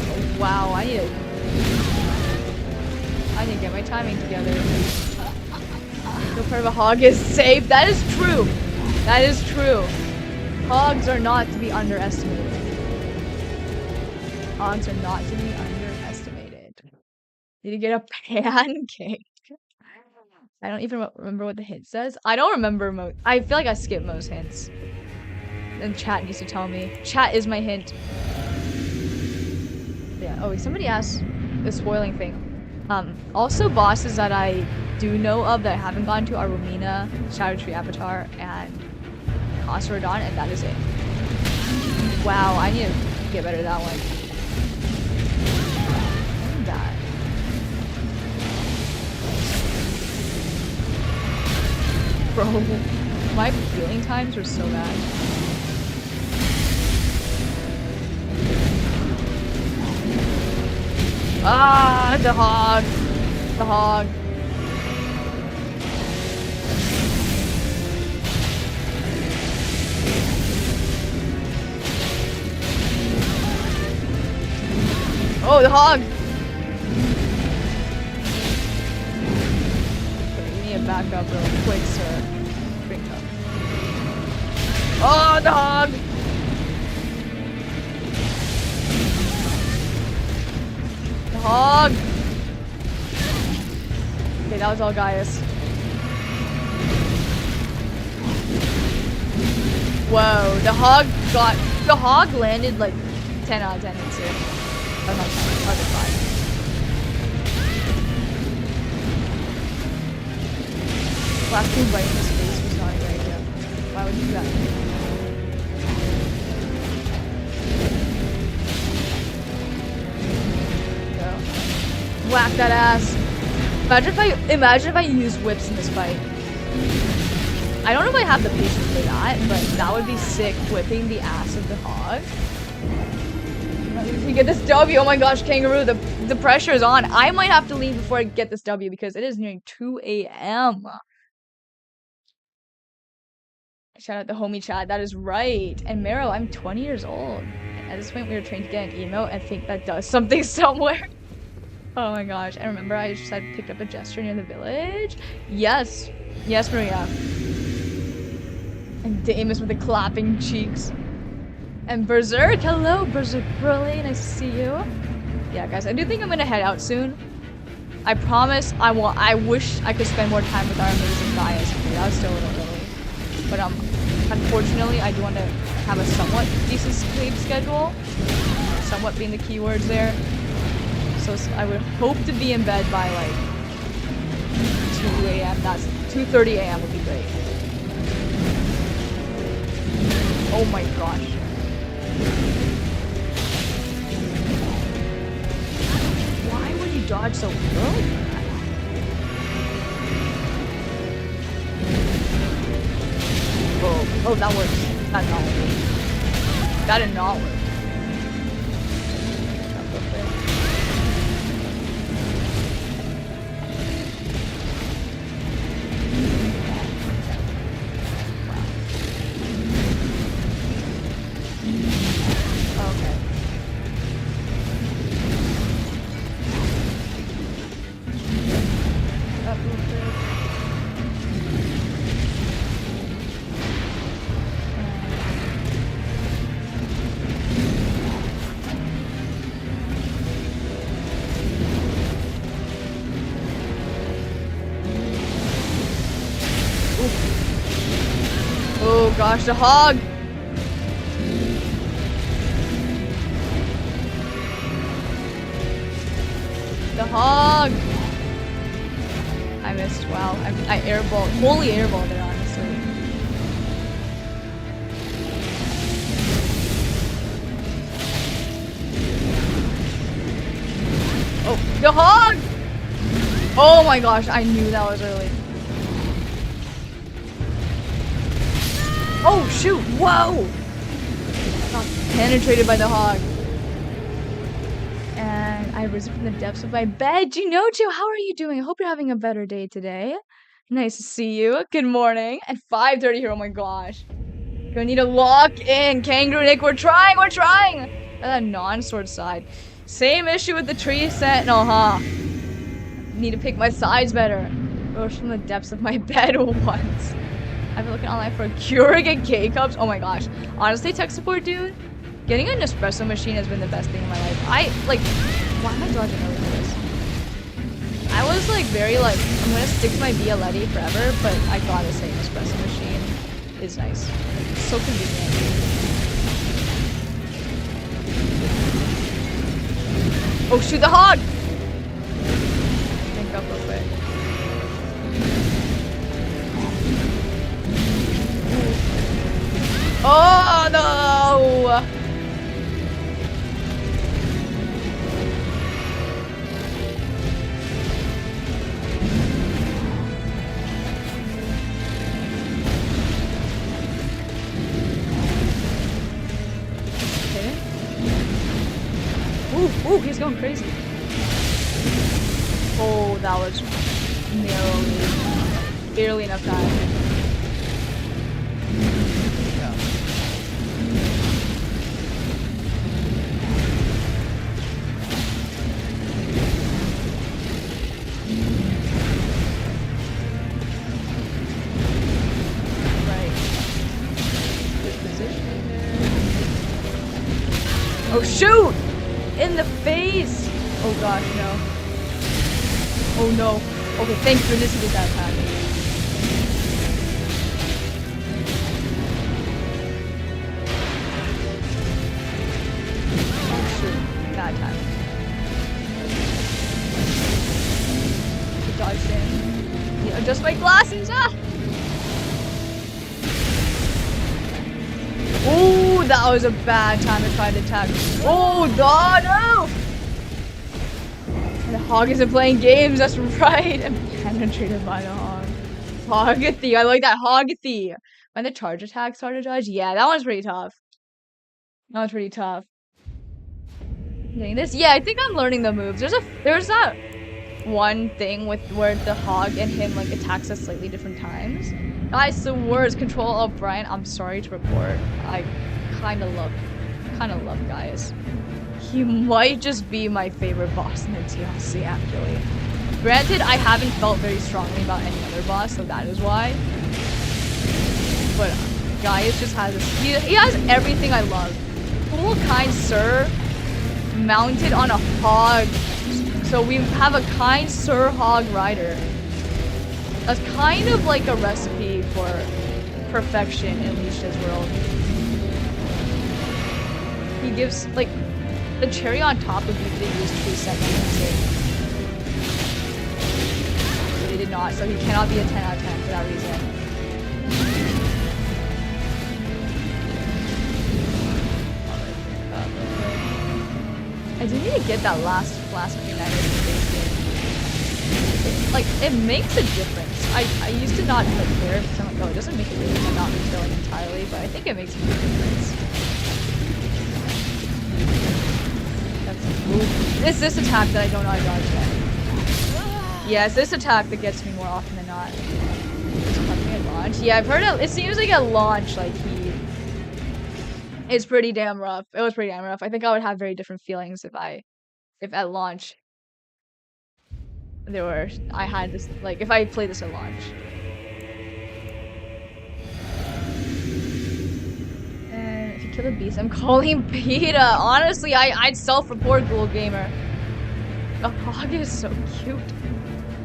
Oh, wow, I need to get my timing together. No part of a hog is safe. That is true. That is true. Hogs are not to be underestimated. Hogs are not to be underestimated. Need to get a pancake. I don't even remember what the hint says. I don't remember I feel like I skipped most hints. And chat needs to tell me. Chat is my hint. Yeah. Oh, wait, somebody asked the spoiling thing. Also bosses that I do know of that I haven't gone to are Romina, Erdtree Avatar, and Osrodon, and that is it. Wow, I need to get better at that one. That. Bro, My healing times were so bad. Ah, the hog. The hog. Oh, the hog! Okay, we need to back up real quick, sir. Bring up. Oh, the hog! The hog! Okay, that was all Gaius. Whoa, the hog landed like 10 out of 10 hits here. Oh, not 10, other 5. Blasting right in his face was not a great idea. Why would you do that? Go. Whack that ass. Imagine if I used whips in this fight. I don't know if I have the patience for that, but that would be sick, whipping the ass of the hog. We get this W. Oh my gosh, Kangaroo, the pressure is on. I might have to leave before I get this W because it is nearing 2 a.m. Shout out the homie chat. That is right. And Mero, I'm 20 years old. At this point, we were trained to get an emo and think that does something somewhere. Oh my gosh. And remember, I just had picked up a gesture near the village? Yes. Yes, Maria. And Damus with the clapping cheeks. And Berserk, hello, Berserk Burley, nice to see you. Yeah, guys, I do think I'm gonna head out soon. I promise I wish I could spend more time with our amazing Gaius. Okay, that was still a little early. But unfortunately, I do want to have a somewhat decent sleep schedule. Somewhat being the keywords there. So I would hope to be in bed by like 2 a.m. That's 2:30 a.m. would be great. Oh my gosh. Why would you dodge so early? Oh, that works. That did not work. That did not work. Oh gosh, the hog! The hog! I missed, wow. I airballed, fully airballed it, honestly. Oh, the hog! Oh my gosh, I knew that was early. Oh shoot, whoa! Got penetrated by the hog. And I risen from the depths of my bed. Ginocho, how are you doing? I hope you're having a better day today. Nice to see you. Good morning. At 5:30 here, oh my gosh. Gonna need to lock in. Kangaroo Nick, we're trying! That non-sword side. Same issue with the tree sentinel, huh? Need to pick my sides better. Rose from the depths of my bed once. I've been looking online for a Keurig and K-Cups. Oh my gosh. Honestly, tech support, dude, getting an espresso machine has been the best thing in my life. Why am I dodging over this? I was like very like, I'm gonna stick to my Bialetti forever, but I gotta say an espresso machine is nice. It's so convenient. Oh shoot, the hog! Think up real quick. Oh no! Ooh, he's going crazy. Oh, that was narrowly. Barely enough time. Yeah. Right. Good positioning there. Oh, shoot! In the face! Oh gosh, no. Oh no. Okay, thank goodness he did that attack. Oh shoot. Bad time. He dodged in. Yeah, adjust my glasses! Ah! Oh, that was a bad time to try to attack. Oh, God, no! The hog isn't playing games, that's right. I'm penetrated by the hog. Hogathy, I like that Hogathy. When the charge attack started to dodge, yeah, that one's pretty tough. That one's pretty tough. Getting this, yeah, I think I'm learning the moves. There's that one thing with where the hog and him like attacks at slightly different times. Guys, the worst. Control Alt Brian. I'm sorry to report. I kind of love Gaius. He might just be my favorite boss in the TLC, actually. Granted, I haven't felt very strongly about any other boss, so that is why. But Gaius just has this. He has everything I love. Cool, kind sir, mounted on a hog. So we have a kind Sir Hog Rider. That's kind of like a recipe for perfection in Leisha's world. He gives, like, the cherry on top would be if they used true second. They did not, so he cannot be a 10 out of 10 for that reason. I do need to get that last Green Knight in the base game. Like, it makes a difference. I used to not like care if someone, oh, it doesn't make a difference. I'm not refilling entirely, but I think it makes a big difference. It's this attack that I don't know how to dodge yet. Yeah, it's this attack that gets me more often than not. At launch. Yeah, I've heard it seems like at launch, like it's pretty damn rough. It was pretty damn rough. I think I would have very different feelings if at launch I had this, like, if I played this at launch. And if you kill a beast, I'm calling beta. Honestly, I'd self-report Ghoul Gamer. The hog is so cute.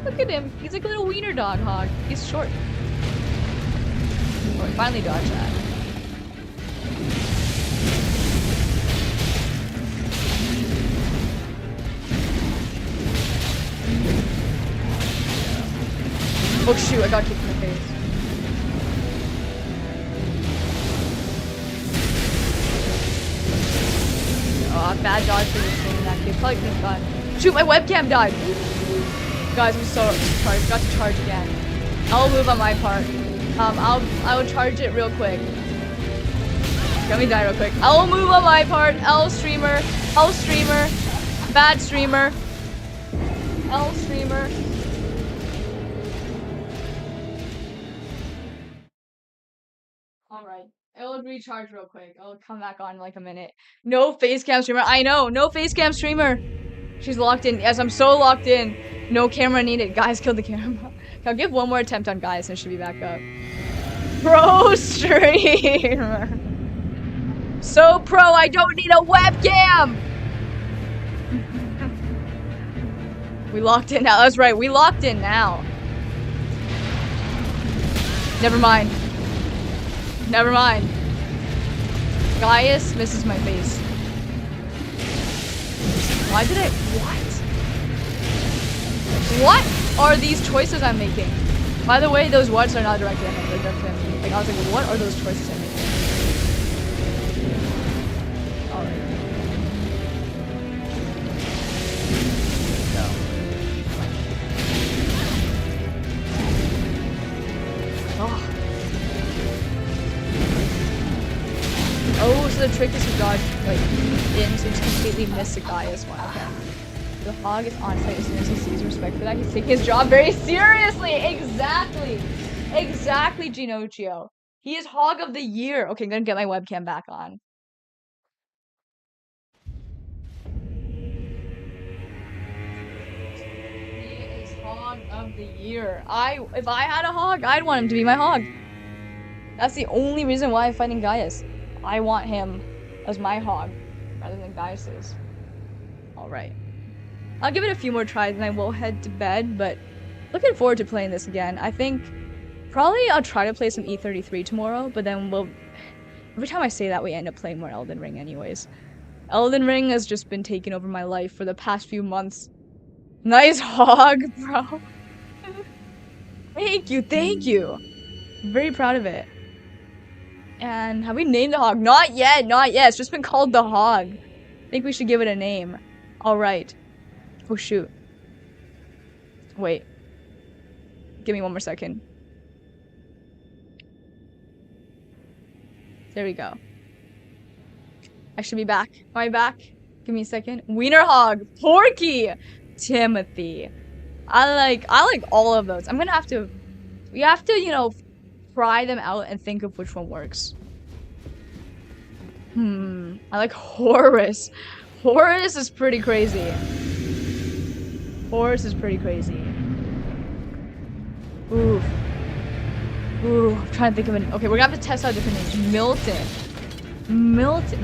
Look at him. He's like a little wiener dog hog. He's short. Oh, I finally dodged that. Oh shoot, I got kicked in the face. Oh, bad dodge for this thing in that case. Probably couldn't have gone. Shoot, my webcam died! Guys, I'm so sorry. I forgot to charge again. I'll move on my part. I will charge it real quick. Let me die real quick. I'll move on my part. L streamer. Bad streamer. L streamer. Alright. It'll recharge real quick. I'll come back on in like a minute. No face cam streamer. I know. No face cam streamer. She's locked in. Yes, I'm so locked in. No camera needed. Guys, killed the camera. I'll give one more attempt on Gaius and it should be back up. Pro streamer. So pro, I don't need a webcam. We locked in now. That's right. We locked in now. Never mind. Never mind. Gaius misses my face. Why did I? What are these choices I'm making? By the way, those whats are not directed at him. They're directed at me. Like, I was like, what are those choices I'm making? Alright. Go. Oh, so the trick is to dodge, like, in, so just completely missed the Gaius one. Okay. The hog is on site as soon as he sees respect for that. He's taking his job very seriously. Exactly. Exactly, Ginocchio. He is hog of the year. Okay, I'm gonna get my webcam back on. He is hog of the year. If I had a hog, I'd want him to be my hog. That's the only reason why I'm fighting Gaius. I want him as my hog rather than Gaius's. Alright. I'll give it a few more tries and I will head to bed, but looking forward to playing this again. I think probably I'll try to play some E33 tomorrow, but then every time I say that, we end up playing more Elden Ring anyways. Elden Ring has just been taking over my life for the past few months. Nice hog, bro. Thank you, thank you. I'm very proud of it. And have we named the hog? Not yet, not yet. It's just been called the hog. I think we should give it a name. Alright. Oh, shoot. Wait. Give me one more second. There we go. I should be back. Am I back? Give me a second. Wiener hog. Porky. Timothy. I like all of those. I'm gonna have to... We have to, you know, try them out and think of which one works. I like Horus. Horus is pretty crazy. Horus is pretty crazy. Ooh. Ooh, I'm trying to think of an... Okay, we're gonna have to test out different names. Milton.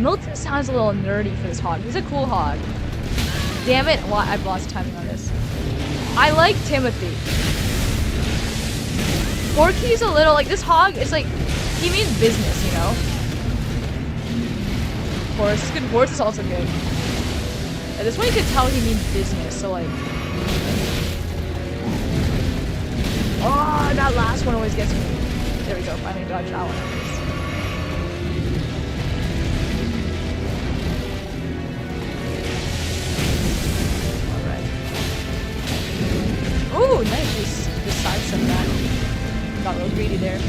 Milton sounds a little nerdy for this hog. He's a cool hog. Damn it. Why? I've lost timing on this. I like Timothy. Porky's a little... Like, this hog is like... He means business, you know? Horse is good. Horse is also good. Yeah, this one you could tell he means business, so like... Oh, that last one always gets me. There we go. Finally dodged that one at least. Alright. Ooh, nice. Just sidestep that. Got real greedy there.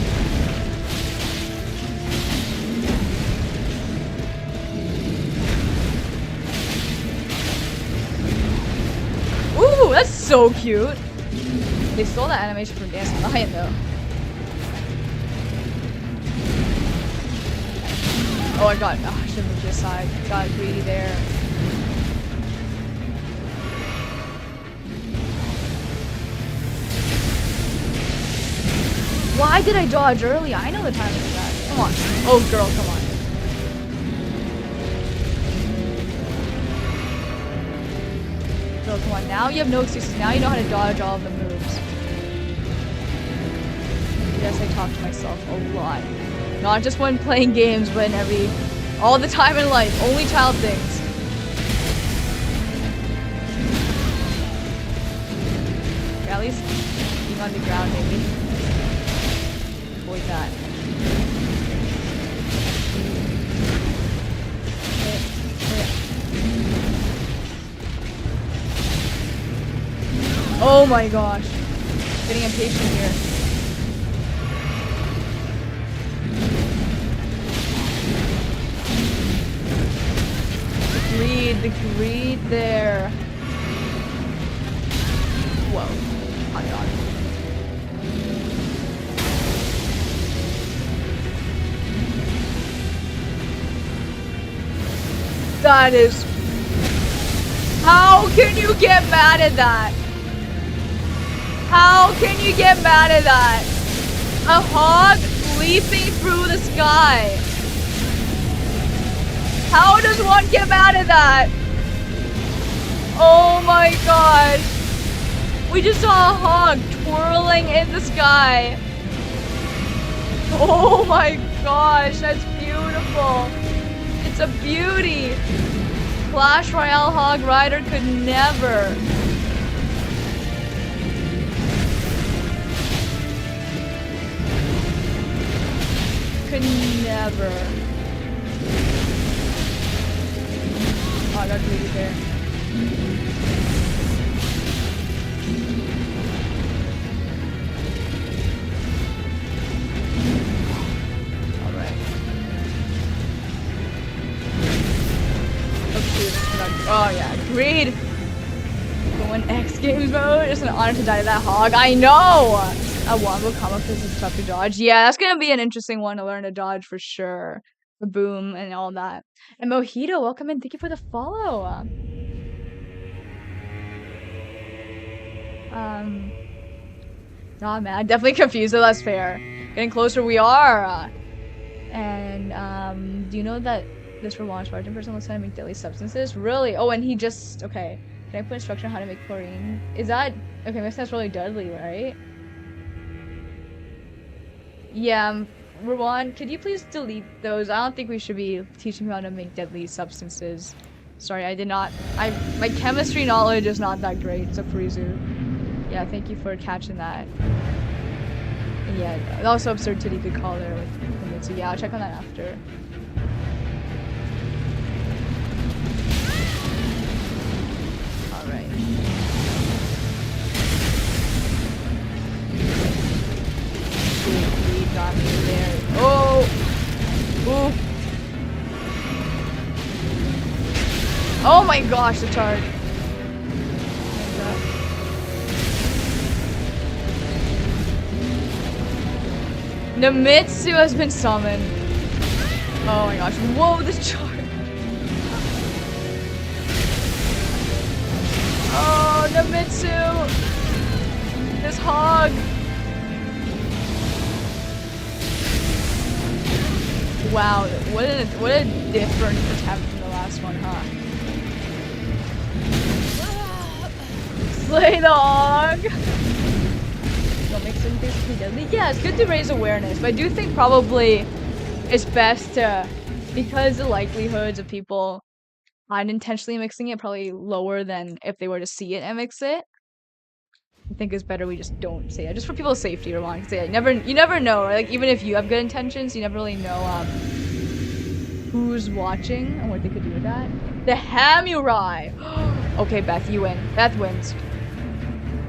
Ooh, that's so cute. They stole that animation from Dancing Lion, though. Oh, I got... Oh, I should move to the side. Got greedy there. Why did I dodge early? I know the timing of that. Come on. Oh, girl, come on. Girl, come on. Now you have no excuses. Now you know how to dodge all of the moves. Yes, I talk to myself a lot. Not just when playing games, but in all the time in life. Only child things. Okay, at least being on the ground, maybe. Avoid that. Oh my gosh. Getting impatient here. The greed there. Whoa. Oh my god. That is... How can you get mad at that? How can you get mad at that? A hog leaping through the sky. How does one get mad at that? Oh my gosh. We just saw a hog twirling in the sky. Oh my gosh, that's beautiful. It's a beauty. Clash Royale Hog Rider could never. Could never. Oh, I got greedy there. Alright. god. Oh yeah, agreed. Going X Games mode. It's an honor to die to that hog. I know! A wombo come up is tough to dodge. Yeah, that's gonna be an interesting one to learn to dodge for sure. The boom and all that. And Mojito, welcome in. Thank you for the follow. Nah, man, I'm definitely confused, so that's fair. Getting closer we are. And, do you know that this Rwanda Spartan person was trying to make deadly substances? Really? Oh, and he just, okay. Can I put instruction on how to make chlorine? Is that, okay, maybe that's really deadly, right? Yeah, Rwan, could you please delete those? I don't think we should be teaching how to make deadly substances. Sorry, I did not, my chemistry knowledge is not that great, so Frizu. Yeah, thank you for catching that. And yeah, also absurd titty good call there with Famitsu. Yeah, I'll check on that after. Alright. He got me there. Oh! Ooh! Oh my gosh, the charge! Namitsu has been summoned. Oh my gosh. Whoa, this charge. Oh, Namitsu. This hog. Wow, what a different attempt from the last one, huh? Slay the hog. Don't make certain things too deadly. Yeah, it's good to raise awareness, but I do think probably it's best to, because the likelihoods of people unintentionally mixing it probably lower than if they were to see it and mix it. I think it's better we just don't say it, just for people's safety. Or want to say it. You never know. Right? Like even if you have good intentions, you never really know who's watching and what they could do with that. The Hamurai. Okay, Beth, you win. Beth wins.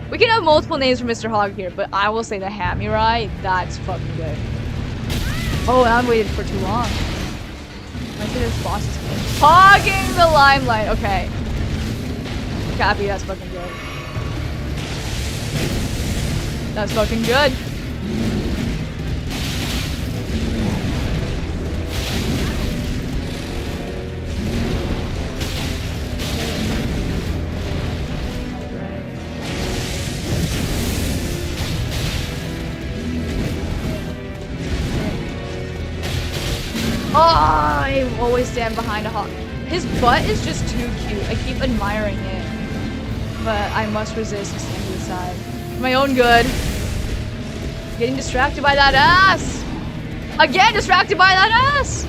We can have multiple names for Mr. Hog here, but I will say the Hamurai, that's fucking good. Oh, and I waited for too long. I say this boss is hogging the limelight. Okay. Cappy, that's fucking good. That's fucking good. Oh, I always stand behind a hawk. His butt is just too cute. I keep admiring it. But I must resist and stand to the side. For my own good. Getting distracted by that ass! Again, distracted by that ass!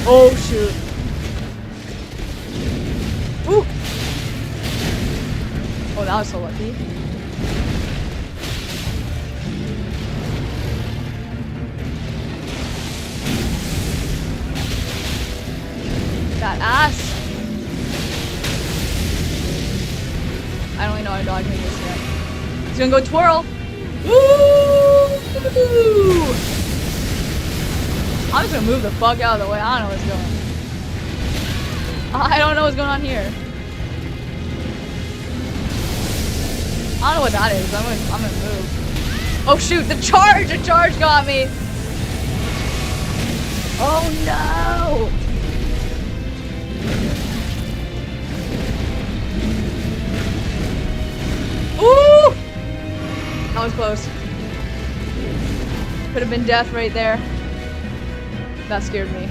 Oh, shoot. Ooh! Oh, that was so lucky. That ass. I don't even know how to dodge this yet. He's gonna go twirl. Woo! I'm just gonna move the fuck out of the way. I don't know what's going on. I don't know what's going on here. I don't know what that is. I'm gonna move. Oh shoot! The charge! The charge got me. Oh no! Ooh! That was close. Could have been death right there. That scared me.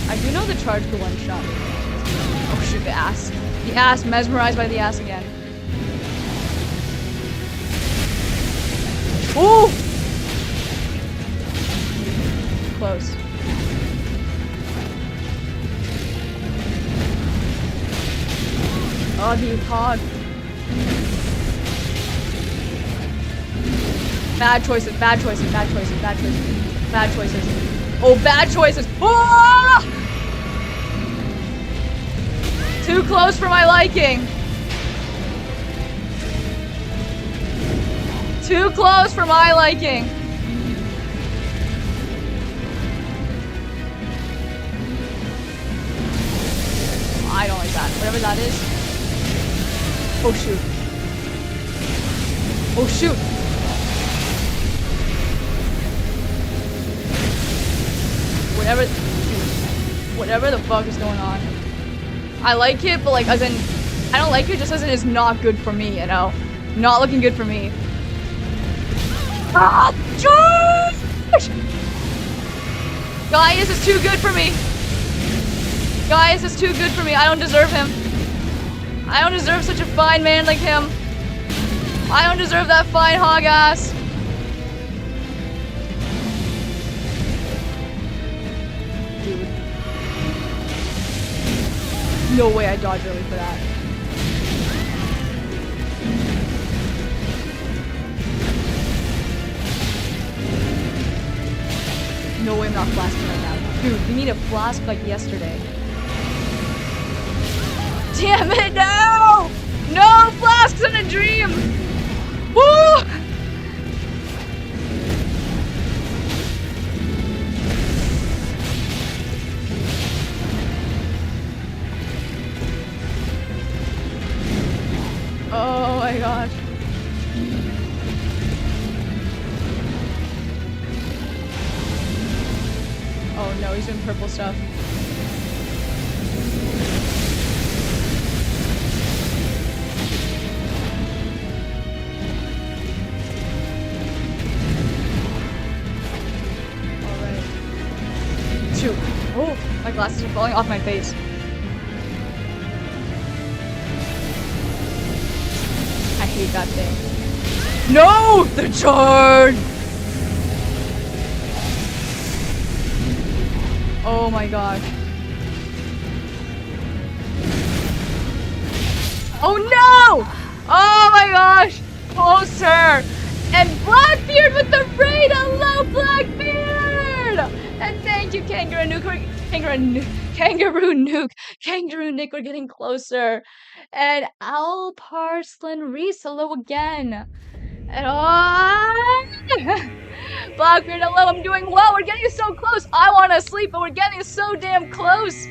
I do know the charge for one shot. Oh shoot, the ass. The ass, mesmerized by the ass again. Ooh! Close. Oh, the hog. Bad choices, bad choices, bad choices, bad choices, bad choices. Oh, bad choices. Oh! Too close for my liking. Too close for my liking. I don't like that. Whatever that is. Oh shoot. Oh shoot. Whatever the fuck is going on. I like it, but like as in, I don't like it just as in it's not good for me, you know? Not looking good for me. Ah, Josh! Gaius is too good for me. Gaius is too good for me. I don't deserve him. I don't deserve such a fine man like him. I don't deserve that fine hog ass. Dude. No way I dodged early for that. No way I'm not flasking right now. Dude, you need a flask like yesterday. Damn it, no! No flasks in a dream! Woo! Oh my gosh. Oh no, he's doing purple stuff. Alright. Shoot. Oh, my glasses are falling off my face. I hate that thing. No! The charge! Oh my gosh. Oh no! Oh my gosh! Closer! And Blackbeard with the raid! Hello, Blackbeard! And thank you, Kangaroo Nuke. Kangaroo Nick, we're getting closer. And Alparslan Reese, hello again. And Blackbeard, hello, I'm doing well. We're getting so close. I want to sleep, but we're getting so damn close.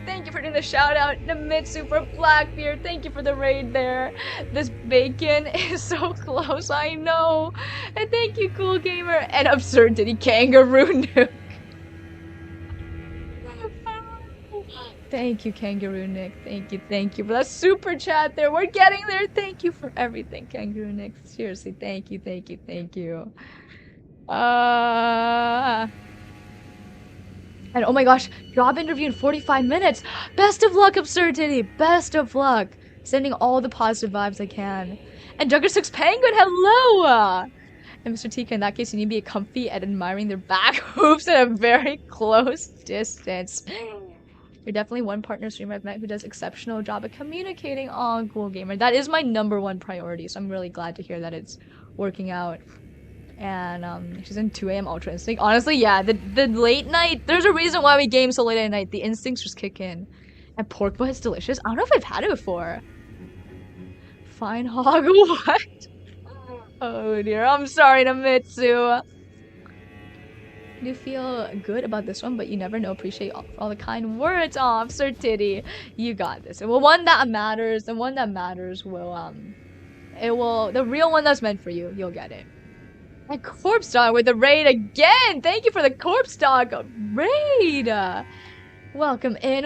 Thank you for doing the shout out to Mitsu for Blackbeard. Thank you for the raid there. This bacon is so close, I know. And thank you, Cool Gamer. And Absurdity Kangaroo Nuke. Thank you, Kangaroo Nick. Thank you for that super chat there. We're getting there. Thank you for everything, Kangaroo Nick. Seriously, thank you. And oh my gosh, job interview in 45 minutes. Best of luck, Absurdity. Best of luck. Sending all the positive vibes I can. And Jugger6 Penguin, hello! And Mr. TK, in that case, you need to be comfy at admiring their back hoops at a very close distance. You're definitely one partner streamer I've met who does exceptional job at communicating on Cool Gamer. That is my #1 priority, so I'm really glad to hear that it's working out. And she's in 2 AM Ultra Instinct. Honestly, yeah, the late night, there's a reason why we game so late at night. The instincts just kick in. And pork butt is delicious. I don't know if I've had it before. Fine hog, what? Oh dear, I'm sorry to Mitsu. I do feel good about this one, but you never know. Appreciate all the kind words. Aw, Sir Titty, you got this. And the one that matters will, the real one that's meant for you, you'll get it. And Corpse Dog with the raid again! Thank you for the Corpse Dog raid! Welcome in,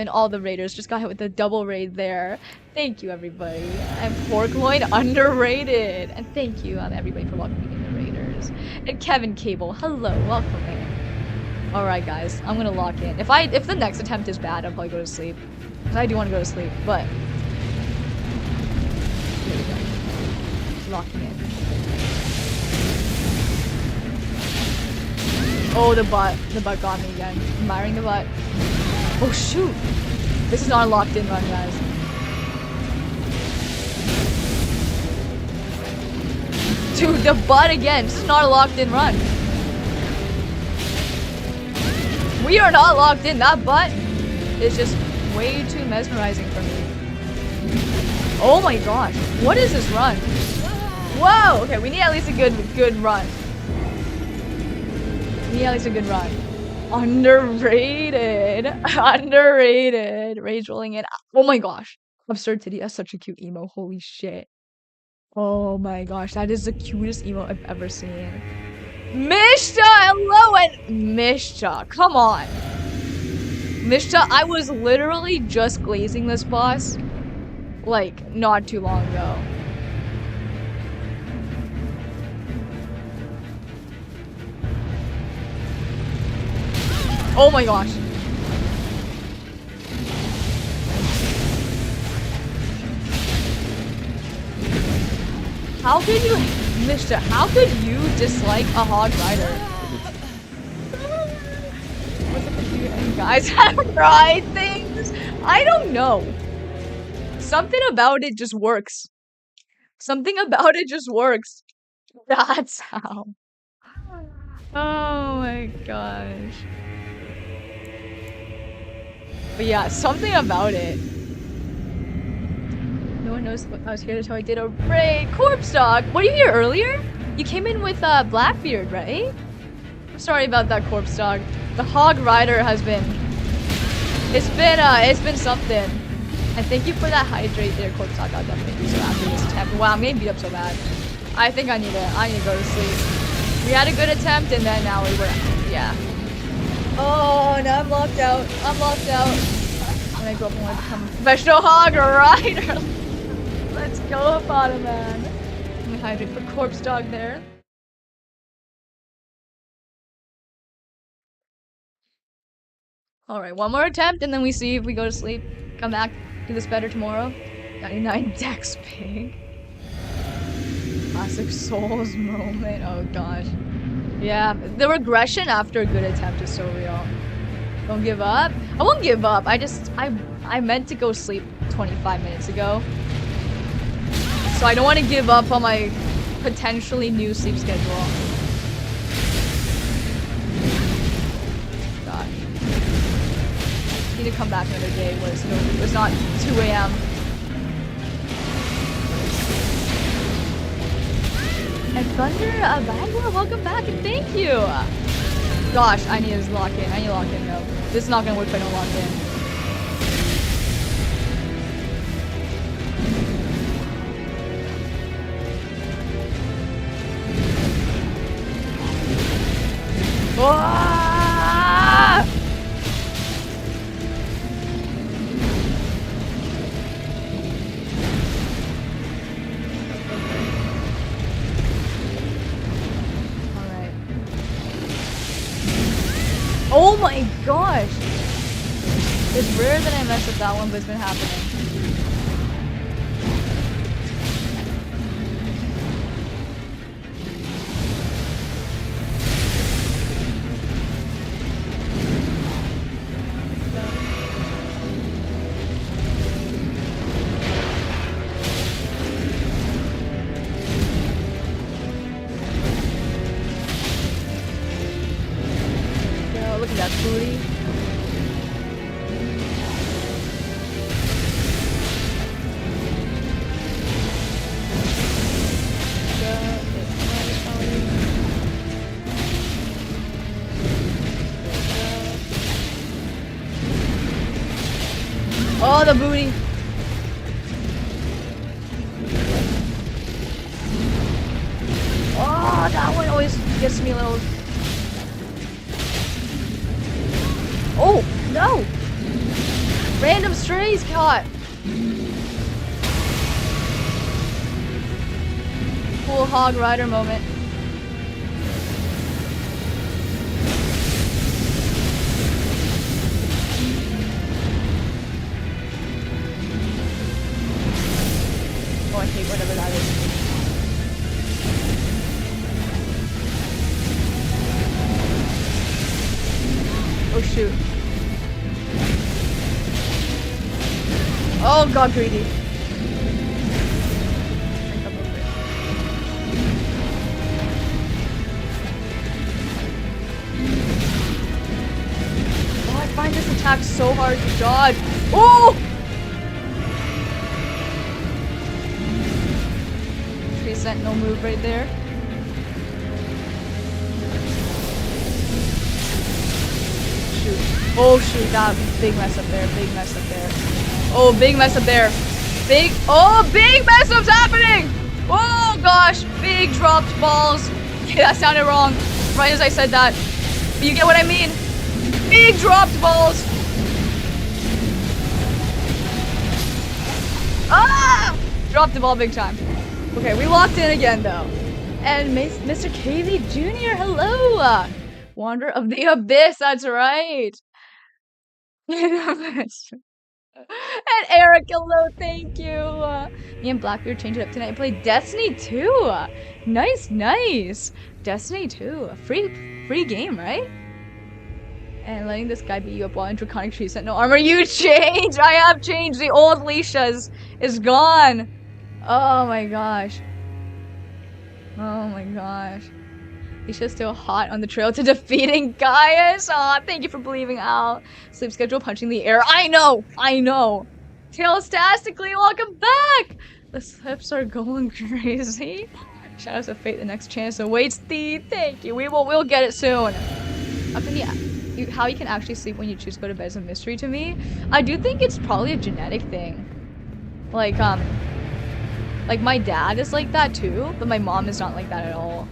all the raiders. Just got hit with the double raid there. Thank you, everybody. And Pork Loin underrated. And thank you, everybody, for welcoming in the raiders. And Kevin Cable, hello, welcome in. Alright, guys, I'm gonna lock in. If the next attempt is bad, I'll probably go to sleep. Because I do want to go to sleep, but... Here we go. Locking in. Oh, the butt got me again. Admiring the butt. Oh shoot! This is not a locked in run, guys. Dude, the butt again. This is not a locked in run. We are not locked in. That butt is just way too mesmerizing for me. Oh my gosh. What is this run? Whoa! Okay, we need at least a good run. We need at least a good run. Underrated. Underrated. Rage rolling in. Oh my gosh. Absurd Titty. That's such a cute emo. Holy shit. Oh my gosh. That is the cutest emo I've ever seen. Mishta! Hello and Mishta. Come on. Mishta, I was literally just glazing this boss like not too long ago. Oh my gosh. How could you, Mishta, how could you dislike a hog rider? What's up with you and guys have ride things? I don't know. Something about it just works. Something about it just works. That's how. Oh my gosh. But yeah, something about it. No one knows what I was here to tell. I did a raid. Corpse Dog! What, are you here earlier? You came in with Blackbeard, right? I'm sorry about that, Corpse Dog. The Hog Rider has been... It's been something. And thank you for that hydrate there, Corpse Dog. I'll definitely do so after this attempt. Wow, I'm getting beat up so bad. I think I need to go to sleep. We had a good attempt and then now we were... Yeah. Oh, now I'm locked out. I'm locked out. When I grow up, I want to become a professional hog rider. Let's go, Fada man. Let me hydrate for Corpse Dog there. Alright, one more attempt and then we see if we go to sleep. Come back, do this better tomorrow. 99 Dex Pig. Classic Souls moment. Oh gosh. Yeah, the regression after a good attempt is so real. Don't give up. I won't give up. I meant to go sleep 25 minutes ago. So I don't want to give up on my potentially new sleep schedule. Gosh. Need to come back another day where it's not 2 a.m. And Thunder Bagua, welcome back and thank you! Gosh, I need to lock in. I need to lock in though. This is not gonna work if I don't lock in. Ah! Alright. Oh my gosh! It's rare that I mess up that one, but it's been happening. Look at that booty. Oh, the booty. Oh, that one always gets me a little... Oh, no! Random strays caught! Cool hog rider moment. Oh, I hate whatever that is. Oh shoot. Oh god, greedy. Oh, I find this attack so hard to dodge. Oh! sentinel move right there. Shoot. Oh shoot, that big mess up there, big mess up there. Oh, big mess up there. Big mess up's happening! Oh gosh, big dropped balls. Okay, that sounded wrong, right as I said that. But you get what I mean. Big dropped balls. Ah! Dropped the ball big time. Okay, we locked in again though. And Mr. KV Jr., hello! Wanderer of the Abyss, that's right. And Eric, hello, thank you. Me and Blackbeard changed it up tonight and played Destiny 2. Nice, nice. Destiny 2, a free game, right? And letting this guy beat you up while in Draconic Tree Sentinel armor. You changed! I have changed. The old Leisha is gone. Oh my gosh. Oh my gosh. Leisha's still hot on the trail to defeating Gaius. Aw, thank you for believing, Al. Sleep schedule punching the air. I know! Tailstastically, welcome back! The slips are going crazy. Shadows of Fate, the next chance awaits thee. Thank you. We'll get it soon. Up in the how you can actually sleep when you choose to go to bed is a mystery to me. I do think it's probably a genetic thing. Like my dad is like that too, but my mom is not like that at all.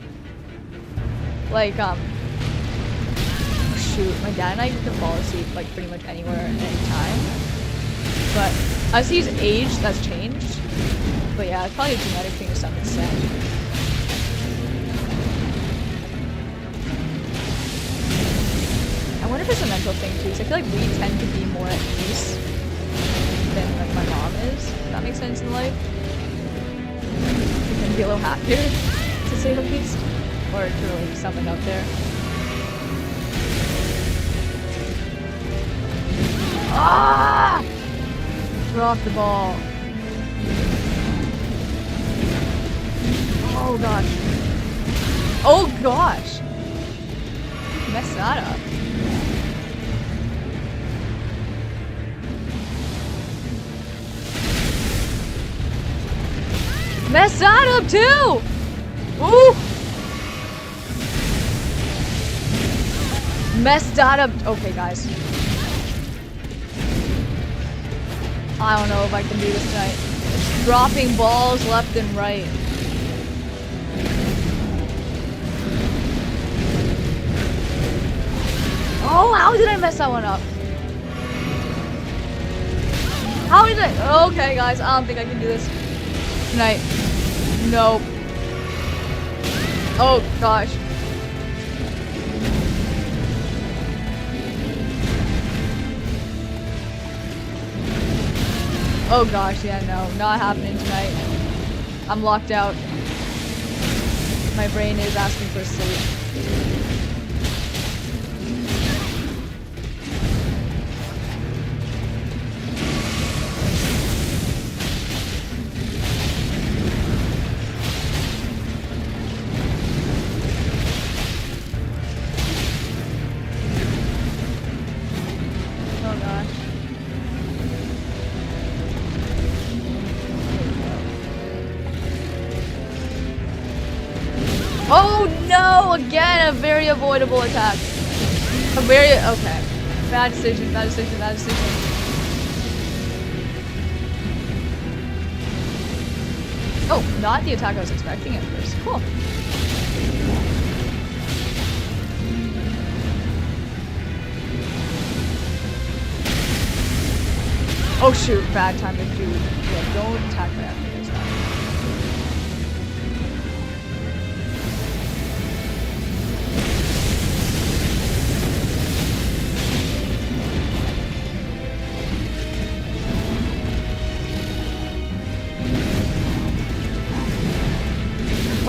Like, shoot, my dad and I can fall asleep like pretty much anywhere at any time. But as he's aged, that's changed. But yeah, it's probably a genetic thing to some extent. I wonder if it's a mental thing too, because I feel like we tend to be more at peace than like my mom is. If that makes sense in life. We tend to be a little happier, to say the least. Or to really something up there. Ah! Drop the ball. Oh gosh. Oh gosh. Messed that up. Messed that up too! Ooh! Messed that up. Okay, guys. I don't know if I can do this tonight. Dropping balls left and right. Oh, how did I mess that one up? How did I? Okay, guys, I don't think I can do this tonight. Nope. Oh, gosh. Oh gosh, yeah, no, not happening tonight. I'm locked out. My brain is asking for sleep. Oh gosh. Oh no! Again, a very avoidable attack. Okay. Bad decision, bad decision, bad decision. Oh, not the attack I was expecting at first. Cool. Oh shoot, bad time to do. Yeah, don't attack me after this time.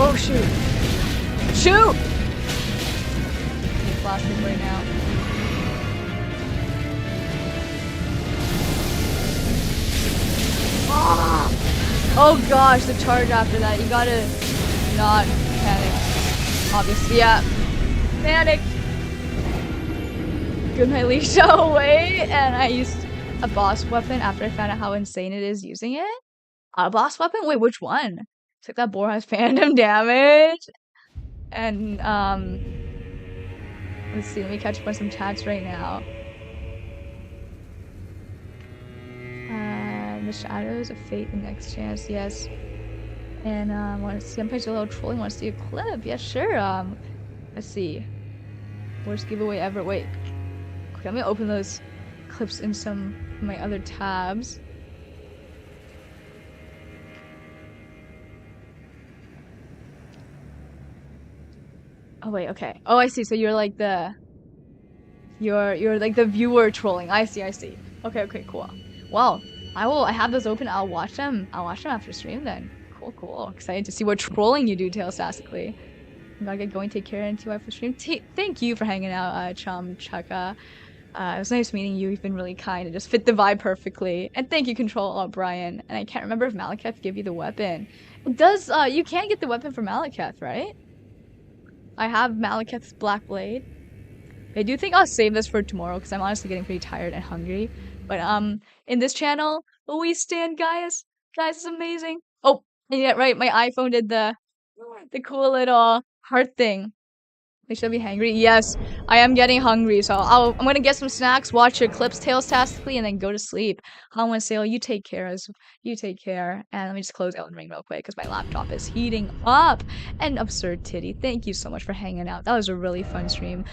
Oh shoot! Shoot! I need plastic right now. Ah! Oh gosh, the charge after that. You gotta not panic. Obviously, yeah. Panic! Good my Leisha away, and I used a boss weapon after I found out how insane it is using it. A boss weapon? Wait, which one? Looks like that boar has phantom damage. And let's see, let me catch up on some chats right now. The Shadows of Fate and Next Chance, yes. And want to see Empire's a little trolling, want to see a clip? Yeah, sure. Let's see. Worst giveaway ever. Wait. Okay, let me open those clips in some of my other tabs. Oh wait, okay. Oh, I see. So you're like the you're like the viewer trolling. I see, I see. Okay, okay, cool. Well, I have those open. I'll watch them. I'll watch them after stream then. Cool, cool. Excited to see what trolling you do, Tailstastically. Gotta get going. Take care until after stream. Thank you for hanging out, Chum Chaka. It was nice meeting you. You've been really kind. It just fit the vibe perfectly. And thank you, Control Brian. And I can't remember if Malekith gave you the weapon. It does, you can't get the weapon from Malekith, right? I have Malekith's Black Blade. I do think I'll save this for tomorrow because I'm honestly getting pretty tired and hungry. But in this channel, we stand Gaius. Gaius is amazing. Oh, and yeah, right, my iPhone did the cool little heart thing. They should be hungry. Yes, I am getting hungry, so I'm gonna get some snacks, watch your clips Tailstastically, and then go to sleep. I want to say, you take care, you take care. And let me just close Elden Ring real quick because my laptop is heating up. And Absurd Titty, thank you so much for hanging out. That was a really fun stream.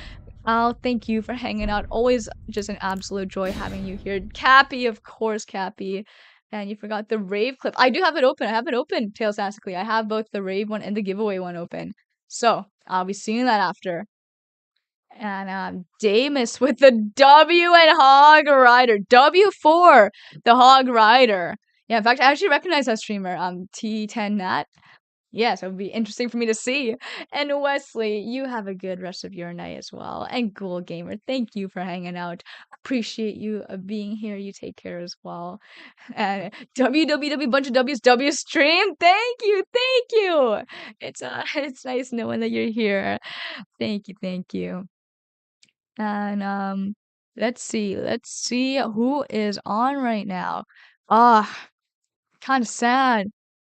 Thank you for hanging out. Always just an absolute joy having you here. Cappy, of course, Cappy. And you forgot the rave clip. I do have it open. I have it open, Tailstastically. I have both the rave one and the giveaway one open. So I'll be seeing that after. And Damus with the W and Hog Rider. W4, the Hog Rider. Yeah, in fact, I actually recognize that streamer, T10 Nat. Yes, it would be interesting for me to see. And Wesley, you have a good rest of your night as well. And Ghoul Gamer, thank you for hanging out. Appreciate you being here. You take care as well. And www bunch of W's W stream. Thank you, thank you. It's nice knowing that you're here. Thank you, thank you. And let's see who is on right now. Kind of sad.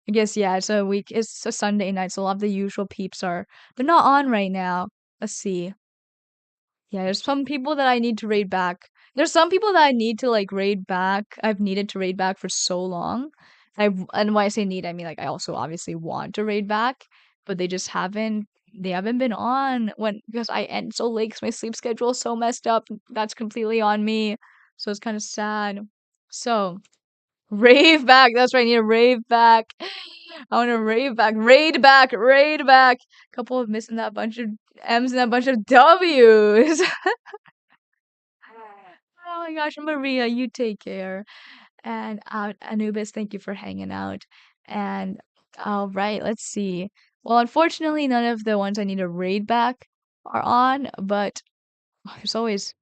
I guess, yeah, it's a Sunday night, so a lot of the usual peeps they're not on right now. Let's see. Yeah, there's some people that I need to raid back. There's some people that I need to like raid back. I've needed to raid back for so long. And when I say need, I mean like I also obviously want to raid back, but they haven't been on because I end so late 'cause my sleep schedule is so messed up. That's completely on me. So it's kind of sad. So rave back. That's right. I need to rave back. I want to rave back. Raid back. Raid back. Couple of missing that bunch of M's and that bunch of W's. Oh my gosh, Maria, you take care. And Anubis, thank you for hanging out. And all right, let's see. Well, unfortunately, none of the ones I need to raid back are on, but there's always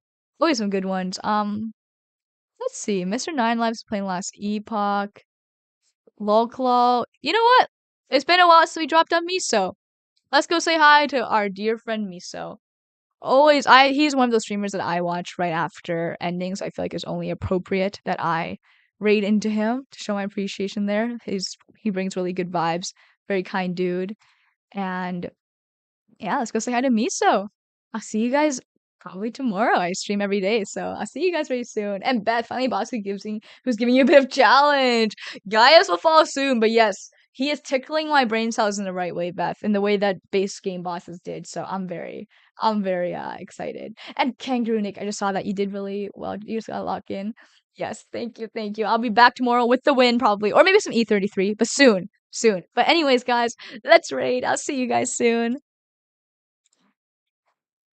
some good ones. Let's see. Mr. Nine Lives playing Last Epoch. Lolclaw. You know what? It's been a while since we dropped on Miso. Let's go say hi to our dear friend Miso. He's one of those streamers that I watch right after endings. I feel like it's only appropriate that I raid into him to show my appreciation there. He brings really good vibes. Very kind dude. And yeah, let's go say hi to Miso. I'll see you guys probably tomorrow. I stream every day, so I'll see you guys very soon. And Beth, finally boss who's giving you a bit of challenge. Gaius will fall soon, but yes, he is tickling my brain cells in the right way, Beth, in the way that base game bosses did. So I'm very excited. And Kangaroo Nick, I just saw that you did really well. You just got lock in. Yes, thank you, thank you. I'll be back tomorrow with the win probably, or maybe some E33, but soon. But anyways, guys, let's raid. I'll see you guys soon.